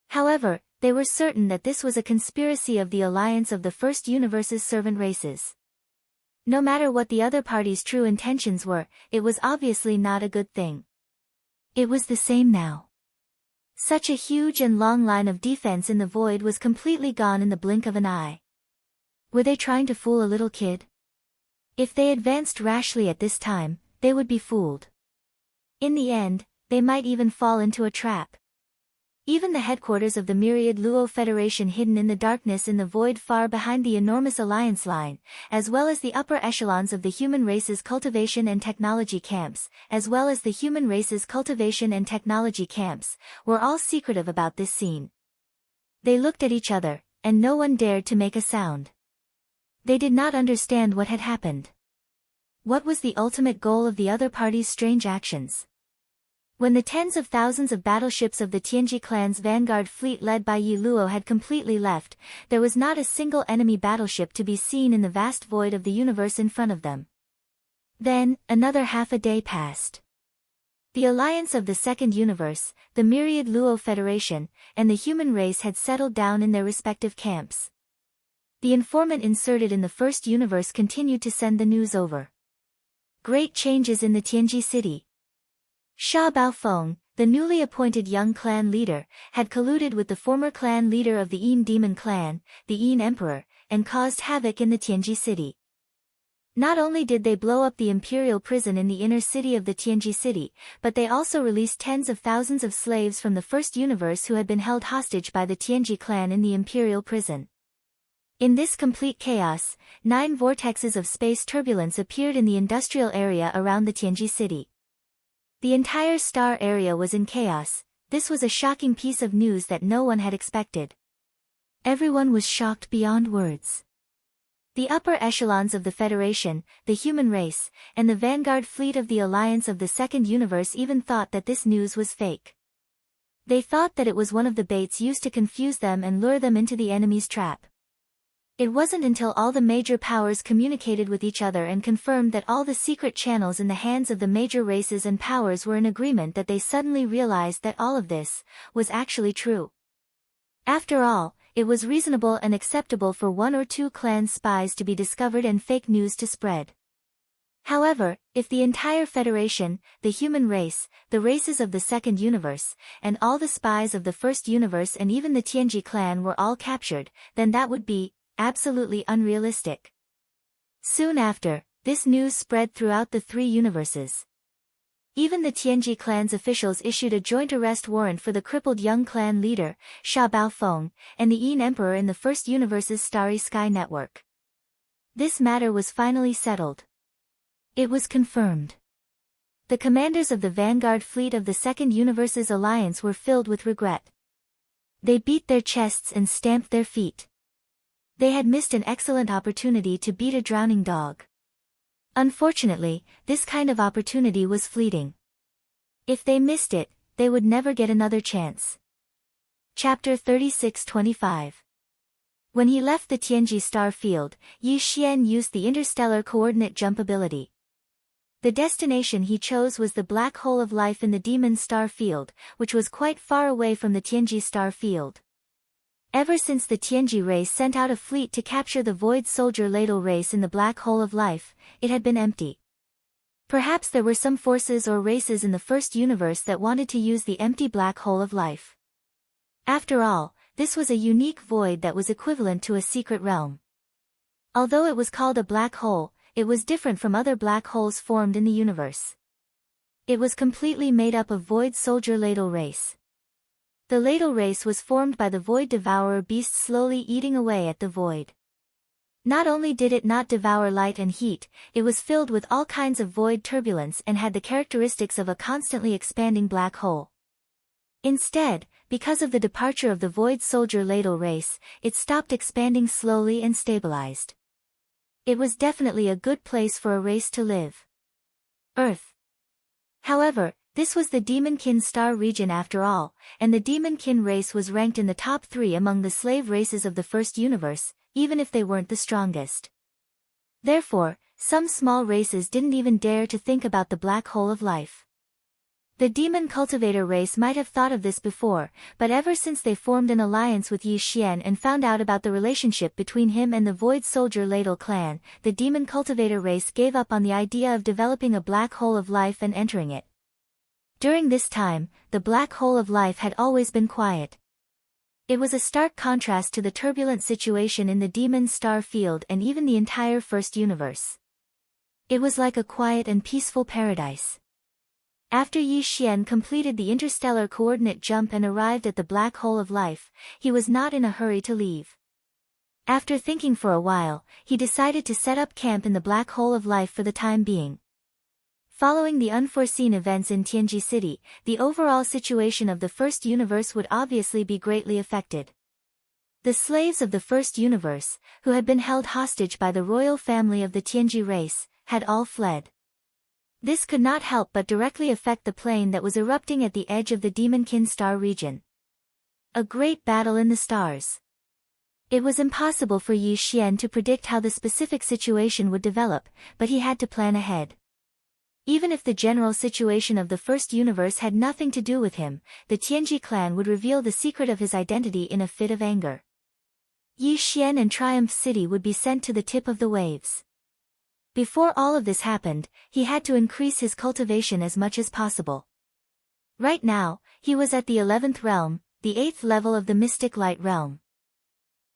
However, they were certain that this was a conspiracy of the alliance of the first universe's servant races. No matter what the other party's true intentions were, it was obviously not a good thing. It was the same now. Such a huge and long line of defense in the void was completely gone in the blink of an eye. Were they trying to fool a little kid? If they advanced rashly at this time, they would be fooled. In the end, they might even fall into a trap. Even the headquarters of the myriad Luo Federation hidden in the darkness in the void far behind the enormous alliance line, as well as the upper echelons of the human race's cultivation and technology camps, were all secretive about this scene. They looked at each other, and no one dared to make a sound. They did not understand what had happened. What was the ultimate goal of the other party's strange actions? When the tens of thousands of battleships of the Tianji clan's vanguard fleet led by Yi Luo had completely left, there was not a single enemy battleship to be seen in the vast void of the universe in front of them. Then, another half a day passed. The alliance of the second universe, the myriad Luo Federation, and the human race had settled down in their respective camps. The informant inserted in the first universe continued to send the news over. Great changes in the Tianji city. Sha Baofeng, the newly appointed young clan leader, had colluded with the former clan leader of the Yin Demon clan, the Yin Emperor, and caused havoc in the Tianji city. Not only did they blow up the imperial prison in the inner city of the Tianji city, but they also released tens of thousands of slaves from the First Universe who had been held hostage by the Tianji clan in the imperial prison. In this complete chaos, 9 vortexes of space turbulence appeared in the industrial area around the Tianji city. The entire star area was in chaos. This was a shocking piece of news that no one had expected. Everyone was shocked beyond words. The upper echelons of the Federation, the human race, and the vanguard fleet of the Alliance of the Second Universe even thought that this news was fake. They thought that it was one of the baits used to confuse them and lure them into the enemy's trap. It wasn't until all the major powers communicated with each other and confirmed that all the secret channels in the hands of the major races and powers were in agreement that they suddenly realized that all of this was actually true. After all, it was reasonable and acceptable for 1 or 2 clan spies to be discovered and fake news to spread. However, if the entire Federation, the human race, the races of the Second Universe, and all the spies of the First Universe and even the Tianji clan were all captured, then that would be absolutely unrealistic. Soon after, this news spread throughout the 3 universes. Even the Tianji clan's officials issued a joint arrest warrant for the crippled young clan leader, Sha Baofeng, and the Yin Emperor in the First Universe's Starry Sky network. This matter was finally settled. It was confirmed. The commanders of the vanguard fleet of the Second Universe's alliance were filled with regret. They beat their chests and stamped their feet. They had missed an excellent opportunity to beat a drowning dog. Unfortunately, this kind of opportunity was fleeting. If they missed it, they would never get another chance. Chapter 36-25. When he left the Tianji star field, Yi Xian used the interstellar coordinate jump ability. The destination he chose was the black hole of life in the demon star field, which was quite far away from the Tianji star field. Ever since the Tianji race sent out a fleet to capture the Void Soldier Ladle race in the Black Hole of Life, it had been empty. Perhaps there were some forces or races in the First Universe that wanted to use the empty Black Hole of Life. After all, this was a unique void that was equivalent to a secret realm. Although it was called a black hole, it was different from other black holes formed in the universe. It was completely made up of Void Soldier Ladle race. The Ladle race was formed by the Void Devourer beast slowly eating away at the void. Not only did it not devour light and heat, it was filled with all kinds of void turbulence and had the characteristics of a constantly expanding black hole. Instead, because of the departure of the Void Soldier Ladle race, it stopped expanding slowly and stabilized. It was definitely a good place for a race to live. Earth. However, this was the Demonkin star region after all, and the Demonkin race was ranked in the top 3 among the slave races of the First Universe, even if they weren't the strongest. Therefore, some small races didn't even dare to think about the black hole of life. The Demon Cultivator race might have thought of this before, but ever since they formed an alliance with Yi Xian and found out about the relationship between him and the Void Soldier Ladle clan, the Demon Cultivator race gave up on the idea of developing a black hole of life and entering it. During this time, the black hole of life had always been quiet. It was a stark contrast to the turbulent situation in the Demon Star Field and even the entire First Universe. It was like a quiet and peaceful paradise. After Yi Xian completed the interstellar coordinate jump and arrived at the black hole of life, he was not in a hurry to leave. After thinking for a while, he decided to set up camp in the black hole of life for the time being. Following the unforeseen events in Tianji City, the overall situation of the First Universe would obviously be greatly affected. The slaves of the First Universe, who had been held hostage by the royal family of the Tianji race, had all fled. This could not help but directly affect the plane that was erupting at the edge of the Demonkin star region. A great battle in the stars. It was impossible for Yi Xian to predict how the specific situation would develop, but he had to plan ahead. Even if the general situation of the First Universe had nothing to do with him, the Tianji clan would reveal the secret of his identity in a fit of anger. Yi Xian and Triumph City would be sent to the tip of the waves. Before all of this happened, he had to increase his cultivation as much as possible. Right now, he was at the 11th realm, the 8th level of the mystic light realm.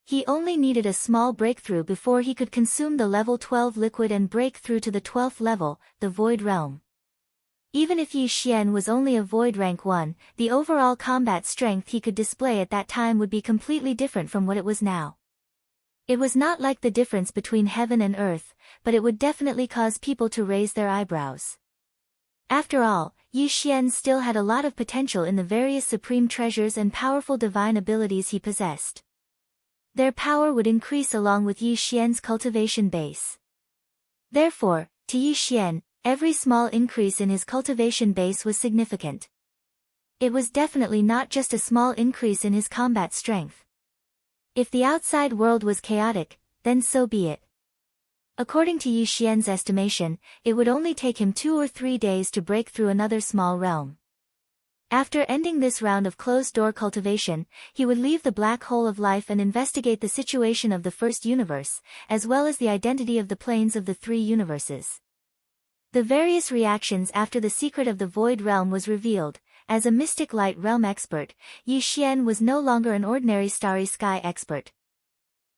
He only needed a small breakthrough before he could consume the level 12 liquid and break through to the 12th level, the void realm. Even if Yi Xian was only a void rank 1, the overall combat strength he could display at that time would be completely different from what it was now. It was not like the difference between heaven and earth, but it would definitely cause people to raise their eyebrows. After all, Yi Xian still had a lot of potential in the various supreme treasures and powerful divine abilities he possessed. Their power would increase along with Yi Xian's cultivation base. Therefore, to Yi Xian, every small increase in his cultivation base was significant. It was definitely not just a small increase in his combat strength. If the outside world was chaotic, then so be it. According to Yi Xian's estimation, it would only take him 2 or 3 days to break through another small realm. After ending this round of closed-door cultivation, he would leave the black hole of life and investigate the situation of the first universe, as well as the identity of the planes of the 3 universes. The various reactions after the secret of the void realm was revealed. As a mystic light realm expert, Yi Xian was no longer an ordinary starry sky expert.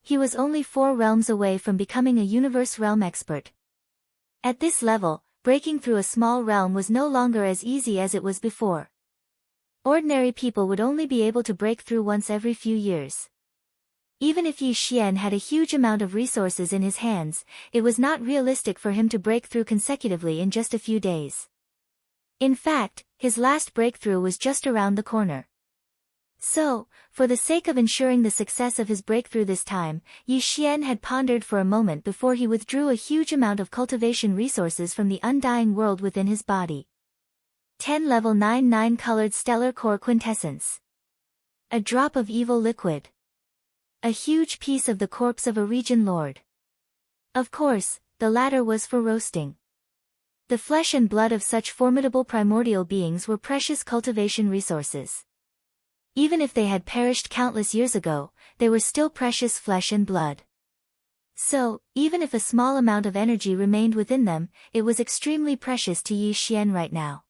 He was only 4 realms away from becoming a universe realm expert. At this level, breaking through a small realm was no longer as easy as it was before. Ordinary people would only be able to break through once every few years. Even if Yi Xian had a huge amount of resources in his hands, it was not realistic for him to break through consecutively in just a few days. In fact, his last breakthrough was just around the corner. So, for the sake of ensuring the success of his breakthrough this time, Yi Xian had pondered for a moment before he withdrew a huge amount of cultivation resources from the undying world within his body. 10 level 9 colored stellar core quintessence. A drop of evil liquid. A huge piece of the corpse of a region lord. Of course, the latter was for roasting. The flesh and blood of such formidable primordial beings were precious cultivation resources. Even if they had perished countless years ago, they were still precious flesh and blood. So, even if a small amount of energy remained within them, it was extremely precious to Yi Xian right now.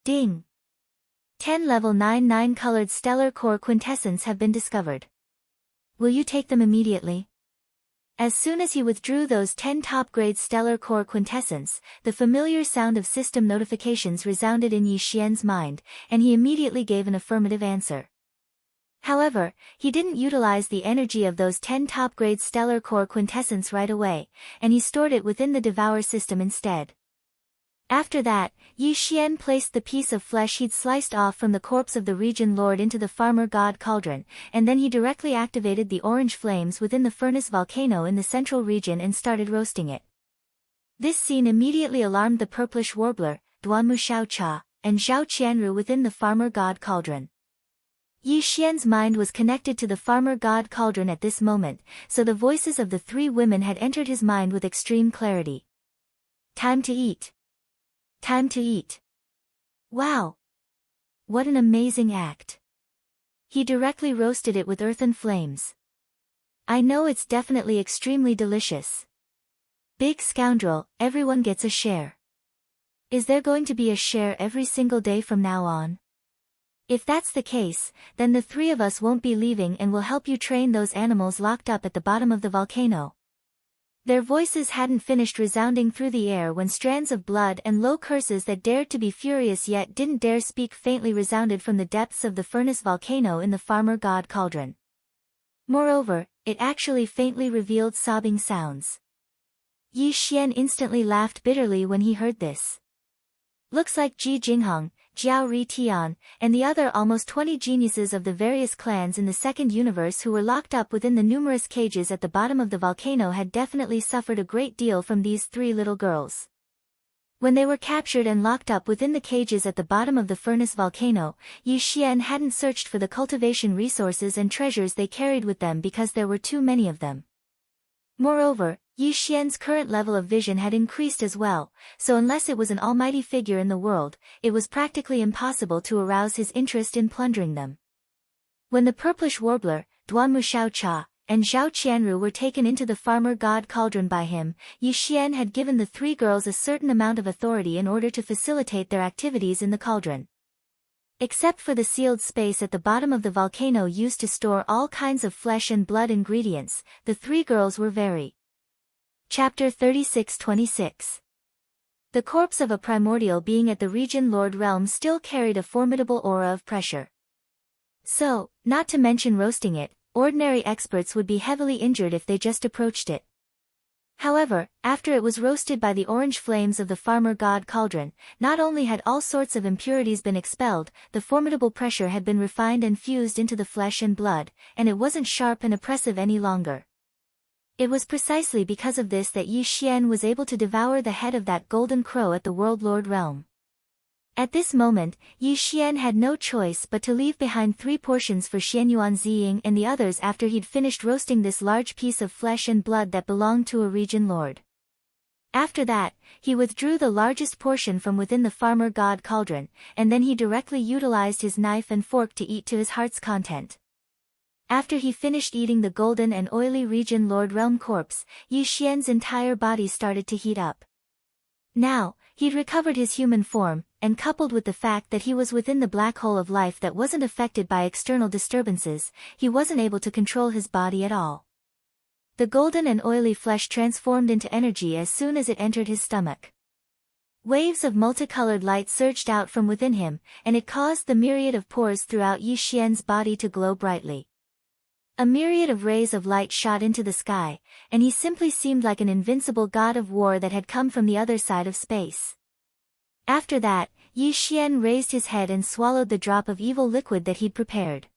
Ding! 10 level 9 colored stellar core quintessence have been discovered. Will you take them immediately? As soon as he withdrew those 10 top-grade stellar core quintessence, the familiar sound of system notifications resounded in Yi Xian's mind, and he immediately gave an affirmative answer. However, he didn't utilize the energy of those 10 top-grade stellar core quintessence right away, and he stored it within the Devour system instead. After that, Yi Xian placed the piece of flesh he'd sliced off from the corpse of the region lord into the farmer god cauldron, and then he directly activated the orange flames within the furnace volcano in the central region and started roasting it. This scene immediately alarmed the purplish warbler, Duanmu Xiaocha, and Zhao Qianru within the farmer god cauldron. Yi Xian's mind was connected to the farmer god cauldron at this moment, so the voices of the 3 women had entered his mind with extreme clarity. Time to eat. Time to eat. Wow! What an amazing act. He directly roasted it with earthen flames. I know it's definitely extremely delicious. Big scoundrel, everyone gets a share. Is there going to be a share every single day from now on? If that's the case, then the 3 of us won't be leaving and will help you train those animals locked up at the bottom of the volcano. Their voices hadn't finished resounding through the air when strands of blood and low curses that dared to be furious yet didn't dare speak faintly resounded from the depths of the furnace volcano in the farmer god cauldron. Moreover, it actually faintly revealed sobbing sounds. Yi Xian instantly laughed bitterly when he heard this. Looks like Ji Jinghong, Jiao Ri Tian, and the other almost 20 geniuses of the various clans in the second universe who were locked up within the numerous cages at the bottom of the volcano had definitely suffered a great deal from these 3 little girls. When they were captured and locked up within the cages at the bottom of the furnace volcano, Yi Xian hadn't searched for the cultivation resources and treasures they carried with them because there were too many of them. Moreover, Yi Xian's current level of vision had increased as well, so unless it was an almighty figure in the world, it was practically impossible to arouse his interest in plundering them. When the purplish warbler, Duanmu Xiaocha, and Zhao Qianru were taken into the farmer god cauldron by him, Yi Xian had given the 3 girls a certain amount of authority in order to facilitate their activities in the cauldron. Except for the sealed space at the bottom of the volcano used to store all kinds of flesh and blood ingredients, the three girls were very. Chapter 36-26. The corpse of a primordial being at the region Lord realm still carried a formidable aura of pressure. So, not to mention roasting it, ordinary experts would be heavily injured if they just approached it. However, after it was roasted by the orange flames of the farmer god cauldron, not only had all sorts of impurities been expelled, the formidable pressure had been refined and fused into the flesh and blood, and it wasn't sharp and oppressive any longer. It was precisely because of this that Yi Xian was able to devour the head of that golden crow at the World Lord realm. At this moment, Yi Xian had no choice but to leave behind 3 portions for Xianyuan Ziying and the others after he'd finished roasting this large piece of flesh and blood that belonged to a region lord. After that, he withdrew the largest portion from within the farmer god cauldron, and then he directly utilized his knife and fork to eat to his heart's content. After he finished eating the golden and oily region lord realm corpse, Yi Xian's entire body started to heat up. Now, he'd recovered his human form, and coupled with the fact that he was within the black hole of life that wasn't affected by external disturbances, he wasn't able to control his body at all. The golden and oily flesh transformed into energy as soon as it entered his stomach. Waves of multicolored light surged out from within him, and it caused the myriad of pores throughout Yi Xian's body to glow brightly. A myriad of rays of light shot into the sky, and he simply seemed like an invincible god of war that had come from the other side of space. After that, Yi Xian raised his head and swallowed the drop of evil liquid that he'd prepared.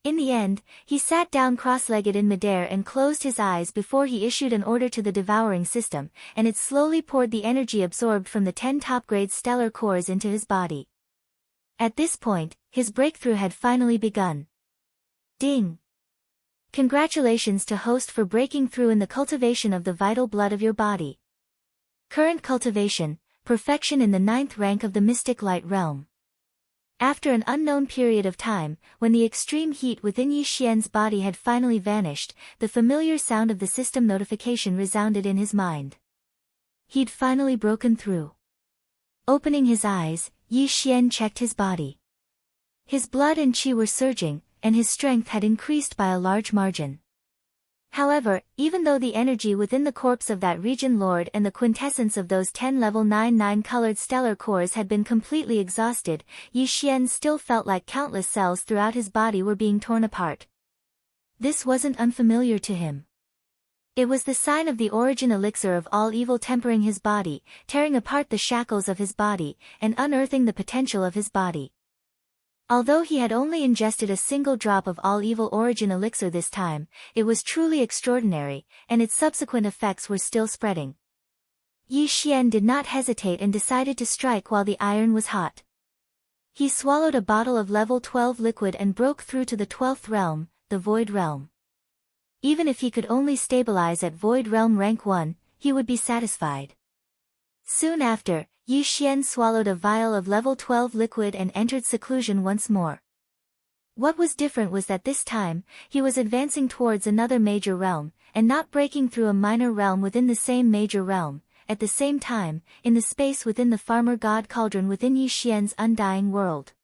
In the end, he sat down cross-legged in midair and closed his eyes before he issued an order to the devouring system, and it slowly poured the energy absorbed from the 10 top-grade stellar cores into his body. At this point, his breakthrough had finally begun. Ding! Congratulations to host for breaking through in the cultivation of the vital blood of your body. Current cultivation, perfection in the 9th rank of the mystic light realm. After an unknown period of time, when the extreme heat within Yi Xian's body had finally vanished, the familiar sound of the system notification resounded in his mind. He'd finally broken through. Opening his eyes, Yi Xian checked his body. His blood and qi were surging, and his strength had increased by a large margin. However, even though the energy within the corpse of that region lord and the quintessence of those 10 level 9 colored stellar cores had been completely exhausted, Yi Xian still felt like countless cells throughout his body were being torn apart. This wasn't unfamiliar to him. It was the sign of the origin elixir of all evil tempering his body, tearing apart the shackles of his body, and unearthing the potential of his body. Although he had only ingested a single drop of all evil origin elixir this time, it was truly extraordinary, and its subsequent effects were still spreading. Yi Xian did not hesitate and decided to strike while the iron was hot. He swallowed a bottle of level 12 liquid and broke through to the 12th realm, the Void Realm. Even if he could only stabilize at Void Realm rank 1, he would be satisfied. Soon after, Yi Xian swallowed a vial of level 12 liquid and entered seclusion once more. What was different was that this time, he was advancing towards another major realm, and not breaking through a minor realm within the same major realm. At the same time, in the space within the farmer god cauldron within Yi Xian's undying world.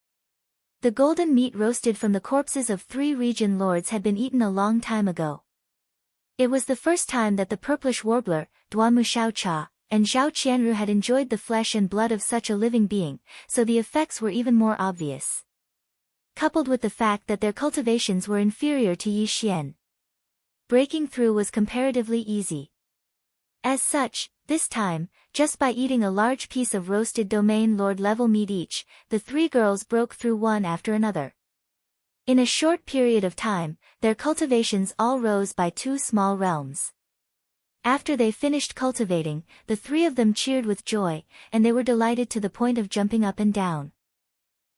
The golden meat roasted from the corpses of 3 region lords had been eaten a long time ago. It was the first time that the purplish warbler, Duanmu Xiaocha, and Zhao Qianru had enjoyed the flesh and blood of such a living being, so the effects were even more obvious. Coupled with the fact that their cultivations were inferior to Yi Xian, breaking through was comparatively easy. As such, this time, just by eating a large piece of roasted domain lord level meat each, the 3 girls broke through one after another. In a short period of time, their cultivations all rose by 2 small realms. After they finished cultivating, the 3 of them cheered with joy, and they were delighted to the point of jumping up and down.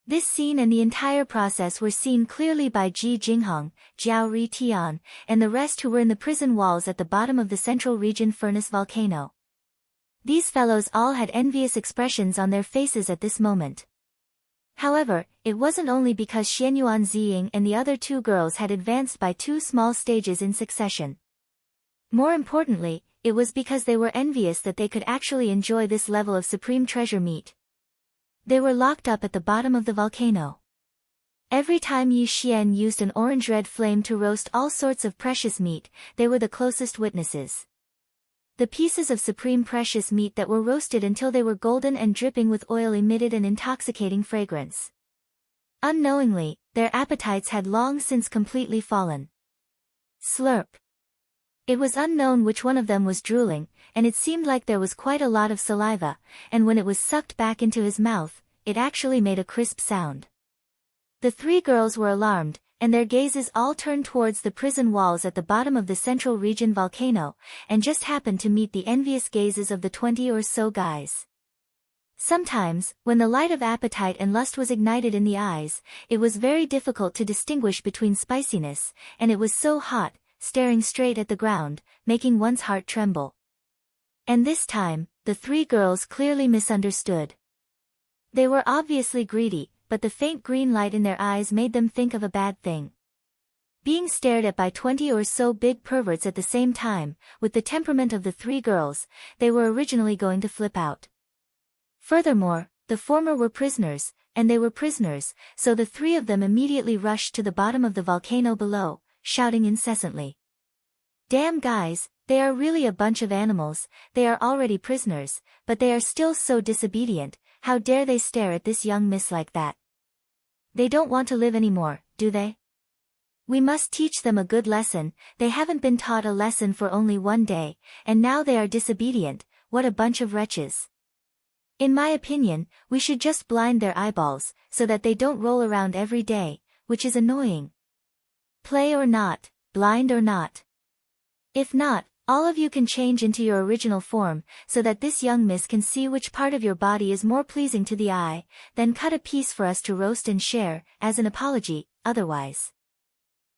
This scene and the entire process were seen clearly by Ji Jinghong, Jiao Ri Tian, and the rest who were in the prison walls at the bottom of the central region furnace volcano. These fellows all had envious expressions on their faces at this moment. However, it wasn't only because Xianyuan Ziying and the other 2 girls had advanced by 2 small stages in succession. More importantly, it was because they were envious that they could actually enjoy this level of supreme treasure meat. They were locked up at the bottom of the volcano. Every time Yi Xian used an orange-red flame to roast all sorts of precious meat, they were the closest witnesses. The pieces of supreme precious meat that were roasted until they were golden and dripping with oil emitted an intoxicating fragrance. Unknowingly, their appetites had long since completely fallen. Slurp. It was unknown which one of them was drooling, and it seemed like there was quite a lot of saliva, and when it was sucked back into his mouth, it actually made a crisp sound. The three girls were alarmed, and their gazes all turned towards the prison walls at the bottom of the central region volcano, and just happened to meet the envious gazes of the 20 or so guys. Sometimes, when the light of appetite and lust was ignited in the eyes, it was very difficult to distinguish between spiciness, and it was so hot, staring straight at the ground, making one's heart tremble. And this time, the three girls clearly misunderstood. They were obviously greedy, but the faint green light in their eyes made them think of a bad thing. Being stared at by 20 or so big perverts at the same time, with the temperament of the three girls, they were originally going to flip out. Furthermore, the former were prisoners, and they were prisoners, so the three of them immediately rushed to the bottom of the volcano below, shouting incessantly. "Damn guys, they are really a bunch of animals, they are already prisoners, but they are still so disobedient. How dare they stare at this young miss like that? They don't want to live anymore, do they? We must teach them a good lesson, they haven't been taught a lesson for only one day, and now they are disobedient, what a bunch of wretches. In my opinion, we should just blind their eyeballs, so that they don't roll around every day, which is annoying. Play or not, blind or not. If not, all of you can change into your original form, so that this young miss can see which part of your body is more pleasing to the eye, then cut a piece for us to roast and share, as an apology, otherwise."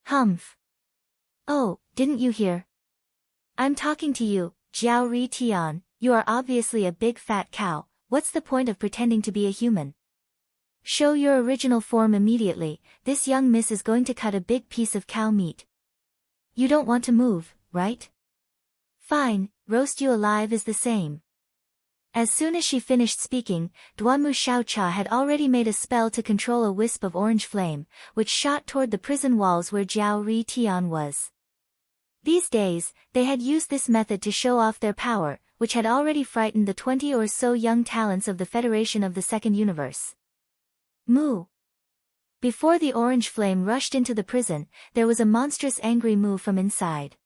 "Humph. Oh, didn't you hear? I'm talking to you, Jiao Ri Tian, you are obviously a big fat cow, what's the point of pretending to be a human? Show your original form immediately, this young miss is going to cut a big piece of cow meat. You don't want to move, right? Fine, roast you alive is the same." As soon as she finished speaking, Duanmu Xiaocha had already made a spell to control a wisp of orange flame, which shot toward the prison walls where Jiao Ri Tian was. These days, they had used this method to show off their power, which had already frightened the 20 or so young talents of the Federation of the Second Universe. Moo. Before the orange flame rushed into the prison, there was a monstrous angry moo from inside.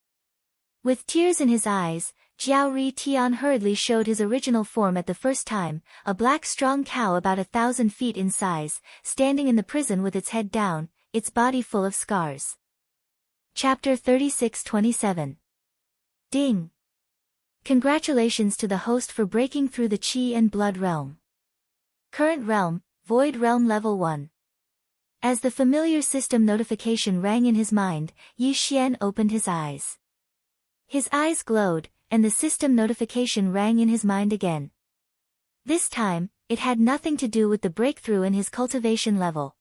With tears in his eyes, Jiao Ri Tian hurriedly showed his original form at the first time, a black strong cow about 1,000 feet in size, standing in the prison with its head down, its body full of scars. Chapter 36-27. Ding! Congratulations to the host for breaking through the Qi and Blood realm. Current realm, Void realm level 1. As the familiar system notification rang in his mind, Yi Xian opened his eyes. His eyes glowed, and the system notification rang in his mind again. This time, it had nothing to do with the breakthrough in his cultivation level.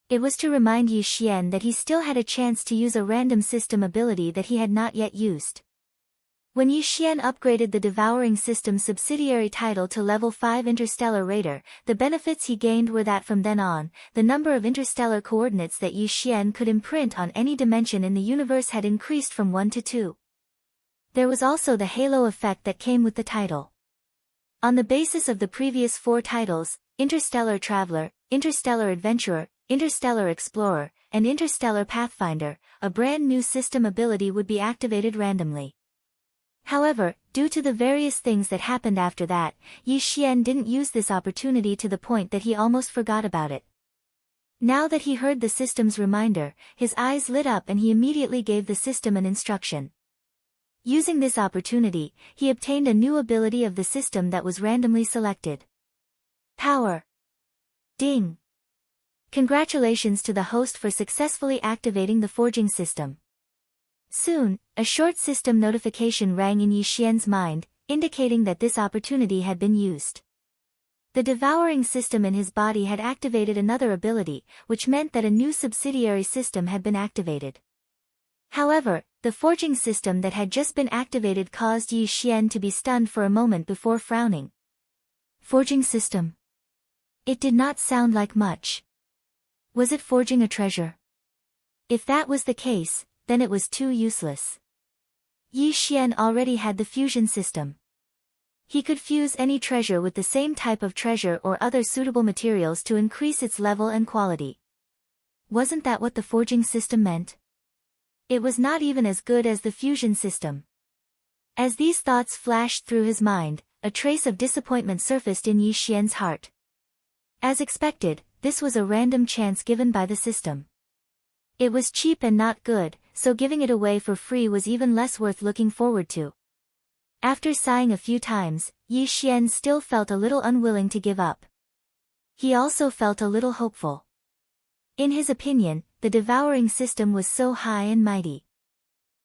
It was to remind Yi Xian that he still had a chance to use a random system ability that he had not yet used. When Yi Xian upgraded the Devouring System subsidiary title to level 5 Interstellar Raider, the benefits he gained were that from then on, the number of interstellar coordinates that Yi Xian could imprint on any dimension in the universe had increased from 1 to 2. There was also the halo effect that came with the title. On the basis of the previous 4 titles, Interstellar Traveler, Interstellar Adventurer, Interstellar Explorer, and Interstellar Pathfinder, a brand new system ability would be activated randomly. However, due to the various things that happened after that, Yi Xian didn't use this opportunity to the point that he almost forgot about it. Now that he heard the system's reminder, his eyes lit up and he immediately gave the system an instruction. Using this opportunity, he obtained a new ability of the system that was randomly selected. Power. Ding! Congratulations to the host for successfully activating the forging system. Soon, a short system notification rang in Yi Xian's mind, indicating that this opportunity had been used. The devouring system in his body had activated another ability, which meant that a new subsidiary system had been activated. However, the forging system that had just been activated caused Yi Xian to be stunned for a moment before frowning. Forging system. It did not sound like much. Was it forging a treasure? If that was the case, then it was too useless. Yi Xian already had the fusion system. He could fuse any treasure with the same type of treasure or other suitable materials to increase its level and quality. Wasn't that what the forging system meant? It was not even as good as the fusion system. As these thoughts flashed through his mind, a trace of disappointment surfaced in Yi Xian's heart. As expected, this was a random chance given by the system. It was cheap and not good, so giving it away for free was even less worth looking forward to. After sighing a few times, Yi Xian still felt a little unwilling to give up. He also felt a little hopeful. In his opinion, the devouring system was so high and mighty.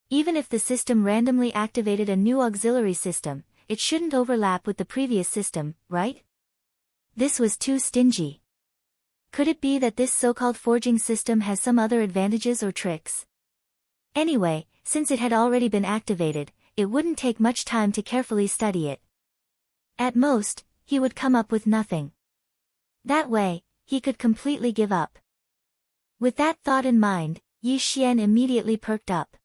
Even if the system randomly activated a new auxiliary system, it shouldn't overlap with the previous system, right? This was too stingy. Could it be that this so-called forging system has some other advantages or tricks? Anyway, since it had already been activated, it wouldn't take much time to carefully study it. At most, he would come up with nothing. That way, he could completely give up. With that thought in mind, Yi Xian immediately perked up.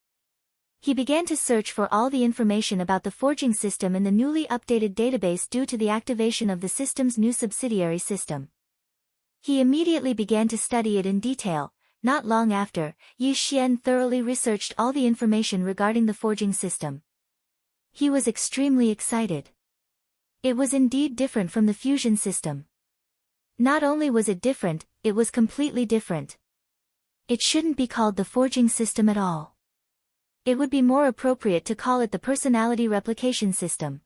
He began to search for all the information about the forging system in the newly updated database due to the activation of the system's new subsidiary system. He immediately began to study it in detail. Not long after, Yi Xian thoroughly researched all the information regarding the forging system. He was extremely excited. It was indeed different from the fusion system. Not only was it different, it was completely different. It shouldn't be called the forging system at all. It would be more appropriate to call it the personality replication system.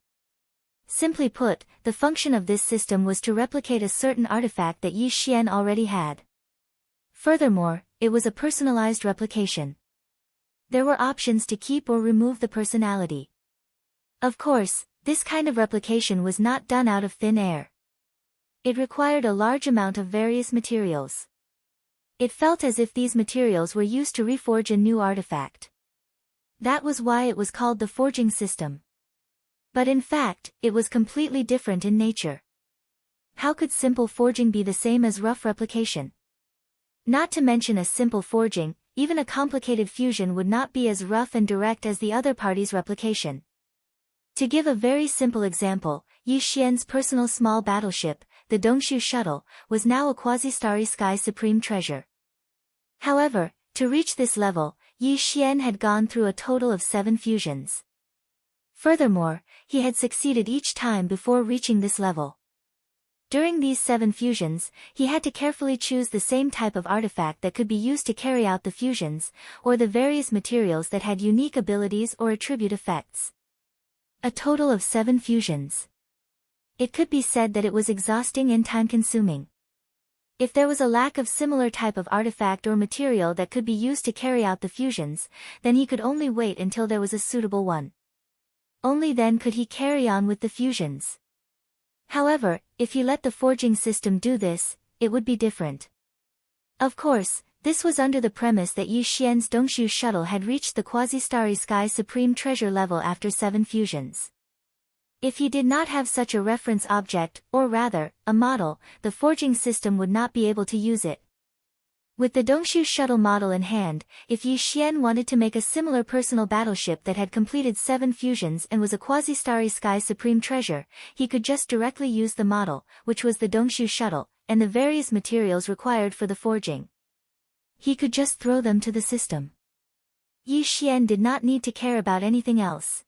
Simply put, the function of this system was to replicate a certain artifact that Yi Xian already had. Furthermore, it was a personalized replication. There were options to keep or remove the personality. Of course, this kind of replication was not done out of thin air. It required a large amount of various materials. It felt as if these materials were used to reforge a new artifact. That was why it was called the forging system. But in fact, it was completely different in nature. How could simple forging be the same as rough replication? Not to mention a simple forging, even a complicated fusion would not be as rough and direct as the other party's replication. To give a very simple example, Yi Xian's personal small battleship, the Dongshu shuttle, was now a quasi-starry sky supreme treasure. However, to reach this level, Yi Xian had gone through a total of 7 fusions. Furthermore, he had succeeded each time before reaching this level. During these 7 fusions, he had to carefully choose the same type of artifact that could be used to carry out the fusions, or the various materials that had unique abilities or attribute effects. A total of 7 fusions. It could be said that it was exhausting and time-consuming. If there was a lack of similar type of artifact or material that could be used to carry out the fusions, then he could only wait until there was a suitable one. Only then could he carry on with the fusions. However, if he let the forging system do this, it would be different. Of course, this was under the premise that Yi Xian's Dongshu shuttle had reached the quasi-starry sky supreme treasure level after 7 fusions. If he did not have such a reference object, or rather, a model, the forging system would not be able to use it. With the Dongshu shuttle model in hand, if Yi Xian wanted to make a similar personal battleship that had completed 7 fusions and was a quasi-starry sky supreme treasure, he could just directly use the model, which was the Dongshu shuttle, and the various materials required for the forging. He could just throw them to the system. Yi Xian did not need to care about anything else.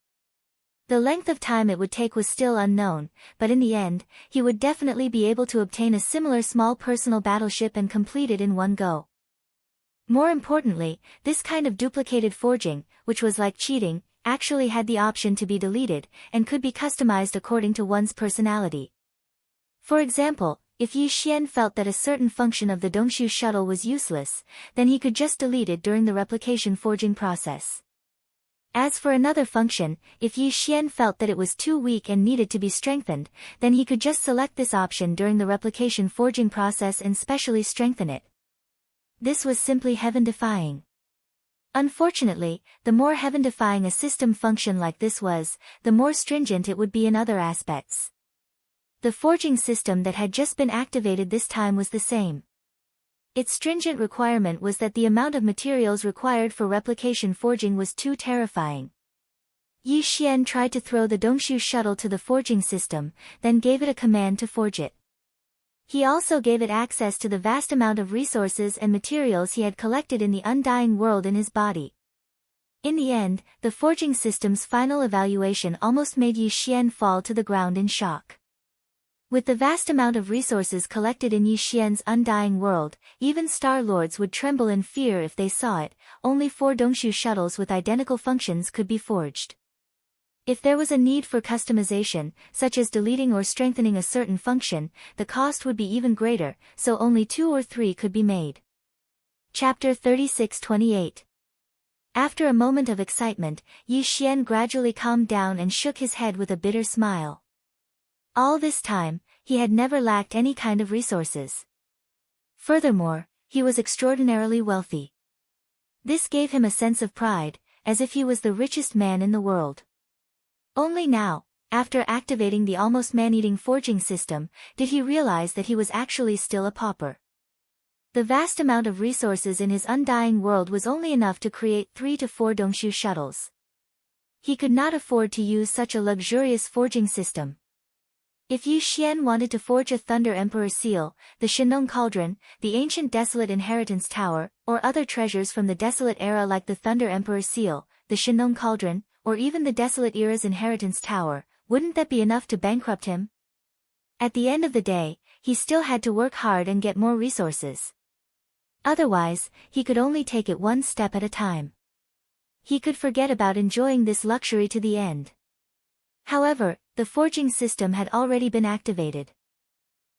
The length of time it would take was still unknown, but in the end, he would definitely be able to obtain a similar small personal battleship and complete it in one go. More importantly, this kind of duplicated forging, which was like cheating, actually had the option to be deleted, and could be customized according to one's personality. For example, if Yi Xian felt that a certain function of the Dongshu shuttle was useless, then he could just delete it during the replication forging process. As for another function, if Yi Xian felt that it was too weak and needed to be strengthened, then he could just select this option during the replication forging process and specially strengthen it. This was simply heaven-defying. Unfortunately, the more heaven-defying a system function like this was, the more stringent it would be in other aspects. The forging system that had just been activated this time was the same. Its stringent requirement was that the amount of materials required for replication forging was too terrifying. Yi Xian tried to throw the Dongshu shuttle to the forging system, then gave it a command to forge it. He also gave it access to the vast amount of resources and materials he had collected in the undying world in his body. In the end, the forging system's final evaluation almost made Yi Xian fall to the ground in shock. With the vast amount of resources collected in Yi Xian's undying world, even Star Lords would tremble in fear if they saw it. Only 4 Dongshu shuttles with identical functions could be forged. If there was a need for customization, such as deleting or strengthening a certain function, the cost would be even greater, so only 2 or 3 could be made. Chapter 36-28. After a moment of excitement, Yi Xian gradually calmed down and shook his head with a bitter smile. All this time, he had never lacked any kind of resources. Furthermore, he was extraordinarily wealthy. This gave him a sense of pride, as if he was the richest man in the world. Only now, after activating the almost man-eating forging system, did he realize that he was actually still a pauper. The vast amount of resources in his undying world was only enough to create 3 to 4 Dongshu shuttles. He could not afford to use such a luxurious forging system. If Yi Xian wanted to forge a Thunder Emperor seal, the Shenong Cauldron, the ancient Desolate Inheritance Tower, or other treasures from the Desolate Era like the Thunder Emperor seal, the Shenong Cauldron, or even the Desolate Era's Inheritance Tower, wouldn't that be enough to bankrupt him? At the end of the day, he still had to work hard and get more resources. Otherwise, he could only take it one step at a time. He could forget about enjoying this luxury to the end. However, the forging system had already been activated.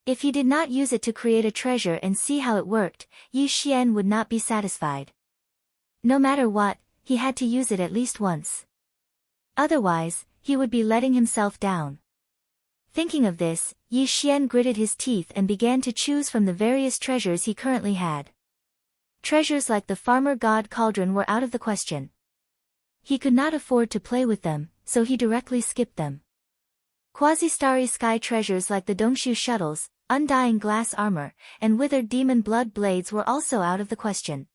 If he did not use it to create a treasure and see how it worked, Yi Xian would not be satisfied. No matter what, he had to use it at least once. Otherwise, he would be letting himself down. Thinking of this, Yi Xian gritted his teeth and began to choose from the various treasures he currently had. Treasures like the Farmer God Cauldron were out of the question. He could not afford to play with them, so he directly skipped them. Quasi-starry sky treasures like the Dongshu shuttles, undying glass armor, and withered demon blood blades were also out of the question.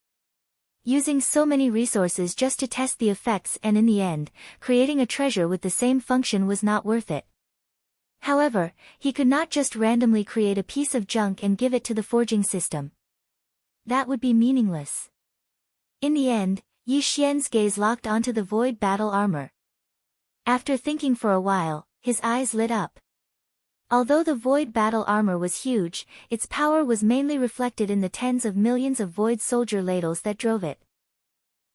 Using so many resources just to test the effects and in the end, creating a treasure with the same function was not worth it. However, he could not just randomly create a piece of junk and give it to the forging system. That would be meaningless. In the end, Yi Xian's gaze locked onto the void battle armor. After thinking for a while, his eyes lit up. Although the void battle armor was huge, its power was mainly reflected in the tens of millions of void soldier ladles that drove it.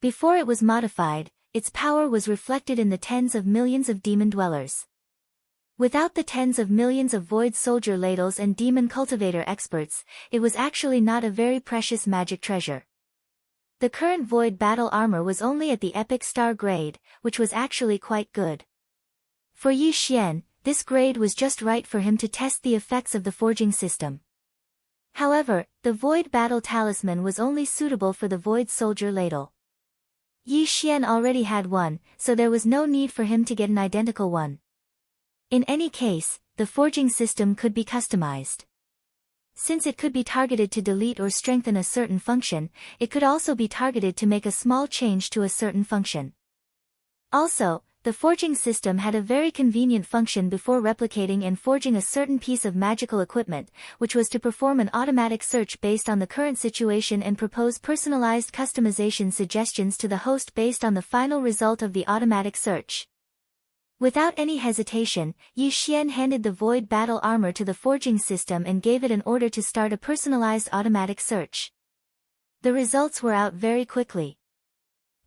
Before it was modified, its power was reflected in the tens of millions of demon dwellers. Without the tens of millions of void soldier ladles and demon cultivator experts, it was actually not a very precious magic treasure. The current void battle armor was only at the epic star grade, which was actually quite good. For Yi Xian, this grade was just right for him to test the effects of the forging system. However, the void battle talisman was only suitable for the void soldier ladle. Yi Xian already had one, so there was no need for him to get an identical one. In any case, the forging system could be customized. Since it could be targeted to delete or strengthen a certain function, it could also be targeted to make a small change to a certain function. Also, the forging system had a very convenient function before replicating and forging a certain piece of magical equipment, which was to perform an automatic search based on the current situation and propose personalized customization suggestions to the host based on the final result of the automatic search. Without any hesitation, Yi Xian handed the void battle armor to the forging system and gave it an order to start a personalized automatic search. The results were out very quickly.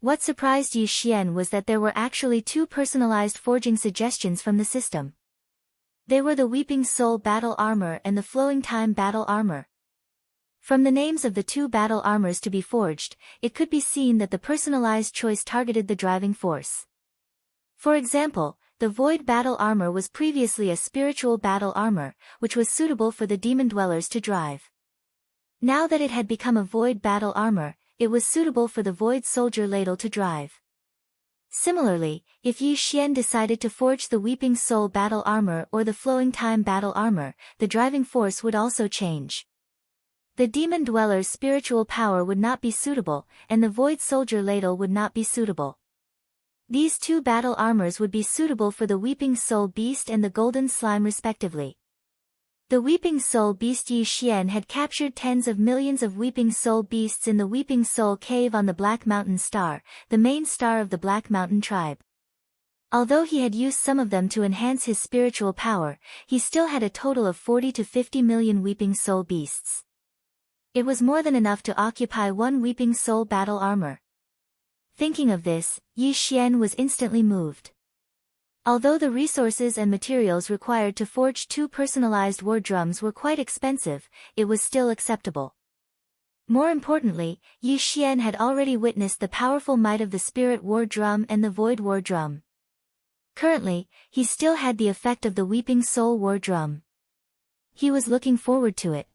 What surprised Yi Xian was that there were actually 2 personalized forging suggestions from the system. They were the Weeping Soul battle armor and the Flowing Time battle armor. From the names of the 2 battle armors to be forged, it could be seen that the personalized choice targeted the driving force. For example, the Void Battle Armor was previously a Spiritual Battle Armor, which was suitable for the Demon Dwellers to drive. Now that it had become a Void Battle Armor, it was suitable for the Void Soldier Ladle to drive. Similarly, if Yi Xian decided to forge the Weeping Soul battle armor or the Flowing Time battle armor, the driving force would also change. The Demon Dweller's spiritual power would not be suitable, and the Void Soldier ladle would not be suitable. These two battle armors would be suitable for the Weeping Soul Beast and the Golden Slime respectively. The Weeping Soul Beast Yi Xian had captured tens of millions of Weeping Soul Beasts in the Weeping Soul Cave on the Black Mountain Star, the main star of the Black Mountain tribe. Although he had used some of them to enhance his spiritual power, he still had a total of 40 to 50 million Weeping Soul Beasts. It was more than enough to occupy one Weeping Soul battle armor. Thinking of this, Yi Xian was instantly moved. Although the resources and materials required to forge two personalized war drums were quite expensive, it was still acceptable. More importantly, Yi Xian had already witnessed the powerful might of the Spirit War Drum and the Void War Drum. Currently, he still had the effect of the Weeping Soul War Drum. He was looking forward to it.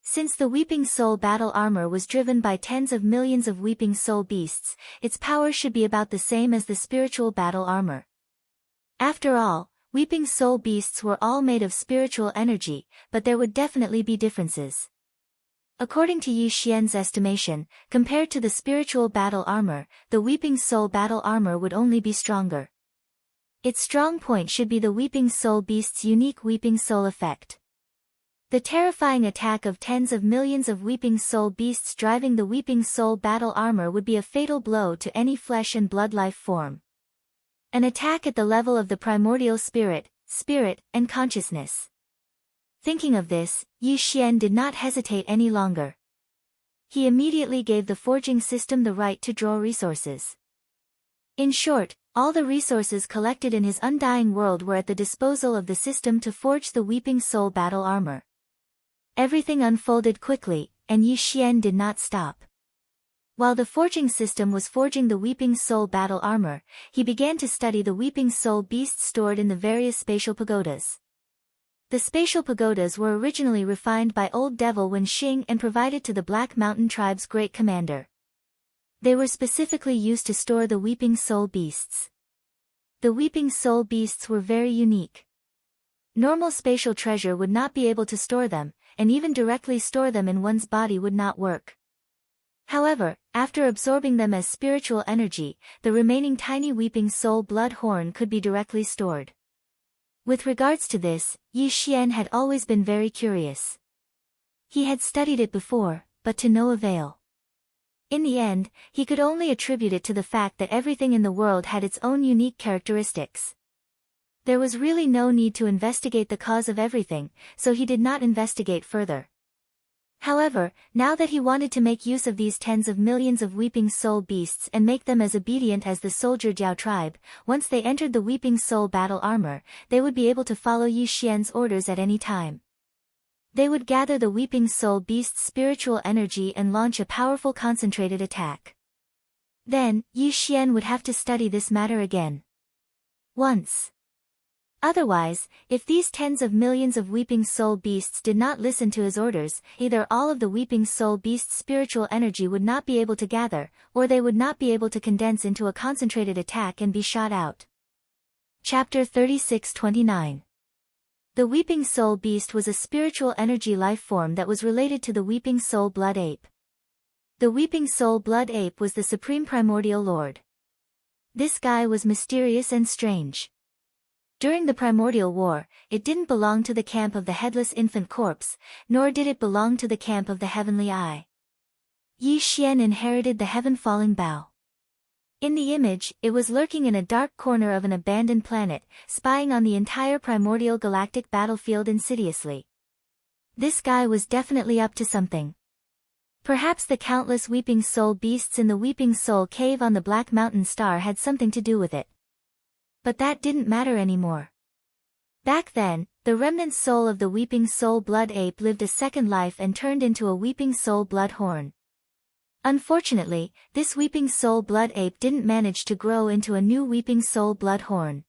Since the Weeping Soul battle armor was driven by tens of millions of Weeping Soul beasts, its power should be about the same as the spiritual battle armor. After all, Weeping Soul beasts were all made of spiritual energy, but there would definitely be differences. According to Yi Xian's estimation, compared to the spiritual battle armor, the Weeping Soul battle armor would only be stronger. Its strong point should be the Weeping Soul beast's unique Weeping Soul effect. The terrifying attack of tens of millions of Weeping Soul beasts driving the Weeping Soul battle armor would be a fatal blow to any flesh and blood life form. An attack at the level of the primordial spirit, and consciousness. Thinking of this, Yi Xian did not hesitate any longer. He immediately gave the forging system the right to draw resources. In short, all the resources collected in his undying world were at the disposal of the system to forge the Weeping Soul battle armor. Everything unfolded quickly, and Yi Xian did not stop. While the forging system was forging the Weeping Soul battle armor, he began to study the Weeping Soul beasts stored in the various spatial pagodas. The spatial pagodas were originally refined by Old Devil Wen Xing and provided to the Black Mountain tribe's great commander. They were specifically used to store the Weeping Soul beasts. The Weeping Soul beasts were very unique. Normal spatial treasure would not be able to store them, and even directly store them in one's body would not work. However, after absorbing them as spiritual energy, the remaining tiny Weeping Soul blood horn could be directly stored. With regards to this, Yi Xian had always been very curious. He had studied it before, but to no avail. In the end, he could only attribute it to the fact that everything in the world had its own unique characteristics. There was really no need to investigate the cause of everything, so he did not investigate further. However, now that he wanted to make use of these tens of millions of Weeping Soul beasts and make them as obedient as the soldier Jiao tribe, once they entered the Weeping Soul battle armor, they would be able to follow Yi Xian's orders at any time. They would gather the Weeping Soul beast's spiritual energy and launch a powerful concentrated attack. Then, Yi Xian would have to study this matter again. Once. Otherwise, if these tens of millions of Weeping Soul beasts did not listen to his orders, either all of the Weeping Soul beast's spiritual energy would not be able to gather, or they would not be able to condense into a concentrated attack and be shot out. Chapter 36-29. The Weeping Soul beast was a spiritual energy life form that was related to the Weeping Soul blood ape. The Weeping Soul blood ape was the supreme primordial lord. This guy was mysterious and strange. During the primordial war, it didn't belong to the camp of the headless infant corpse, nor did it belong to the camp of the heavenly eye. Yi Xian inherited the heaven-falling bow. In the image, it was lurking in a dark corner of an abandoned planet, spying on the entire primordial galactic battlefield insidiously. This guy was definitely up to something. Perhaps the countless Weeping Soul beasts in the Weeping Soul Cave on the Black Mountain Star had something to do with it. But that didn't matter anymore. Back then, the remnant soul of the Weeping Soul blood ape lived a second life and turned into a Weeping Soul blood horn. Unfortunately, this Weeping Soul blood ape didn't manage to grow into a new Weeping Soul blood horn.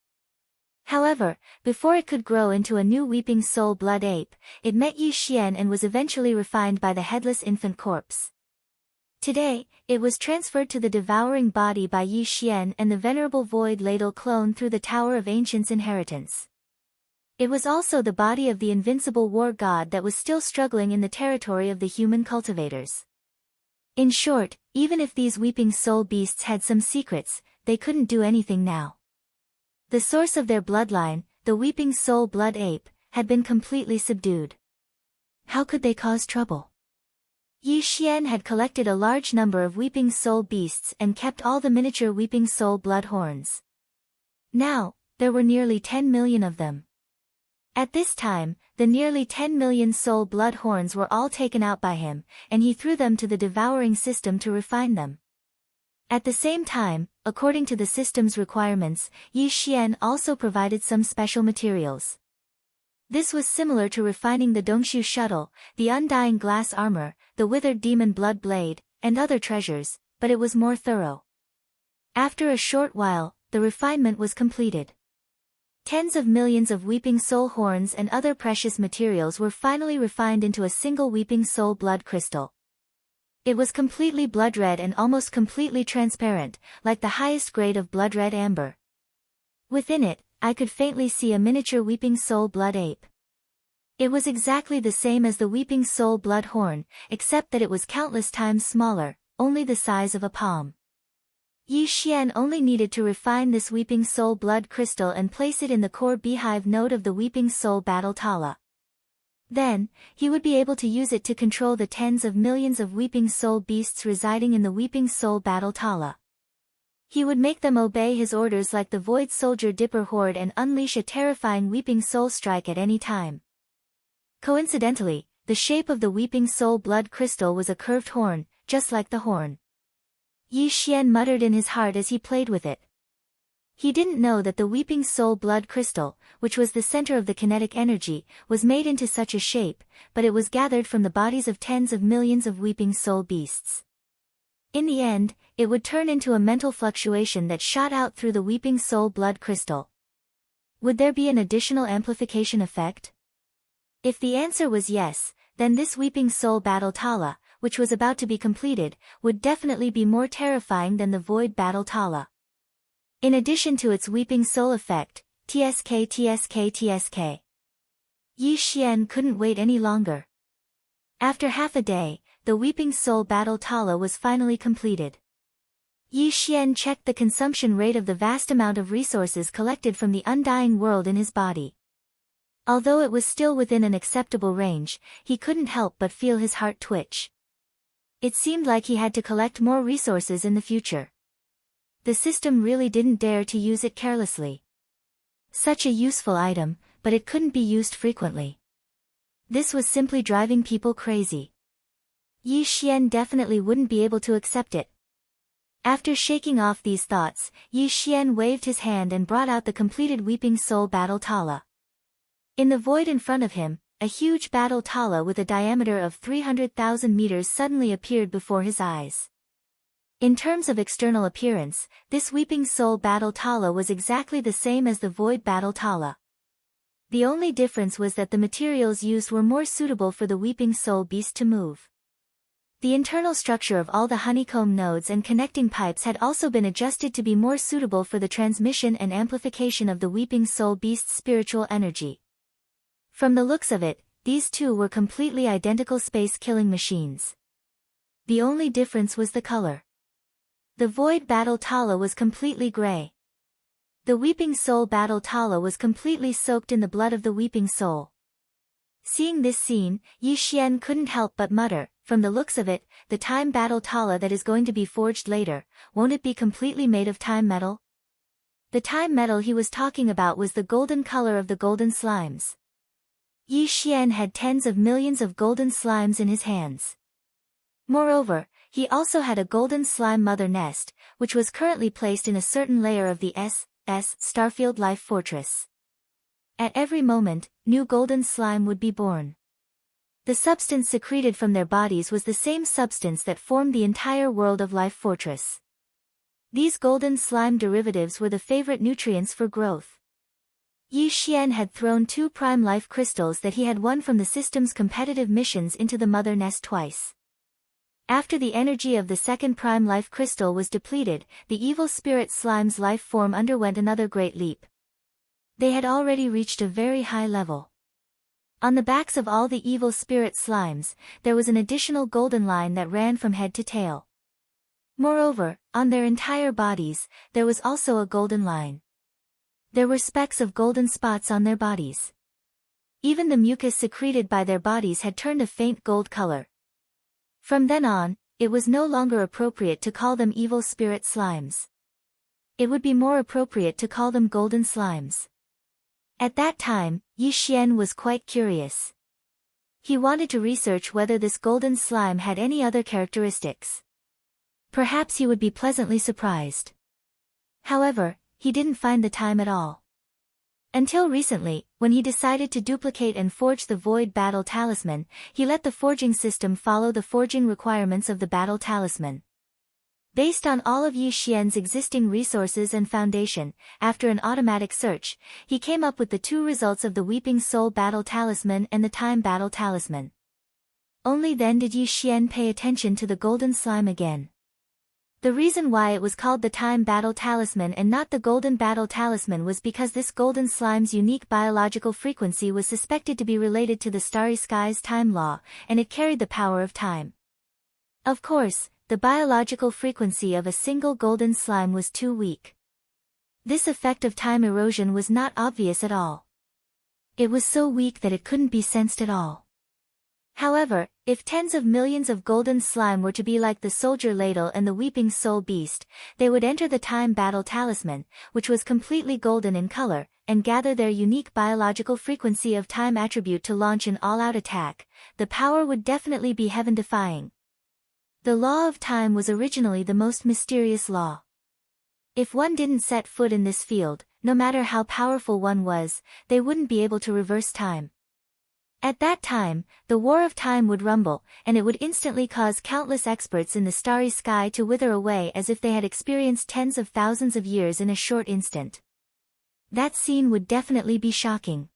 However, before it could grow into a new Weeping Soul blood ape, it met Yi Xian and was eventually refined by the headless infant corpse. Today, it was transferred to the devouring body by Yi Xian and the venerable void ladle clone through the Tower of Ancients' inheritance. It was also the body of the invincible war god that was still struggling in the territory of the human cultivators. In short, even if these weeping soul beasts had some secrets, they couldn't do anything now. The source of their bloodline, the weeping soul blood ape, had been completely subdued. How could they cause trouble? Yi Xian had collected a large number of weeping soul beasts and kept all the miniature weeping soul blood horns. Now, there were nearly 10 million of them. At this time, the nearly 10 million soul blood horns were all taken out by him, and he threw them to the devouring system to refine them. At the same time, according to the system's requirements, Yi Xian also provided some special materials. This was similar to refining the Dongshu shuttle, the undying glass armor, the withered demon blood blade, and other treasures, but it was more thorough. After a short while, the refinement was completed. Tens of millions of weeping soul horns and other precious materials were finally refined into a single weeping soul blood crystal. It was completely blood red and almost completely transparent, like the highest grade of blood red amber. Within it, I could faintly see a miniature weeping soul blood ape. It was exactly the same as the weeping soul blood horn, except that it was countless times smaller, only the size of a palm. Yi Xian only needed to refine this weeping soul blood crystal and place it in the core beehive node of the weeping soul battle Tala. Then, he would be able to use it to control the tens of millions of weeping soul beasts residing in the weeping soul battle Tala. He would make them obey his orders like the Void Soldier Dipper Horde and unleash a terrifying weeping soul strike at any time. Coincidentally, the shape of the weeping soul blood crystal was a curved horn, just like the horn. Yi Xian muttered in his heart as he played with it. He didn't know that the weeping soul blood crystal, which was the center of the kinetic energy, was made into such a shape, but it was gathered from the bodies of tens of millions of weeping soul beasts. In the end, it would turn into a mental fluctuation that shot out through the weeping soul blood crystal. Would there be an additional amplification effect? If the answer was yes, then this weeping soul battle Tala, which was about to be completed, would definitely be more terrifying than the void battle Tala. In addition to its weeping soul effect, TSK. Yi Xian couldn't wait any longer. After half a day, the weeping soul battle Tala was finally completed. Yi Xian checked the consumption rate of the vast amount of resources collected from the undying world in his body. Although it was still within an acceptable range, he couldn't help but feel his heart twitch. It seemed like he had to collect more resources in the future. The system really didn't dare to use it carelessly. Such a useful item, but it couldn't be used frequently. This was simply driving people crazy. Yi Xian definitely wouldn't be able to accept it. After shaking off these thoughts, Yi Xian waved his hand and brought out the completed weeping soul battle Tala. In the void in front of him, a huge battle Tala with a diameter of 300,000 meters suddenly appeared before his eyes. In terms of external appearance, this weeping soul battle Tala was exactly the same as the void battle Tala. The only difference was that the materials used were more suitable for the weeping soul beast to move. The internal structure of all the honeycomb nodes and connecting pipes had also been adjusted to be more suitable for the transmission and amplification of the weeping soul beast's spiritual energy. From the looks of it, these two were completely identical space-killing machines. The only difference was the color. The void battle Tala was completely gray. The weeping soul battle Tala was completely soaked in the blood of the weeping soul. Seeing this scene, Yi Xian couldn't help but mutter, from the looks of it, the time battle Tala that is going to be forged later, won't it be completely made of time metal? The time metal he was talking about was the golden color of the golden slimes. Yi Xian had tens of millions of golden slimes in his hands. Moreover, he also had a golden slime mother nest, which was currently placed in a certain layer of the Starfield Life Fortress. At every moment, new golden slime would be born. The substance secreted from their bodies was the same substance that formed the entire world of Life Fortress. These golden slime derivatives were the favorite nutrients for growth. Yi Xian had thrown 2 prime life crystals that he had won from the system's competitive missions into the mother nest twice. After the energy of the second prime life crystal was depleted, the evil spirit slime's life form underwent another great leap. They had already reached a very high level. On the backs of all the evil spirit slimes, there was an additional golden line that ran from head to tail. Moreover, on their entire bodies, there was also a golden line. There were specks of golden spots on their bodies. Even the mucus secreted by their bodies had turned a faint gold color. From then on, it was no longer appropriate to call them evil spirit slimes. It would be more appropriate to call them golden slimes. At that time, Yi Xian was quite curious. He wanted to research whether this golden slime had any other characteristics. Perhaps he would be pleasantly surprised. However, he didn't find the time at all. Until recently, when he decided to duplicate and forge the Void Battle Talisman, he let the forging system follow the forging requirements of the Battle Talisman. Based on all of Yi Xian's existing resources and foundation, after an automatic search, he came up with the two results of the Weeping Soul Battle Talisman and the Time Battle Talisman. Only then did Yi Xian pay attention to the golden slime again. The reason why it was called the Time Battle Talisman and not the Golden Battle Talisman was because this golden slime's unique biological frequency was suspected to be related to the starry sky's time law, and it carried the power of time. Of course, the biological frequency of a single golden slime was too weak. This effect of time erosion was not obvious at all. It was so weak that it couldn't be sensed at all. However, if tens of millions of golden slime were to be like the Soldier Ladle and the Weeping Soul Beast, they would enter the Time Battle Talisman, which was completely golden in color, and gather their unique biological frequency of time attribute to launch an all-out attack. The power would definitely be heaven-defying. The law of time was originally the most mysterious law. If one didn't set foot in this field, no matter how powerful one was, they wouldn't be able to reverse time. At that time, the war of time would rumble, and it would instantly cause countless experts in the starry sky to wither away as if they had experienced tens of thousands of years in a short instant. That scene would definitely be shocking.